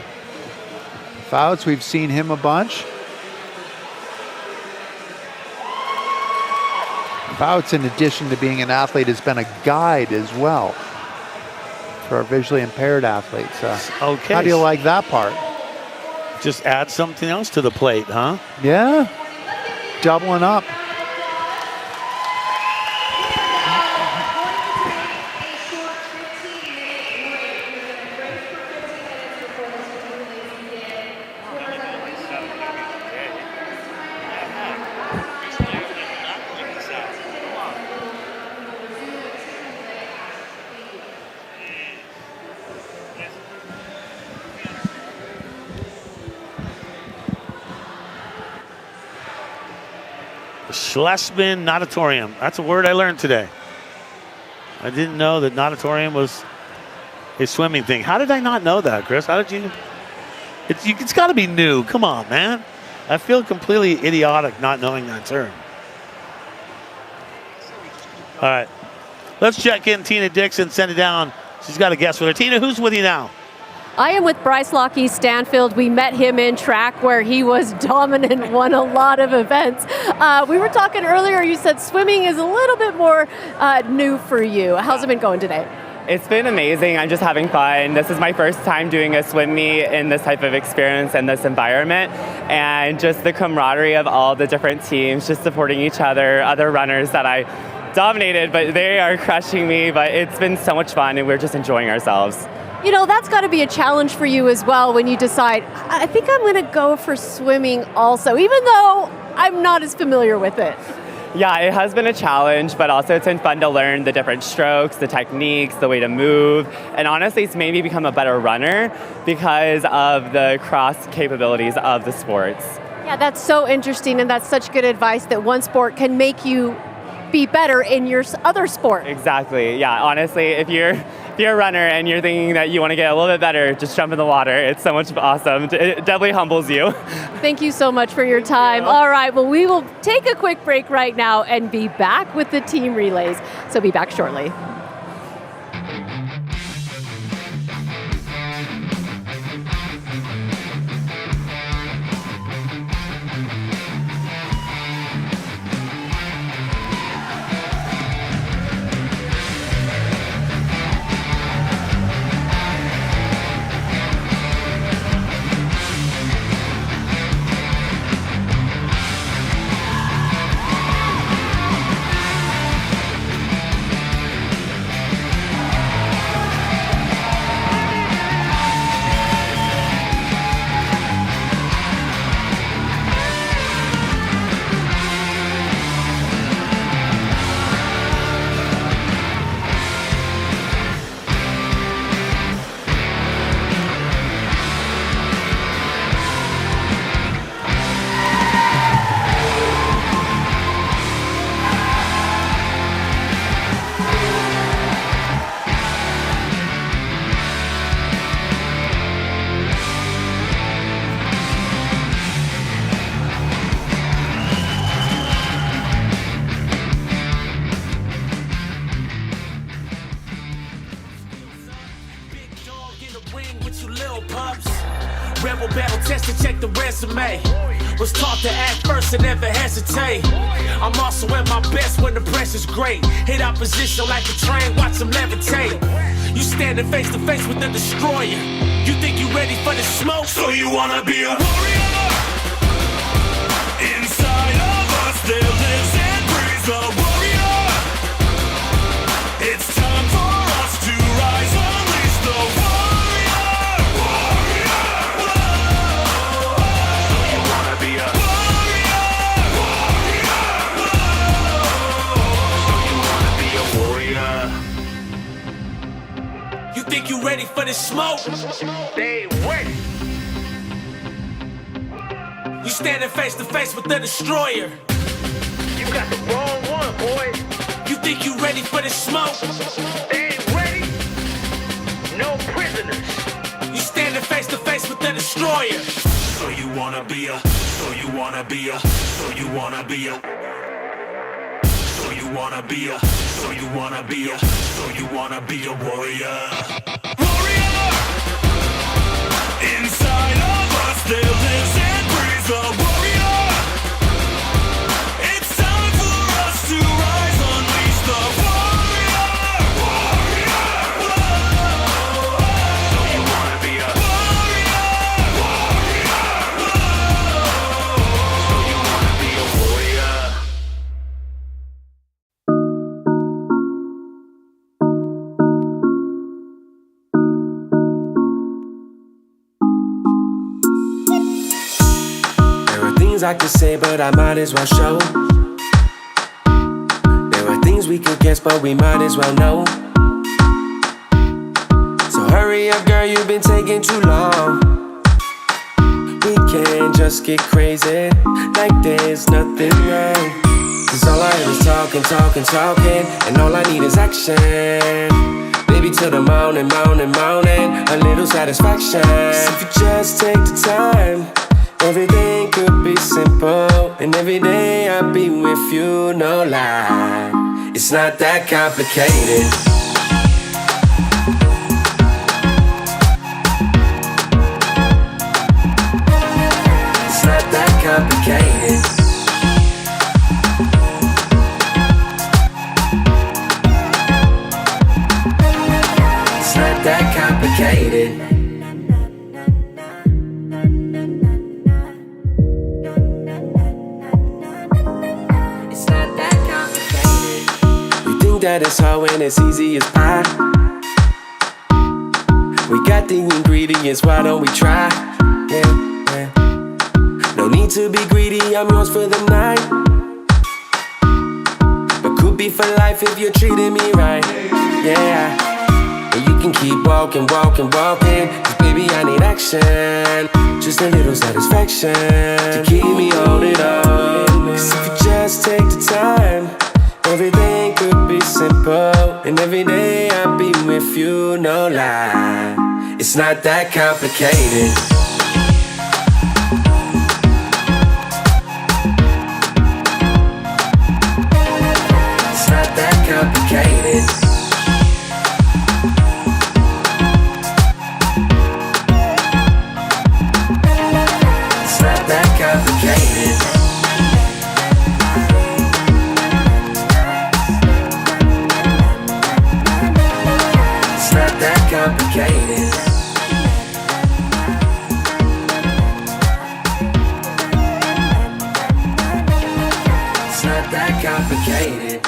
Fouts, we've seen him a bunch. Fouts, in addition to being an athlete, has been a guide as well for our visually impaired athletes. Okay. How do you like that part? Just add something else to the plate, huh? Yeah. Doubling up. Schlesman Natatorium. That's a word I learned today. I didn't know that natatorium was a swimming thing. How did I not know that, Chris? How did you? It's got to be new. Come on, man. I feel completely idiotic not knowing that term. All right. Let's check in Tina Dixon, send it down. She's got a guest with her. Tina, who's with you now? I am with Bryce Lockheed Stanfield. We met him in track where he was dominant, won a lot of events. We were talking earlier, you said swimming is a little bit more new for you. How's it been going today? It's been amazing. I'm just having fun. This is my first time doing a swim meet in this type of experience and this environment. And just the camaraderie of all the different teams, just supporting each other, other runners that I dominated, but they are crushing me. But it's been so much fun and we're just enjoying ourselves. You know, that's got to be a challenge for you as well when you decide, I think I'm going to go for swimming also, even though I'm not as familiar with it. Yeah, it has been a challenge, but also it's been fun to learn the different strokes, the techniques, the way to move, and honestly, it's made me become a better runner because of the cross capabilities of the sports. Yeah, that's so interesting, and that's such good advice that one sport can make you be better in your other sport. Exactly, yeah, honestly, if you're a runner and you're thinking that you want to get a little bit better, just jump in the water. It's so much awesome. It definitely humbles you. Thank you so much for your time. All right, well, we will take a quick break right now and be back with the team relays. So be back shortly. ring with you little pups. Rebel battle test to check the resume. Was taught to act first and never hesitate. I'm also at my best when the pressure's great. Hit opposition like a train, watch them levitate. You standing face to face with the destroyer. You think you ready for the smoke? So you wanna be a warrior? Inside of us there lives and breathes a warrior. It's time for us to rise, unleash the warrior. Warrior. Whoa. So you wanna be a warrior. Warrior. Whoa. So you wanna be a warrior. You think you ready for the smoke? They ready. You standing face to face with the destroyer. You got the wrong one, boy. You think you ready for the smoke? They ain't ready. No prisoners. You standing face to face with the destroyer. So you wanna be a, so you wanna be a, so you wanna be a, so you wanna be a, so you wanna be a, so you wanna be a warrior. Warrior! Inside of us there lives and breathes a warrior. It's time for us to rise, unleash the warrior. Warrior. Whoa. So you wanna be a warrior. Warrior. Whoa. So you wanna be a warrior. I could say, but I might as well show. There are things we could guess, but we might as well know. So hurry up, girl, you've been taking too long. We can't just get crazy like there's nothing wrong. Cause all I hear is talking, talking, talking, and all I need is action. Baby, till the morning, morning, morning, a little satisfaction. So if you just take the time, everything could be simple, and every day I'll be with you, no lie. It's not that complicated. It's not that complicated. It's not that complicated. That it's hard when it's easy as pie. We got the ingredients, why don't we try? Yeah, yeah. No need to be greedy, I'm yours for the night. But could be for life if you're treating me right. Yeah. And you can keep walking, walking, walking. Cause baby, I need action. Just a little satisfaction to keep me holding on. Cause if you just take the time, everything could be simple, and every day I'll be with you, no lie. It's not that complicated. It's not that complicated. It's not that complicated. Complicated. It's not that complicated.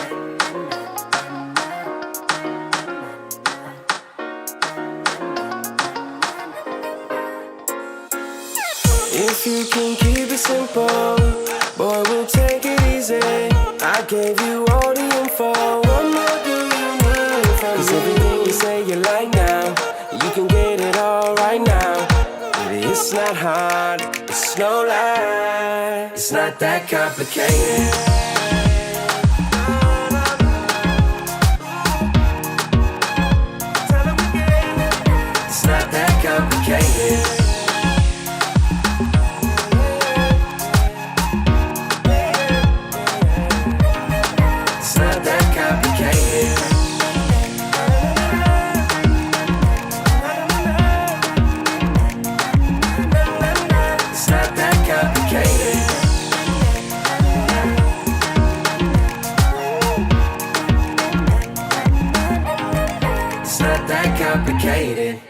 If you can keep it simple, boy, we'll take it easy. I gave you all the info. What more do you need from me? 'Cause everything you say you like now, you can get it all right now. Baby, it's not hard, it's no lie. It's not that complicated. It's not that complicated. It's not that complicated. not that complicated.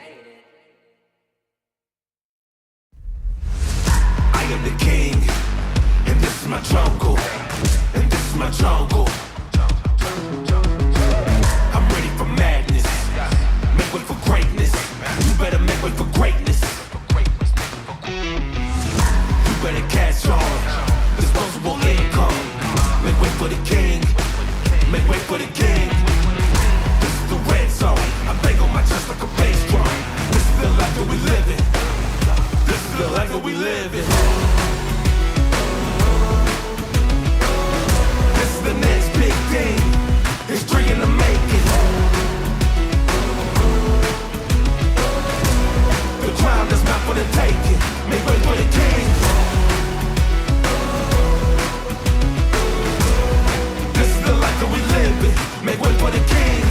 I am the king, and this is my jungle, and this is my jungle. I'm ready for madness, make way for greatness. You better make way for greatness. You better catch on, disposable income. Make way for the king, make way for the king. This is the red zone, I bang on my chest like a bass drum. This is the life that we live in. This is the life that we live in. This is the next big thing. History in the making. The crown is not for the taking. Make way for the king. This is the life that we live in. Make way for the king.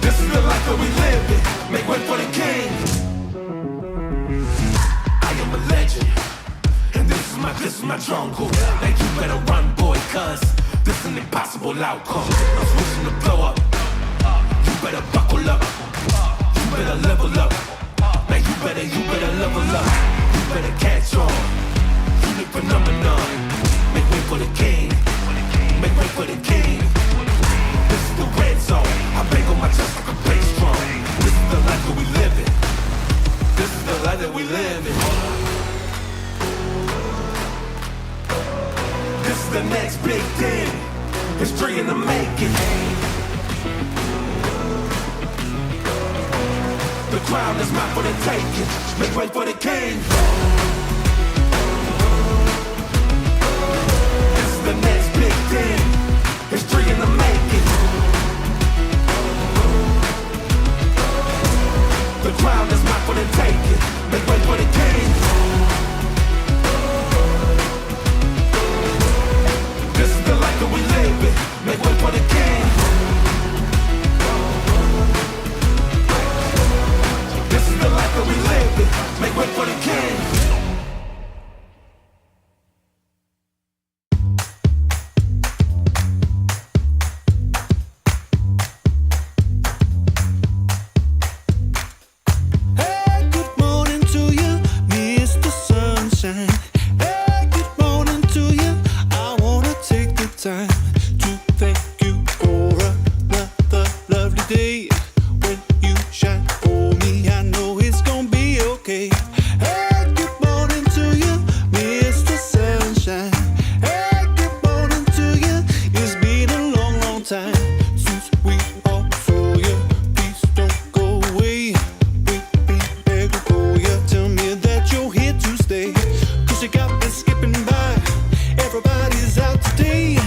This is the life that we live in. Make way for the king. I am a legend, and this is my jungle. Now you better run, boy, cuz this is an impossible outcome. I'm switching to blow up. You better buckle up. You better level up. Now you better level up. You better catch on. Unique phenomenon. Make way for the king. Make way for the king. This is the red zone. I bang on my chest like a bass drum. This is the life that we live in. This is the life that we live in. This is the next big thing. History in the making. The crown is mine for the taking. Make way for the king. This is the next big thing. History in the making. The crown is mine for the taking. Make way for the king. This is the life that we live in. Make way for the king. This is the life that we live in. Make way for the king. Hey, good morning to you, Mr. Sunshine. Hey, good morning to you. I wanna take the time to thank you for another lovely day. When you shine for me, I know it's gonna be okay. Hey, good morning to you, Mr. Sunshine. Hey, good morning to you. It's been a long, long time since we all saw you. Please don't go away. Tell me that you're here to stay. 'Cause you got me skipping by. Everybody's out today.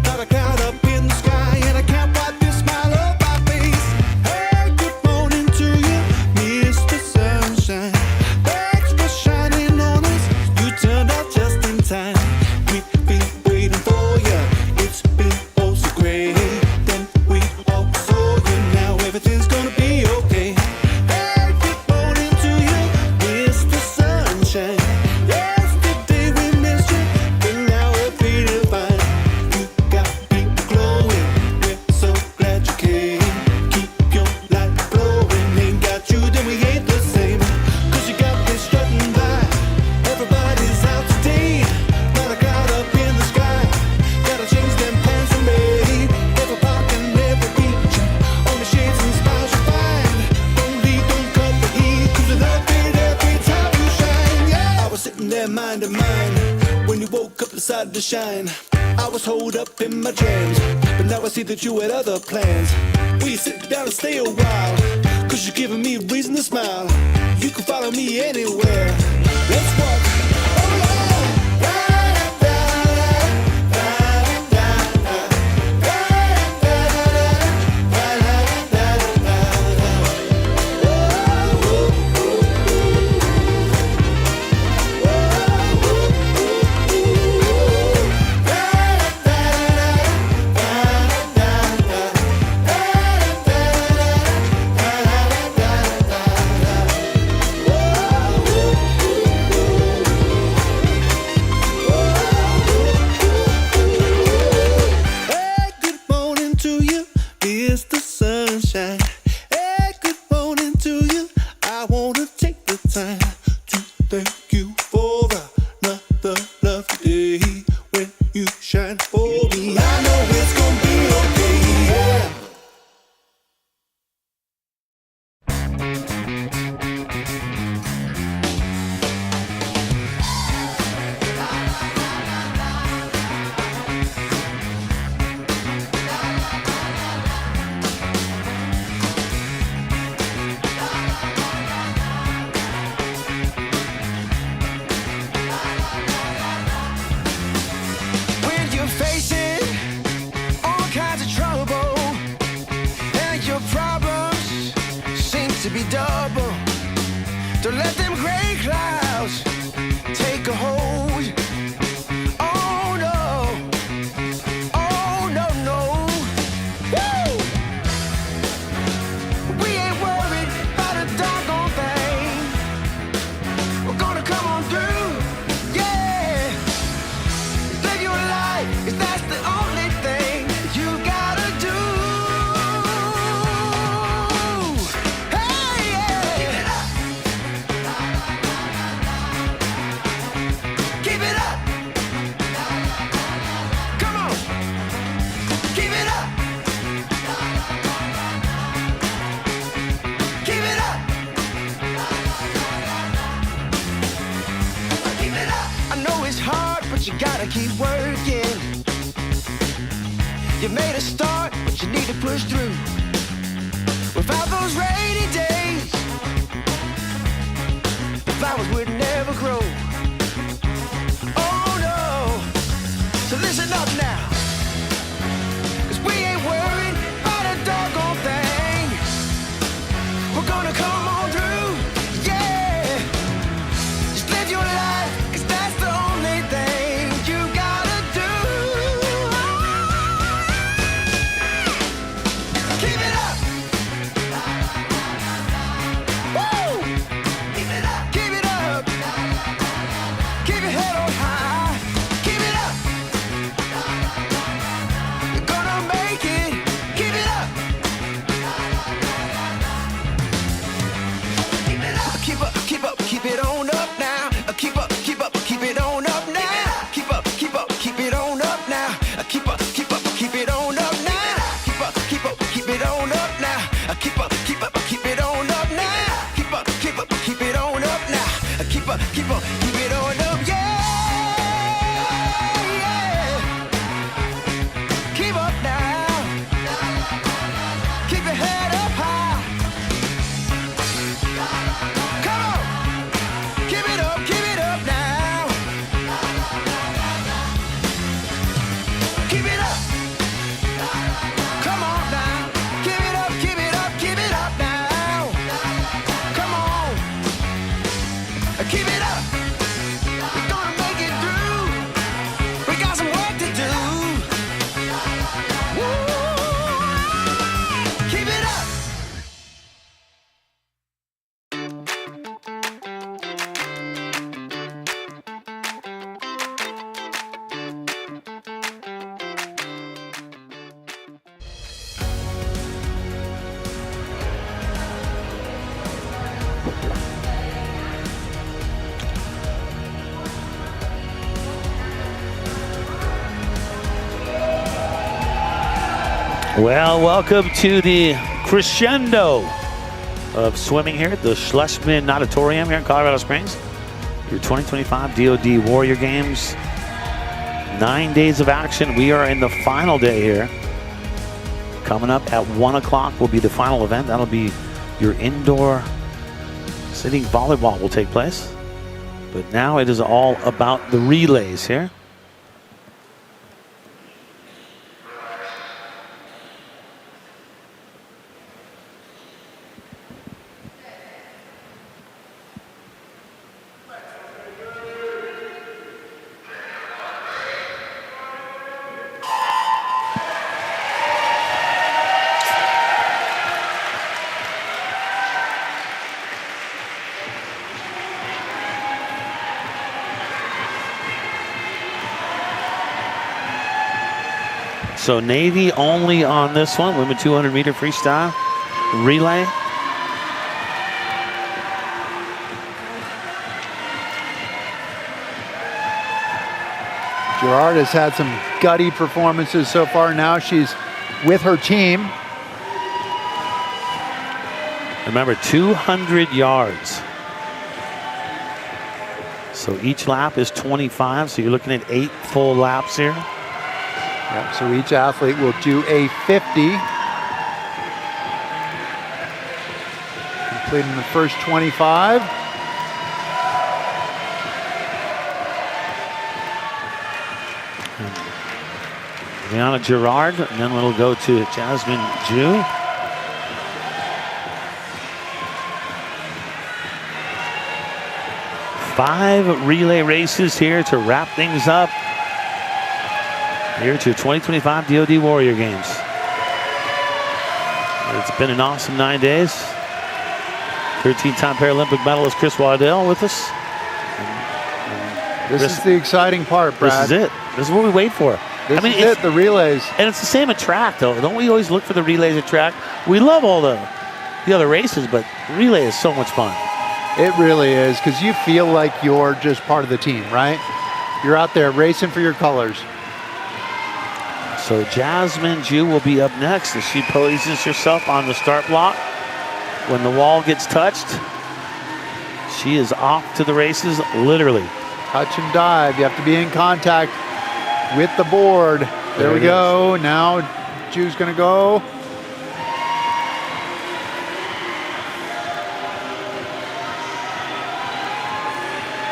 Got a cloud up in the sky, and I can't wipe this smile off my face. Hey, good morning to you, Mr. Sunshine. Thanks for shining on us. You turned out just in time. We've been waiting for you. It's been oh so great. Then we all saw you. Now everything's gonna be okay. Hey, good morning to you, Mr. Sunshine. Yesterday we missed you, but now we're feeling fine. You got people glowing, we're so glad you came. Keep your light glowing, ain't got you, then we ain't the same. 'Cause you got me strutting by, everybody's out today. Not a cloud up in the sky, gotta change them plans and made. Every park and every beach, only shades and smiles you find. Don't leave, don't cut the heat, 'cause we love it every time you shine. Yeah. I was sitting there mind to mind when you woke up decided to shine. I was holed up in my dreams, but now I see that you had other plans. Will you sit down and stay a while? 'Cause you're giving me a reason to smile. You can follow me anywhere. Let's walk. You made a start, but you need to push through. Without those rainy days, the flowers would never grow. Oh no, so listen up now, 'cause we ain't worried about a doggone thing. We're gonna come on through, yeah. Just live your life, 'cause that's the only thing you gotta do. Keep it up. Woo! Keep it up. Keep it up. Keep your head on high. Keep it up. You're gonna make it. Keep it up. Keep it up. Keep up, keep up, keep it on up now. Keep up, keep up, keep it on up now. Keep up, keep up, keep it on up now. Keep up, keep up, keep it on up now. Keep up, keep up, keep it on up now. Keep up, keep up, keep it on up now. Keep up, keep up, keep it on up now. Keep up, keep up, keep it on up, yeah, yeah. Keep up now. Keep your head up high. Come on. Keep it up now. Keep it up. Come on now. Keep it up, keep it up, keep it up now. Come on. Keep it up. We're gonna make it through. We got some work to do. Woo. Keep it up. Well, welcome to the crescendo of swimming here at the Schlesman Auditorium here in Colorado Springs. Your 2025 DoD Warrior Games. 9 days of action. We are in the final day here. Coming up at 1 o'clock will be the final event. That'll be your indoor sitting volleyball will take place. But now it is all about the relays here. So Navy only on this one, women 200-meter freestyle relay. Gerard has had some gutty performances so far. Now she's with her team. Remember, 200 yards. So each lap is 25, so you're looking at 8 full laps here. Yep, so each athlete will do a 50. Completing the first 25. Rihanna Gerard, and then it'll go to Jasmine Ju. Five relay races here to wrap things up here to 2025 DoD Warrior Games. It's been an awesome 9 days. 13-time Paralympic medalist Chris Waddell with us. This is the exciting part, Brad. This is it. This is what we wait for. This is it, the relays. And it's the same at track, though. Don't we always look for the relays at track? We love all the other races, but relay is so much fun. It really is, because you feel like you're just part of the team, right? You're out there racing for your colors. So Jasmine Ju will be up next as she poses herself on the start block. When the wall gets touched, she is off to the races, literally. Touch and dive. You have to be in contact with the board. There we go. Now Ju's going to go.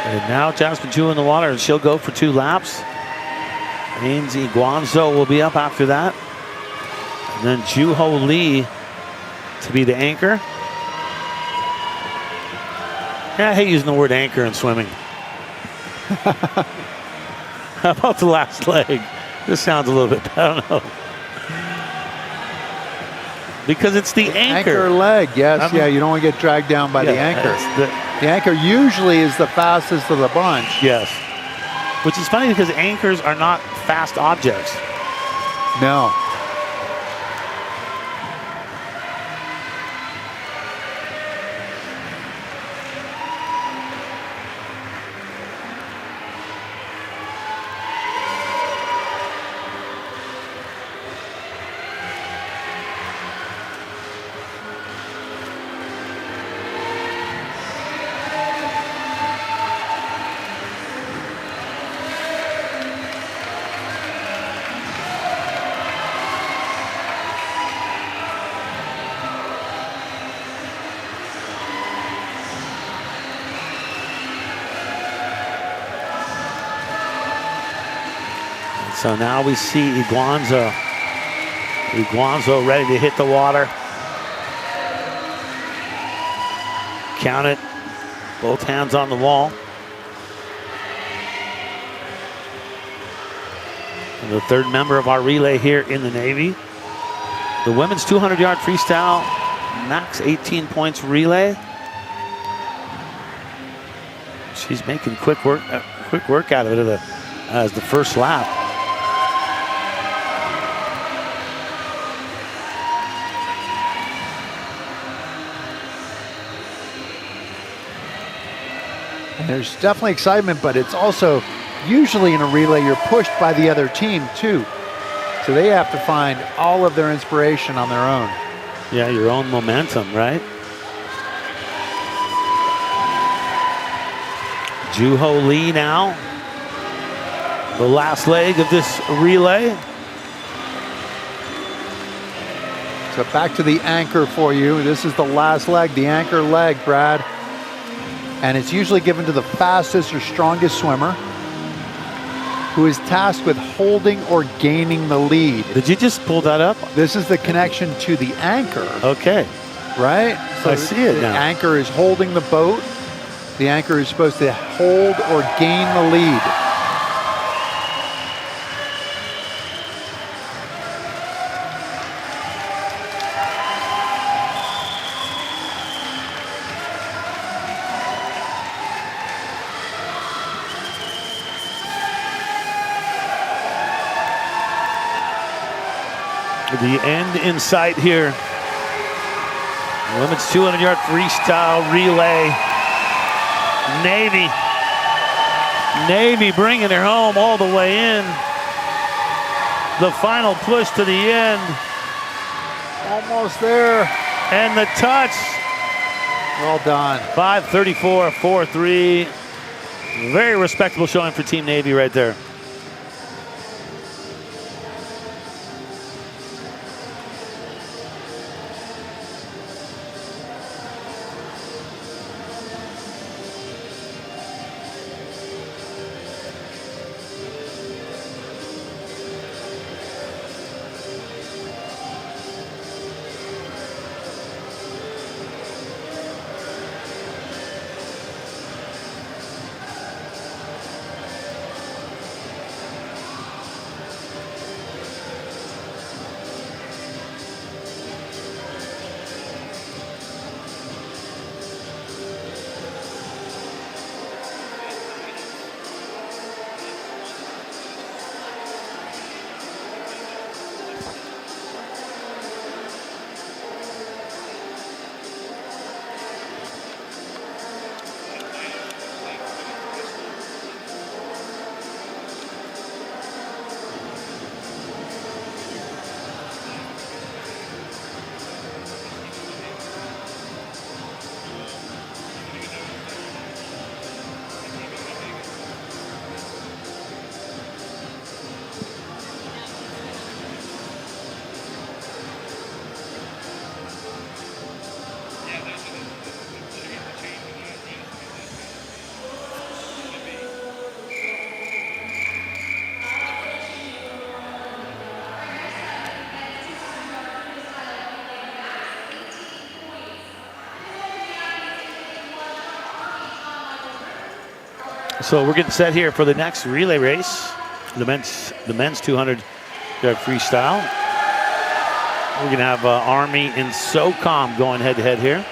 And now Jasmine Ju in the water, and she'll go for 2 laps. Ainsley Guanzo will be up after that. And then Ju-Ho Lee to be the anchor. Yeah, I hate using the word anchor in swimming. How about the last leg? This sounds a little bit, I don't know. Because it's the anchor. Leg, yes. Yeah, you don't want to get dragged down by the anchor. The anchor usually is the fastest of the bunch. Yes. Which is funny because anchors are not fast objects. No. So now we see Iguanzo. Iguanzo ready to hit the water. Count it. Both hands on the wall. And the third member of our relay here in the Navy. The women's 200-yard freestyle, max 18 points relay. She's making quick work out of it as the first lap. There's definitely excitement, but it's also usually in a relay you're pushed by the other team too. So they have to find all of their inspiration on their own. Yeah, your own momentum, right? Ju-Ho Lee now. The last leg of this relay. So back to the anchor for you. This is the last leg, the anchor leg, Brad. And it's usually given to the fastest or strongest swimmer who is tasked with holding or gaining the lead. Did you just pull that up? This is the connection to the anchor. Okay. Right? So I see it the now. The anchor is holding the boat. The anchor is supposed to hold or gain the lead. The end in sight here. Women's 200-yard freestyle relay. Navy bringing her home all the way in. The final push to the end. Almost there. And the touch. Well done. 5:34.43. Very respectable showing for Team Navy right there. So we're getting set here for the next relay race, the men's 200-yard freestyle. We're going to have Army and SOCOM going head-to-head here.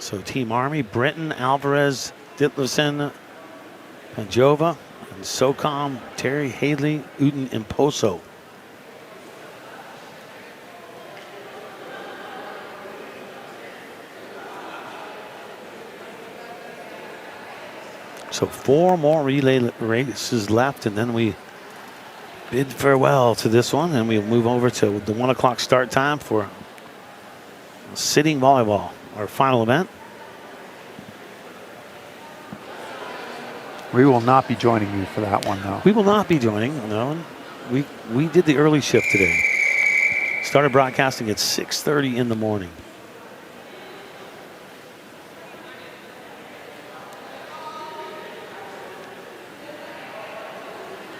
So Team Army, Britton, Alvarez, Ditlevson, Panjova, and SOCOM, Terry, Haley, Uden, and Poso. So 4 more relay races left, and then we bid farewell to this one, and we move over to the 1 o'clock start time for sitting volleyball, our final event. We will not be joining you for that one, though. We will not be joining, no. We did the early shift today. Started broadcasting at 6:30 in the morning.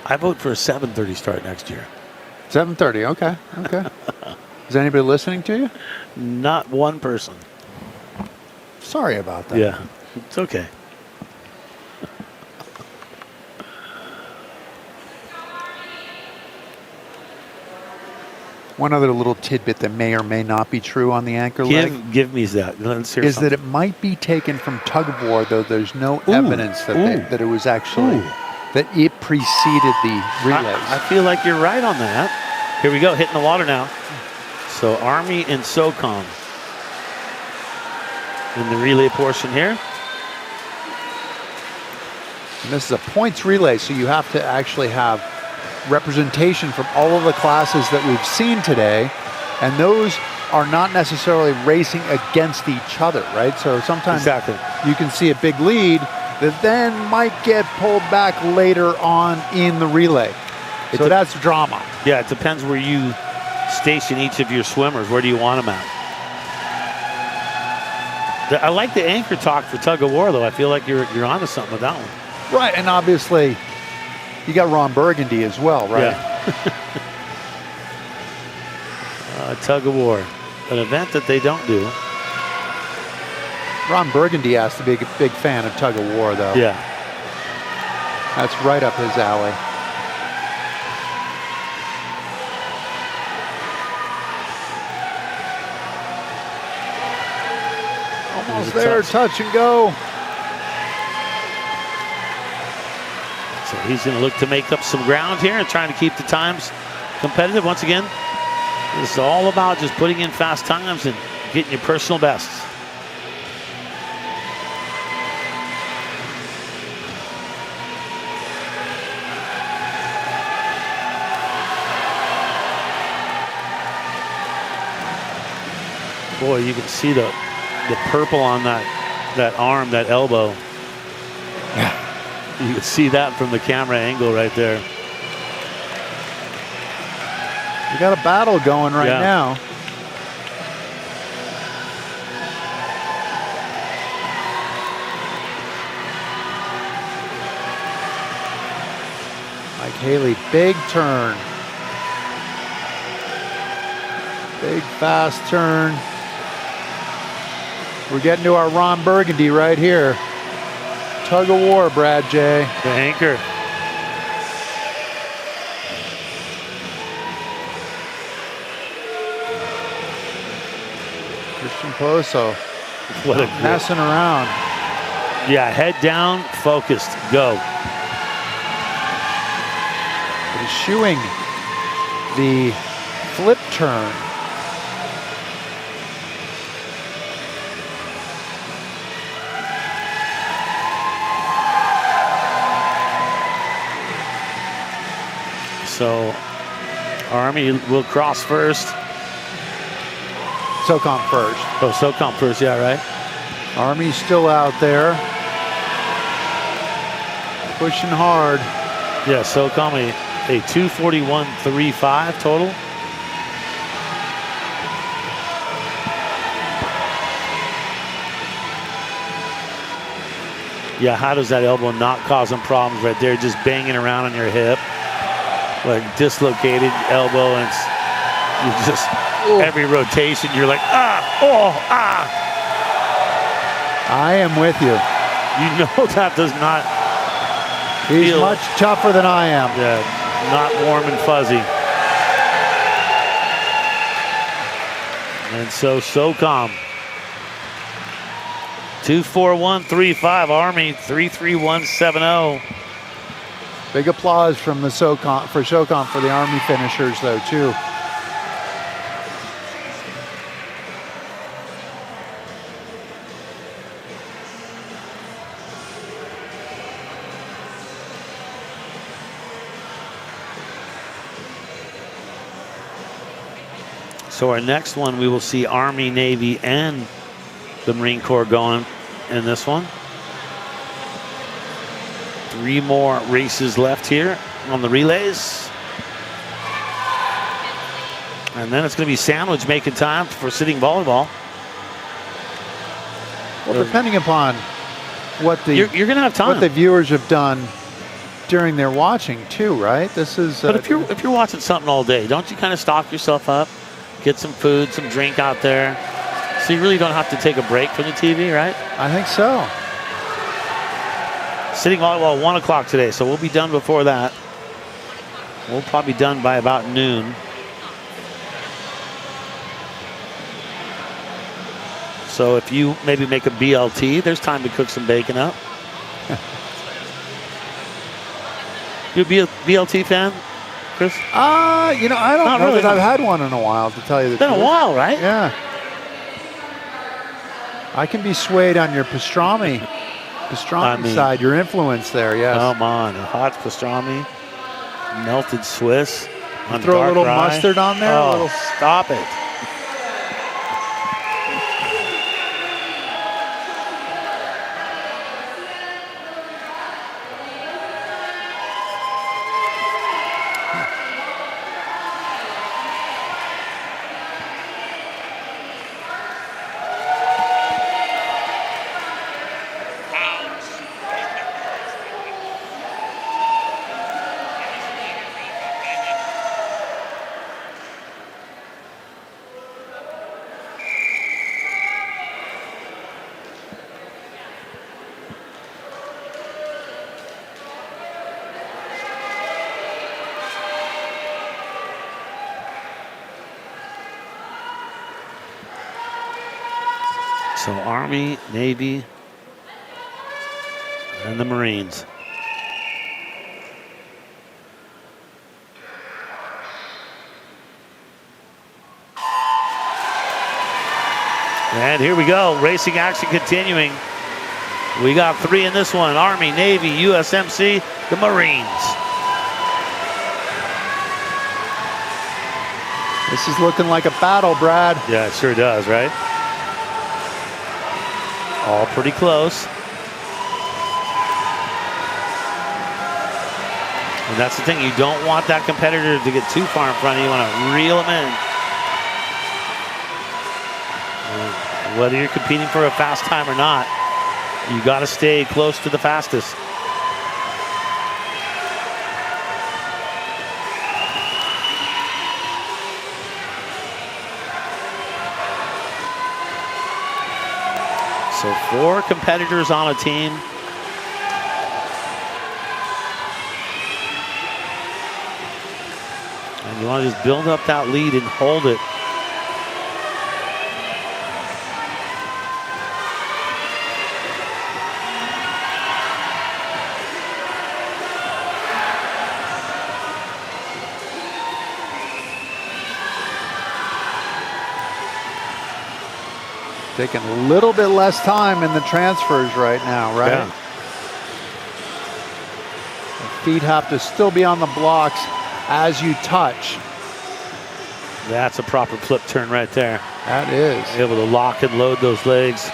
I vote for a 7:30 start next year. 7:30, okay, okay. Is anybody listening to you? Not one person. Sorry about that. Yeah, it's okay. One other little tidbit that may or may not be true on the anchor leg Give me that. Let's hear is something. that it might be taken from tug of war, though there's no evidence that, that it was actually, that it preceded the relays. I feel like you're right on that. Here we go, hitting the water now. So Army and SOCOM in the relay portion here. And this is a points relay, so you have to actually have representation from all of the classes that we've seen today, and those are not necessarily racing against each other, right? So sometimes you can see a big lead that then might get pulled back later on in the relay. So that's drama. Yeah, it depends where you station each of your swimmers. Where do you want them at? I like the anchor talk for tug of war, though. I feel like you're onto something with that one. Right, and obviously you got Ron Burgundy as well, right? Yeah. Tug of war, an event that they don't do. Ron Burgundy has to be a big fan of tug of war, though. Yeah. That's right up his alley. Almost there, touch and go. So he's going to look to make up some ground here and trying to keep the times competitive. Once again, this is all about just putting in fast times and getting your personal bests. Boy, you can see the purple on that arm, that elbow. Yeah. You can see that from the camera angle right there. We got a battle going right now. Mike Haley, big turn. Big fast turn. We're getting to our Ron Burgundy right here. Tug of war, Brad J. The anchor. Christian Poso. What a messing around. Yeah, head down, focused, go. Eschewing the flip turn. So Army will cross first. SOCOM first. Oh, SOCOM first, yeah, right. Army's still out there. Pushing hard. Yeah, SOCOM a 241.35 total. Yeah, how does that elbow not cause them problems right there? Just banging around on your hip. Like dislocated elbow, and it's, you just, every rotation, you're like, I am with you. You know that does not He's feel much tougher than I am. Yeah, not warm and fuzzy. And so SOCOM 2-4-1-3-5, Army 3-3-1-7-0. Big applause from the SOCOM for the Army finishers, though, too. So our next one, we will see Army, Navy, and the Marine Corps going in this one. 3 more races left here on the relays. And then it's going to be Sandwich making time for sitting volleyball. Well, depending upon what the you're going to have time. What the viewers have done during their watching too, right? This is. But if you're watching something all day, don't you kind of stock yourself up, get some food, some drink out there, so you really don't have to take a break from the TV, right? I think so. Sitting volleyball 1 o'clock today, so we'll be done before that. We'll probably be done by about noon. So if you maybe make a BLT, there's time to cook some bacon up. You a BLT fan, Chris? You know, I don't Not know really, that I've huh? had one in a while, to tell you the truth. Been a while, right? Yeah. I can be swayed on your pastrami side, your influence there, yes. Come on, a hot pastrami, melted Swiss. On Throw a dark little rye. mustard on there. Oh, a little. stop it. So Army, Navy, and the Marines. And here we go, racing action continuing. We got 3 in this one, Army, Navy, USMC, the Marines. This is looking like a battle, Brad. Yeah, it sure does, right? All pretty close. And that's the thing, you don't want that competitor to get too far in front of you. You want to reel them in. And whether you're competing for a fast time or not, you got to stay close to the fastest. So 4 competitors on a team. And you want to just build up that lead and hold it. Taking a little bit less time in the transfers right now, right? Yeah. The feet have to still be on the blocks as you touch. That's a proper flip turn right there. That is. Able to lock and load those legs.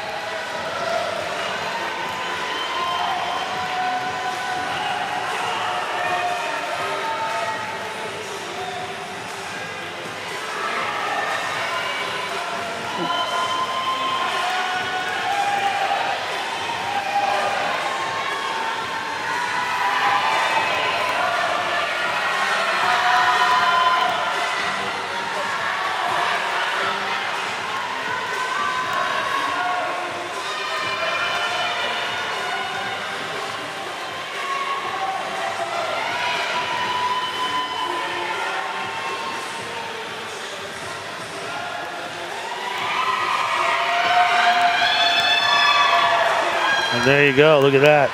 And there you go. Look at that.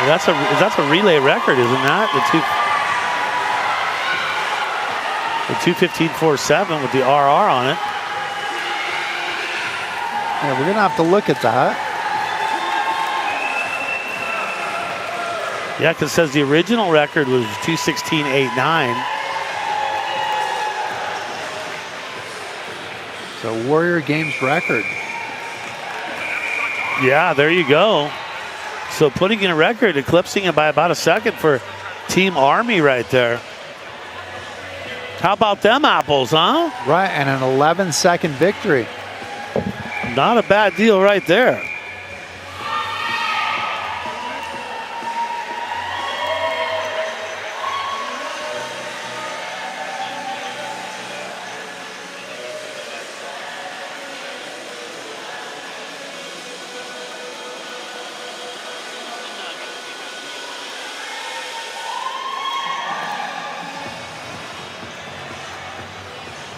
That's a relay record, isn't that? The 2:15.47 with the RR on it. Yeah, we're gonna have to look at that. Yeah, because it says the original record was 2:16.89. So Warrior Games record. Yeah, there you go. So putting in a record, eclipsing it by about a second for Team Army right there. How about them apples, huh? Right, and an 11-second victory. Not a bad deal right there.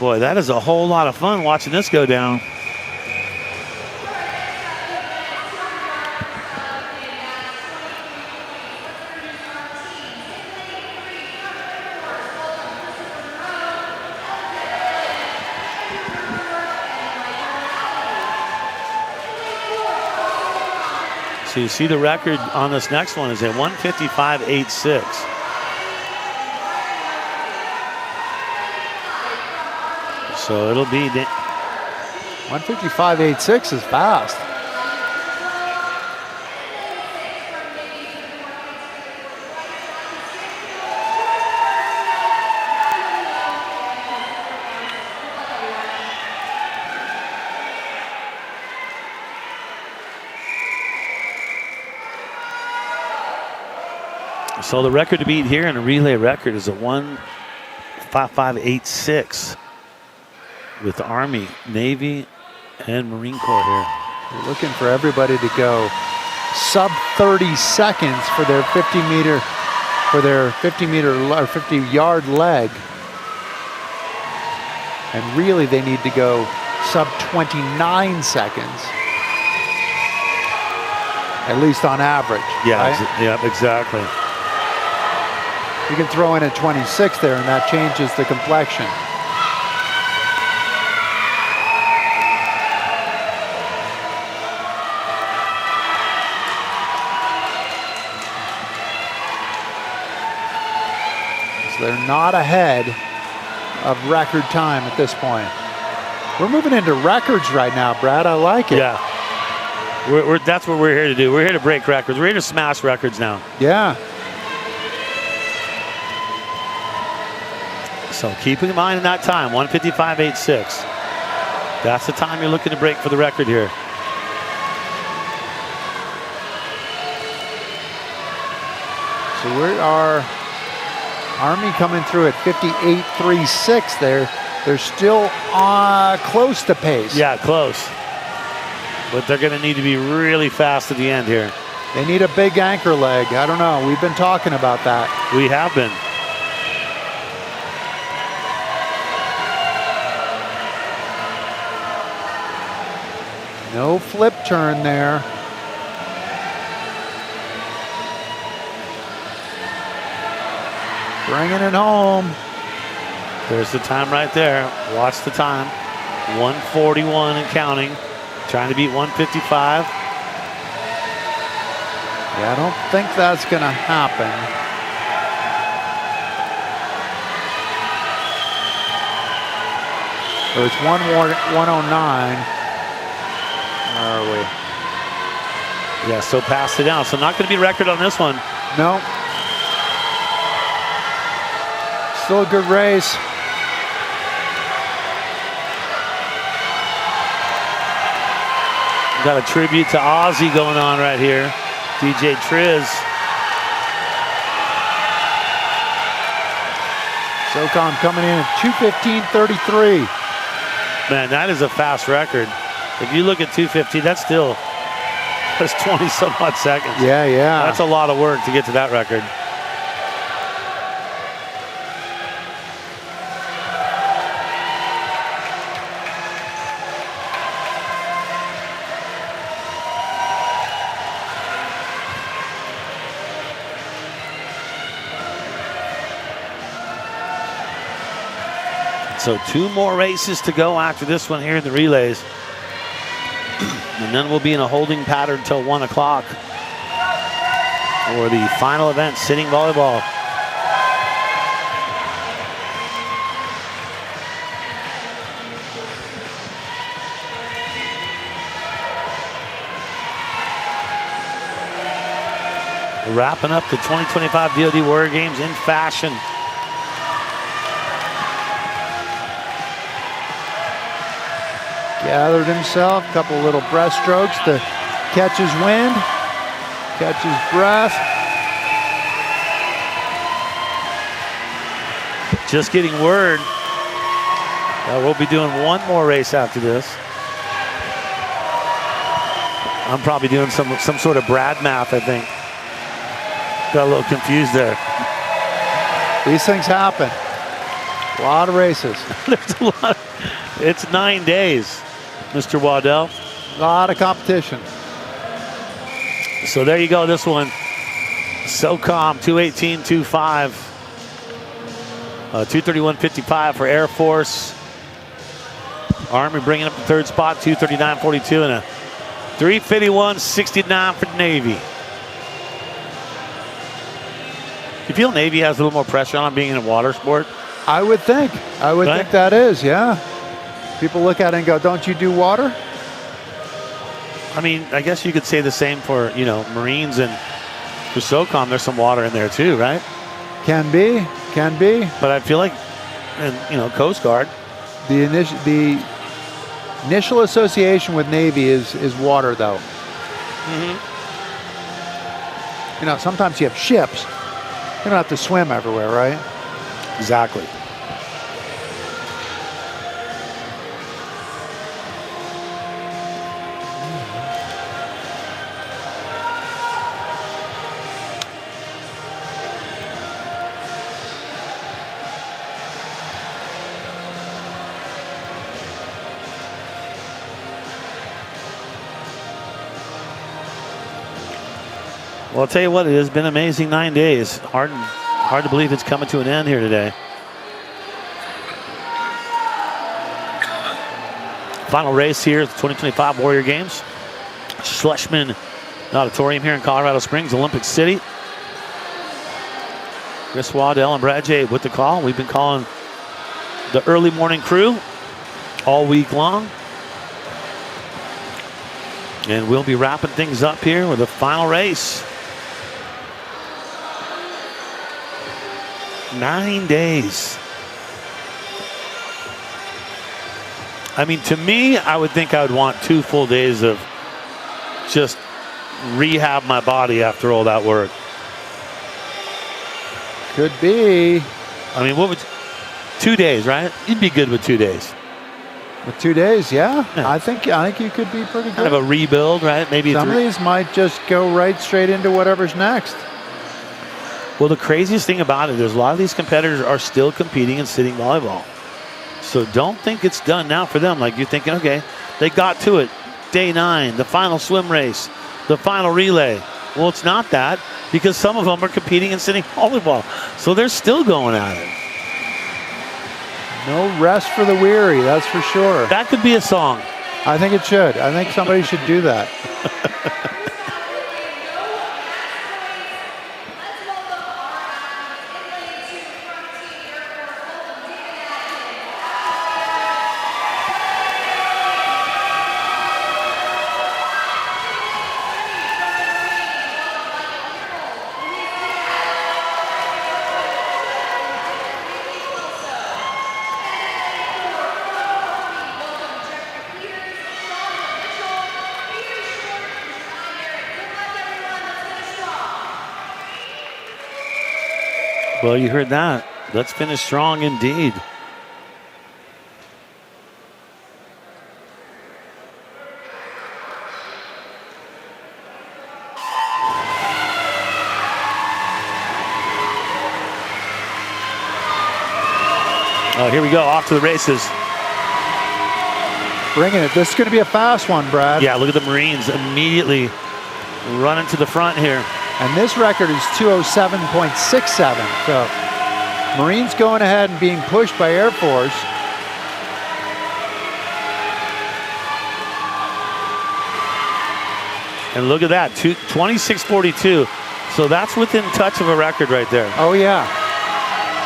Boy, that is a whole lot of fun watching this go down. So you see the record on this next one is a 1:55.86. So it'll be 1:55.86 is fast. So the record to beat here in a relay record is a 1:55.86 with the Army, Navy, and Marine Corps here. We're looking for everybody to go sub 30 seconds for their 50-meter, or 50-yard leg. And really they need to go sub 29 seconds, at least on average. Yeah, right? yeah, exactly. You can throw in a 26 there and that changes the complexion. They're not ahead of record time at this point. We're moving into records right now, Brad. I like it. Yeah. That's what we're here to do. We're here to break records. We're here to smash records now. Yeah. So keeping in mind in that time, 1:55.86. That's the time you're looking to break for the record here. So we are Army coming through at 58.36 there. They're still close to pace. Yeah, close. But they're going to need to be really fast at the end here. They need a big anchor leg. I don't know. We've been talking about that. We have been. No flip turn there. Bringing it home. There's the time right there. Watch the time. 1:41 and counting. Trying to beat 1:55. Yeah, I don't think that's going to happen. So it's 1:09. Where are we? Yeah, so pass it down. So not going to be record on this one. No. Still a good race. Got a tribute to Ozzy going on right here. DJ Triz. SOCOM coming in at 2:15.33. Man, that is a fast record. If you look at 2:15, that's 20 some odd seconds. Yeah, yeah. That's a lot of work to get to that record. So 2 more races to go after this one here in the relays. And then we'll be in a holding pattern until 1 o'clock for the final event, sitting volleyball. Wrapping up the 2025 DoD Warrior Games in fashion. Gathered himself, a couple little breaststrokes to catch his wind, catch his breath. Just getting word that we'll be doing 1 more race after this. I'm probably doing some sort of Brad math, I think. Got a little confused there. These things happen. A lot of races. There's a lot. It's 9 days, Mr. Waddell. A lot of competition. So there you go, this one. SOCOM 218.25. 231.55 for Air Force. Army bringing up the 3rd spot, 239.42, and a 351.69 for Navy. You feel Navy has a little more pressure on being in a water sport? I would think. I would think that is, yeah. People look at it and go, don't you do water? I mean, I guess you could say the same for, Marines, and for SOCOM, there's some water in there too, right? Can be. But I feel like, and Coast Guard. The initial association with Navy is water, though. Mm-hmm. Sometimes you have ships. You don't have to swim everywhere, right? Exactly. Well, I'll tell you what, it has been an amazing 9 days. Hard to believe it's coming to an end here today. Final race here at the 2025 Warrior Games. Schlesman Auditorium here in Colorado Springs, Olympic City. Chris Waddell and Brad J with the call. We've been calling the early morning crew all week long. And we'll be wrapping things up here with the final race. 9 days. I mean, to me, I would think I would want 2 full days of just rehab my body after all that work. Could be. I mean, 2 days, right? You'd be good with 2 days. With 2 days, yeah. I think you could be pretty good. Kind of a rebuild, right? Maybe some of these might just go right straight into whatever's next. Well, the craziest thing about it is a lot of these competitors are still competing in sitting volleyball. So don't think it's done now for them. Like you're thinking, okay, they got to it. Day 9, the final swim race, the final relay. Well, it's not that, because some of them are competing in sitting volleyball. So they're still going at it. No rest for the weary, that's for sure. That could be a song. I think it should. I think somebody should do that. Well, you heard that. Let's finish strong indeed. Oh, here we go, off to the races. Bringing it. This is going to be a fast one, Brad. Yeah, look at the Marines immediately running to the front here. And this record is 207.67. So Marines going ahead and being pushed by Air Force. And look at that, 26:42. So that's within touch of a record right there. Oh, yeah.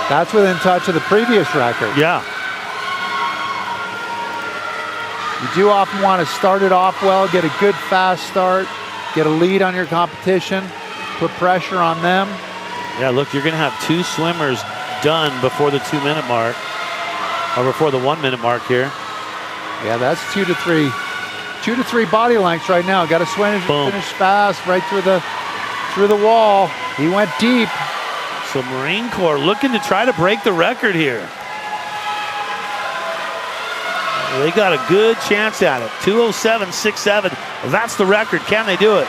That's within touch of the previous record. Yeah. You do often want to start it off well, get a good fast start, get a lead on your competition, put pressure on them. Yeah, look, you're going to have 2 swimmers done before the 2-minute mark, or before the 1-minute mark here. Yeah, that's 2 to 3 body lengths right now. Got to finish fast right through the wall. He went deep. So Marine Corps looking to try to break the record here. They got a good chance at it. 2:07.67. That's the record. Can they do it?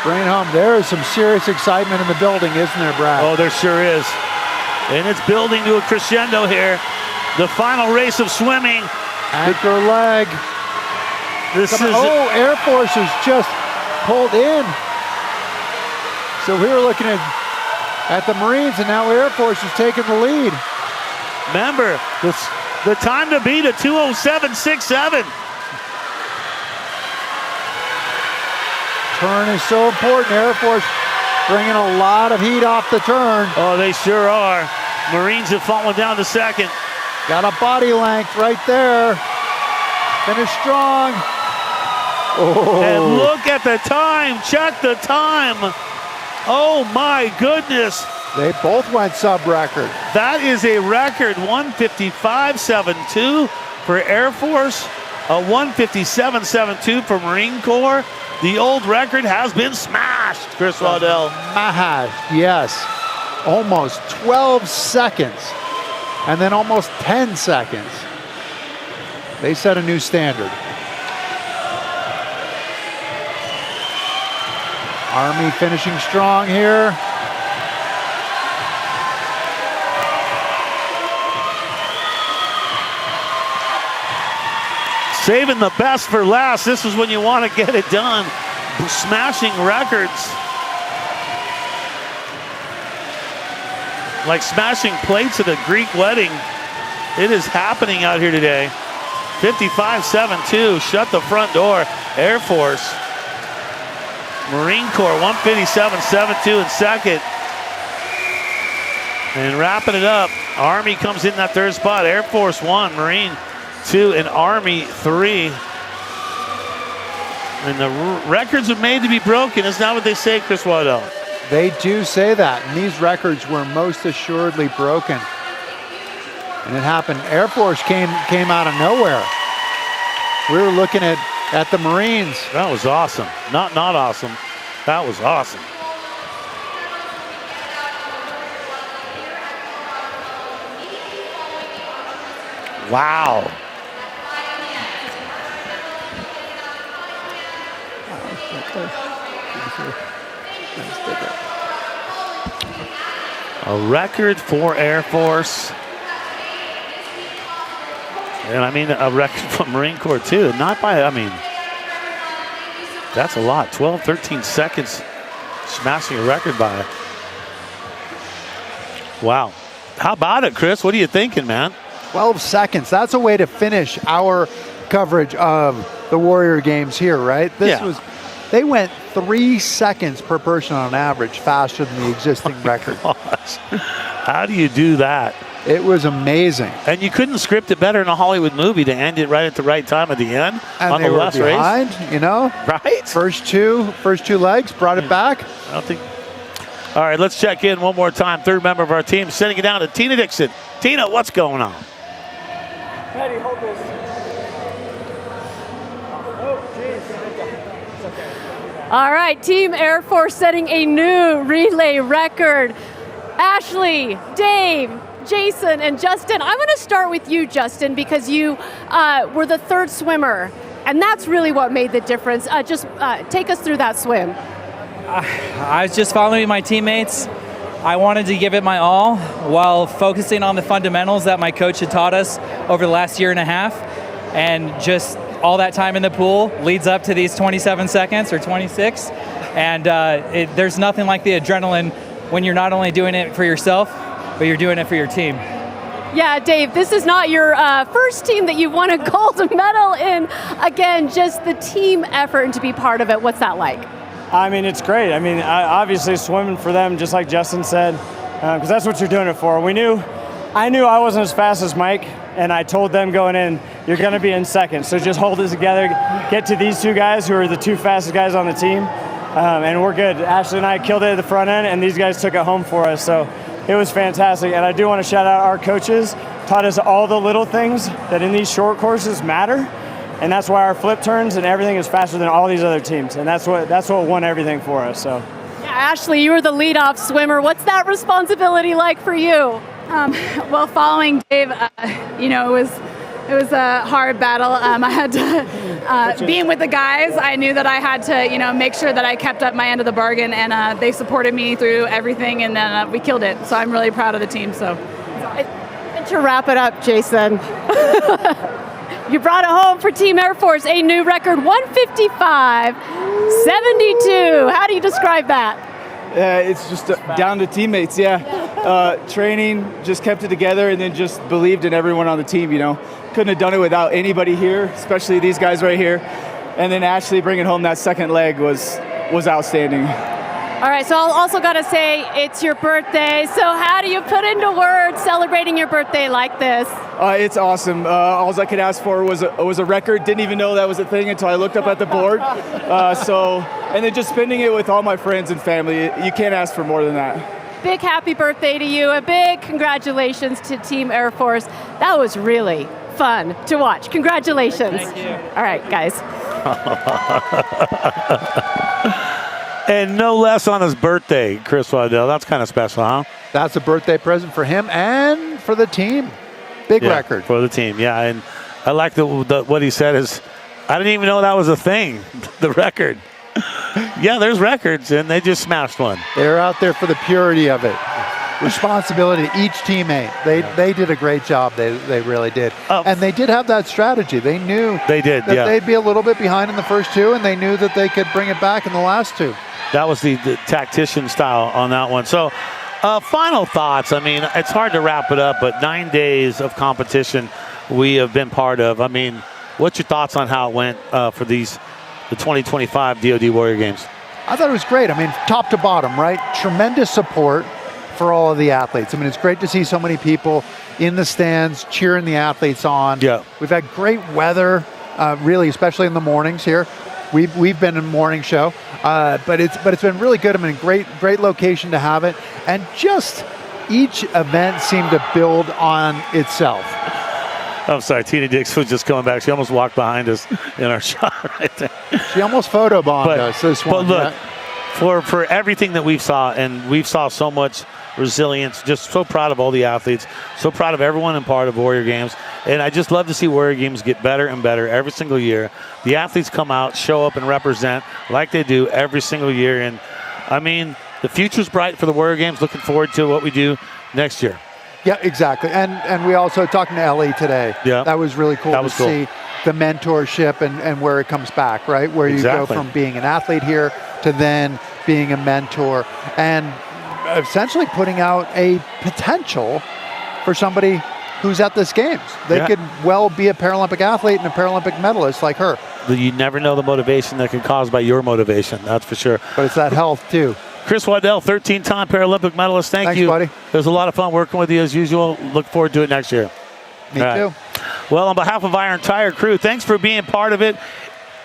Bring it home. There is some serious excitement in the building, isn't there, Brad? Oh, there sure is. And it's building to a crescendo here. The final race of swimming. Anchor leg. Air Force has just pulled in. So we were looking at the Marines, and now Air Force is taking the lead. Remember, the time to beat a 2:07.67. Turn is so important. Air Force bringing a lot of heat off the turn. Oh, they sure are. Marines have fallen down to second. Got a body length right there. Finish strong. Oh. And look at the time. Check the time. Oh my goodness. They both went sub-record. That is a record, 155.72 for Air Force, a 157.72 for Marine Corps. The old record has been smashed, Chris Waddell. Smashed, yes. Almost 12 seconds. And then almost 10 seconds. They set a new standard. Army finishing strong here. Saving the best for last. This is when you want to get it done. Smashing records. Like smashing plates at a Greek wedding. It is happening out here today. 55.72. Shut the front door. Air Force. Marine Corps 157.72 in second. And wrapping it up, Army comes in that third spot. Air Force 1, Marine 2, and Army 3. And the records are made to be broken. Isn't that what they say, Chris Waddell? They do say that, and these records were most assuredly broken. And it happened. Air Force came out of nowhere. We were looking at the Marines. That was awesome. Not awesome. That was awesome. Wow. A record for Air Force. And I mean, a record for Marine Corps too. Not by, I mean, that's a lot. 12, 13 seconds smashing a record by. Wow. How about it, Chris? What are you thinking, man? 12 seconds. That's a way to finish our coverage of the Warrior Games here, right? They went 3 seconds per person on average faster than the existing record. Gosh. How do you do that? It was amazing. And you couldn't script it better in a Hollywood movie to end it right at the right time at the end and on they the were last behind, race. You know? Right? First two legs, brought it back. I don't think. All right, let's check in one more time. Third member of our team, sending it down to Tina Dixon. Tina, what's going on? Patty, hold this. Oh, geez. All right, Team Air Force setting a new relay record. Ashley, Dave, Jason, and Justin. I want to start with you, Justin, because you were the third swimmer, and that's really what made the difference. Just take us through that swim. I was just following my teammates. I wanted to give it my all while focusing on the fundamentals that my coach had taught us over the last year and a half, and just all that time in the pool leads up to these 27 seconds or 26, and there's nothing like the adrenaline when you're not only doing it for yourself, but you're doing it for your team. Yeah, Dave, this is not your first team that you've won a gold medal in. Again, just the team effort and to be part of it. What's that like? I mean, it's great. I mean, obviously swimming for them, just like Justin said, because that's what you're doing it for. I knew I wasn't as fast as Mike, and I told them going in, you're going to be in second. So just hold it together, get to these two guys who are the two fastest guys on the team, and we're good. Ashley and I killed it at the front end, and these guys took it home for us. So it was fantastic. And I do want to shout out our coaches, taught us all the little things that in these short courses matter. And that's why our flip turns and everything is faster than all these other teams. And that's what won everything for us. So, yeah, Ashley, you were the leadoff swimmer. What's that responsibility like for you? Well, following Dave, it was a hard battle. I had to, being with the guys, I knew that I had to, make sure that I kept up my end of the bargain, and they supported me through everything, and then we killed it. So I'm really proud of the team. So, and to wrap it up, Jason, you brought it home for Team Air Force, a new record, 155.72. How do you describe that? It's just down to teammates, training, just kept it together, and then just believed in everyone on the team, Couldn't have done it without anybody here, especially these guys right here. And then Ashley bringing home that second leg was outstanding. All right, so I also got to say, it's your birthday. So how do you put into words celebrating your birthday like this? It's awesome. All I could ask for was a record. Didn't even know that was a thing until I looked up at the board. And then just spending it with all my friends and family. You can't ask for more than that. Big happy birthday to you. A big congratulations to Team Air Force. That was really fun to watch. Congratulations. Thank you. All right, guys. And no less on his birthday, Chris Waddell. That's kind of special, huh? That's a birthday present for him and for the team. Big record. For the team, yeah. And I like what he said is, I didn't even know that was a thing, the record. Yeah, there's records, and they just smashed one. They're out there for the purity of it. Responsibility to each teammate. They did a great job. They really did. And they did have that strategy. They knew that they'd be a little bit behind in the first two, and they knew that they could bring it back in the last two. That was the tactician style on that one. So final thoughts. I mean, it's hard to wrap it up, but 9 days of competition we have been part of. I mean, what's your thoughts on how it went for the 2025 DoD Warrior Games? I thought it was great. I mean, top to bottom, right? Tremendous support for all of the athletes. I mean, it's great to see so many people in the stands cheering the athletes on. Yeah. We've had great weather, really, especially in the mornings here. We've been in morning show, but it's been really good. I mean, great location to have it, and just each event seemed to build on itself. I'm sorry, Tina Dix was just coming back. She almost walked behind us in our shot right there. She almost photobombed us this one. But look, for everything that we saw, and we saw so much resilience, just so proud of all the athletes, so proud of everyone in part of Warrior Games. And I just love to see Warrior Games get better and better every single year. The athletes come out, show up, and represent like they do every single year. And, I mean, the future's bright for the Warrior Games. Looking forward to what we do next year. Yeah, exactly. And we also talking to Ellie today. Yeah. That was really cool to see the mentorship and where it comes back, right? Where you go from being an athlete here to then being a mentor and essentially putting out a potential for somebody who's at this games. They could well be a Paralympic athlete and a Paralympic medalist like her. You never know the motivation that can cause by your motivation, that's for sure. But it's that health too. Chris Waddell, 13-time Paralympic medalist. Thanks, you. Buddy. It was a lot of fun working with you as usual. Look forward to it next year. Me too. Well, on behalf of our entire crew, thanks for being part of it.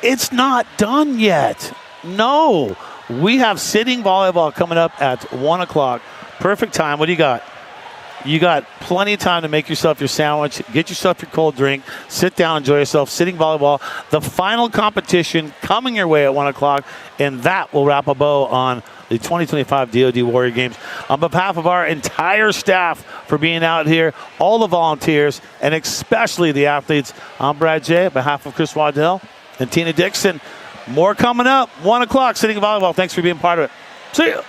It's not done yet. No. We have sitting volleyball coming up at 1 o'clock. Perfect time. What do you got? You got plenty of time to make yourself your sandwich, get yourself your cold drink, sit down, enjoy yourself. Sitting volleyball, the final competition coming your way at 1 o'clock, and that will wrap a bow on the 2025 DoD Warrior Games. On behalf of our entire staff for being out here, all the volunteers, and especially the athletes, I'm Brad J. On behalf of Chris Waddell and Tina Dixon, more coming up, 1 o'clock, sitting volleyball. Thanks for being part of it. See ya.